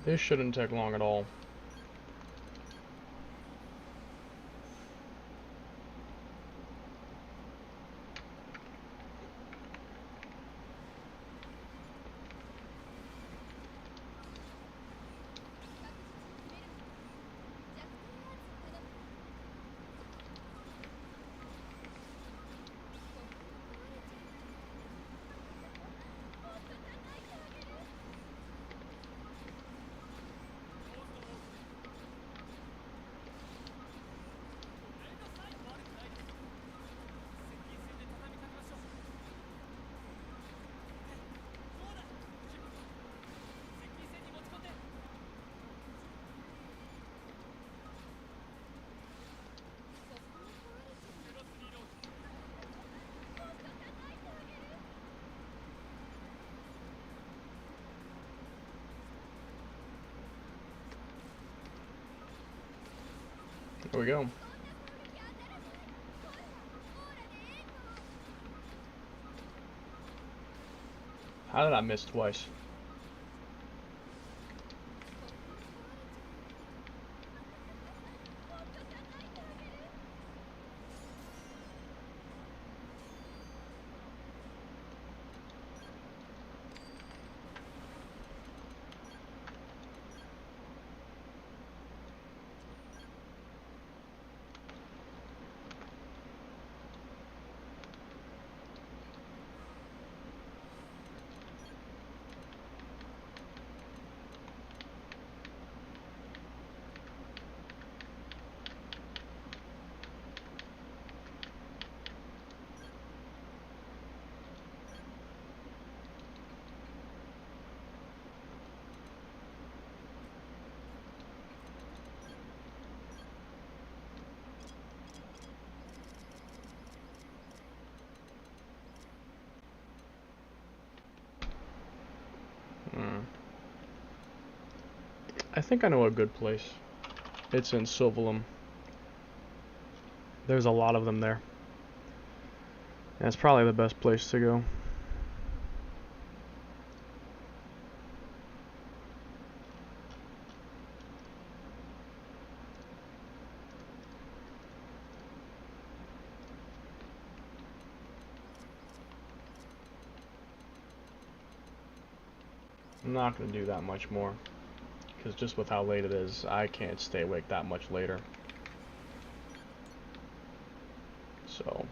This shouldn't take long at all. There we go. How did I miss twice? I think I know a good place. It's in Silvalum. There's a lot of them there. And it's probably the best place to go. I'm not going to do that much more. Because just with how late it is, I can't stay awake that much later. So...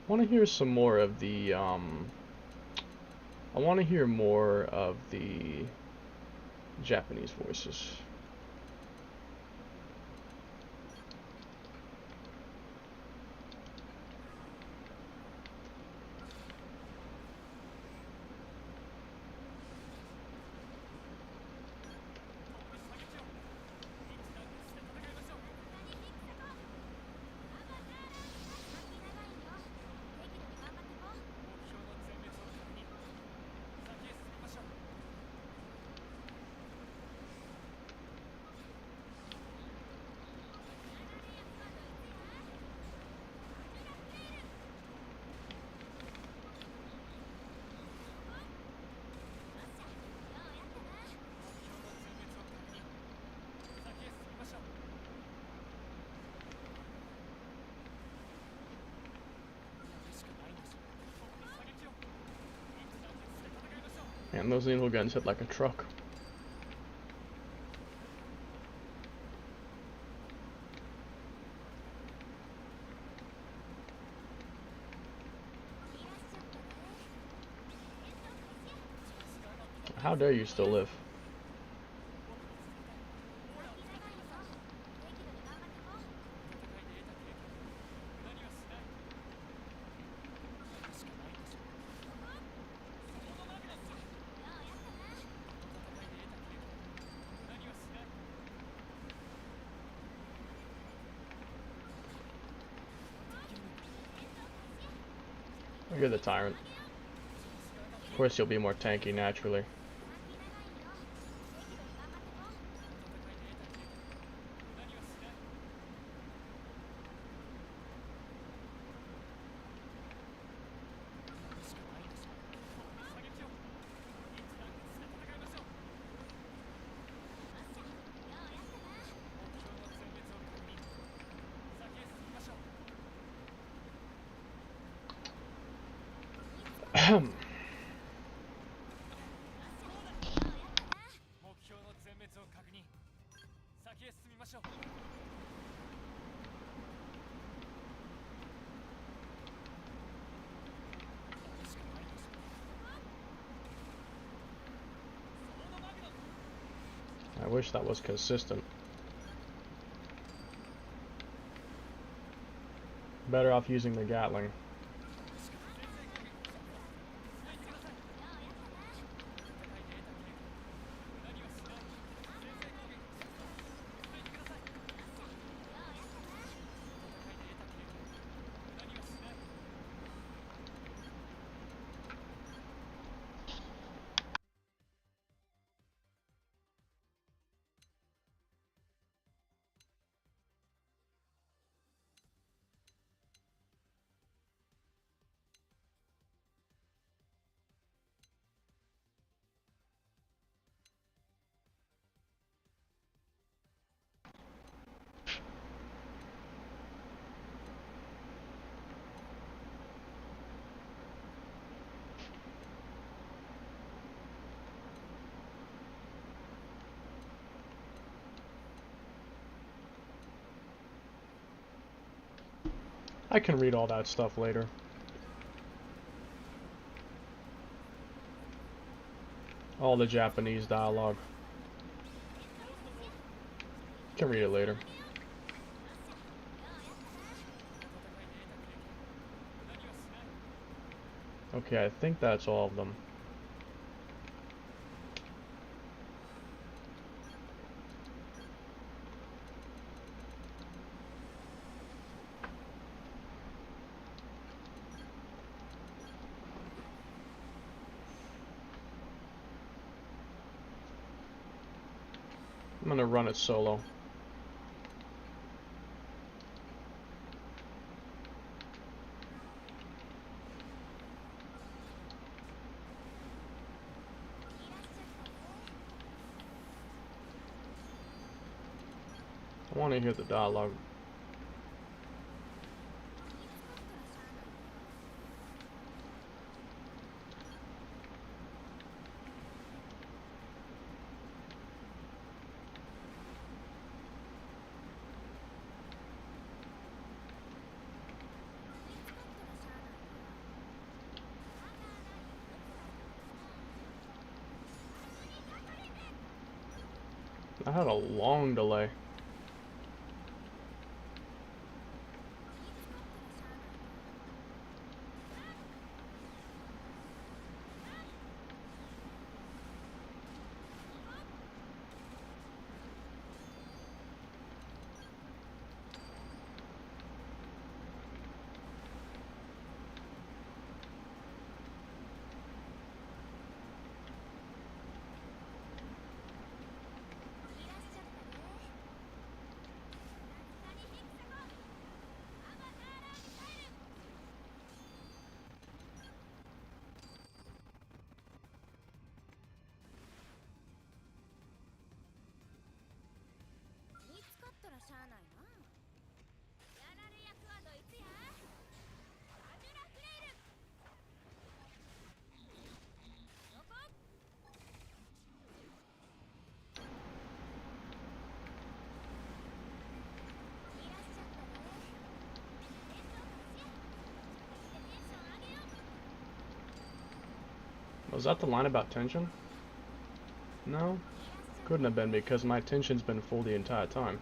I want to hear some more of the, I want to hear more of the Japanese voices. Man, those needle guns hit like a truck. How dare you still live? You're the tyrant. Of course you'll be more tanky naturally. I wish that was consistent. Better off using the Gatling. I can read all that stuff later. All the Japanese dialogue. Can read it later. Okay, I think that's all of them. I'm gonna run it solo. I want to hear the dialogue. I had a long delay. Was that the line about tension? No? Couldn't have been because my attention's been full the entire time.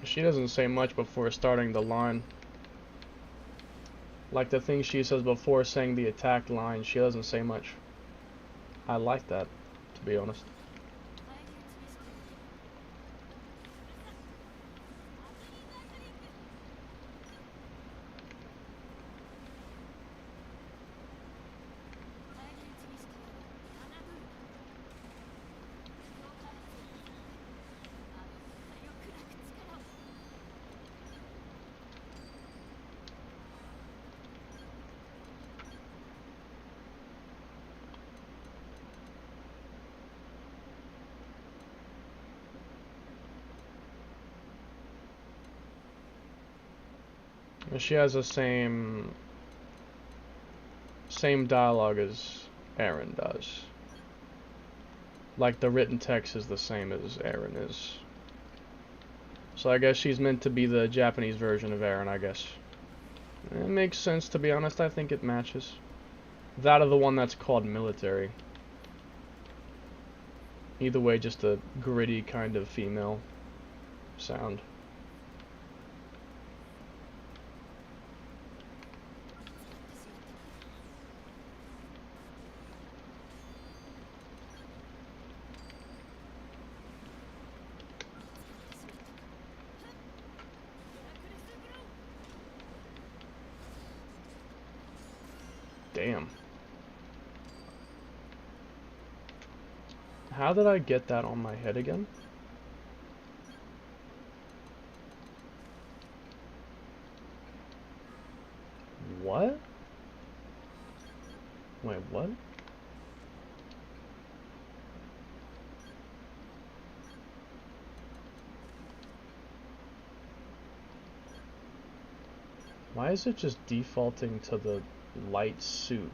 She doesn't say much before starting the line. Like the thing she says before saying the attack line, she doesn't say much. I like that, to be honest. She has the same dialogue as Aaron does. Like the written text is the same as Aaron is. So I guess she's meant to be the Japanese version of Aaron, I guess. It makes sense, to be honest. I think it matches. That or the one that's called military. Either way, just a gritty kind of female sound. Damn. How did I get that on my head again? What? Wait, what? Why is it just defaulting to the light suit?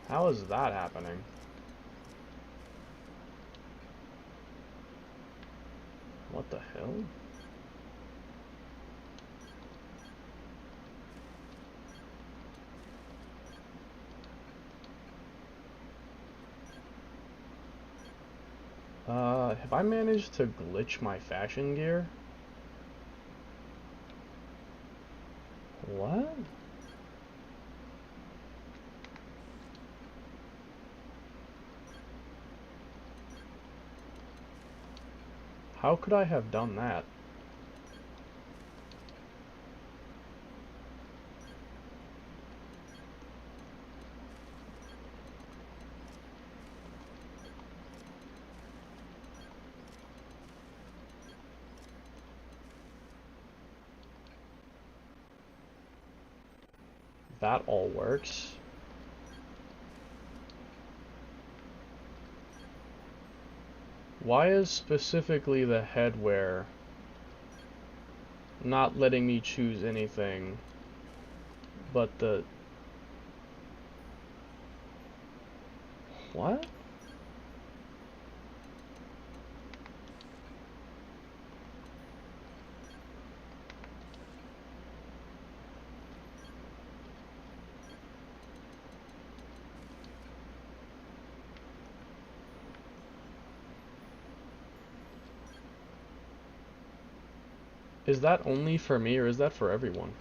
How is that happening? What the hell? Have I managed to glitch my fashion gear? What? How could I have done that? That all works. Why is specifically the headwear not letting me choose anything but the... What? Is that only for me, or is that for everyone?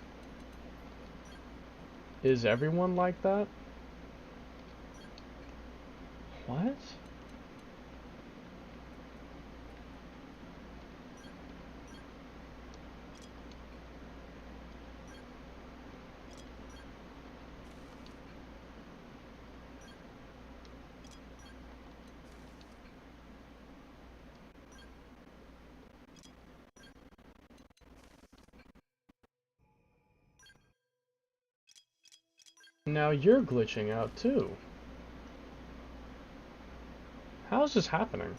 Is everyone like that? What? Now you're glitching out too. How is this happening?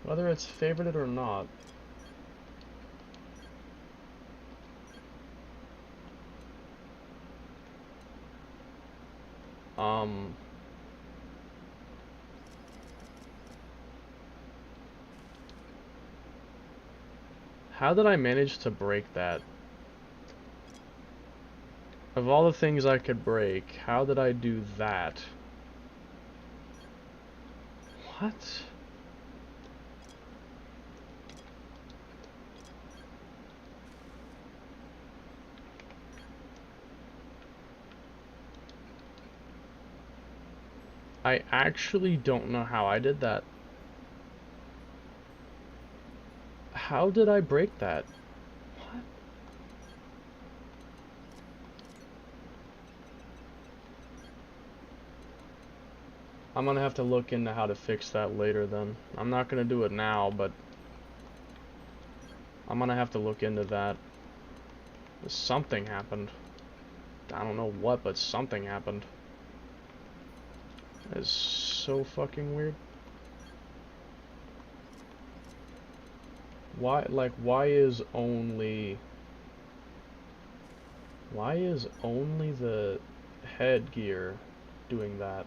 Whether it's favorited or not. How did I manage to break that? Of all the things I could break, how did I do that? What? I actually don't know how I did that. How did I break that? What? I'm gonna have to look into how to fix that later then. I'm not gonna do it now, but I'm gonna have to look into that. Something happened. I don't know what, but something happened. That is so fucking weird. Why, like, why is only the headgear doing that?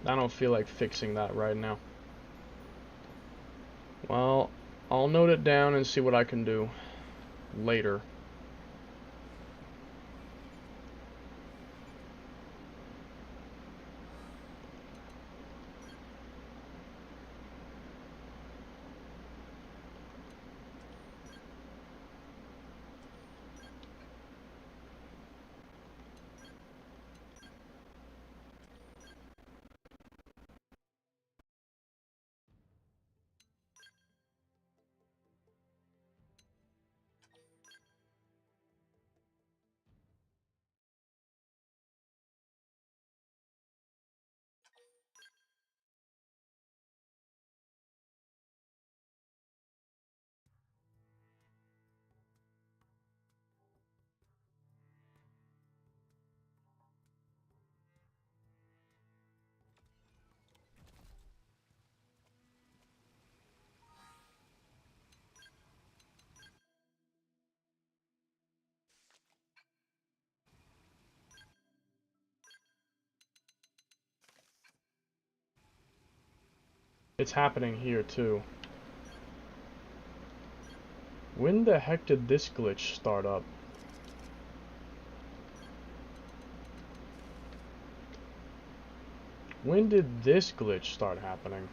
I don't feel like fixing that right now. Well, I'll note it down and see what I can do later. It's happening here too. When the heck did this glitch start up? When did this glitch start happening?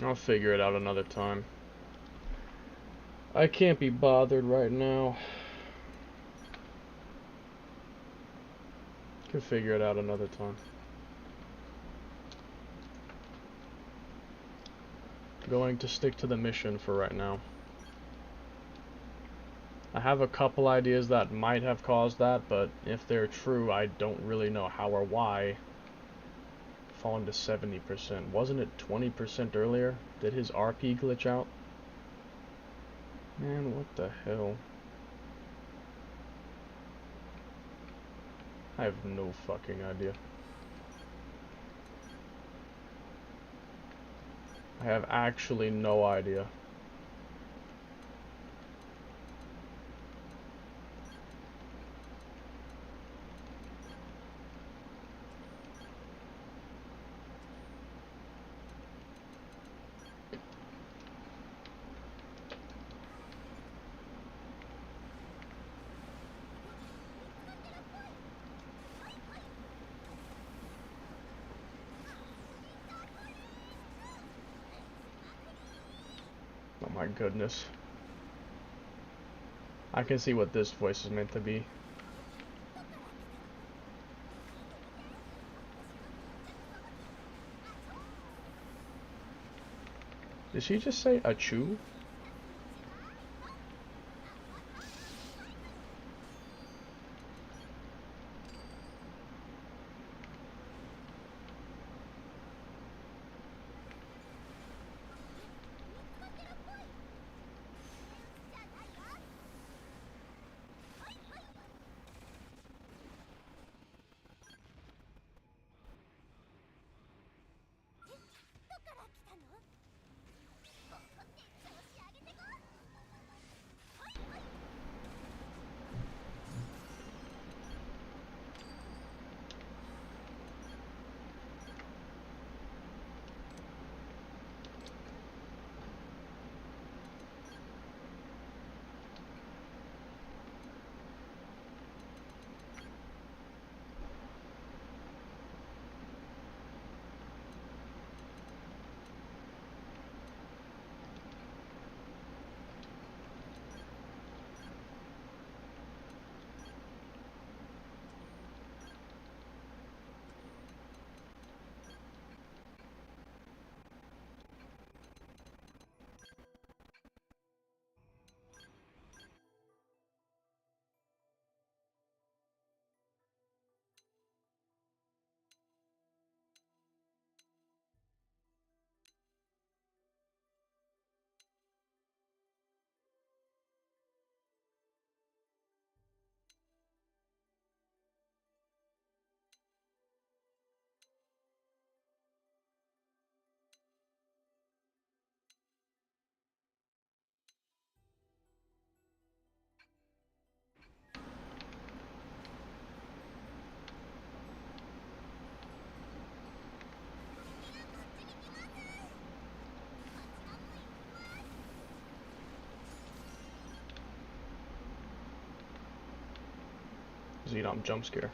I'll figure it out another time. I can't be bothered right now. Could figure it out another time. Going to stick to the mission for right now. I have a couple ideas that might have caused that, but if they're true, I don't really know how or why. Fallen to 70%. Wasn't it 20% earlier? Did his RP glitch out? Man, what the hell? I have no fucking idea. I have actually no idea. Oh my goodness. I can see what this voice is meant to be. Did she just say achoo? Xenom jump scare.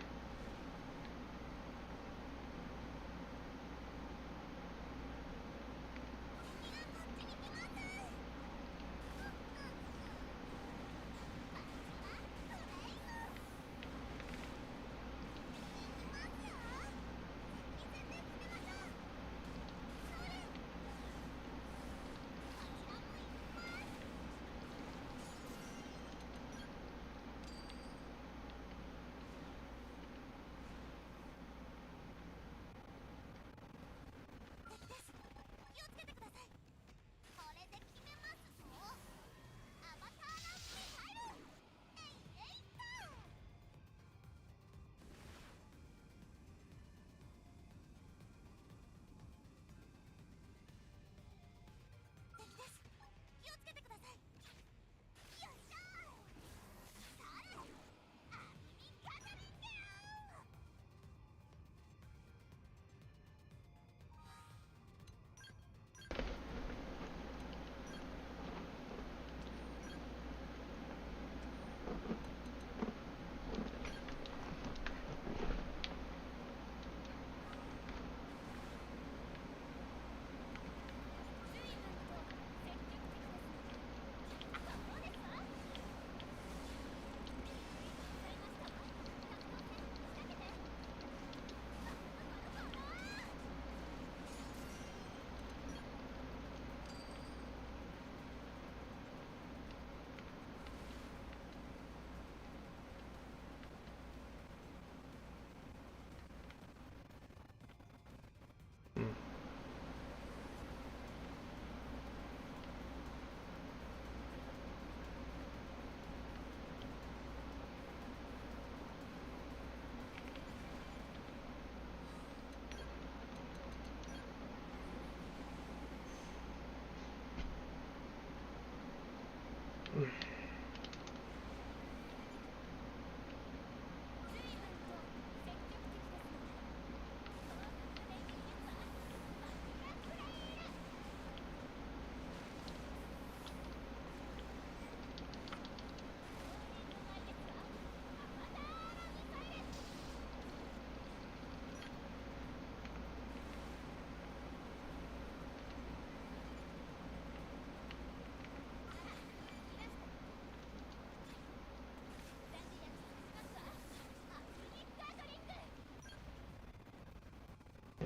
Yeah,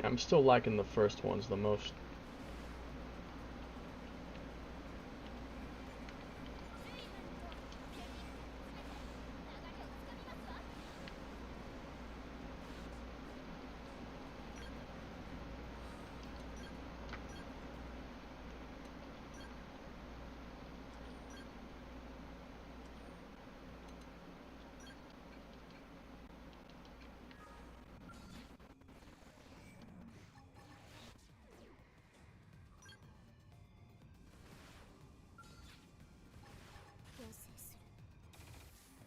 I'm still liking the first ones the most.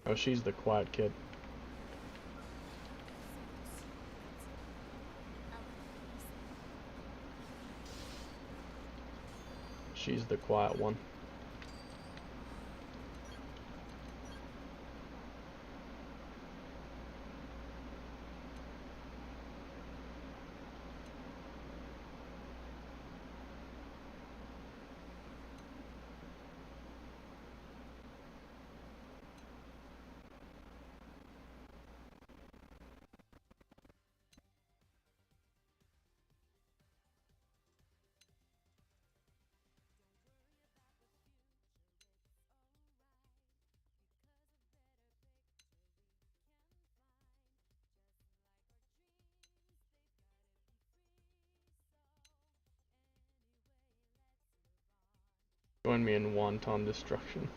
Oh, she's the quiet kid. She's the quiet one. Join me in wanton destruction.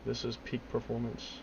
This is peak performance.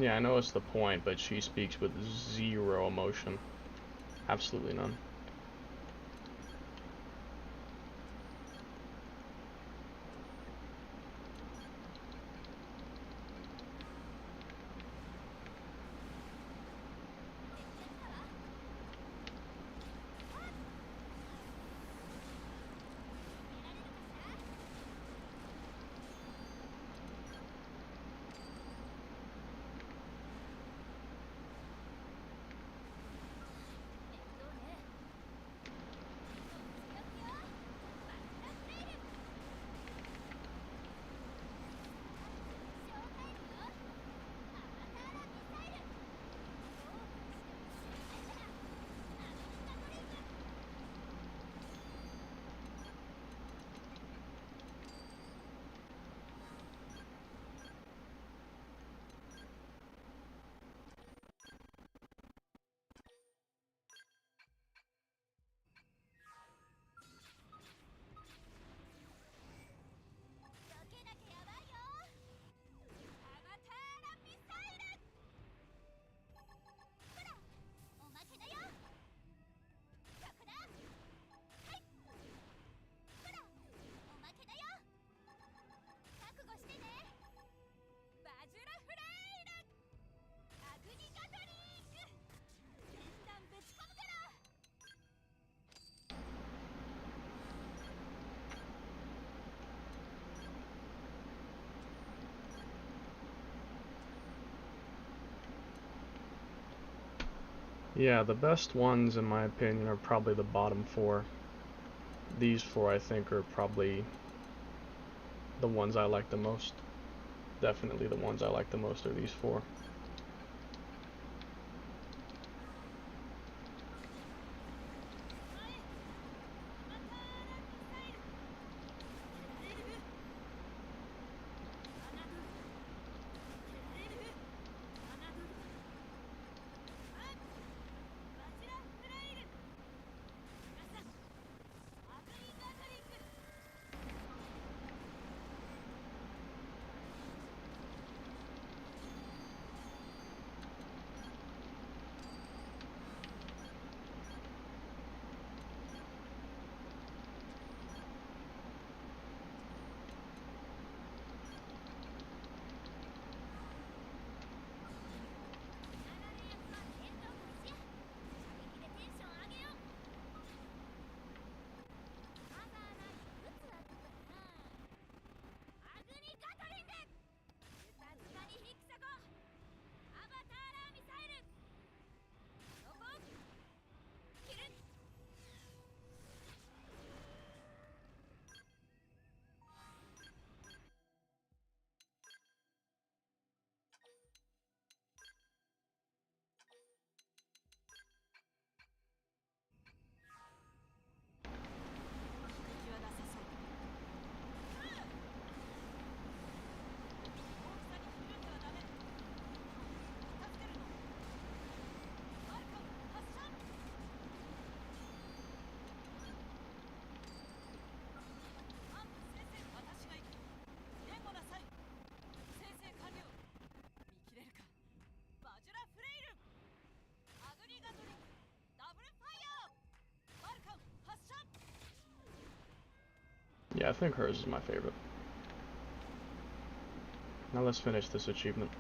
Yeah, I know it's the point, but she speaks with zero emotion. Absolutely none. Yeah, the best ones in my opinion are probably the bottom four. These four I think are probably the ones I like the most. Definitely the ones I like the most are these four. Yeah, I think hers is my favorite. Now let's finish this achievement.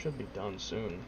Should be done soon.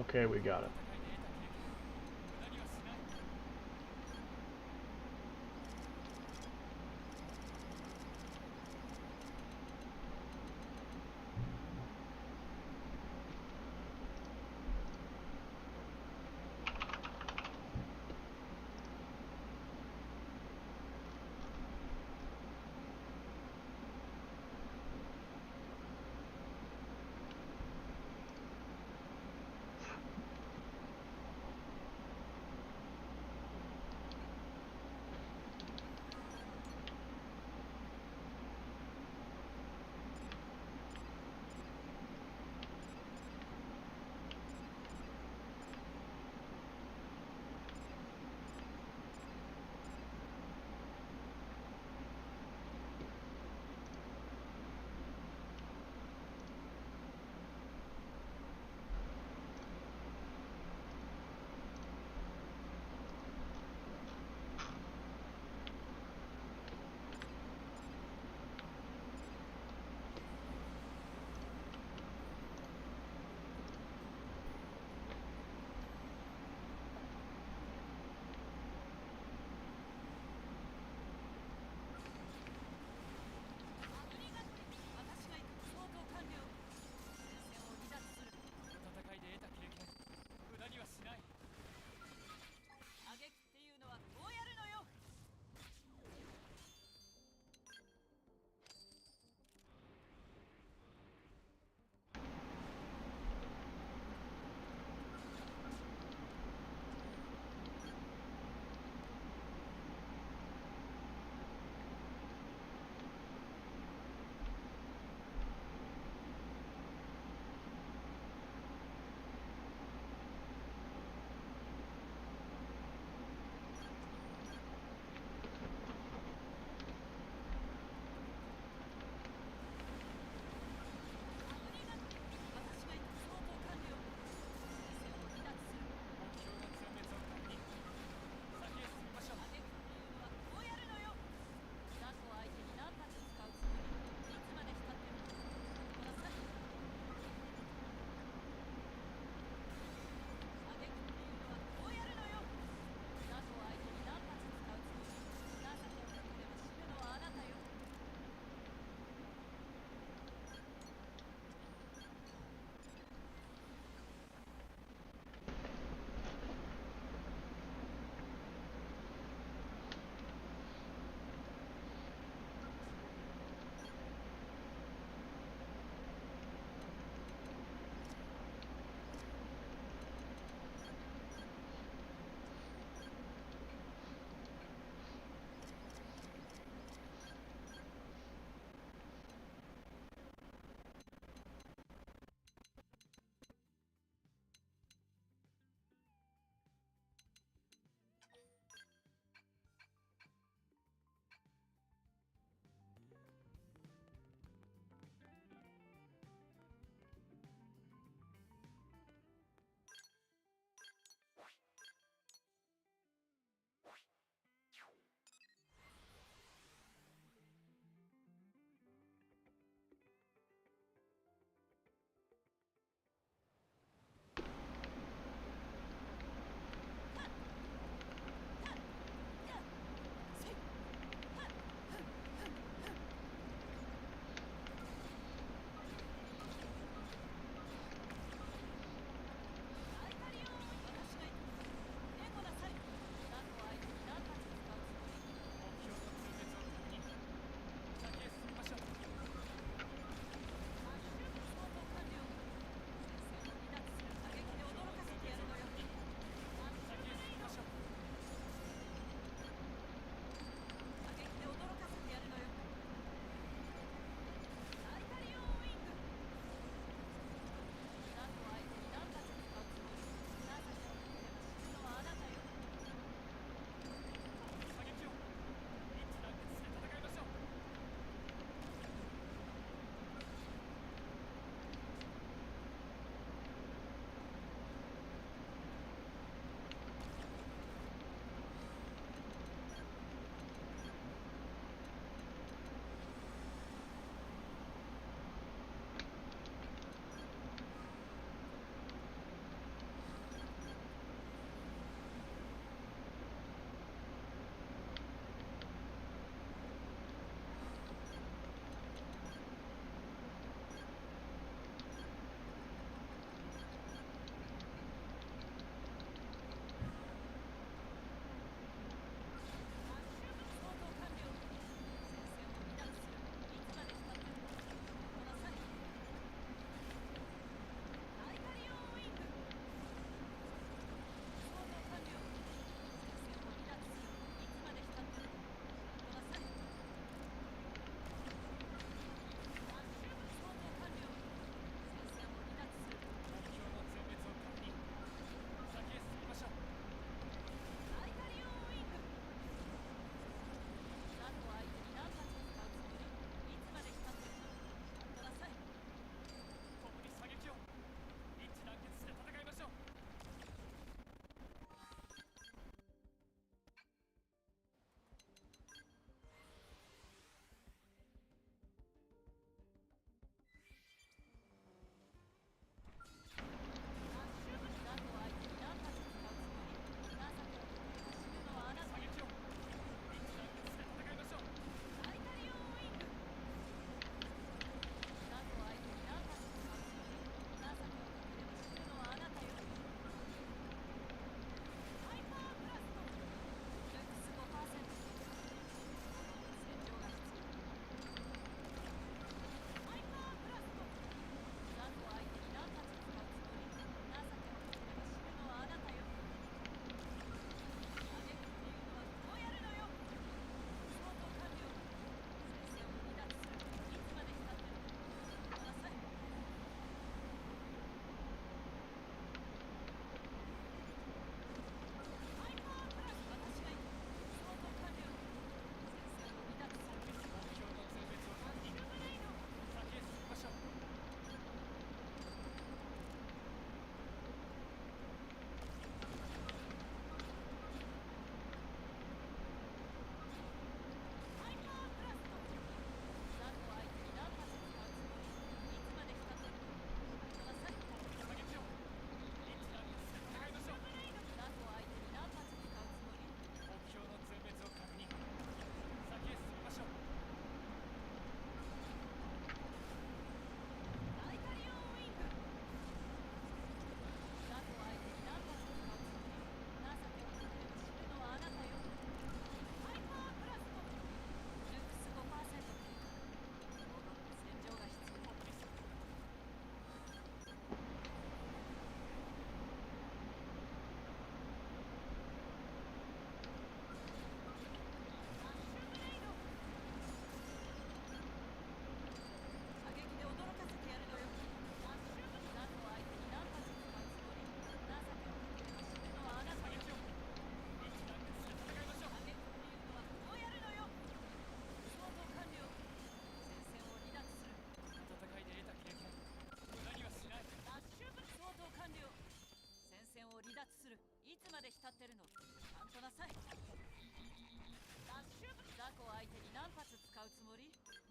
Okay, we got it.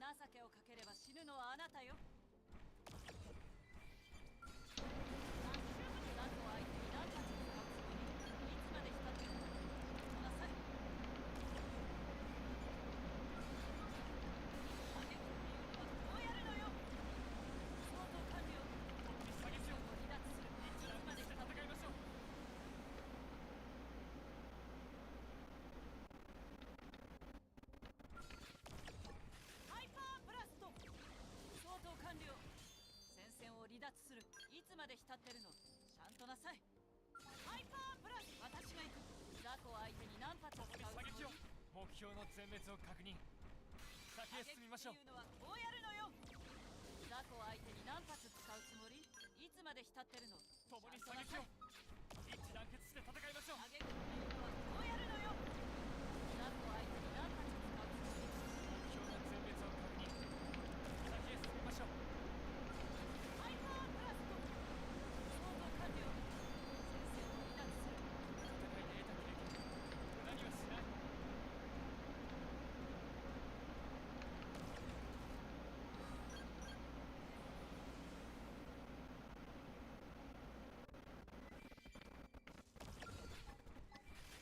情けをかければ死ぬのはあなたよ。ザコ相手に何発使うつもり？いつまで浸ってるの？来なさい。下げっていうのはこうやるのよ。相当完了。下げを離脱する。いつまで戦いましょう。ハイパーブラスト。相当完了。戦線を離脱する。いつまで浸ってるの？ちゃんとなさい。ハイパープラス。私が行く。ザコ相手に何発使うつもり？目標の全滅を確認。先へ進みましょう。っていうのはこうやるのよ。ザコ相手に何発使うつもり？いつまで浸ってるの？共に射撃を。一致団結して戦いましょう。射撃っていうのはこうやるのよ。ザコ相手に何発使うつもり？目標の全滅を確認。先へ進みましょう。ハイパーブラスト。相当完了。戦線を離脱する。戦いで得た経験無駄にはしない。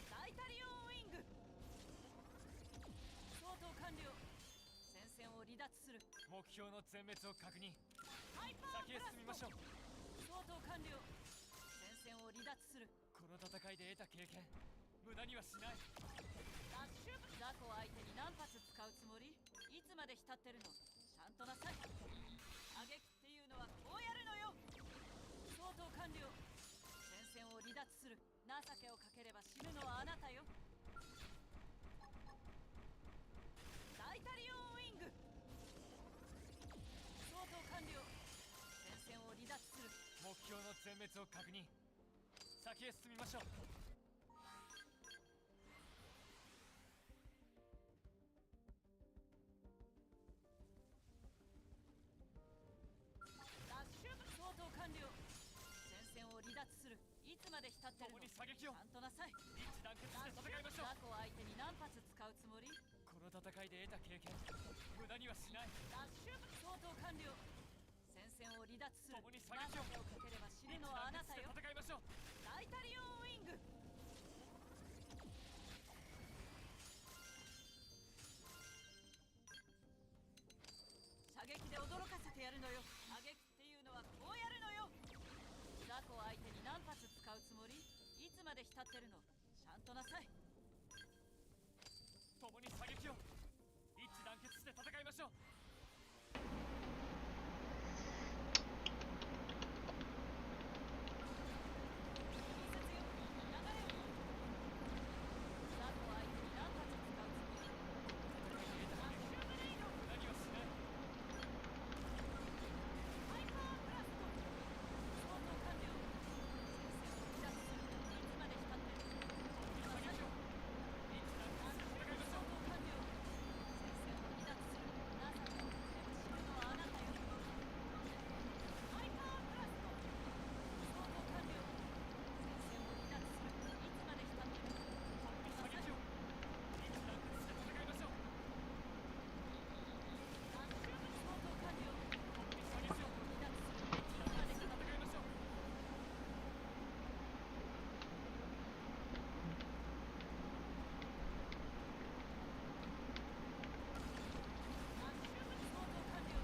ダイタリオンウィング。相当完了。戦線を離脱する。目標の全滅を確認。ハイパー先へブラスト。進みましょう。相当完了。戦線を離脱する。この戦いで得た経験無駄にはしない。ダッシュ。ザコ相手に何発使うつもり？いつまで浸ってるの？ちゃんとなさい。射撃っていうのはこうやるのよ。相当完了。戦線を離脱する。情けをかければ死ぬのはあなたよ。ダイタリオンウィング。相当完了。戦線を離脱する。目標の全滅を確認。先へ進みましょう。ダッシュ。相当完了。戦線を離脱する。いつまで浸ってるの？共に射撃を。ちゃんとなさい。一致団結して戦いましょう。ザコ相手に何発使うつもり？この戦いで得た経験無駄にはしない。ダッシュ。相当完了。戦線を離脱する。共に射情撃を。けをかければ死ぬ一致のはあ団結してなたよ。戦いましょう。ダイタリオンウィング。射撃で驚かせてやるのよ。射撃っていうのはこうやるのよ。ザコ相手に何発使うつもり？いつまで浸ってるの？ちゃんとなさい。共に射撃を。一致団結して戦いましょう。流れを。ザコ相手に何発使うつもり？ダッシュブレイド。無駄にはしない。ハイパーブラスト。相当完了。戦線を離脱する。いつまで浸ってるの？射撃を。一致団結して戦いましょう。相当完了。戦線を離脱する。情けをかければ死ぬのはあなたよ。ハイパーブラスト。相当完了。戦線を離脱する。いつまで浸ってるの？射撃を。一致団結して戦いましょう。相当完了。射撃を。離脱する。一致団結して戦いましょう。相当完了。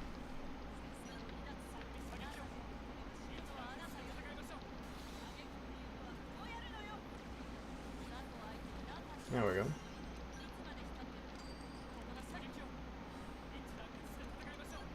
戦線を離脱する。射撃を。死ぬのはあなたよ。戦いましょう。射撃っていうのはこうやるのよ。ザコ相手に何発 There we go. いつまで浸ってるの？この射撃を。一致団結して戦いましょう。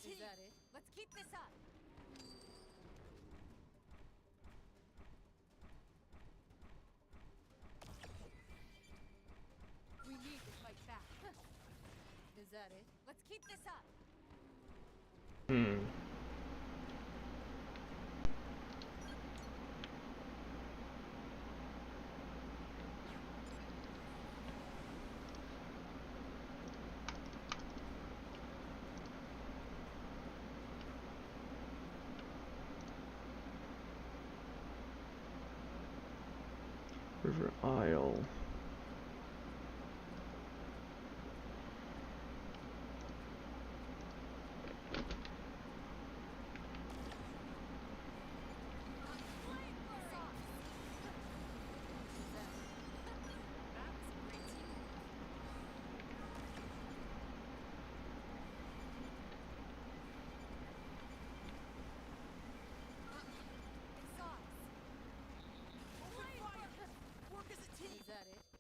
team. Is that it? Let's keep this up. We need to fight back. Is that it? Let's keep this up. River Isle.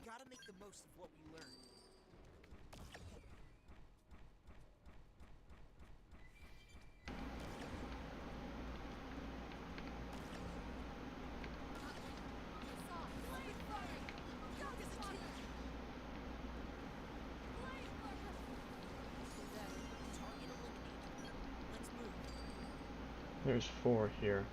Gotta make the most of what we learned. There's 4 here.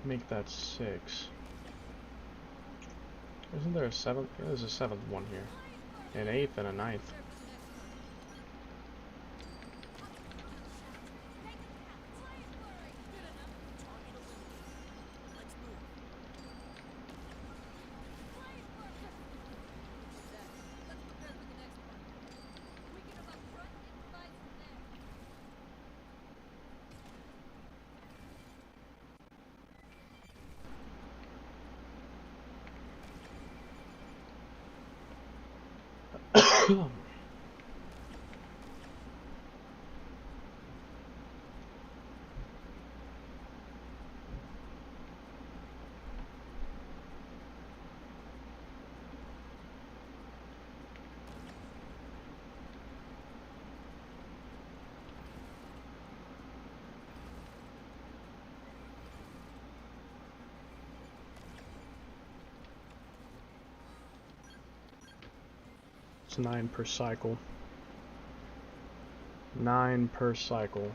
Make that 6. Isn't there a 7th? Yeah, there's a 7th one here. An 8th and a 9th. It's 9 per cycle. 9 per cycle.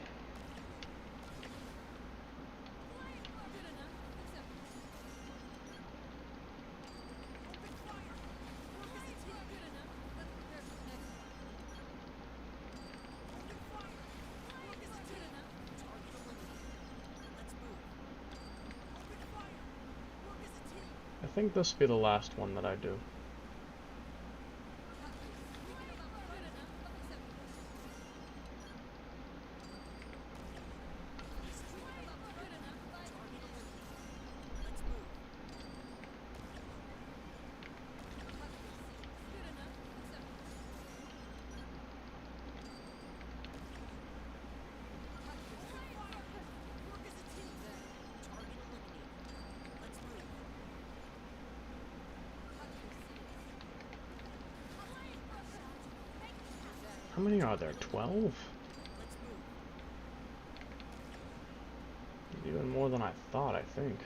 I think this will be the last one that I do. How many are there? 12? Even more than I thought, I think.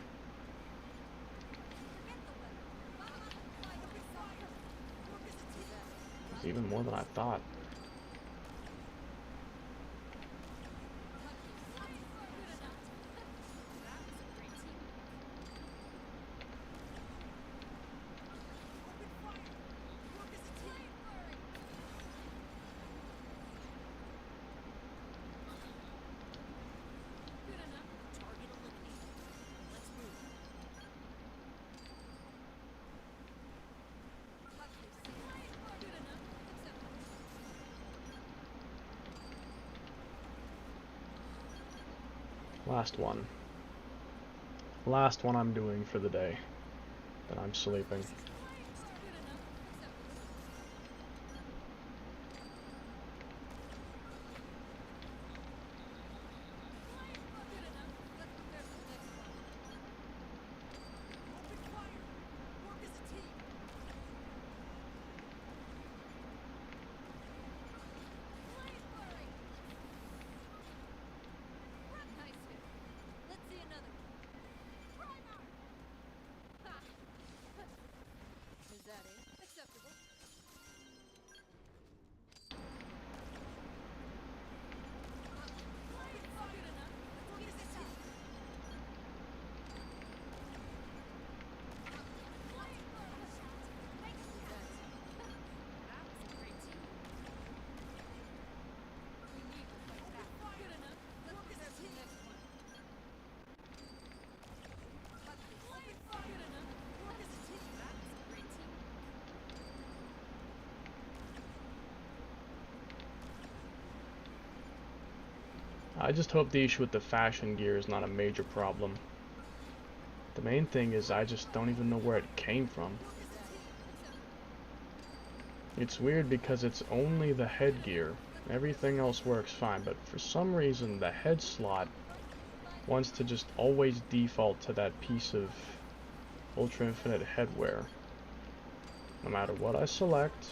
It's even more than I thought. Last one. Last one I'm doing for the day. Then I'm sleeping. I just hope the issue with the fashion gear is not a major problem. The main thing is I just don't even know where it came from. It's weird because it's only the headgear. Everything else works fine, but for some reason the head slot wants to just always default to that piece of Ultra Infinite headwear. No matter what I select,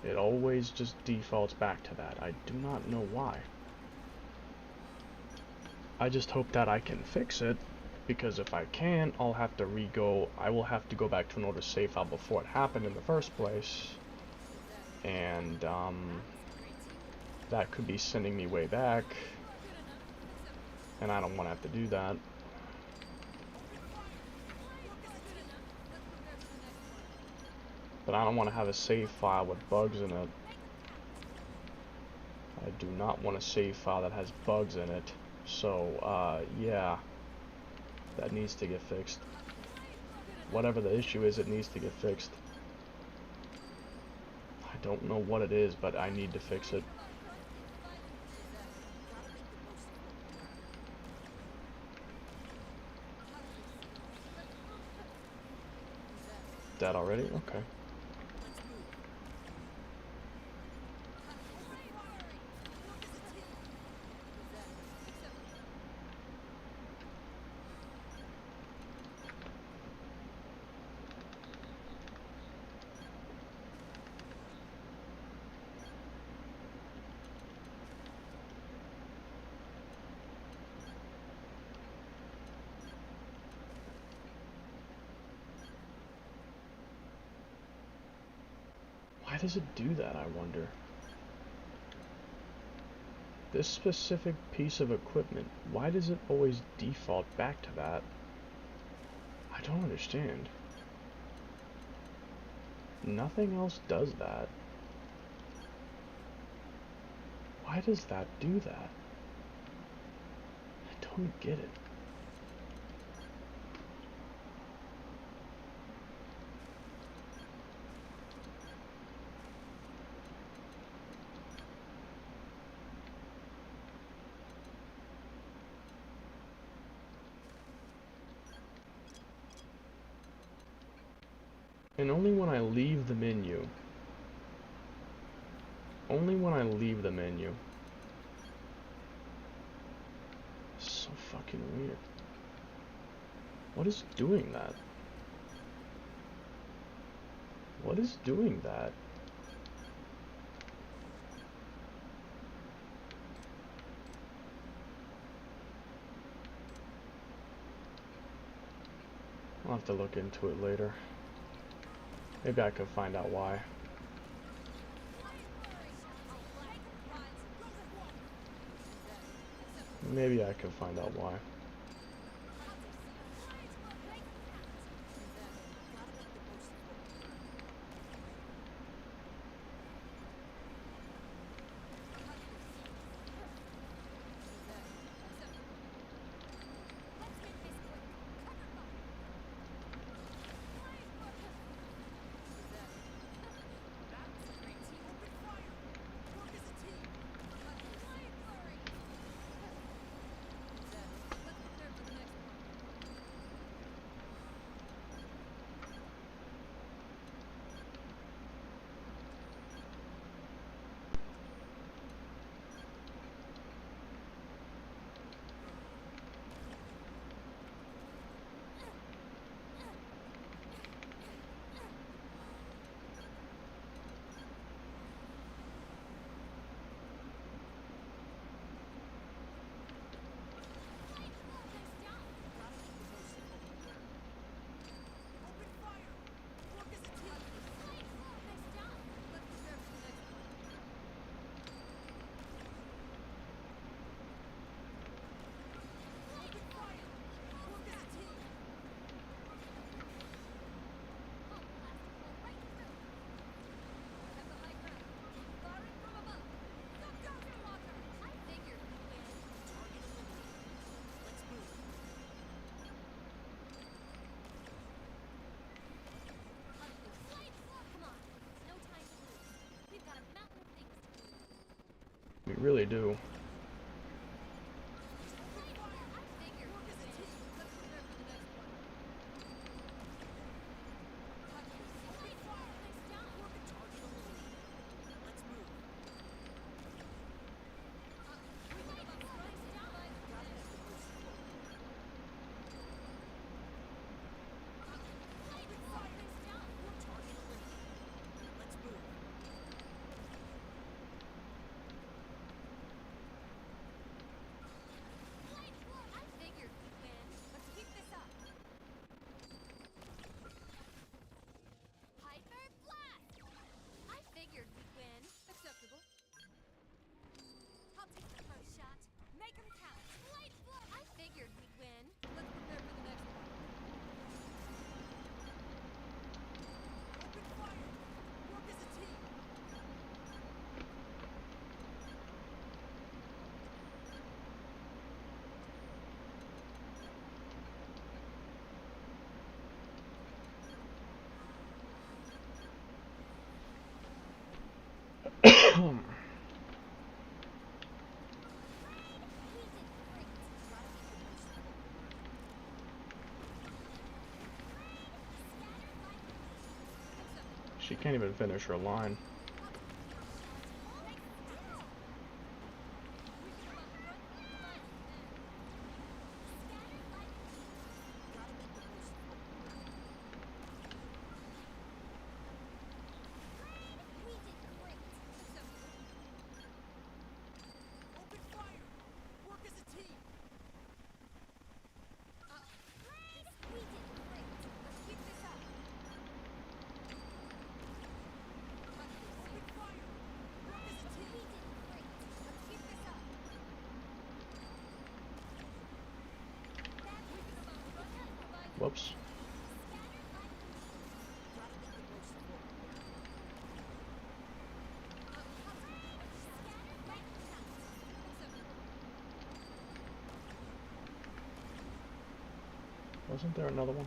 it always just defaults back to that. I do not know why. I just hope that I can fix it, because if I can't, I will have to go back to an older save file before it happened in the first place, and that could be sending me way back, and I don't want to have to do that. But I don't want to have a save file with bugs in it. I do not want a save file that has bugs in it. So, yeah, that needs to get fixed. Whatever the issue is, it needs to get fixed. I don't know what it is, but I need to fix it. That already? Okay. Why does it do that, I wonder? This specific piece of equipment, why does it always default back to that? I don't understand. Nothing else does that. Why does that do that? I don't get it. And only when I leave the menu. Only when I leave the menu. So fucking weird. What is doing that? What is doing that? I'll have to look into it later. Maybe I could find out why. Maybe I can find out why. really do. She can't even finish her line. Whoops. Wasn't there another one?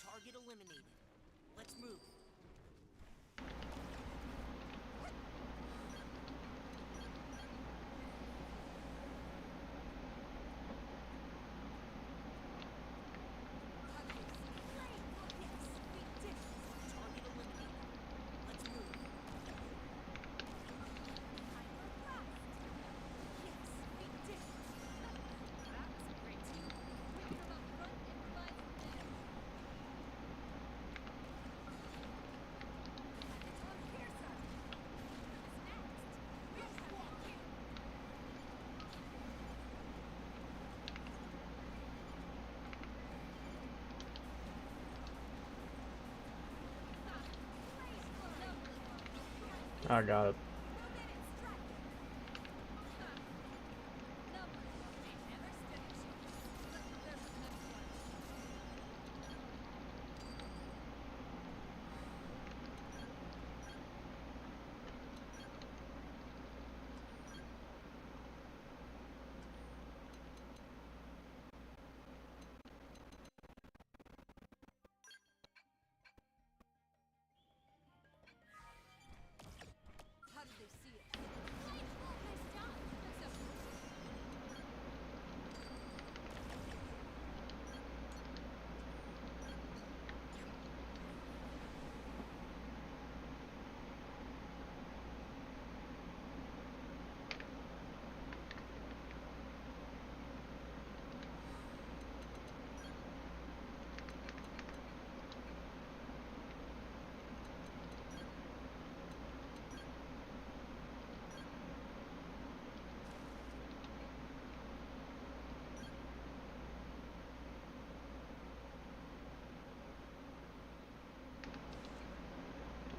Target eliminated. Let's move. I got it.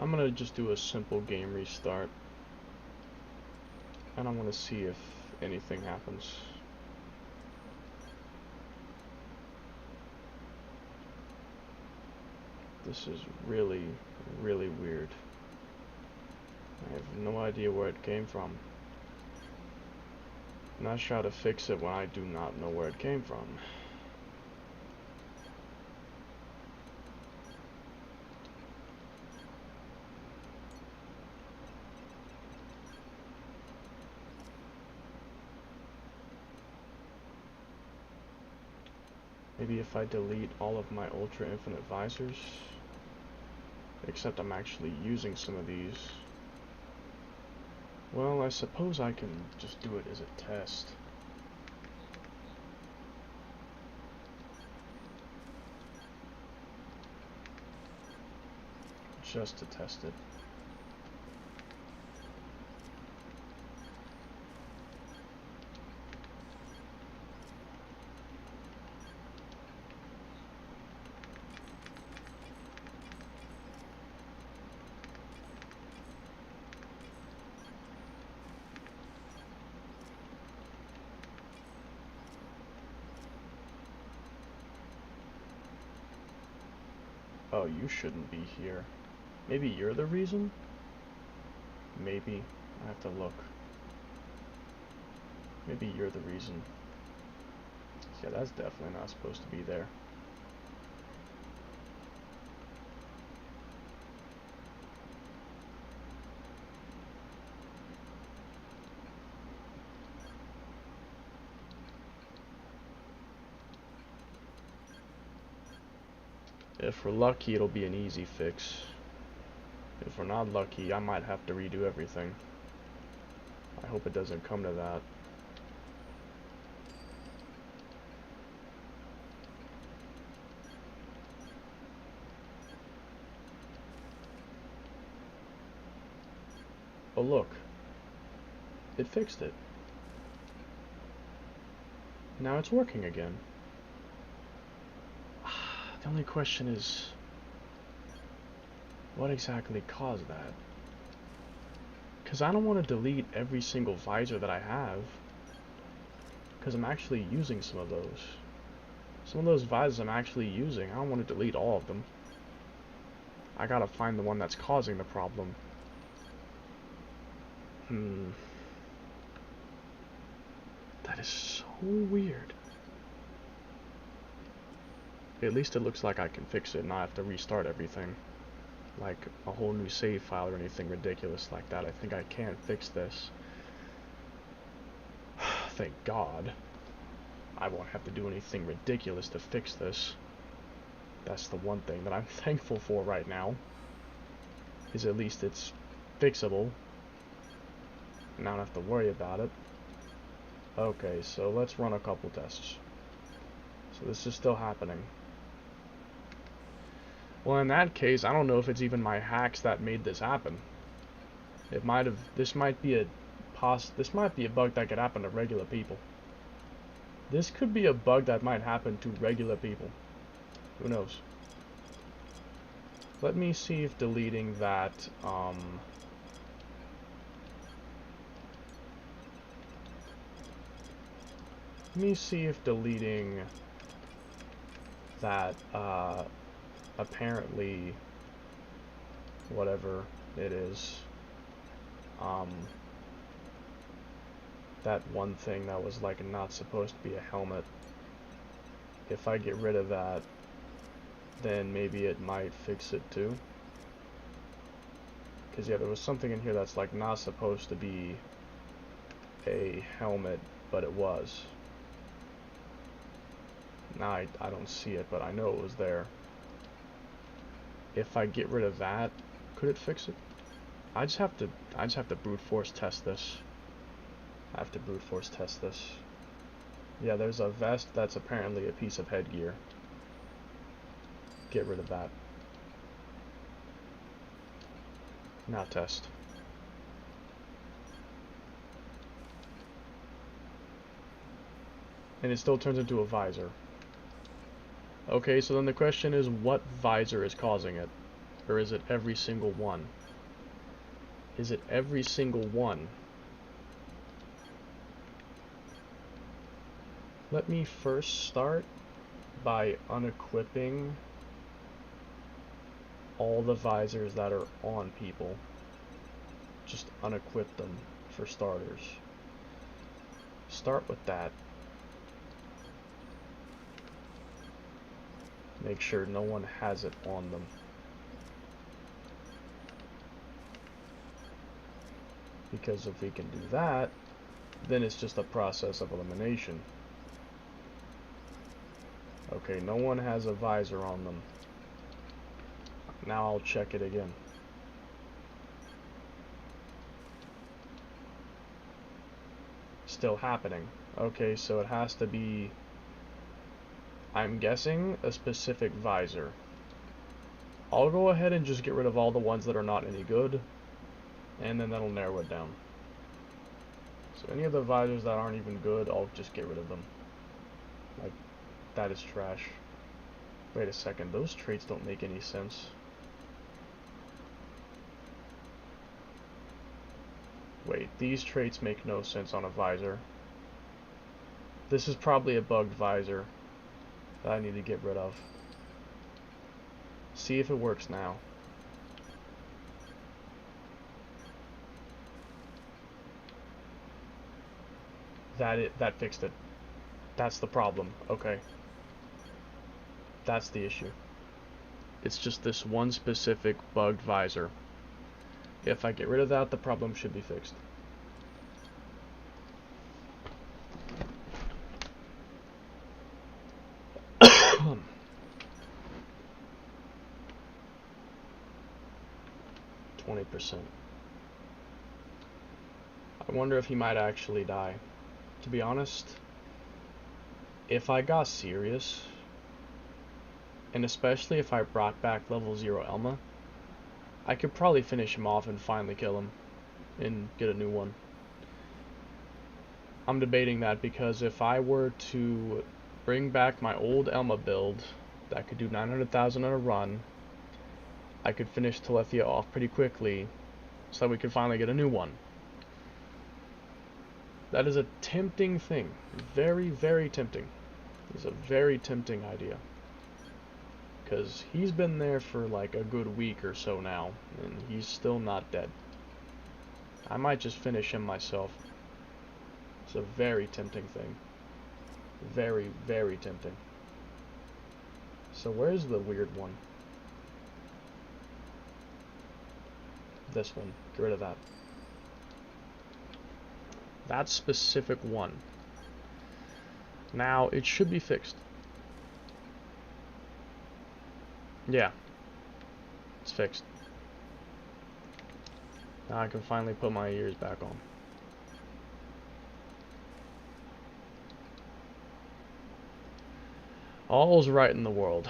I'm gonna just do a simple game restart. And I want to see if anything happens. This is really, really weird. I have no idea where it came from. And I try to fix it when I do not know where it came from. Maybe if I delete all of my ultra infinite visors, except I'm actually using some of these. Well, I suppose I can just do it as a test. Just to test it. Oh, you shouldn't be here. Maybe you're the reason? Maybe. I have to look. Maybe you're the reason. Yeah, that's definitely not supposed to be there. If we're lucky, it'll be an easy fix. If we're not lucky, I might have to redo everything. I hope it doesn't come to that. Oh look, it fixed it. Now it's working again. The only question is, what exactly caused that? Because I don't want to delete every single visor that I have, because I'm actually using some of those. Some of those visors I'm actually using, I don't want to delete all of them. I gotta find the one that's causing the problem. That is so weird. At least it looks like I can fix it and not have to restart everything. Like a whole new save file or anything ridiculous like that. I think I can fix this. Thank God. I won't have to do anything ridiculous to fix this. That's the one thing that I'm thankful for right now. Is at least it's fixable. And I don't have to worry about it. Okay, so let's run a couple tests. So this is still happening. Well, in that case, I don't know if it's even my hacks that made this happen. It might have. This might be a bug that could happen to regular people. This could be a bug that might happen to regular people. Who knows? Let me see if deleting that. Let me see if deleting that. Apparently, whatever it is, that one thing that was like not supposed to be a helmet, if I get rid of that, then maybe it might fix it too. Because yeah, there was something in here that's like not supposed to be a helmet, but it was. Now I don't see it, but I know it was there. If I get rid of that, could it fix it? I just have to brute force test this. I have to brute force test this. Yeah, there's a vest that's apparently a piece of headgear. Get rid of that. Now test. And it still turns into a visor. Okay, so then the question is, what visor is causing it? Or is it every single one? Is it every single one? Let me first start by unequipping all the visors that are on people. Just unequip them for starters. Start with that. Make sure no one has it on them. Because if we can do that, then it's just a process of elimination. Okay, no one has a visor on them. Now I'll check it again. Still happening. Okay, so it has to be, I'm guessing, a specific visor. I'll go ahead and just get rid of all the ones that are not any good, and then that'll narrow it down. So any of the visors that aren't even good, I'll just get rid of them. Like, that is trash. Wait a second, those traits don't make any sense. Wait, these traits make no sense on a visor. This is probably a bugged visor that I need to get rid of. See if it works now. That fixed it. That's the problem. Okay. That's the issue. It's just this one specific bugged visor. If I get rid of that, the problem should be fixed. %. I wonder if he might actually die. To be honest, if I got serious, and especially if I brought back level 0 Elma, I could probably finish him off and finally kill him and get a new one. I'm debating that because if I were to bring back my old Elma build that could do 900,000 in a run, I could finish Telethia off pretty quickly so that we could finally get a new one. That is a tempting thing. Very, very tempting. It's a very tempting idea. Because he's been there for like a good week or so now, and he's still not dead. I might just finish him myself. It's a very tempting thing. Very, very tempting. So where's the weird one? This one. Get rid of that. That specific one. Now, it should be fixed. Yeah. It's fixed. Now I can finally put my ears back on. All's right in the world.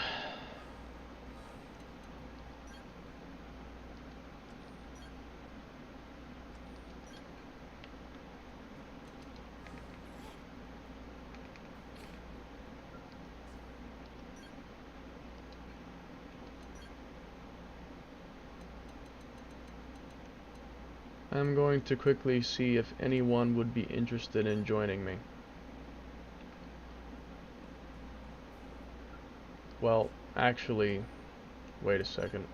I'm going to quickly see if anyone would be interested in joining me. Well, actually, wait a second.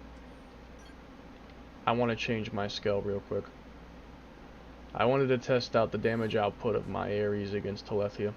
I want to change my skill real quick. I wanted to test out the damage output of my Ares against Telethia.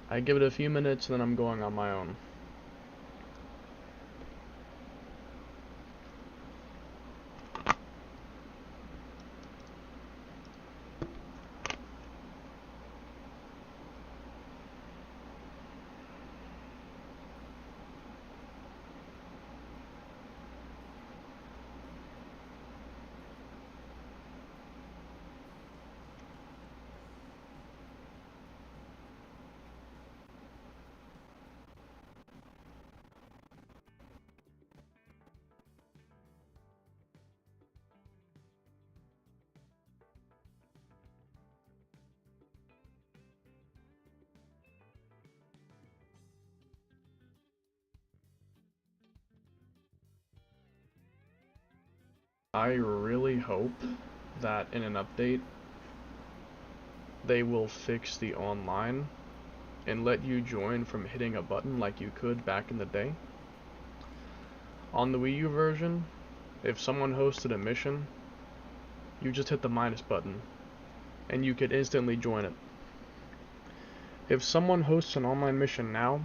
I give it a few minutes and then I'm going on my own. I really hope that in an update they will fix the online and let you join from hitting a button like you could back in the day. On the Wii U version, if someone hosted a mission, you just hit the minus button and you could instantly join it. If someone hosts an online mission now,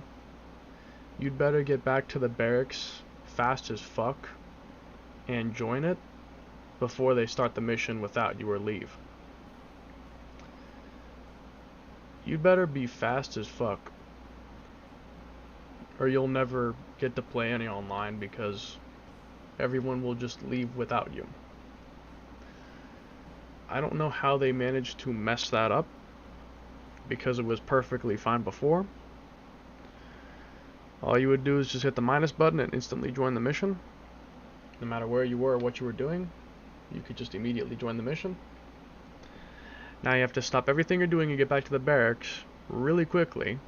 you'd better get back to the barracks fast as fuck and join it before they start the mission without you or leave. You'd better be fast as fuck, or you'll never get to play any online because everyone will just leave without you. I don't know how they managed to mess that up, because it was perfectly fine before. All you would do is just hit the minus button and instantly join the mission. No matter where you were or what you were doing, you could just immediately join the mission. Now you have to stop everything you're doing and get back to the barracks really quickly,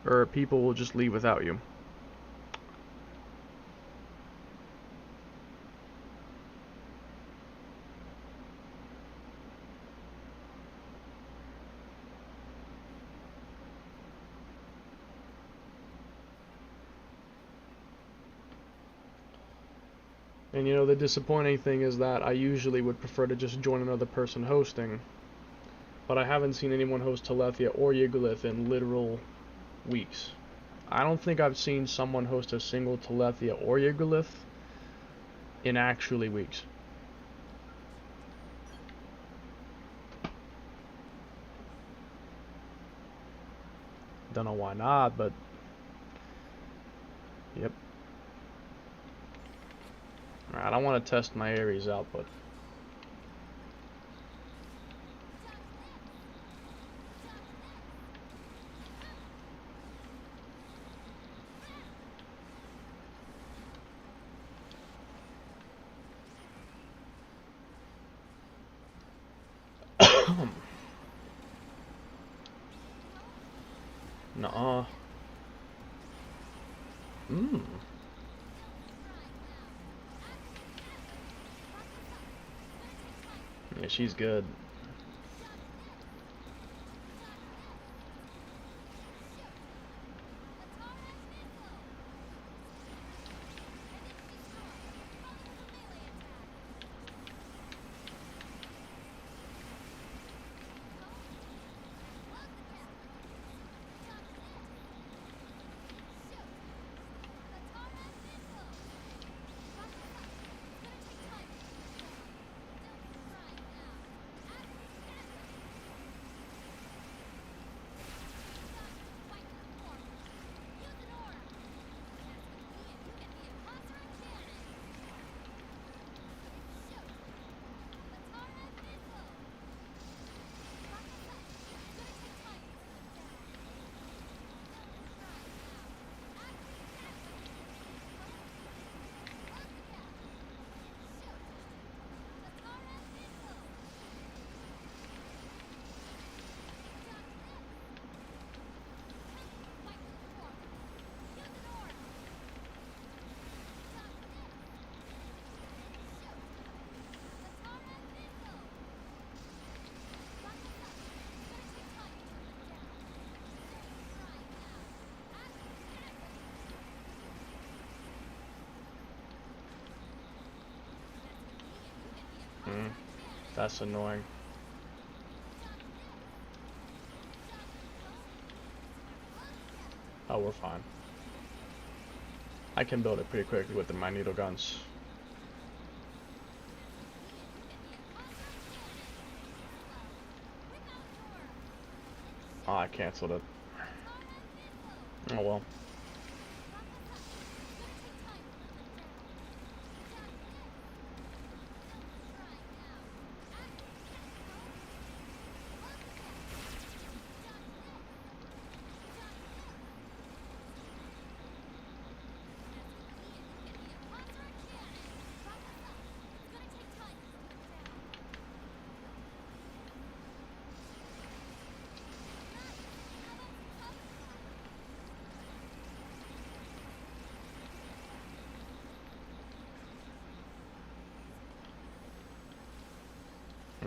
or people will just leave without you. And you know, the disappointing thing is that I usually would prefer to just join another person hosting, but I haven't seen anyone host Telethia or Yigglith in literal weeks. I don't think I've seen someone host a single Telethia or Yigglith in actually weeks. Don't know why not, but yep. Alright, I want to test my Ares output. Nuh-uh. Yeah, she's good. That's annoying. Oh, we're fine. I can build it pretty quickly with the magneto guns. Oh, I canceled it. Oh well.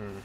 Hmm.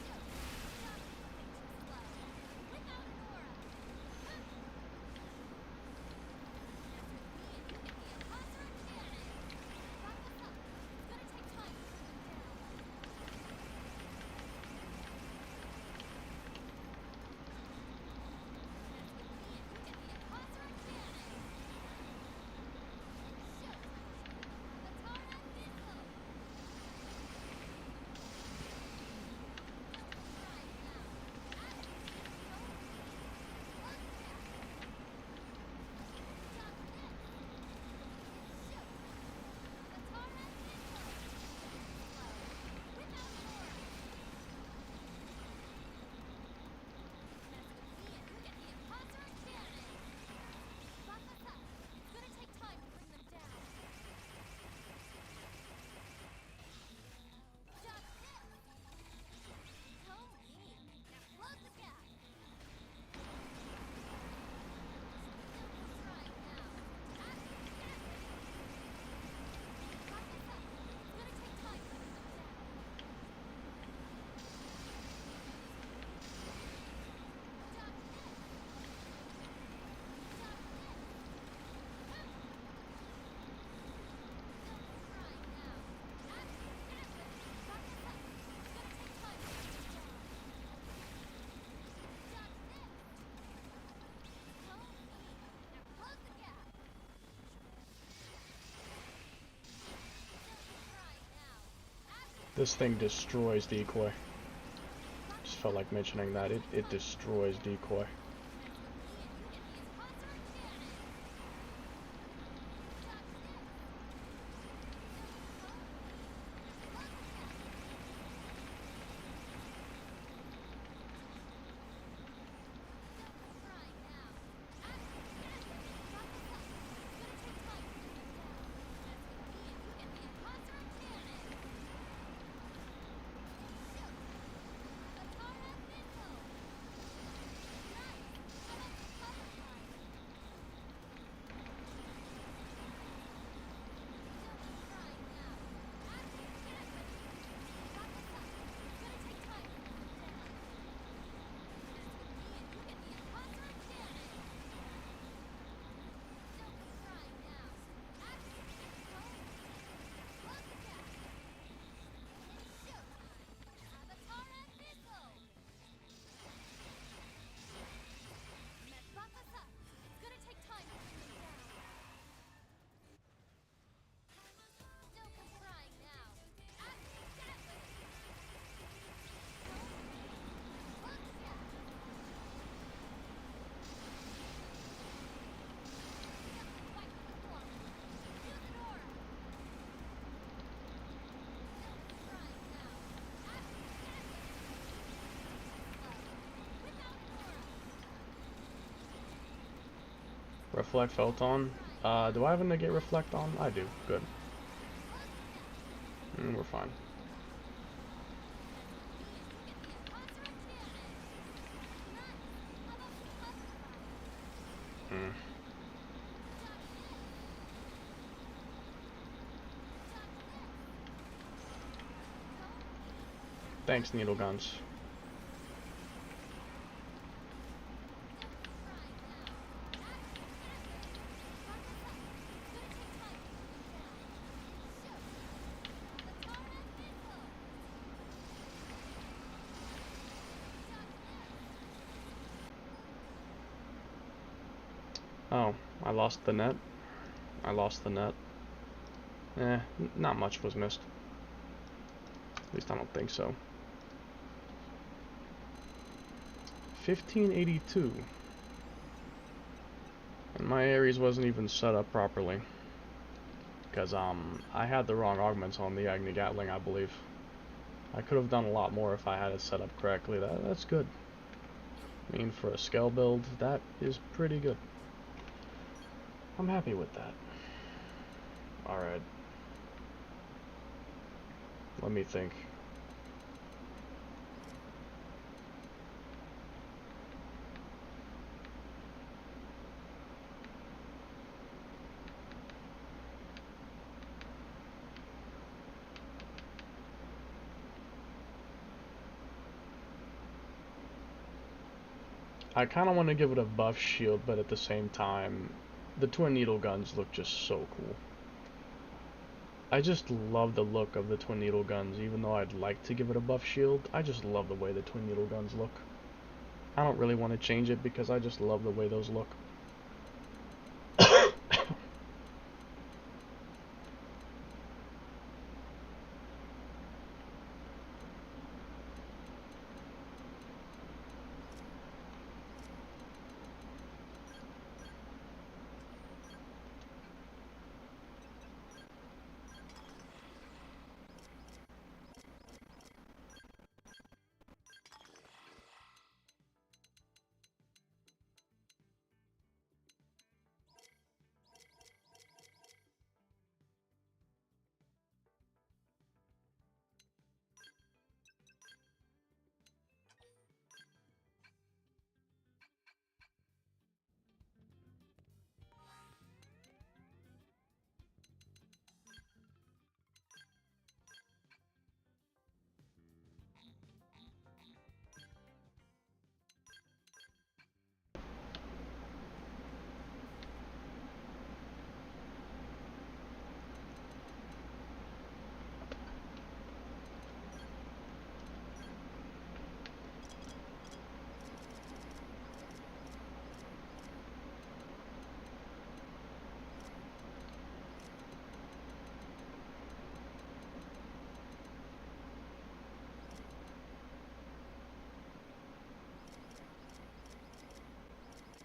This thing destroys decoy. Just felt like mentioning that. It destroys decoy. Reflect felt on. Do I have a negate reflect on? I do. Good. We're fine. Thanks, needle guns. Oh, I lost the net. I lost the net. Not much was missed. At least I don't think so. 1582. And my Ares wasn't even set up properly. Because, I had the wrong augments on the Agni Gatling, I believe. I could have done a lot more if I had it set up correctly. That's good. I mean, for a scale build, that is pretty good. I'm happy with that. Alright. Let me think. I kind of want to give it a buff shield, but at the same time, the twin needle guns look just so cool. I just love the look of the twin needle guns, even though I'd like to give it a buff shield. I just love the way the twin needle guns look. I don't really want to change it because I just love the way those look.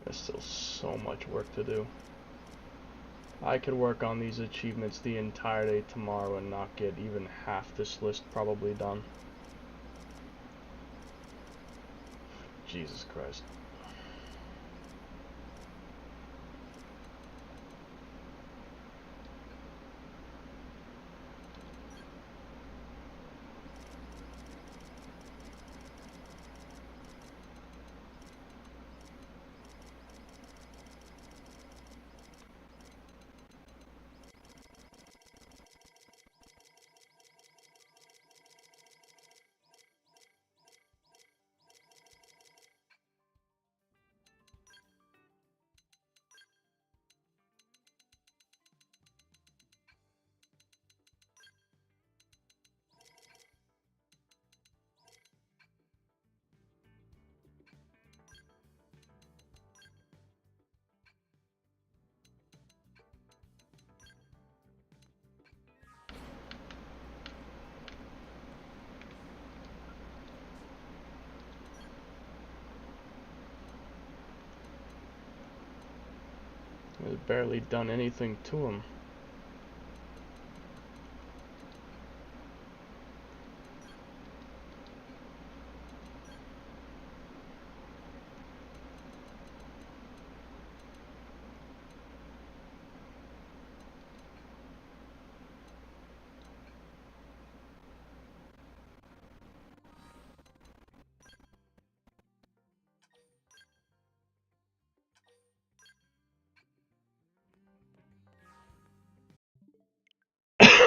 There's still so much work to do. I could work on these achievements the entire day tomorrow and not get even half this list probably done. Jesus Christ. I've barely done anything to him.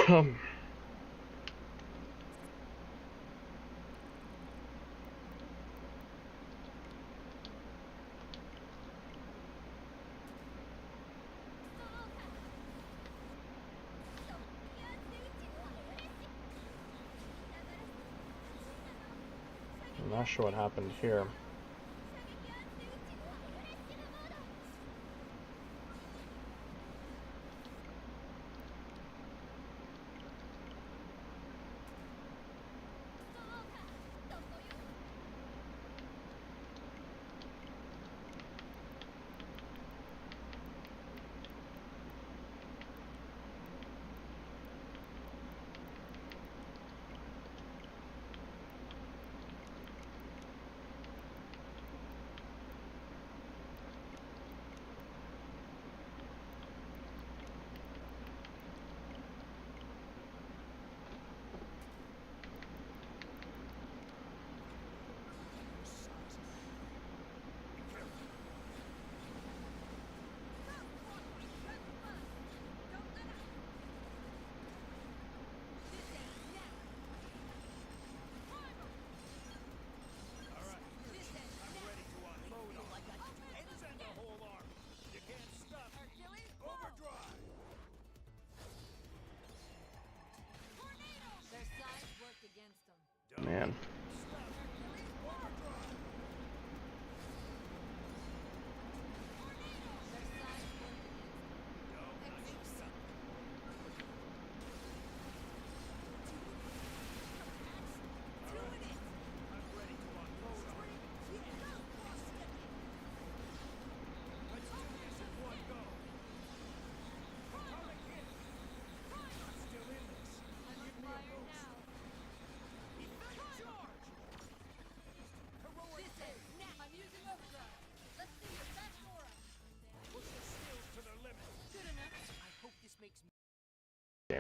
I'm not sure what happened here.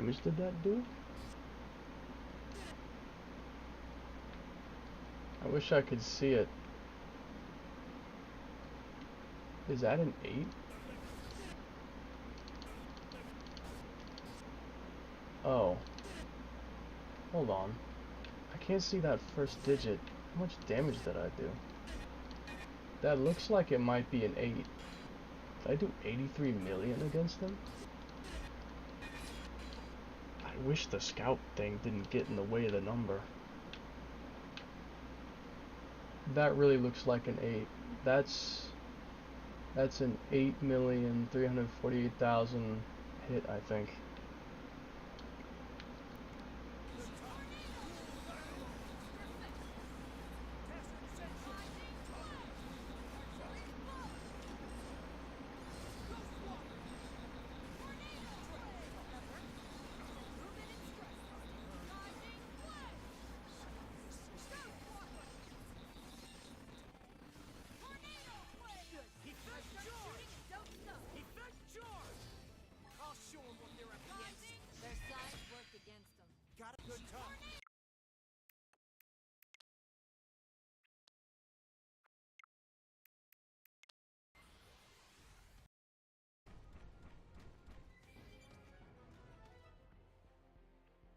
damage did that do? I wish I could see it. Is that an 8? Oh. Hold on. I can't see that first digit. How much damage did I do? That looks like it might be an 8. Did I do 83 million against them? I wish the scout thing didn't get in the way of the number. That really looks like an 8. That's an 8,348,000 hit, I think.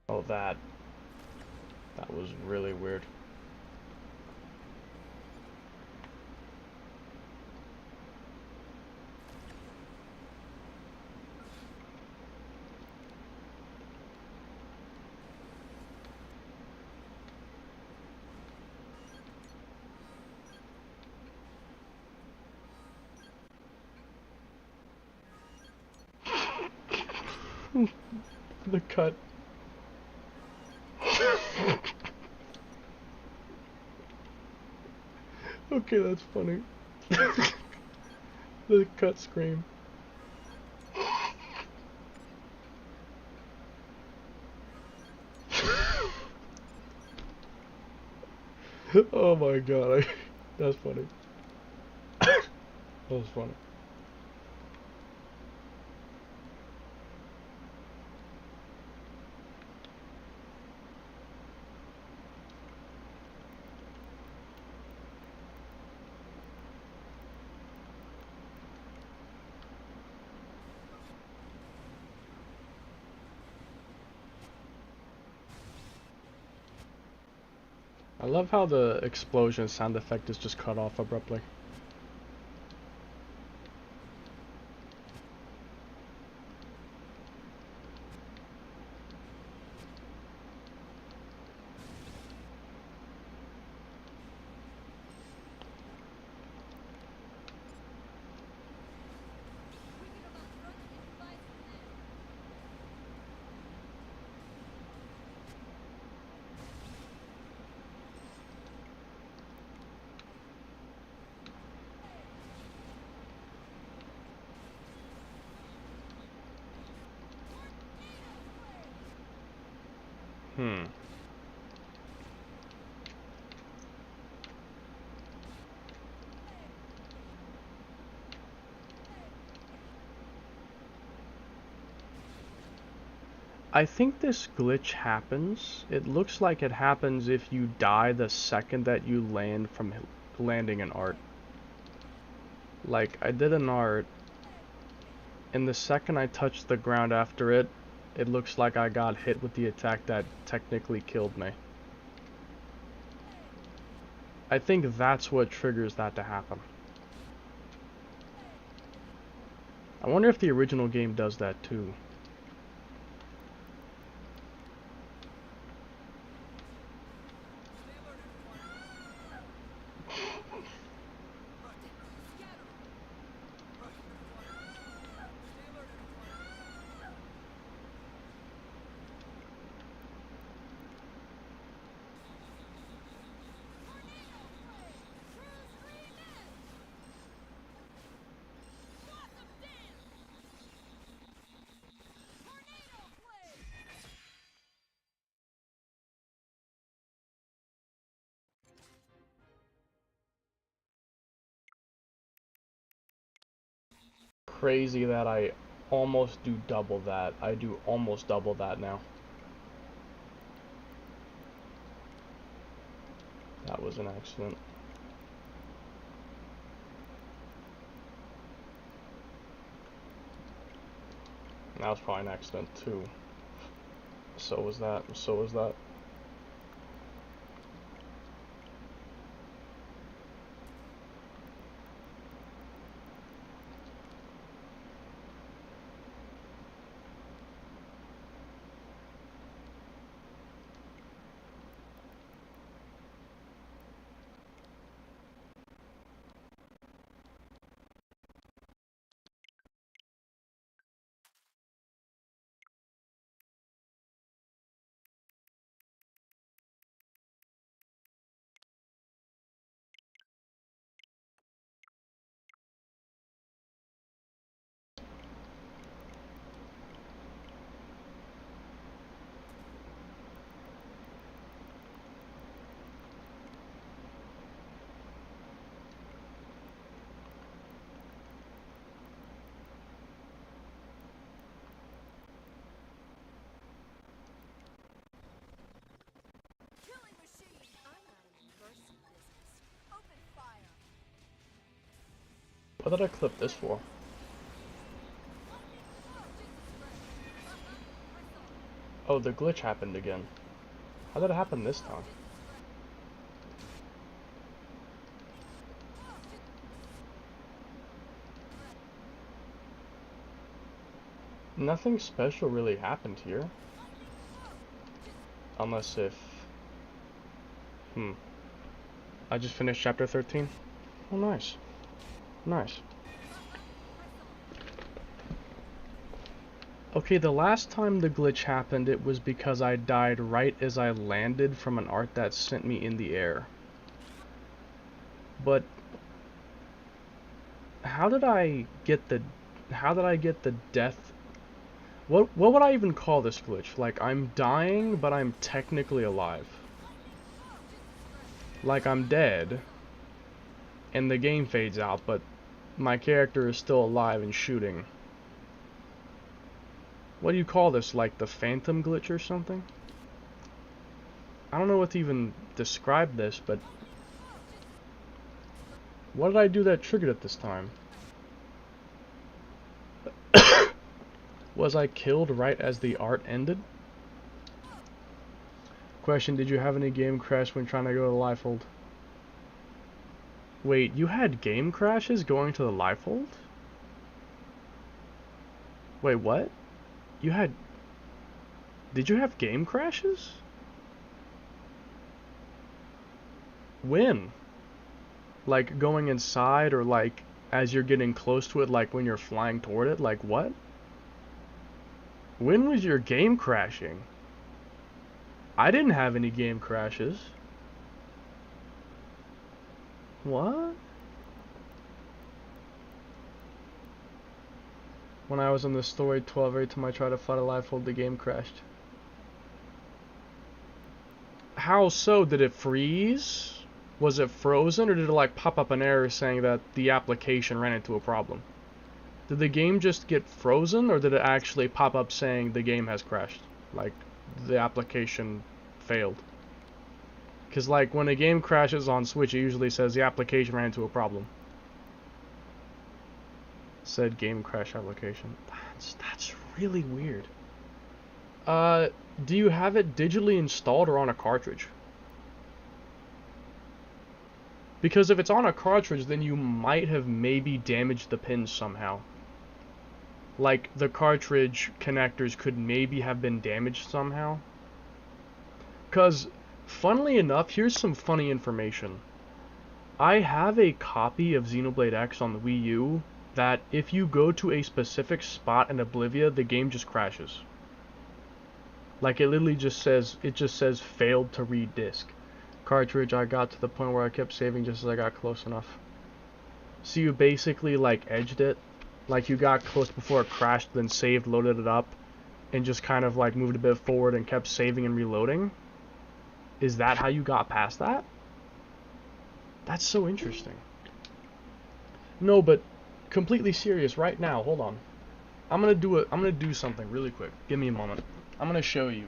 Oh, that was really weird. The cut. Okay, that's funny. The cut scream. Oh my god, that's funny. That was funny. I love how the explosion sound effect is just cut off abruptly. I think this glitch happens. It looks like it happens if you die the second that you land from landing an art. Like, I did an art, and the second I touched the ground after it, it looks like I got hit with the attack that technically killed me. I think that's what triggers that to happen. I wonder if the original game does that too. Crazy that I almost do double that. I do almost double that now. That was an accident. That was probably an accident too. So was that. So was that. Killing machine! I'm not in the mercy business. Open fire! What did I clip this for? Oh, the glitch happened again. How did it happen this time? Nothing special really happened here. Unless if... I just finished chapter 13. Oh, nice. Nice. Okay, the last time the glitch happened, it was because I died right as I landed from an art that sent me in the air. But... How did I get the death? What would I even call this glitch? Like, I'm dying, but I'm technically alive. Like, I'm dead, and the game fades out, but my character is still alive and shooting. What do you call this? Like the phantom glitch or something? I don't know what to even describe this, but... What did I do that triggered it this time? Was I killed right as the art ended? Question, did you have any game crash when trying to go to Livehold? Wait, you had game crashes going to the Livehold? Wait, what? You had... Did you have game crashes? When? Like going inside, or like as you're getting close to it, like when you're flying toward it? Like what? When was your game crashing? I didn't have any game crashes. What? When I was in the story 12, every time I tried to fight a Livehold, the game crashed. How so? Did it freeze? Was it frozen, or did it like pop up an error saying that the application ran into a problem? Did the game just get frozen, or did it actually pop up saying the game has crashed? Like, the application failed? Because, like, when a game crashes on Switch, it usually says the application ran into a problem. Said game crash application. That's really weird. Do you have it digitally installed or on a cartridge? Because if it's on a cartridge, then you might have maybe damaged the pins somehow. Like, the cartridge connectors could maybe have been damaged somehow. Because, funnily enough, here's some funny information. I have a copy of Xenoblade X on the Wii U that if you go to a specific spot in Oblivia, the game just crashes. Like, it literally just says, failed to read disk. Cartridge, I got to the point where I kept saving just as I got close enough. So you basically, like, edged it. Like, you got close before it crashed, then saved, loaded it up, and just kind of, like, moved a bit forward and kept saving and reloading? Is that how you got past that? That's so interesting. No, but completely serious right now. Hold on. I'm gonna do something really quick. Give me a moment. I'm gonna show you.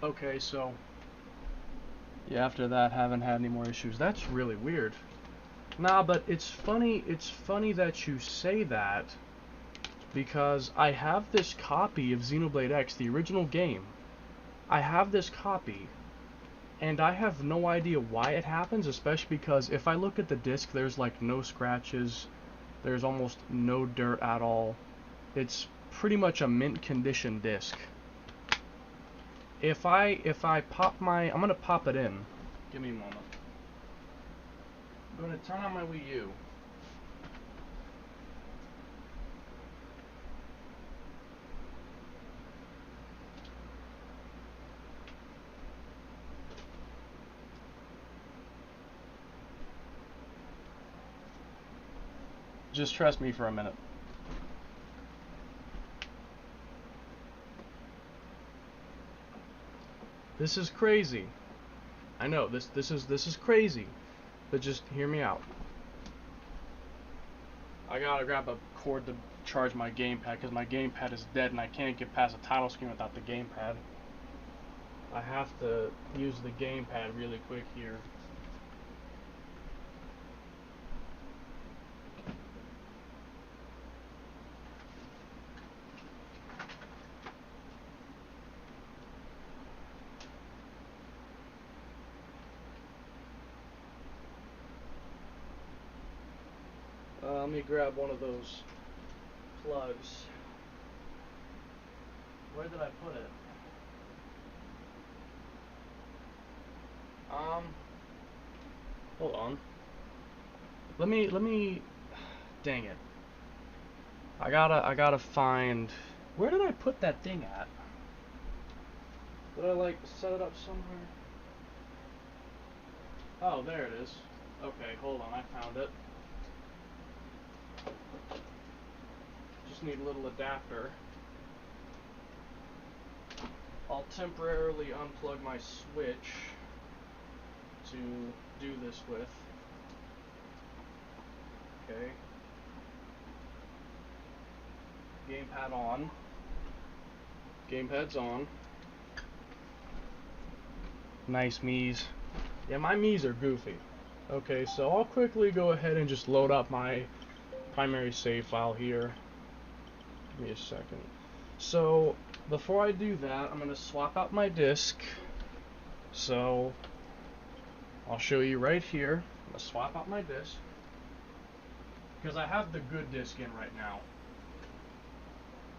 Okay, so yeah, after that, haven't had any more issues. That's really weird. Nah, but it's funny that you say that, because I have this copy of Xenoblade X, the original game. I have this copy, and I have no idea why it happens, especially because if I look at the disc, there's like no scratches, there's almost no dirt at all. It's pretty much a mint condition disc. If I pop my, I'm gonna pop it in. Give me a moment. I'm gonna turn on my Wii U. Just trust me for a minute. This is crazy. I know this is crazy, but just hear me out. I gotta grab a cord to charge my gamepad because my gamepad is dead and I can't get past the title screen without the gamepad. I have to use the gamepad really quick here. Let me grab one of those plugs. Where did I put it? Hold on. Let me, dang it. I gotta find, where did I put that thing at? Did I like set it up somewhere? Oh, there it is. Okay, hold on, I found it. Just need a little adapter. I'll temporarily unplug my switch to do this with. Okay. Gamepad on. Gamepad's on. Nice Mii's. Yeah, my Mii's are goofy. Okay, so I'll quickly go ahead and just load up my primary save file here. Give me a second. So, before I do that, I'm going to swap out my disk. So, I'll show you right here. I'm going to swap out my disk, because I have the good disk in right now.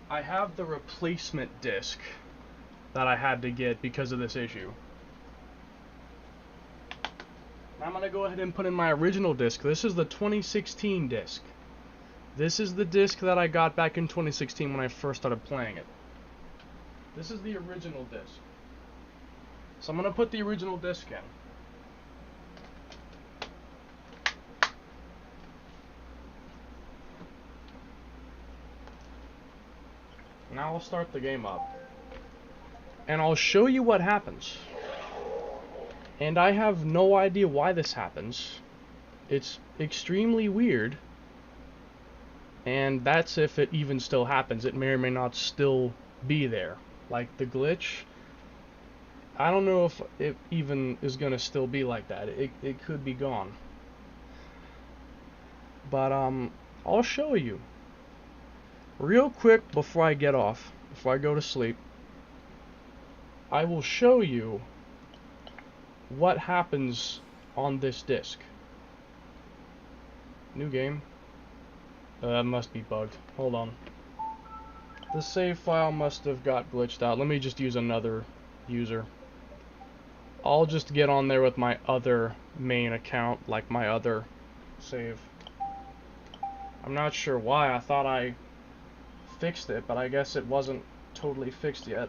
I have the replacement disk that I had to get because of this issue. Now I'm going to go ahead and put in my original disk. This is the 2016 disk. This is the disc that I got back in 2016 when I first started playing it. This is the original disc. So I'm going to put the original disc in. Now I'll start the game up. And I'll show you what happens. And I have no idea why this happens. It's extremely weird. And that's if it even still happens. It may or may not still be there. Like the glitch, I don't know if it even is going to still be like that. It could be gone. But I'll show you. Real quick before I get off, before I go to sleep. I will show you what happens on this disk. New game. That must be bugged. Hold on. The save file must have got glitched out. Let me just use another user. I'll just get on there with my other main account, like my other save. I'm not sure why. I thought I fixed it, but I guess it wasn't totally fixed yet.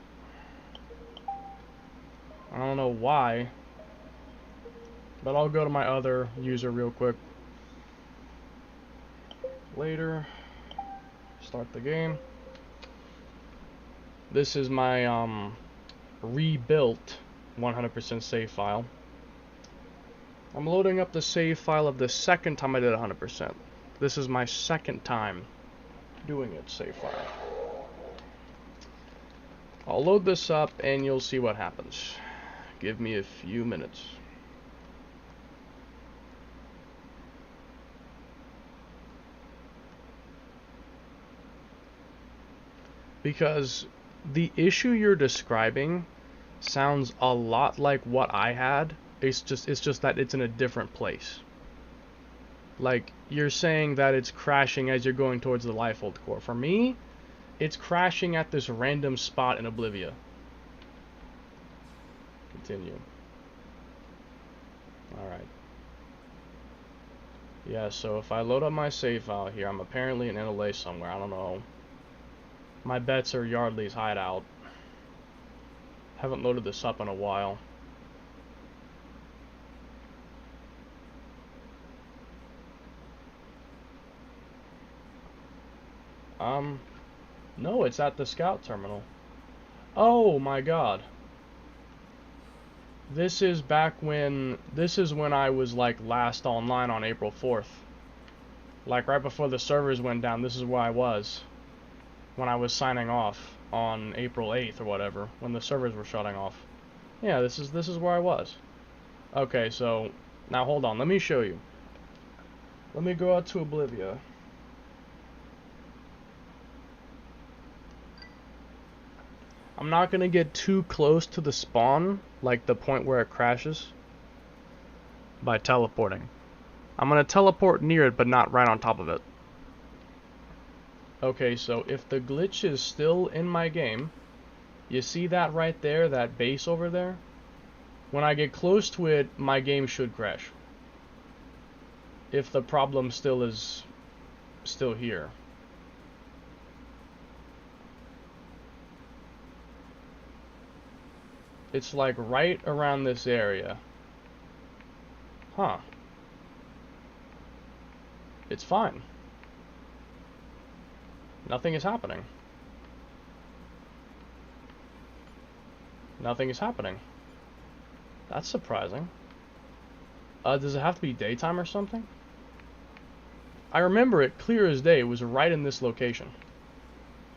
I don't know why, but I'll go to my other user real quick. Later, start the game. This is my rebuilt 100% save file. I'm loading up the save file of the second time I did 100%. This is my second time doing it, save file. I'll load this up and you'll see what happens. Give me a few minutes. Because the issue you're describing sounds a lot like what I had. It's just that it's in a different place. Like, you're saying that it's crashing as you're going towards the Lifehold core. For me, it's crashing at this random spot in Oblivia. Continue. Alright. Yeah, so if I load up my save file here, I'm apparently in NLA somewhere. I don't know. My bets are Yardley's hideout. Haven't loaded this up in a while. No, it's at the scout terminal. Oh my god. This is when I was like last online on April 4th. Like right before the servers went down, this is where I was. When I was signing off on April 8th or whatever, when the servers were shutting off. Yeah, this is where I was. Okay, so now hold on, let me show you. Let me go out to Oblivia. I'm not gonna get too close to the spawn, like the point where it crashes, by teleporting. I'm gonna teleport near it, but not right on top of it. Okay, so if the glitch is still in my game, you see that right there, that base over there? When I get close to it, my game should crash. If the problem still is here. It's like right around this area. Huh. It's fine. Nothing is happening. Nothing is happening. That's surprising. Does it have to be daytime or something? I remember it clear as day. It was right in this location.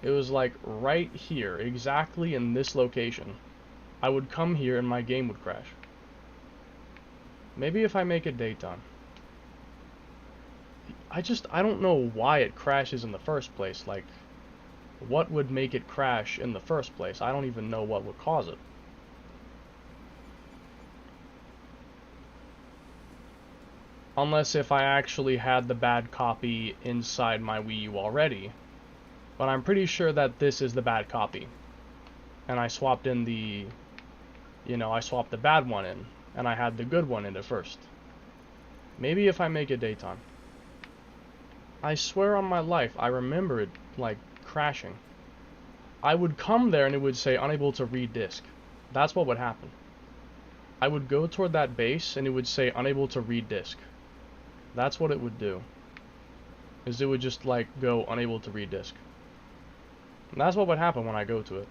It was like right here, exactly in this location. I would come here and my game would crash. Maybe if I make it daytime. I don't know why it crashes in the first place. Like, what would make it crash in the first place? I don't even know what would cause it. Unless if I actually had the bad copy inside my Wii U already. But I'm pretty sure that this is the bad copy. And I swapped in the... You know, I swapped the bad one in. And I had the good one in it first. Maybe if I make it daytime. I swear on my life, I remember it, like, crashing. I would come there and it would say, unable to read disk. That's what would happen. I would go toward that base and it would say, unable to read disk. That's what it would do. Is it would just, like, go, unable to read disk. And that's what would happen when I go to it.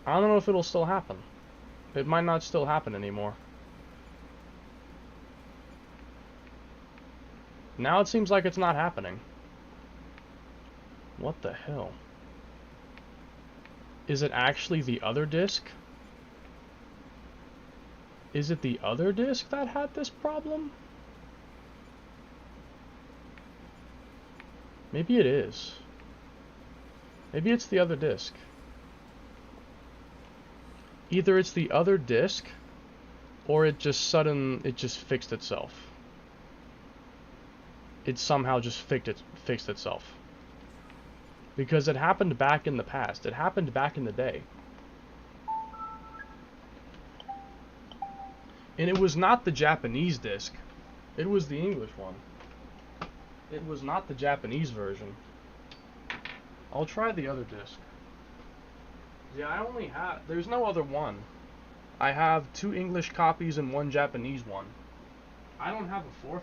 I don't know if it'll still happen. It might not still happen anymore. Now it seems like it's not happening. What the hell? Is it actually the other disc? Is it the other disc that had this problem? Maybe it is. Maybe it's the other disc. Either it's the other disc, or it just fixed itself. It somehow just fixed itself. Because it happened back in the past. It happened back in the day. And it was not the Japanese disc. It was the English one. It was not the Japanese version. I'll try the other disc. Yeah, I only have... There's no other one. I have 2 English copies and 1 Japanese one. I don't have a 4th one.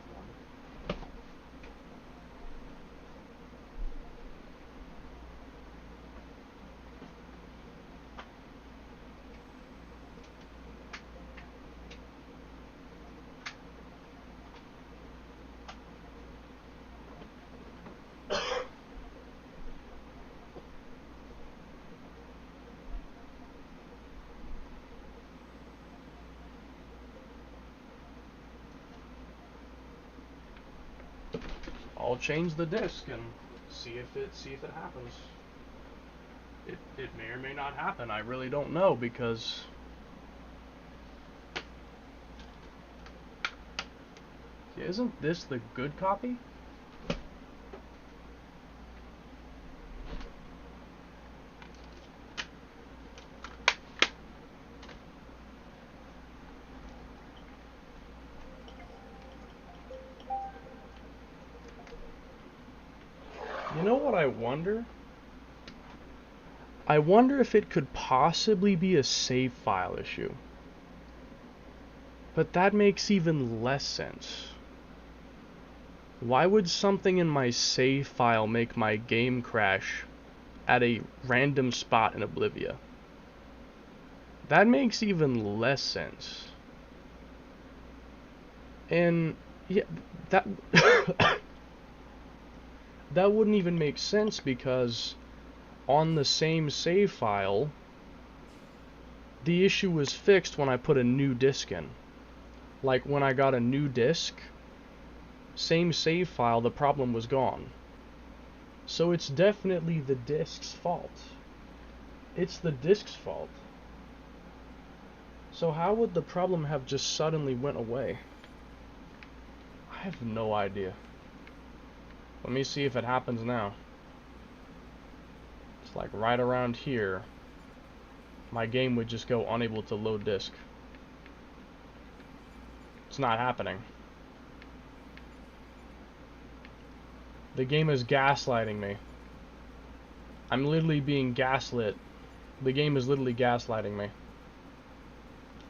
I'll change the disc and see if it happens. It may or may not happen. I really don't know, because isn't this the good copy? You know what I wonder? I wonder if it could possibly be a save file issue. But that makes even less sense. Why would something in my save file make my game crash at a random spot in Oblivia? That makes even less sense. And yeah, that that wouldn't even make sense, because on the same save file, the issue was fixed when I put a new disc in. Like when I got a new disc, same save file, the problem was gone. So it's definitely the disc's fault. It's the disc's fault. So how would the problem have just suddenly went away? I have no idea. Let me see if it happens now. It's like right around here, my game would just go unable to load disk. It's not happening. The game is gaslighting me. I'm literally being gaslit. The game is literally gaslighting me.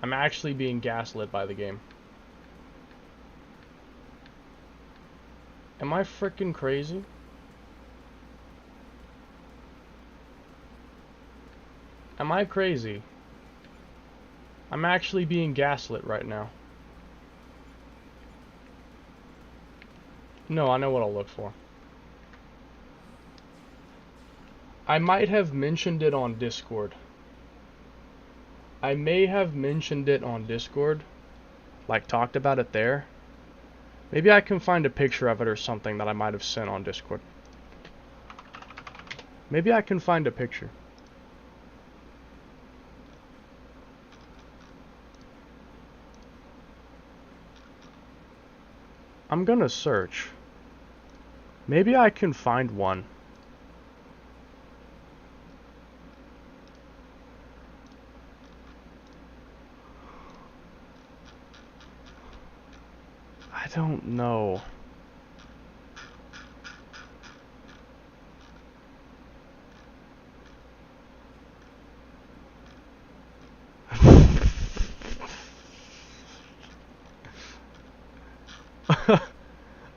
I'm actually being gaslit by the game. Am I freaking crazy? Am I crazy? I'm actually being gaslit right now. No, I know what I'll look for. I might have mentioned it on Discord. I may have mentioned it on Discord. Like, talked about it there. Maybe I can find a picture of it or something that I might have sent on Discord. Maybe I can find a picture. I'm gonna search. Maybe I can find one. I don't know.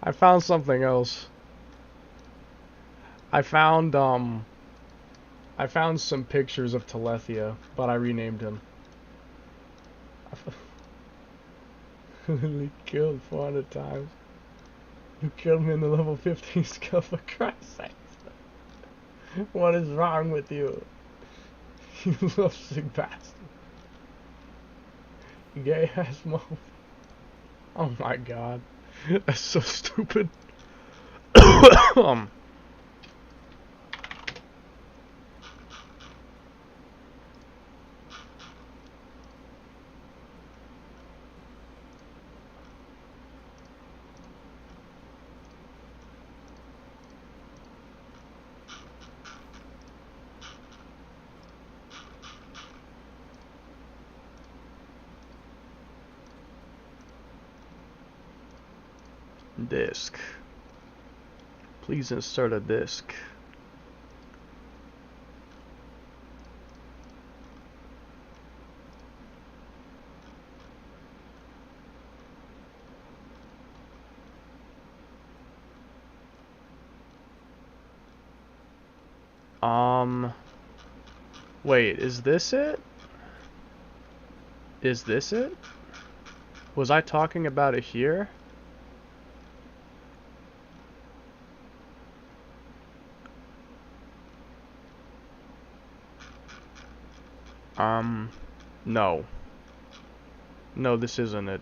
I found something else. I found some pictures of Telethia, but I renamed him. Literally killed 400 times. You killed me in the level 15 skill, for Christ's sake. What is wrong with you? You lovesick bastard. Gay ass mom. Oh my god. That's so stupid. Disk. Please insert a disk. Wait, is this it? Is this it? Was I talking about it here? No. No, this isn't it.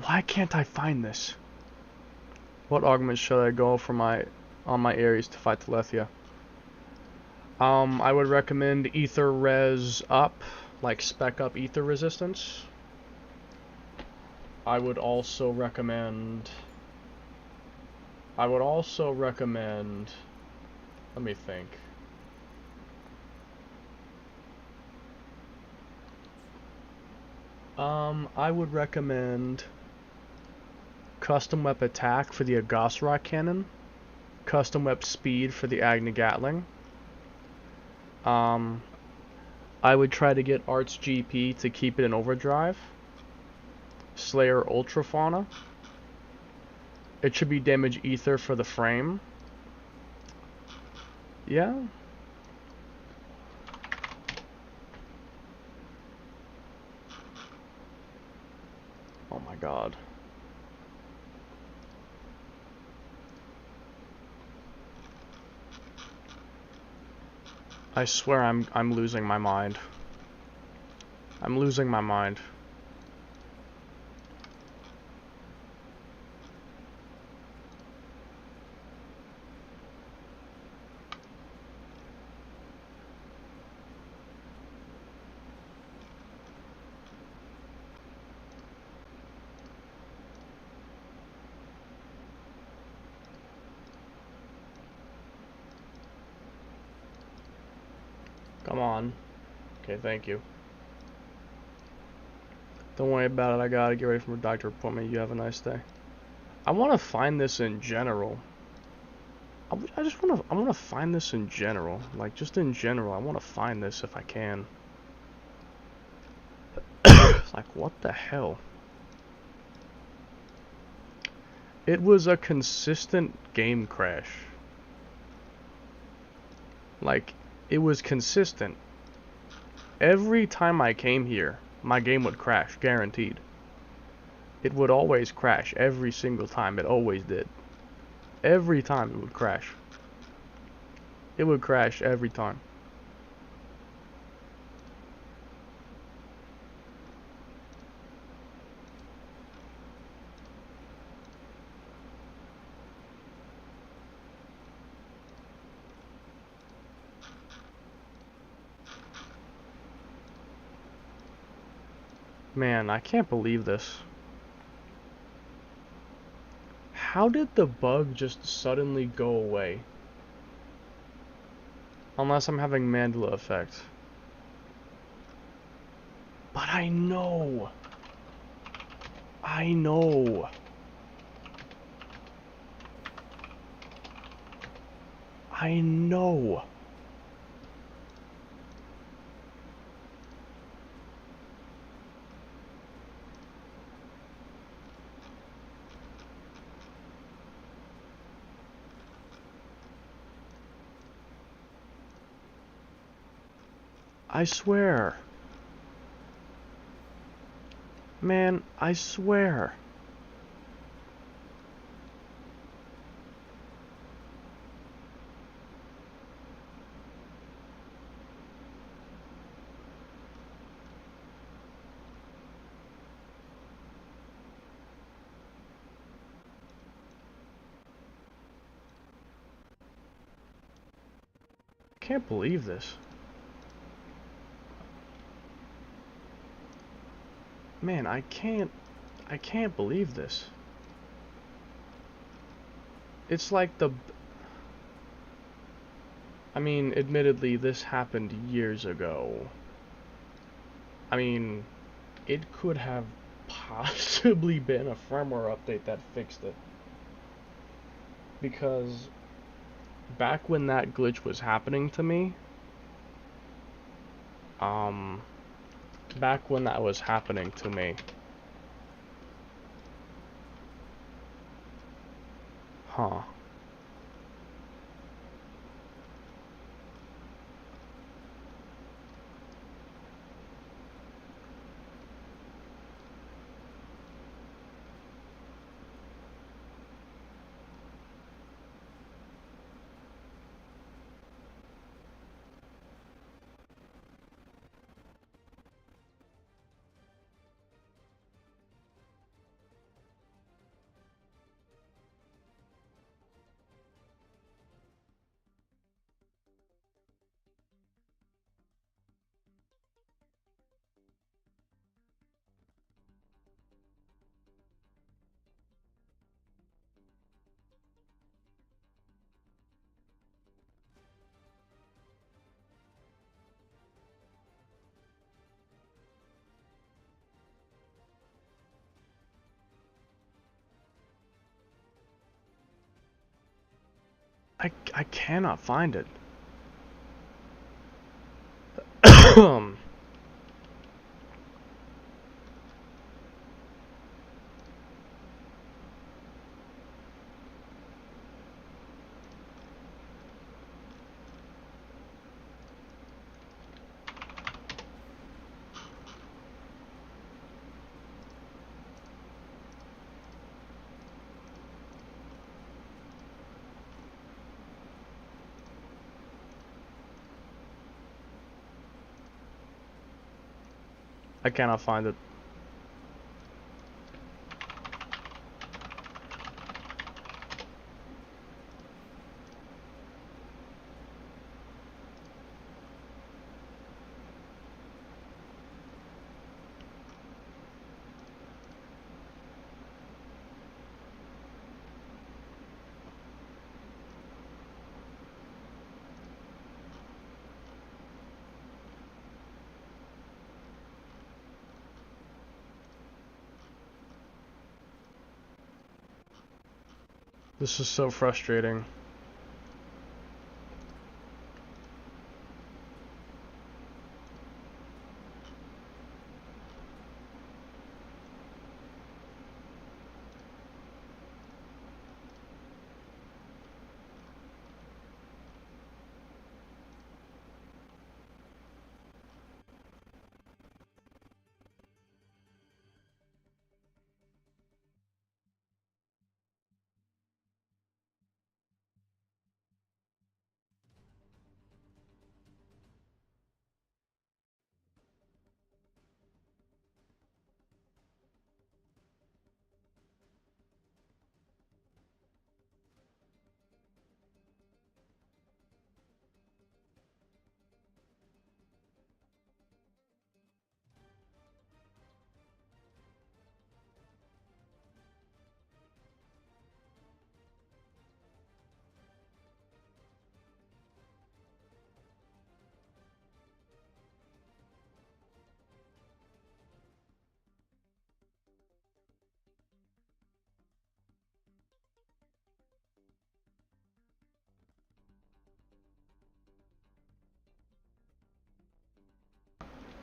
Why can't I find this? What augment should I go for on my Ares to fight Telethia? I would recommend Ether Res up, like spec up Ether resistance. I would also recommend, let me think. I would recommend Custom Web Attack for the Agosrock Cannon, Custom Web Speed for the Agni Gatling. I would try to get Arts GP to keep it in overdrive. Slayer Ultra Fauna. It should be Damage Ether for the frame. Yeah. Oh my god. I swear I'm losing my mind. I'm losing my mind. Come on. Okay, thank you. Don't worry about it, I gotta get ready for a doctor appointment. You have a nice day. I want to find this in general. I want to find this in general. Like, just in general, I want to find this if I can. Like, what the hell? It was a consistent game crash. Like, it was consistent. Every time I came here, my game would crash, guaranteed. It would always crash, every single time, it always did. Every time it would crash. It would crash every time. Man, I can't believe this. How did the bug just suddenly go away? Unless I'm having Mandela effect. But I know. I know. I know. I swear. Man, I swear. can't believe this. Man, I can't believe this. It's like the... I mean, admittedly, this happened years ago. I mean, it could have possibly been a firmware update that fixed it. Because back when that glitch was happening to me, huh. I cannot find it. I cannot find it. This is so frustrating.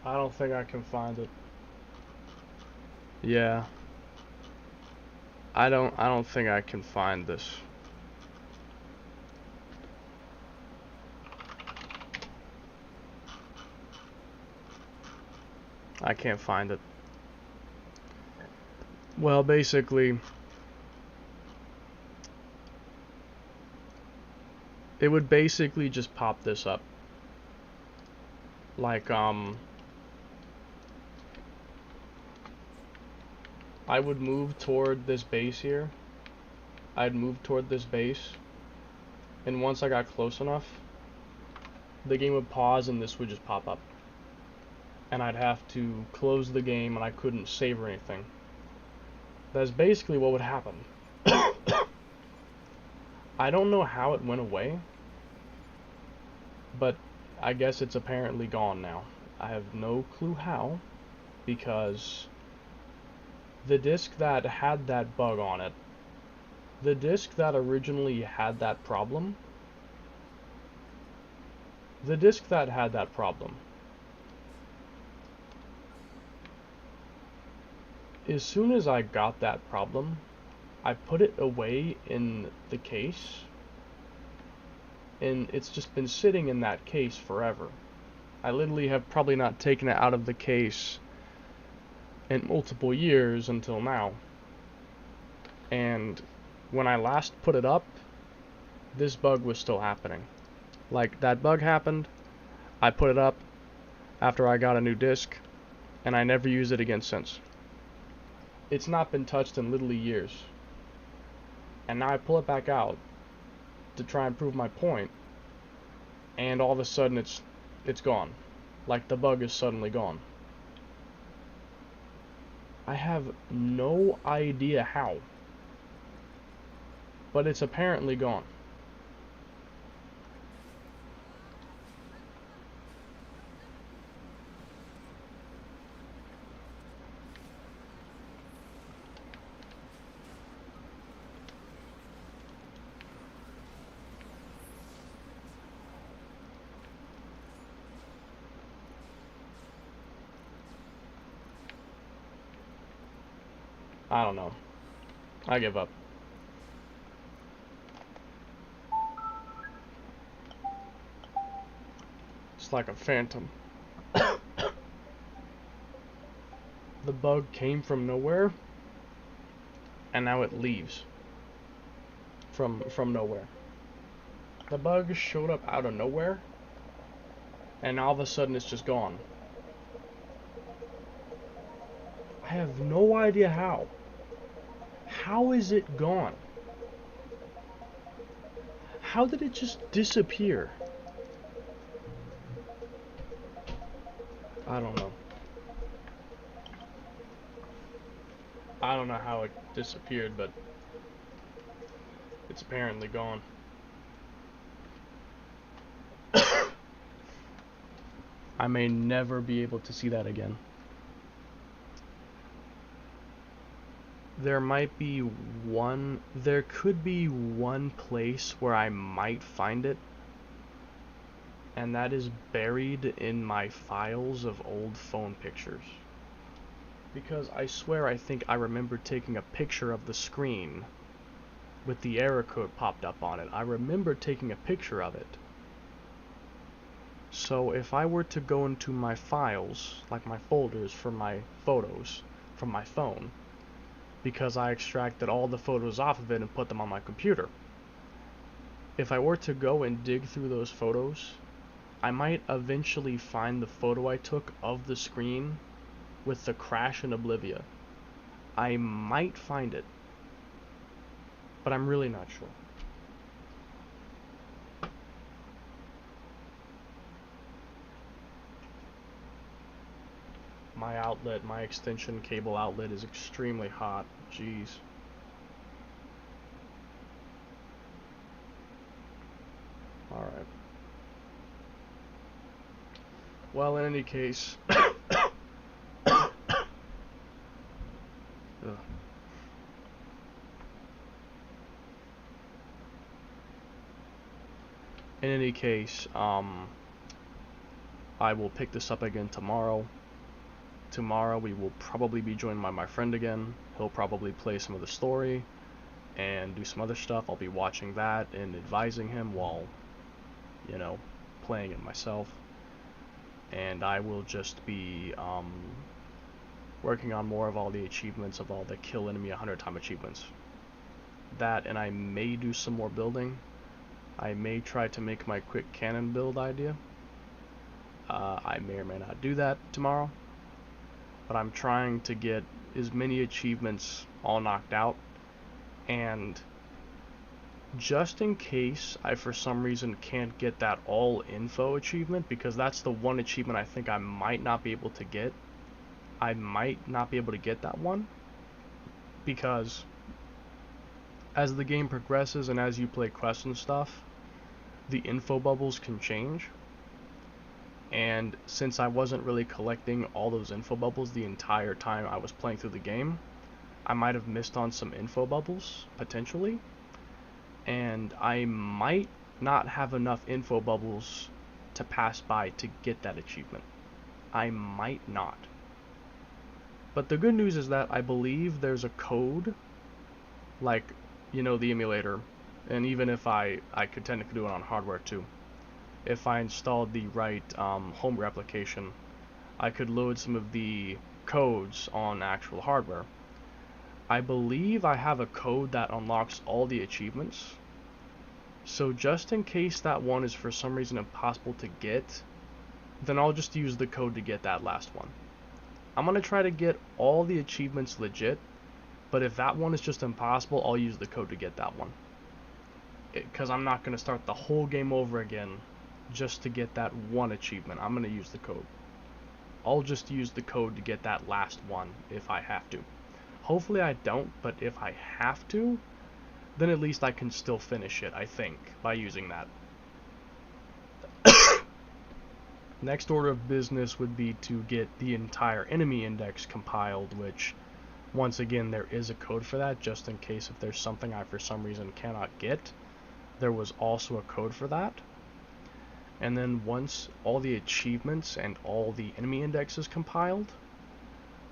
I don't think I can find it. Yeah. I don't think I can find this. I can't find it. Well, basically, it would basically just pop this up. Like, I would move toward this base here. I'd move toward this base. And once I got close enough, the game would pause and this would just pop up. And I'd have to close the game and I couldn't save or anything. That's basically what would happen. I don't know how it went away, but I guess it's apparently gone now. I have no clue how, because the disc that had that bug on it, the disc that originally had that problem, as soon as I got that problem, I put it away in the case, and it's just been sitting in that case forever. I literally have probably not taken it out of the case in multiple years until now. And when I last put it up, this bug was still happening. Like, that bug happened, I put it up after I got a new disc, and I never used it again since. It's not been touched in literally years. And now I pull it back out to try and prove my point, and all of a sudden it's gone. Like, the bug is suddenly gone. I have no idea how, but it's apparently gone. I don't know. I give up. It's like a phantom. The bug came from nowhere, and now it leaves from nowhere. The bug showed up out of nowhere, and all of a sudden it's just gone. I have no idea how. How is it gone? How did it just disappear? I don't know. I don't know how it disappeared, but it's apparently gone. I may never be able to see that again. There could be one place where I might find it, and that is buried in my files of old phone pictures. Because I swear I think I remember taking a picture of the screen with the error code popped up on it. I remember taking a picture of it. So if I were to go into my files, like my folders for my photos from my phone, because I extracted all the photos off of it and put them on my computer, if I were to go and dig through those photos, I might eventually find the photo I took of the screen with the crash in Oblivia. I might find it, but I'm really not sure. My outlet, my extension cable outlet is extremely hot. Jeez. Alright. Well, in any case... In any case, I will pick this up again tomorrow. Tomorrow we will probably be joined by my friend again. He'll probably play some of the story and do some other stuff. I'll be watching that and advising him while, you know, playing it myself. And I will just be working on more of all the achievements of all the kill enemy 100-time achievements. That, and I may do some more building. I may try to make my quick cannon build idea. I may or may not do that tomorrow. But I'm trying to get as many achievements all knocked out, and just in case I for some reason can't get that all info achievement, because that's the one achievement I think I might not be able to get. I might not be able to get that one because as the game progresses and as you play quests and stuff, the info bubbles can change. And since I wasn't really collecting all those info bubbles the entire time I was playing through the game, I might have missed on some info bubbles, potentially. And I might not have enough info bubbles to pass by to get that achievement. I might not. But the good news is that I believe there's a code, like, you know, the emulator, and even if I could technically do it on hardware too. If I installed the right homebrew application, I could load some of the codes on actual hardware. I believe I have a code that unlocks all the achievements. So just in case that one is for some reason impossible to get, then I'll just use the code to get that last one. I'm going to try to get all the achievements legit, but if that one is just impossible, I'll use the code to get that one. Because I'm not going to start the whole game over again just to get that one achievement. I'm going to use the code. I'll just use the code to get that last one if I have to. Hopefully I don't, but if I have to, then at least I can still finish it, I think, by using that. Next order of business would be to get the entire enemy index compiled, which, once again, there is a code for that, just in case if there's something I for some reason cannot get. There was also a code for that. And then once all the achievements and all the enemy index is compiled,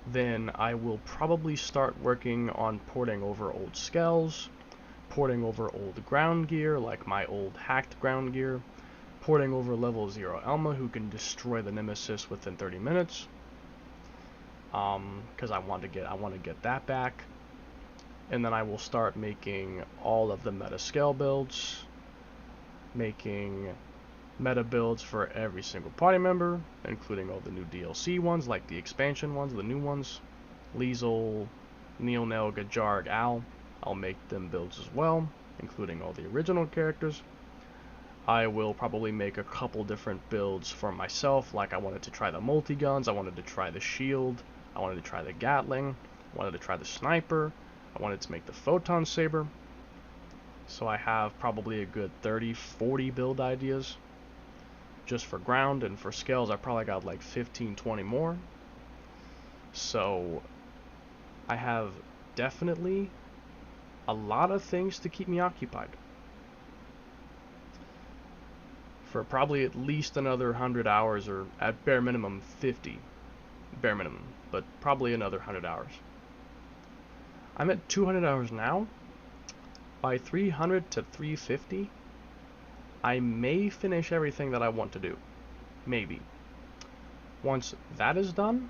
then I will probably start working on porting over old skells, porting over old ground gear, like my old hacked ground gear, porting over level 0 Elma, who can destroy the Nemesis within 30 minutes, because I want to get that back. And then I will start making all of the meta scale builds, making meta builds for every single party member, including all the new DLC ones, like the expansion ones, the new ones, Liesel, Neil, Nelga, Jarg, Al. I'll make them builds as well, including all the original characters. I will probably make a couple different builds for myself, like I wanted to try the multi-guns, I wanted to try the shield, I wanted to try the Gatling, I wanted to try the sniper, I wanted to make the photon saber. So I have probably a good 30-40 build ideas just for ground, and for scales I probably got like 15-20 more. So I have definitely a lot of things to keep me occupied for probably at least another 100 hours, or at bare minimum 50, bare minimum, but probably another 100 hours. I'm at 200 hours now. By 300 to 350, I may finish everything that I want to do. Maybe. Once that is done,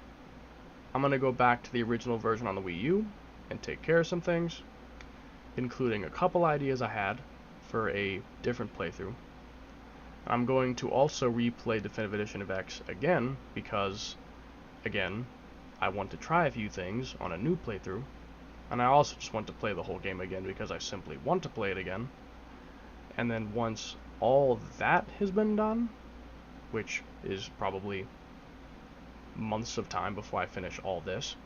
I'm going to go back to the original version on the Wii U and take care of some things, including a couple ideas I had for a different playthrough. I'm going to also replay Definitive Edition of X again, because, again, I want to try a few things on a new playthrough, and I also just want to play the whole game again because I simply want to play it again. And then once all that has been done, which is probably months of time before I finish all this,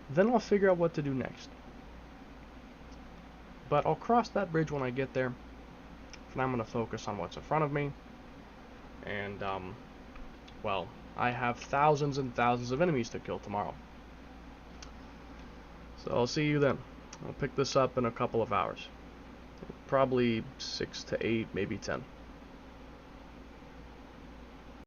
then I'll figure out what to do next. But I'll cross that bridge when I get there. For now I'm going to focus on what's in front of me. And, well, I have thousands and thousands of enemies to kill tomorrow. So I'll see you then. I'll pick this up in a couple of hours. Probably 6 to 8, maybe 10.